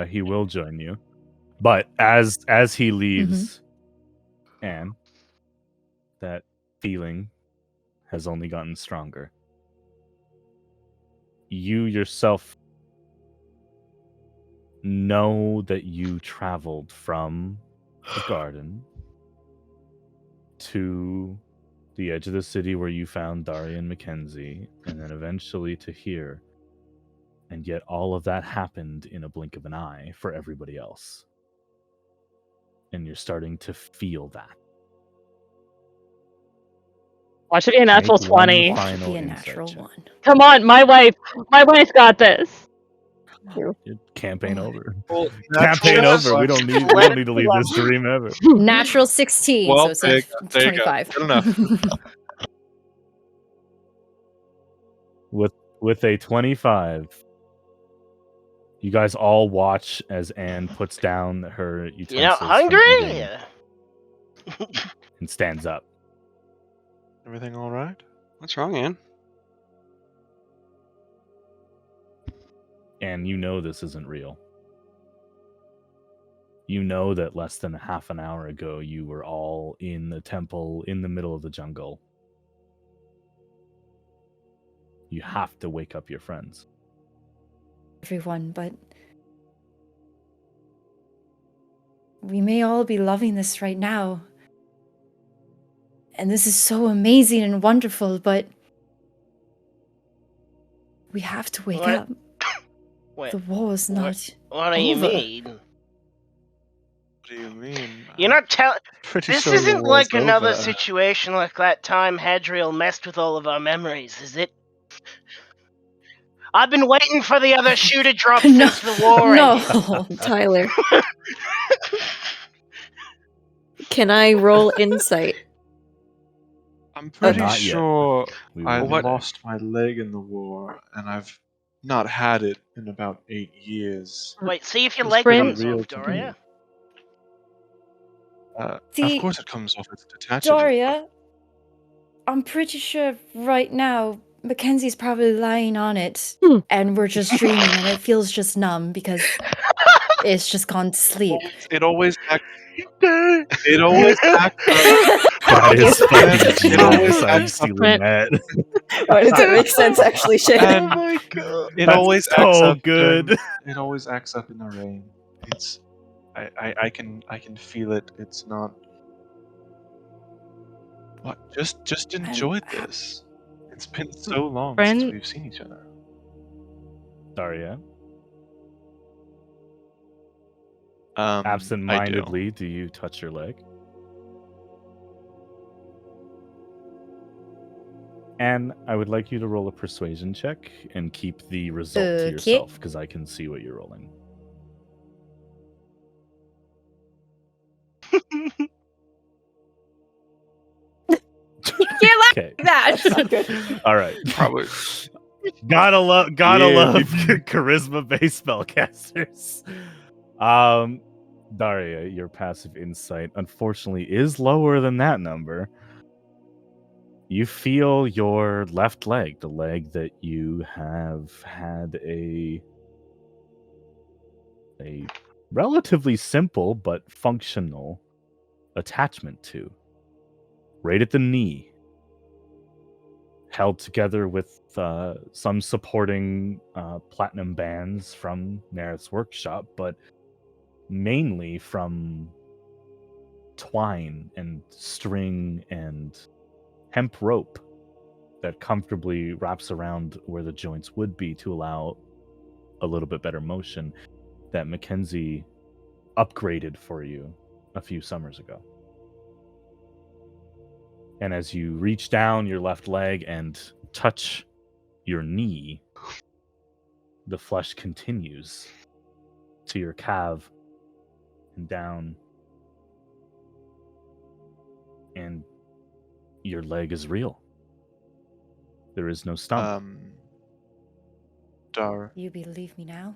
He will join you, but as he leaves, Anne, that feeling has only gotten stronger. You yourself know that you traveled from the garden to the edge of the city where you found Daria and Mackenzie, and then eventually to here. And yet all of that happened in a blink of an eye for everybody else. And you're starting to feel that. Watch it be a natural Make one 20. final Should be a insight natural check. one. Come on, my wife got this. Campaign over. Well, Campaign natural over. We don't need to leave this dream ever. Natural 16, Well, so it's like there you go. 25. Good enough. With a 25, You guys all watch as Anne puts down her utensils You're not from hungry? eating and stands up. Everything all right? What's wrong, Ann? And you know this isn't real. You know that less than half an hour ago you were all in the temple in the middle of the jungle. You have to wake up your friends. Everyone, but we may all be loving this right now. And this is so amazing and wonderful, but we have to wake What? up. Wait, The war's not what do you over. mean? What do you mean? You're not telling. Pretty This sure the isn't war's like another over. situation like that time Hadriel messed with all of our memories, is it? I've been waiting for the other shoe to drop No, since the war ended. no. Tyler, can I roll insight? I'm pretty Not yet. sure We I will What- do that. lost my leg in the war, and I've not had it in about 8 years. Wait, see if your It's leg pretty comes real off, to me. Doria. See, Of course it comes off. It's detachable. Doria, I'm pretty sure right now Mackenzie's probably lying on it and we're just dreaming and it feels just numb because it's just gone to sleep. It always acts. It always acts up. That is fucking It always genius. I'm acts up. stealing that. Why does it make sense, actually, Shay? And my god. it That's always so acts up. good. It always acts up in the rain. It's. I can feel it. It's not. What? Just enjoy this. It's been so long Friend- since we've seen each other. Daria, I do. absent-mindedly, do you touch your leg? And I would like you to roll a persuasion check and keep the result to Okay. yourself, because I can see what you're rolling. You can't laugh Okay. like that. All right. Probably. Gotta love Yeah, charisma-based spellcasters. Daria, your passive insight unfortunately is lower than that number. You feel your left leg, the leg that you have had a relatively simple but functional attachment to. Right at the knee, held together with some supporting platinum bands from Nerith's workshop, but mainly from twine and string and hemp rope that comfortably wraps around where the joints would be to allow a little bit better motion that Mackenzie upgraded for you a few summers ago. And as you reach down your left leg and touch your knee, the flesh continues to your calf and down. And your leg is real. There is no stump. You believe me now?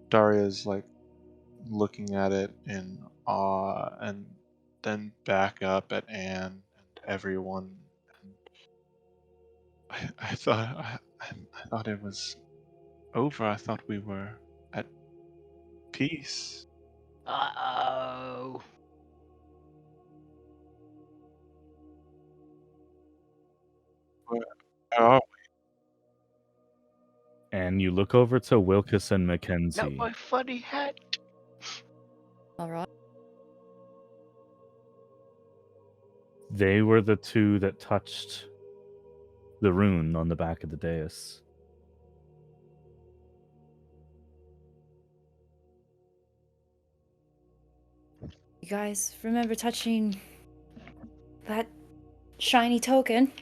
Daria's like looking at it in awe, and then back up at Anne and everyone. And I thought it was over. I thought we were at peace. Uh-oh. Where are And you look over to Wilkes and Not Mackenzie. my funny hat. All right. They were the two that touched the rune on the back of the dais. You guys remember touching that shiny token?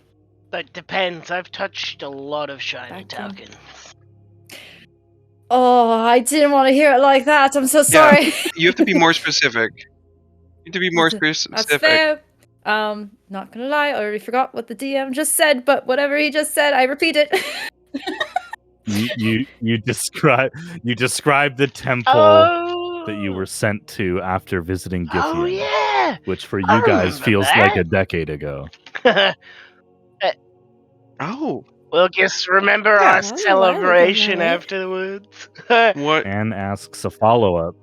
That depends. I've touched a lot of shiny Back then. tokens. Oh, I didn't want to hear it like that. I'm so sorry. You have to be more specific. You have to be more That's specific. fair. Not gonna lie, I already forgot what the DM just said, but whatever he just said, I repeat it. You describe the temple that you were sent to after visiting Githian. Oh yeah. Which for I you guys remember feels that. like a decade ago. Oh, Well, just remember Yeah, our that was a while ago celebration now, eh? afterwards. what? Anne asks a follow-up.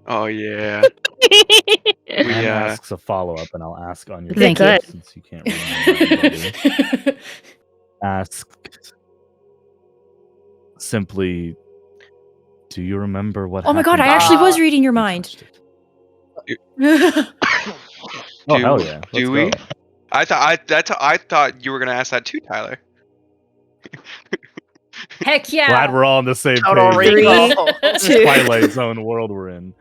Oh yeah. We Anne asks a follow-up, and I'll ask on your Thank you. behalf, since you can't read my mind, buddy. Asked simply, do you remember what Oh my god, I happened actually after was reading your you mind. touched it? Oh, do, hell yeah. Let's do we? go. I thought you were gonna ask that too, Tyler. Heck yeah. Glad we're all on the same Total page. recall. Twilight Zone world we're in.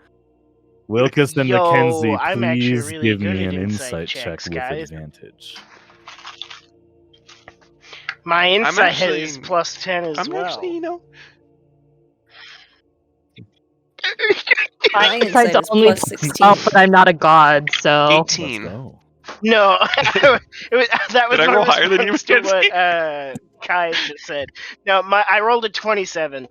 Wilkes and Yo, Mackenzie, I'm actually please really give good me at an insight insight check checks, with guys. advantage. My insight actually- is plus 10 as I'm well. actually, you know, My I insight is only plus 16. Oh, but I'm not a god, so 18. Let's go. No, that was Did I my roll higher than you, response to Mackenzie? what Kai just said. No, I rolled a 27.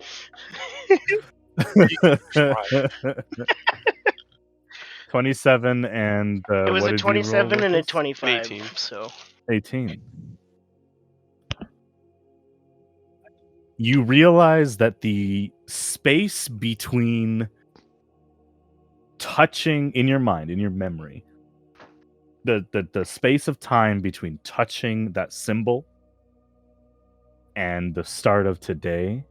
27 and It was what a did you roll, 27 and a Wilkes? 25. 18. So 18. You realize that the space between touching in your mind, in your memory, the space of time between touching that symbol and the start of today,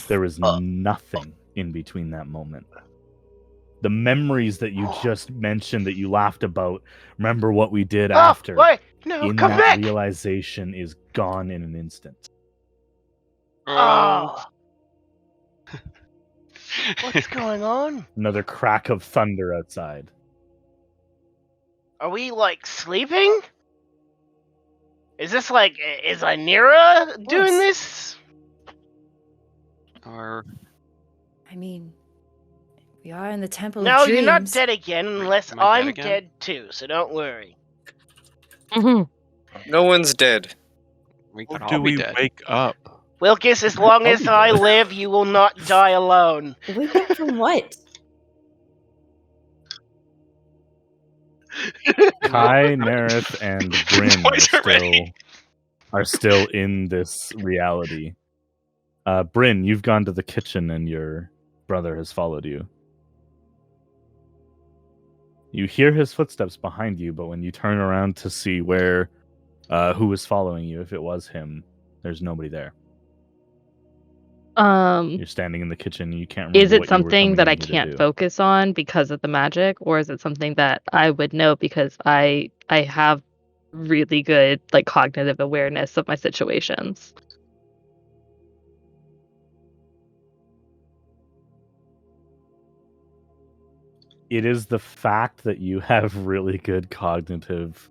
there is nothing in between that moment. The memories that you just mentioned that you laughed about, remember what we did after, wait, no, in come that back. realization is gone in an instant. Oh. What's going on? Another crack of thunder outside. Are we like sleeping? Is this like is Anira doing this? Or I mean, we are in the Temple No, of Dreams. you're not dead again unless Am I dead I'm again? dead too, so don't worry. No one's dead. we Or could all do be we dead. wake up? Wilkes, as long I'll as be I dead. live, you will not die alone. Wake up from what? Kai, Nerith, and Bryn Twice already. are still in this reality. Bryn, you've gone to the kitchen and your brother has followed you. You hear his footsteps behind you, but when you turn around to see where who was following you, if it was him, there's nobody there. You're standing in the kitchen and you can't remember is it what you were something that I coming in here to can't do. focus on because of the magic, or is it something that I would know because I have really good like cognitive awareness of my situations? It is the fact that you have really good cognitive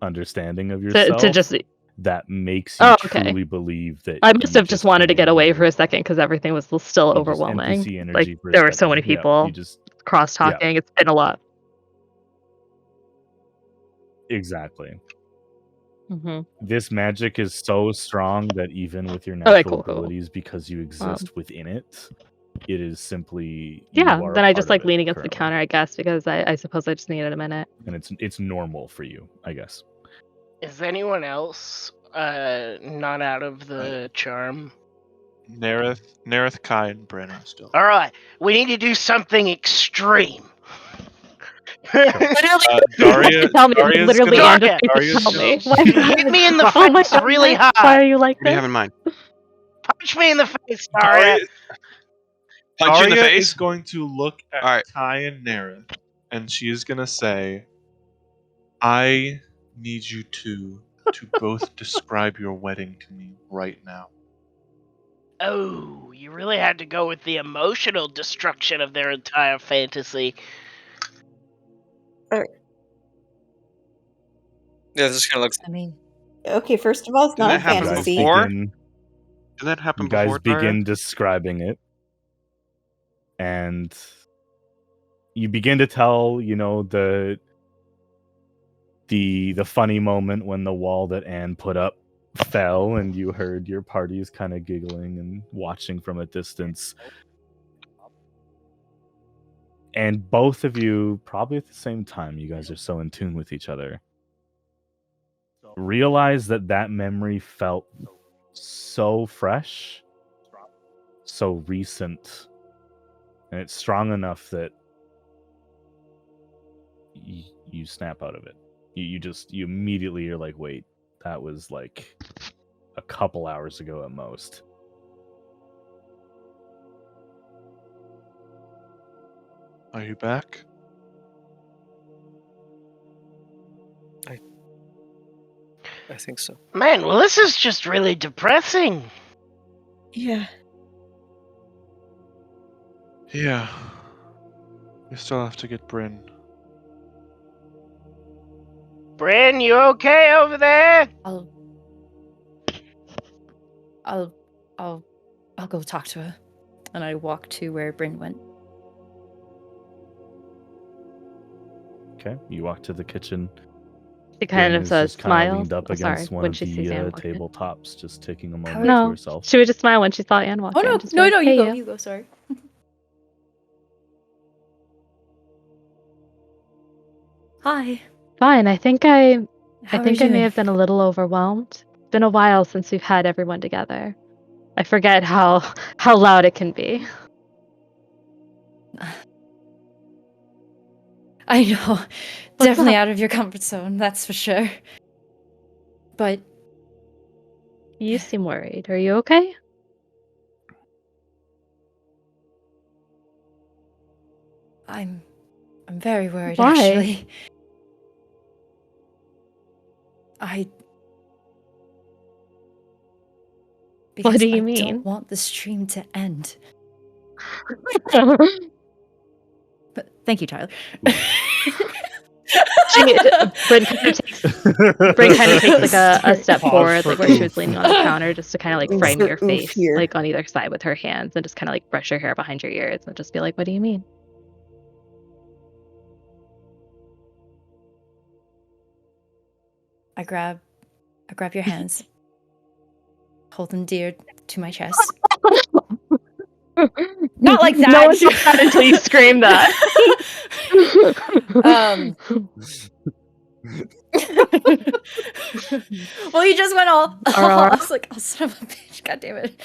understanding of yourself To just that makes you Oh, okay. truly believe that I must you have just wanted to came get in away for here. a second because everything was still You just overwhelming. NPC energy Like for a there were so second. many Yeah, people you just cross talking. It's been a lot. exactly. Mm-hmm. This magic is so strong that even with your Okay, natural cool. abilities, because you exist within it, it is simply Yeah, you are then a I part just of like it lean against the currently. counter, I guess, because I suppose I just needed a minute. And it's normal for you, I guess. Is anyone else not out of the charm? Nerith, Kai, and Bryn are still. All right, we need to do something extreme. Daria, Tell me, Daria's literally, gonna, and just Daria's tell me. gonna- Hit me in the Oh my face God, really why hard. are you like What do you this? have in mind? Punch me in the face, Daria. Punch you in the Daria face? is going to look at All right. Kai and Nerith, and she is gonna say, "I need you to both describe your wedding to me right now." Oh, you really had to go with the emotional destruction of their entire fantasy. Yeah, this is gonna look. I mean, Okay, first of all, it's Didn't not a that happen You guys fantasy. before? begin, Did that happen you guys before, Daria? begin describing it, and you begin to tell, the the funny moment when the wall that Anne put up fell and you heard your parties kind of giggling and watching from a distance. And both of you, probably at the same time, you guys are so in tune with each other, realize that that memory felt so fresh, so recent, and it's strong enough that you snap out of it. You immediately you're like, wait, that was like a couple hours ago at most. Are you back? I think so. Man, well, this is just really depressing. Yeah. Yeah. We still have to get Bryn. Bryn, you okay over there? I'll go talk to her. And I walk to where Bryn went. Okay, you walk to the kitchen. She kind Bryn of is just kinda smiles. leaned up Oh, sorry, against one when of she sees the Anne walk in. tabletops, just taking a moment No, to herself. She would just smile when she saw Anne walk Oh in. no, just be no, like, no, "Hey, you go, sorry. Hi. Fine. I think How I are may you? have been a little overwhelmed. It's been a while since we've had everyone together. I forget how loud it can be. I know. What's Definitely up? out of your comfort zone, that's for sure. But You seem worried. Are you okay? I'm very worried Why? actually. Because What do you I mean? don't want the stream to end. But thank you, Tyler. Bryn kind of takes like a step Pause forward, for like where she oof. was leaning on the counter, just to kind of like frame your Insert oof face, here. like on either side with her hands, and just kind of like brush your hair behind your ears, and just be like, "What do you mean?" I grab your hands, hold them dear to my chest. Not like that. No one saw that until you screamed that. Well, you just went all. I was like, "Oh, son of a bitch! God damn it!"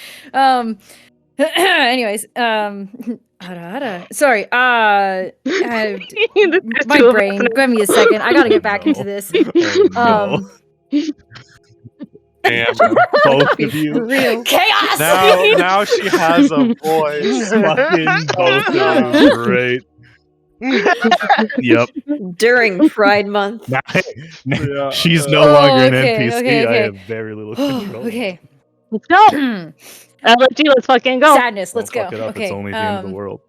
Anyways, sorry. My brain. Give me a second. I gotta get back into this. Oh, no. And Both of you. Real. Chaos. now she has a voice. Fucking both of you. Great. Yep. During Pride Month. Yeah, She's no longer an okay, NPC. okay. I have very little control. Okay. Let's go. LFG, let's fucking go. Sadness. Let's Don't go. fuck it up. Okay. It's only the end of the world.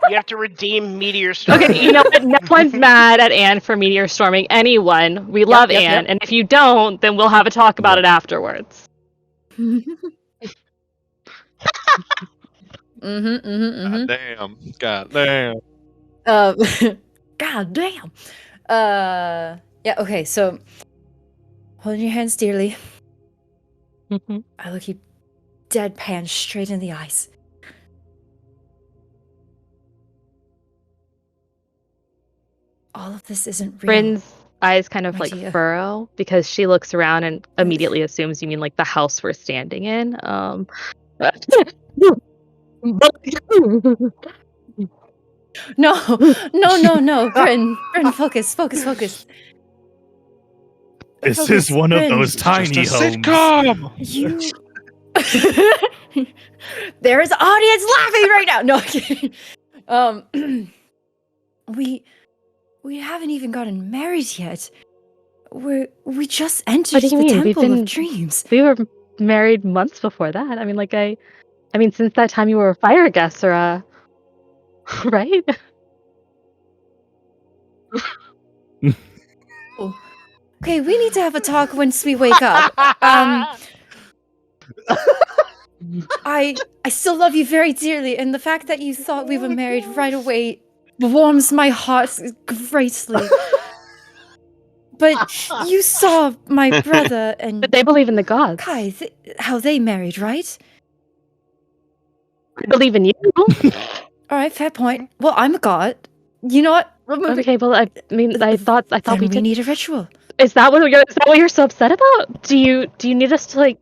You have to redeem Meteor Storm. Okay, you know what? No one's mad at Anne for meteor storming anyone. We love Anne, and if you don't, then we'll have a talk about it afterwards. God damn. God damn. Yeah. Okay. So, holding your hands dearly, I look you deadpan straight in the eyes. All of this isn't real. Bryn's eyes kind of my like dear. furrow because she looks around and immediately assumes you mean like the house we're standing in. No. Bryn, focus. This is one of those tiny Just a homes. sitcom. You. There is an audience laughing right now. No, I'm kidding. We haven't even gotten married yet. We just entered What do you the mean? Temple of Dreams. We were married months before that. I mean, like I mean, since that time you were a fire guest, or right? Okay, we need to have a talk once we wake up. I still love you very dearly, and the fact that you thought we were married right away warms my heart greatly. But you saw my brother and But they believe in the gods. Kai, how they married, right? I believe in you. All right, fair point. Well, I'm a god. You know what? Remove it. Okay, well, I mean, I thought Then we we did. need a ritual. Is that what you're so upset about? Do you need us to like?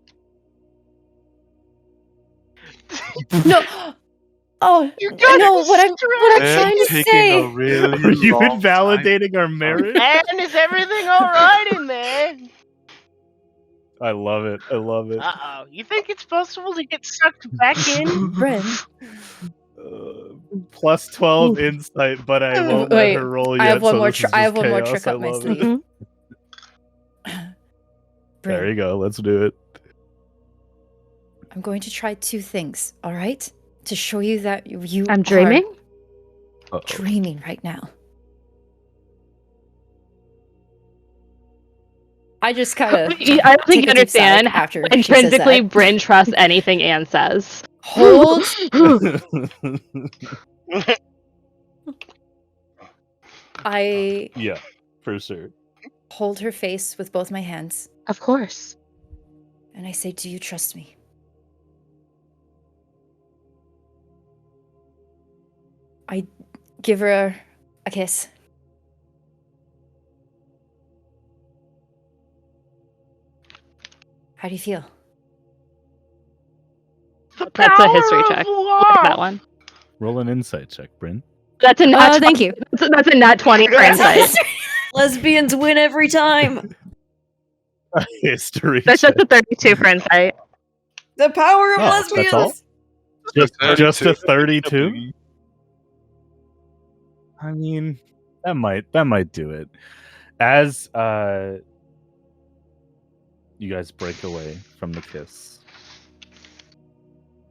No. Oh You got no! What I'm They're trying to taking say. a really Are you long invalidating our marriage? And is everything all right in there? I love it. I love it. Uh-oh. You think it's possible to get sucked back in? Bryn, Plus 12 insight, but I won't let wait. her roll yet. I have one so more. this is I have just one more chaos. trick I up my love it. sleeve. There Bryn, you go. Let's do it. I'm going to try two things. All right, to show you that you I'm are dreaming. Uh-oh. dreaming right now. I just kind of I don't think you understand how after she says intrinsically that. Bryn trusts anything Anne says. Hold. I Yeah, for sure. hold her face with both my hands, Of course. and I say, "Do you trust me?" I give her a kiss. How do you feel? That's a history Power of check. Look at that love! one. Roll an insight check, Bryn. That's a nat 20. Thank you. That's a nat 20 for insight. Lesbians win every time. History That's check. just a 32 for insight. The power of Oh, that's lesbians. all? Just a 32? 32? I mean, that might do it. As you guys break away from the kiss,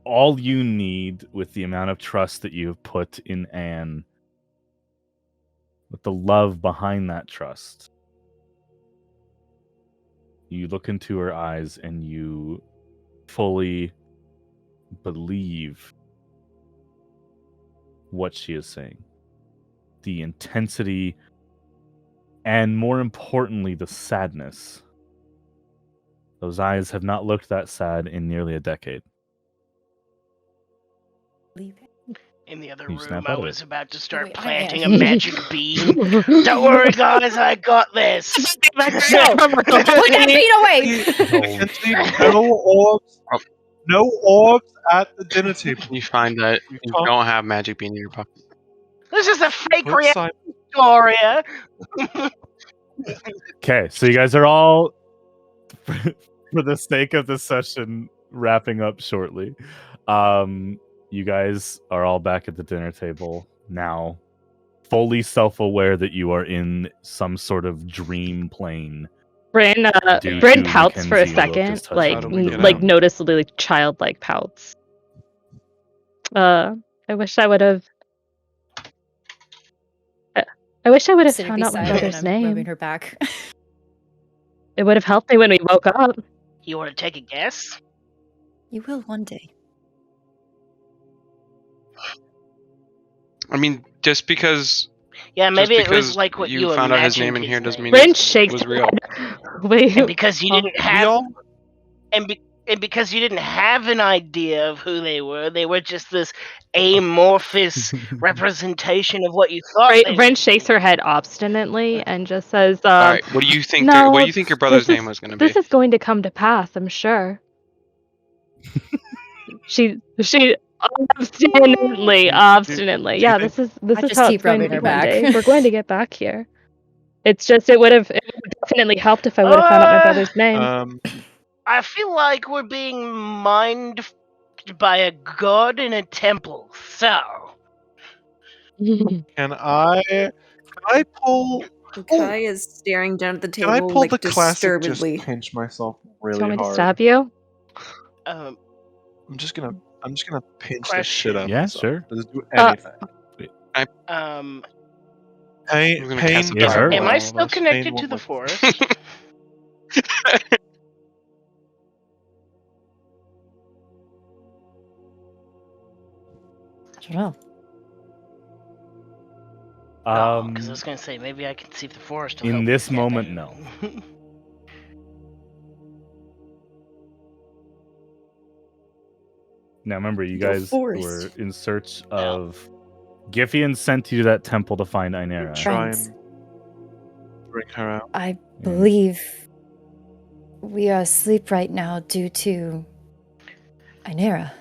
all you need with the amount of trust that you have put in Anne, with the love behind that trust, you look into her eyes and you fully believe what she is saying. The intensity and, more importantly, the sadness. Those eyes have not looked that sad in nearly a decade. In the other You room, snap I out of was it. about to start Wait, I planting a am. magic bean. Don't worry, guys, I got this. Put that bean away. And see, no orbs at the dinner table. You find that We you talked- don't have magic bean in your pocket. This is a fake Put reality, Simon- Victoria. Okay, so you guys are all, for the sake of the session, wrapping up shortly. You guys are all back at the dinner table now, fully self-aware that you are in some sort of dream plane. Bryn Due Bryn to pouts for a Mackenzie Locust second, touching like How do we get like out? noticeably like childlike pouts. I wish I would have. I wish I would have Sitting found out my beside her, brother's and I'm rubbing name. her back. It would have helped me when we woke up. You want to take a guess? You will one day. I mean, just because Yeah, maybe it was because like what you found out his name in imagined here his doesn't name mean Bryn it shakes was his real. head. Wait, And because you didn't We have all and because you didn't have an idea of who they were just this amorphous representation of what you thought they Bryn would shakes be. her head obstinately and just says, All right, what do you think? "No, What do you think your brother's this name is was going to be? this is going to come to pass. I'm sure." she obstinately. Yeah, this is I how just it's keep going to rubbing be her one back. day. We're going to get back here. It's just it would have definitely helped if I would have found out my brother's name. I feel like we're being mined by a god in a temple. So, can I pull Kai is staring down at the can I table pull like the classic just disturbedly. pinch myself Do you really want me to hard? stab you? um, I'm just gonna pinch the Question. shit out of Yeah, myself. sure. Does it do anything? Pain, I'm gonna pain cast a It doesn't hurts. work am on I all of still us. Pain connected to won't the work. forest? I don't know. Because I was gonna say maybe I can see if the forest will In help this me moment, down. Now remember, you The guys forest. were in search of. Giffian sent you to that temple to find Inera. Try Friends. and bring her out. I believe we are asleep right now due to Inera.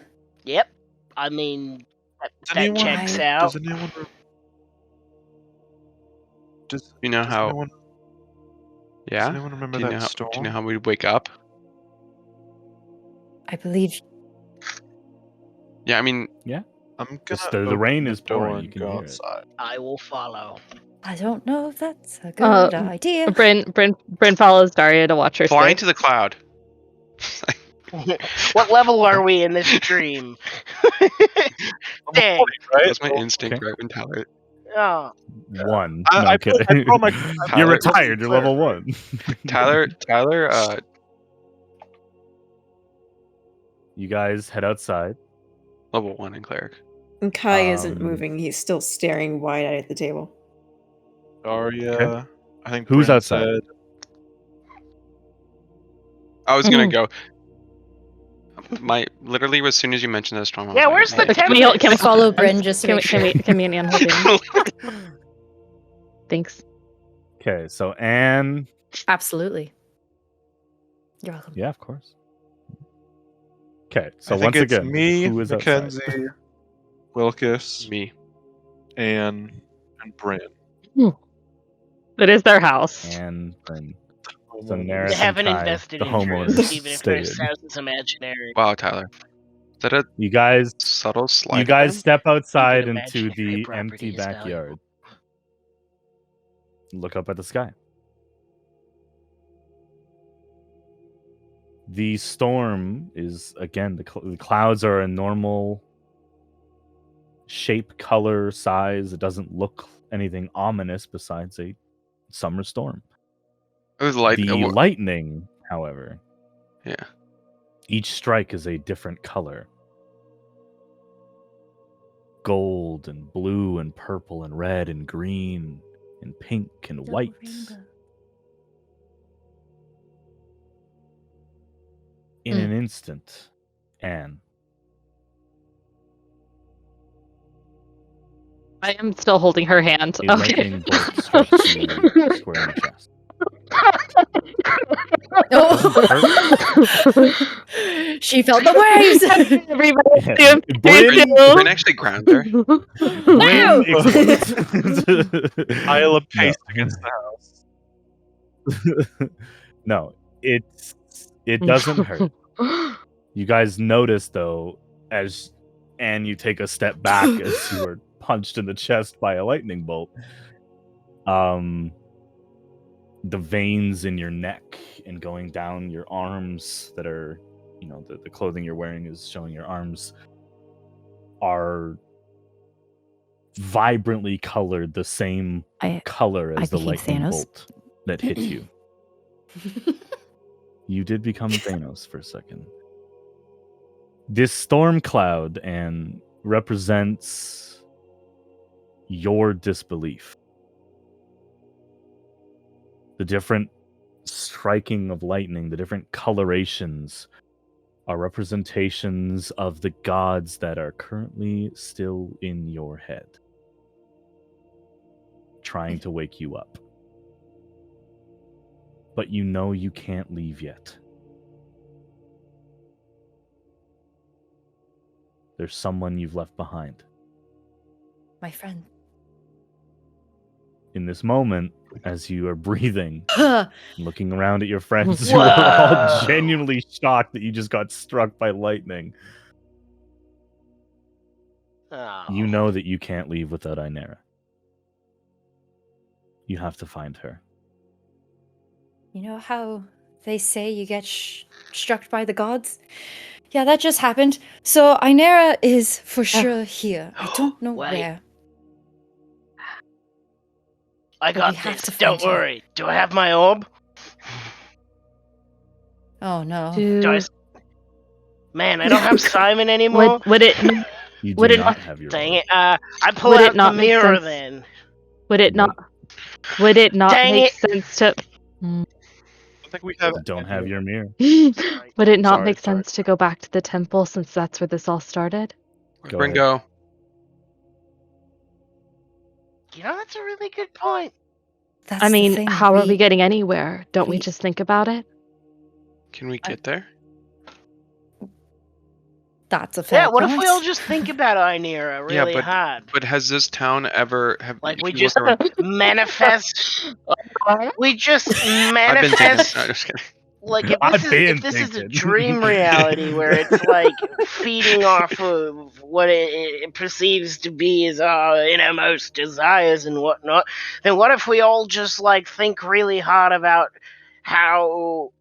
Yep. I mean, Does that anyone, checks Why- out. does anyone, does, You know does how? anyone, does Yeah. anyone remember Do you that know how? storm? Do you know how we wake up? I believe Yeah. I mean, I'm gonna Just the open rain the is door pouring, and you can go hear it. outside. I will follow. I don't know if that's a good idea. Bryn follows Daria to watch her flying stay. to the cloud. What level are we in this stream? Dang. Right? That's my instinct, Okay. right when Tyler. Oh, 1. I- No, I I'm put- kidding. I put my- I You're put my retired. You're level 1. Tyler. You guys head outside. Level 1 in cleric. And Kai isn't Um, moving. He's still staring wide-eyed at the table. Daria, Okay. I think Who's Bryn outside? said, I was gonna go. Literally as soon as you mentioned that storm. I was yeah. like, Where's the "Man." Can we tempest? Follow Bryn just to Can we, make can sure. we can me and Anne hold hands? Thanks. Okay, so Anne. Absolutely. You're welcome. Yeah, of course. Okay, so I think once it's again, me, who is Mackenzie, outside? Wilkes, Me. Anne, and Bryn. It is their house. Anne, Bryn. So Homeowners. Neris They and haven't Kai, invested the in homeowners, truth, even if their stayed. house is imaginary. Wow, Tyler. Is that a You guys, subtle slide? you guys step outside Speaking of into imaginary the property empty is valuable. backyard. Look up at the sky. The storm is, again, the clouds are a normal shape, color, size. It doesn't look anything ominous besides a summer storm. It was light. The lightning, however, Yeah. each strike is a different color. Gold and blue and purple and red and green and pink and white. In an instant, Anne, I am still holding her hand. a lightning bolt strikes you square in the chest. She felt the waves. Everybody Yeah. do Bryn actually ground her. Bryn explodes. Pile of paste No. against the house. No, it doesn't hurt. You guys notice though, as you take a step back as you were punched in the chest by a lightning bolt. The veins in your neck and going down your arms that are, the clothing you're wearing is showing your arms, are vibrantly colored the same color as the became lightning Thanos. bolt that hit you. You did become Thanos for a second. This storm cloud and represents your disbelief. The different striking of lightning, the different colorations are representations of the gods that are currently still in your head, trying to wake you up. But you know you can't leave yet. There's someone you've left behind. My friend. In this moment, as you are breathing, Huh. looking around at your friends who are all genuinely shocked that you just got struck by lightning, Oh. you know that you can't leave without Inera. You have to find her. You know how they say you get struck by the gods? Yeah, that just happened. So Inera is for sure here. I don't know Wait. where. I But got we have this. to find Don't her. worry. Do I have my orb? Oh no. Do I... Man, I don't have Simon anymore. Would it? You do Would it not not- have your Dang orb. it. I pull Would it out the not make mirror sense? then. Would it not? Would it not Dang make it. sense to? I think we have. Don't have your mirror. Would it not Sorry, make sorry. sense to go back to the temple since that's where this all started? Where'd Go Bryn ahead. go? You know, that's a really good point. That's I the mean, thing, how are we getting anywhere? Don't we we- just think about it? Can we get there? That's a fair Yeah, what point. if we all just think about Ynira really but- hard? But has this town ever Like, if we you just look around- manifest. We just I've been thinking. manifest. No, just kidding. Like, if I've this, been if this is a thinking. dream reality where it's like feeding off of what it perceives to be as our innermost desires and whatnot, then what if we all just like think really hard about how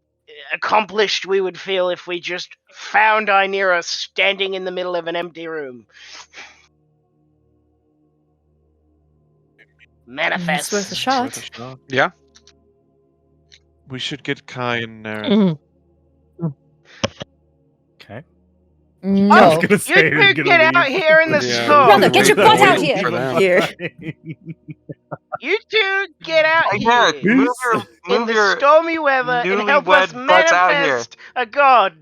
accomplished we would feel if we just found Ynira standing in the middle of an empty room? Manifest. It's worth a shot. Yeah. We should get Kai and Nerith. Okay. Oh, I was No. gonna say, You you're two gonna get out leave. here in the Yeah. storm. Brother, get your butt out Waiting here. for them. Here. You two get out Hey, here Nerith, move in move the your stormy weather and help us newlywed butts out here. manifest a god.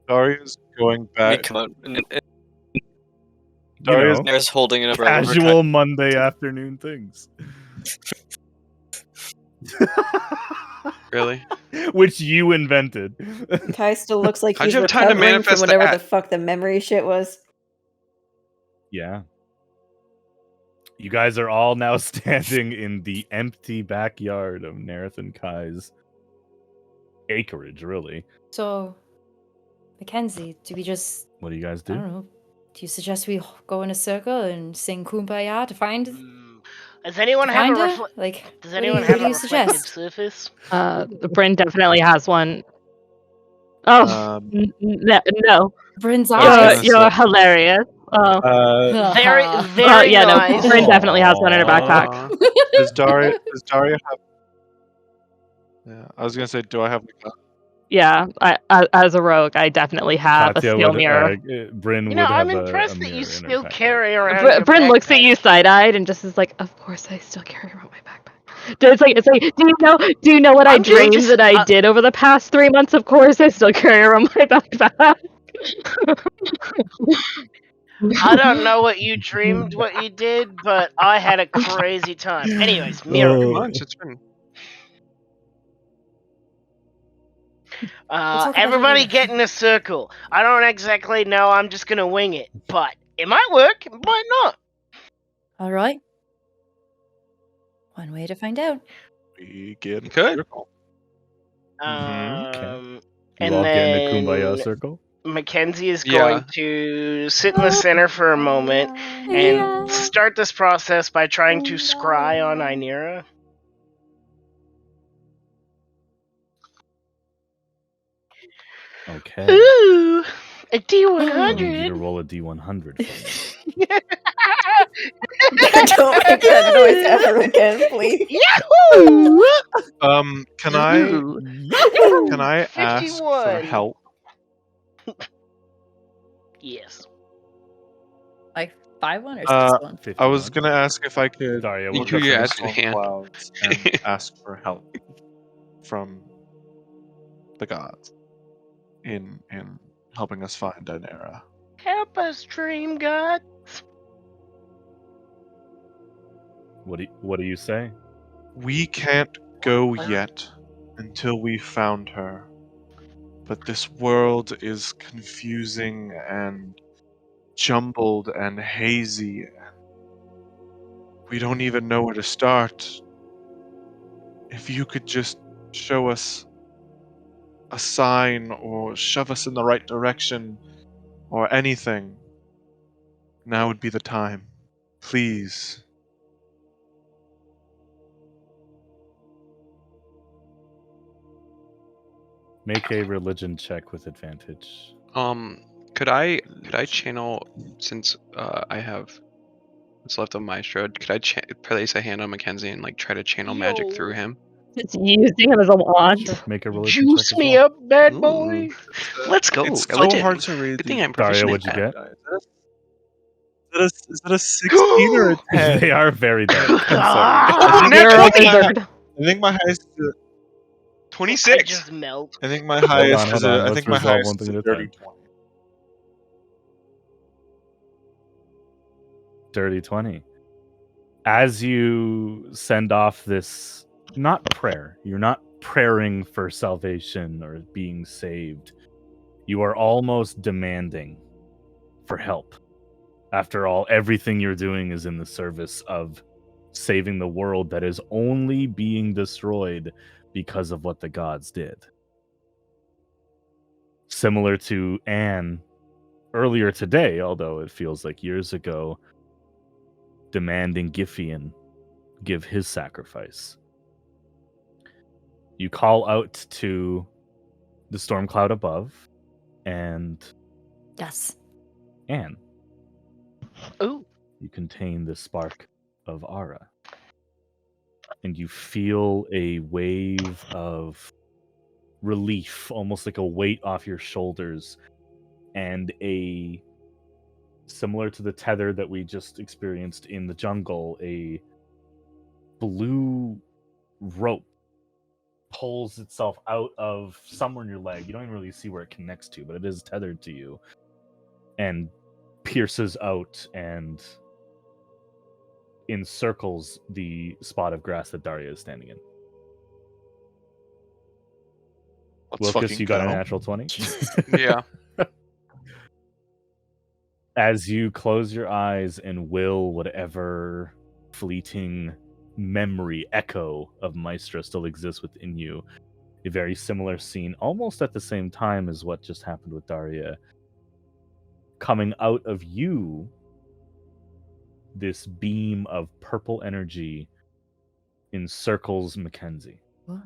Daria's going I mean, back. come on. You Daria's know, There's holding an umbrella. over casual Monday afternoon things. Really? Which you invented. Kai still looks like How'd he's you have time to recovering from manifest whatever that? the fuck the memory shit was. Yeah. You guys are all now standing in the empty backyard of Nerith and Kai's acreage, really. So, Mackenzie, do we just, What do you guys I do? don't know, do you suggest we go in a circle and sing Kumbaya to find Does anyone have a her? Like, Does what do anyone you- have what a do you reflected suggest? surface? Bryn definitely has one. Oh, no. Bryn's I was eyes. gonna You're say- hilarious. Oh. Very, Uh-huh. very yeah, no. nice. Bryn definitely has one in her backpack. Aw. Does Daria have? Yeah, I was gonna say, do I have? Yeah, as a rogue, I definitely have Katya a steel would, mirror. Bryn You would know, have I'm a impressed that mirror you in her still backpack. carry around. your Bryn looks at backpack. you side-eyed and just is like, "Of course, I still carry around my backpack." It's like, do you know what I I'm great, dreamed just- that I did over the past 3 months? Of course, I still carry around my backpack. I don't know what you dreamed, what you did, but I had a crazy time. Anyways, mirror. Oh. Months, it's been. talk about Everybody it later. get in a circle. I don't exactly know. I'm just gonna wing it, but it might work. It might not. All right. One way to find out. We get You could. circle. You And all get in a then kumbaya circle? Mackenzie is Yeah. going to sit in the center for a moment and start this process by trying to scry on Ynira. Okay. Ooh, a I need you to D100. roll a D100 for me. Don't make that noise ever again, please. Yahoo! Can I ask for 51. help? Yes. Like 5-1 or 6-1? 51. I was gonna ask if I could Daria, You what two, the you fuck? asked in storm hand. clouds and ask for help from the gods in helping us find Ynira. Help us, dream god. What do you say? We can't go yet until we found her. But this world is confusing and jumbled and hazy. And we don't even know where to start. If you could just show us a sign or shove us in the right direction or anything, now would be the time. Please. Make a religion check with advantage. Could I channel, since I have what's left of Maestro? Could I place a hand on Mackenzie and like try to channel magic Yo. through him? Just using him as a wand. Make a religion Juice check as me well. up, bad boy. Let's go. It's so Religion. hard to read. Good thing I'm Daria, proficient what'd at you that. get? Is Is that a 16 or a 10? They are very dark. I'm sorry. Ah, You're a I wizard. think my highest. I 26. just melt. I think my Hold highest on, is hold a. on. I Let's think my resolve highest one is thing a at a dirty time. 20. Dirty 20. As you send off this, not prayer, you're not praying for salvation or being saved. You are almost demanding for help. After all, everything you're doing is in the service of saving the world that is only being destroyed because of what the gods did. Similar to Anne earlier today, although it feels like years ago, demanding Giffian give his sacrifice. You call out to the storm cloud above, and Yes. Anne, Ooh. you contain the spark of Ara. And you feel a wave of relief, almost like a weight off your shoulders, and a similar to the tether that we just experienced in the jungle, a blue rope pulls itself out of somewhere in your leg. You don't even really see where it connects to, but it is tethered to you, and pierces out and encircles the spot of grass that Daria is standing in. Let's Wilkes, fucking you got a go. natural 20. Yeah. As you close your eyes and will whatever fleeting memory echo of Maestra still exists within you, a very similar scene, almost at the same time as what just happened with Daria. Coming out of you, this beam of purple energy encircles Mackenzie. Wow.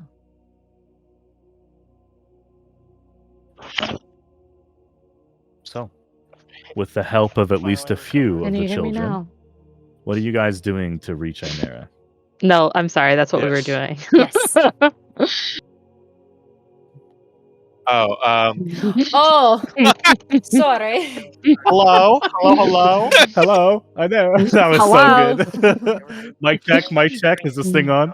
So, with the help of at least a few Can of you the hear me children, now? what are you guys doing to reach Ainera? No, I'm sorry. That's what we were Yes. doing. Yes. Oh, Oh, sorry. hello, hello. Hello, I know that was Hello. so good. Mic check, mic check. Is this thing on?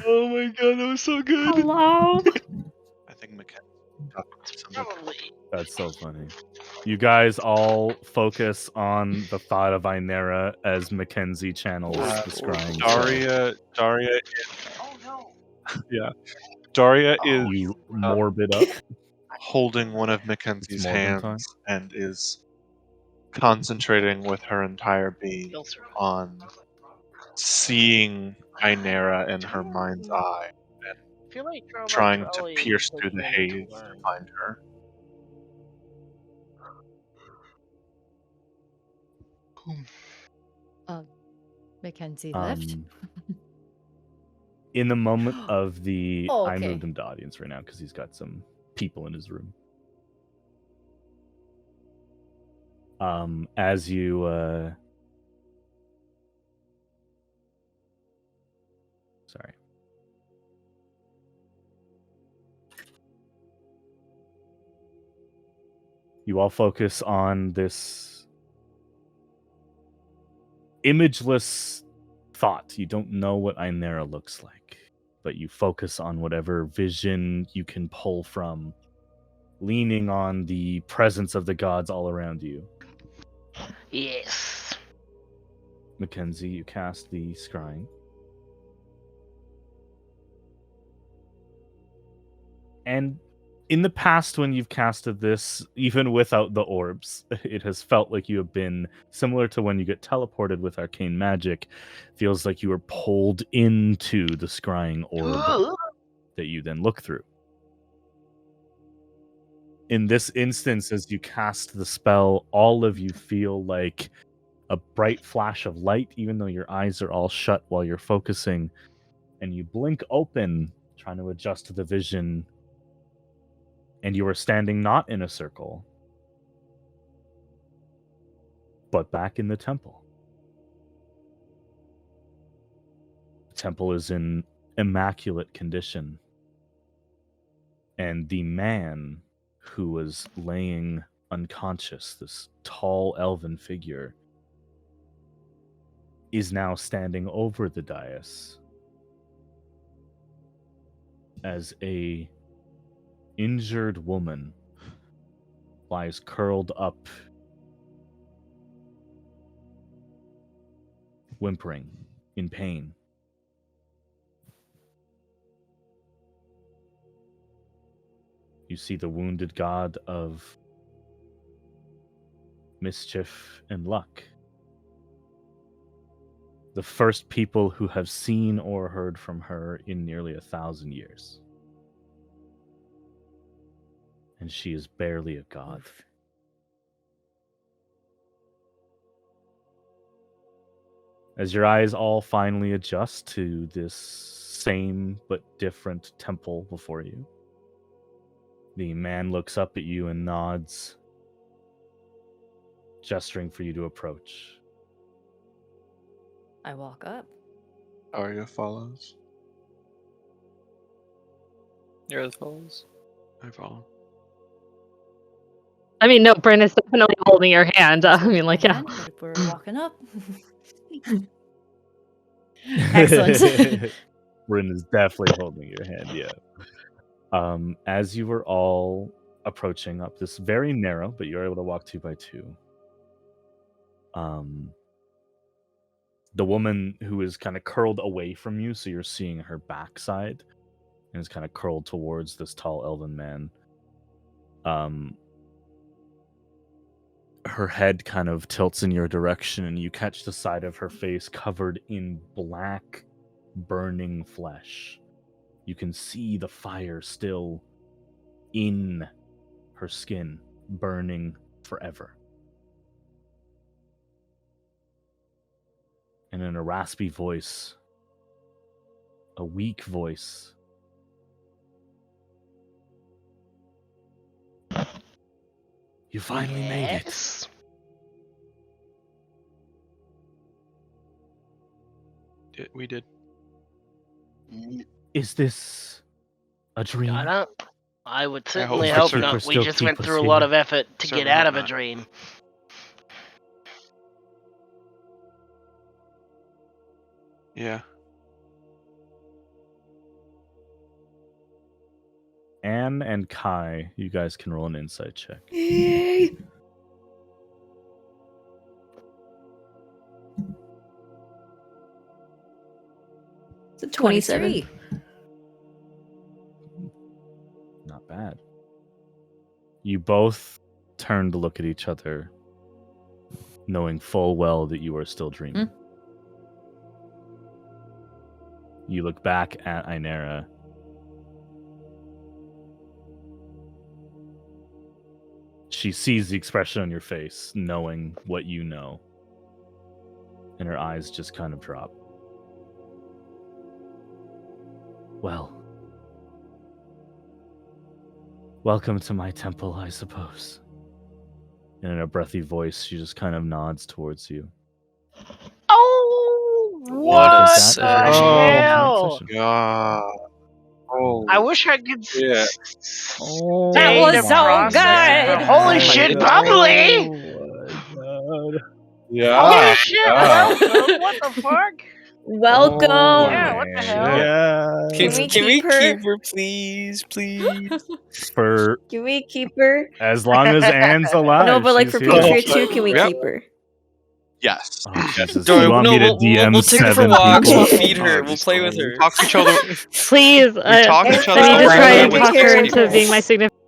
Oh my god, that was so good. Hello. I think Mackenzie talked about something. Probably. That's so funny. You guys all focus on the thought of Ainera as Mackenzie channels the scrying. Daria, Oh no. yeah, Daria is You morbid up. holding one of It's Mackenzie's morbid hands time. and is concentrating with her entire being Filter. on seeing Ainera in her mind's eye, I feel like trying to Charlie pierce takes through the a minute haze to to learn. find her. Mackenzie left. In the moment of the, Oh, I okay. moved him to audience right now because he's got some people in his room. As you sorry. You all focus on this imageless thought. You don't know what Ainera looks like, but you focus on whatever vision you can pull from, leaning on the presence of the gods all around you. Yes. Mackenzie, you cast the scrying. And in the past, when you've casted this, even without the orbs, it has felt like you have been similar to when you get teleported with arcane magic. Feels like you are pulled into the scrying orb that you then look through. In this instance, as you cast the spell, all of you feel like a bright flash of light, even though your eyes are all shut while you're focusing, and you blink open, trying to adjust to the vision. And you are standing not in a circle, but back in the temple. The temple is in immaculate condition. And the man who was laying unconscious, this tall elven figure, is now standing over the dais as a injured woman lies curled up, whimpering in pain. You see the wounded god of mischief and luck. The first people who have seen or heard from her in nearly 1,000 years. And she is barely a god. As your eyes all finally adjust to this same but different temple before you, the man looks up at you and nods, gesturing for you to approach. I walk up. Arya follows. You're the follows. I follow. I mean, no, Bryn is definitely holding your hand. I mean, like, yeah. We're walking up. Excellent. Bryn is definitely holding your hand, yeah. As you were all approaching up this very narrow, but you're able to walk 2 by 2. The woman who is kind of curled away from you, so you're seeing her backside, and is kind of curled towards this tall elven man. Her head kind of tilts in your direction, and you catch the side of her face covered in black, burning flesh. You can see the fire still in her skin, burning forever. And in a raspy voice, a weak voice, you finally made it. Yes. We did. Is this a dream? I would I certainly hope hope so. not. We Still just keep went us through a here. lot of effort to Certainly get out of a not. dream. Yeah. Anne and Kai, you guys can roll an insight check. It's a 27. Not bad. You both turn to look at each other, knowing full well that you are still dreaming. You look back at Ainera. She sees the expression on your face, knowing what you know. And her eyes just kind of drop. Well, welcome to my temple, I suppose. And in a breathy voice, she just kind of nods towards you. Oh, What a what the session. hell? God. Oh, I wish I could yeah. Oh, That stay was to so process it, good. but holy shit, bubbly! Yeah. Holy shit, yeah. welcome, what the fuck? Welcome. Yeah, what the hell? Yeah. Can we Can we keep her? keep her, please? Please. For Can we keep her? as long as Anne's alive. No, but like she's for here. Patria too, can we Yep. keep her? Yes. Oh, Jesus. Don't You want no, me to we'll DM take her for 7 walks. people? We'll feed her. Oh, We'll just play with her. Talk to each other. Please, talk to each I other need to over try there and with talk her six into people. being my significant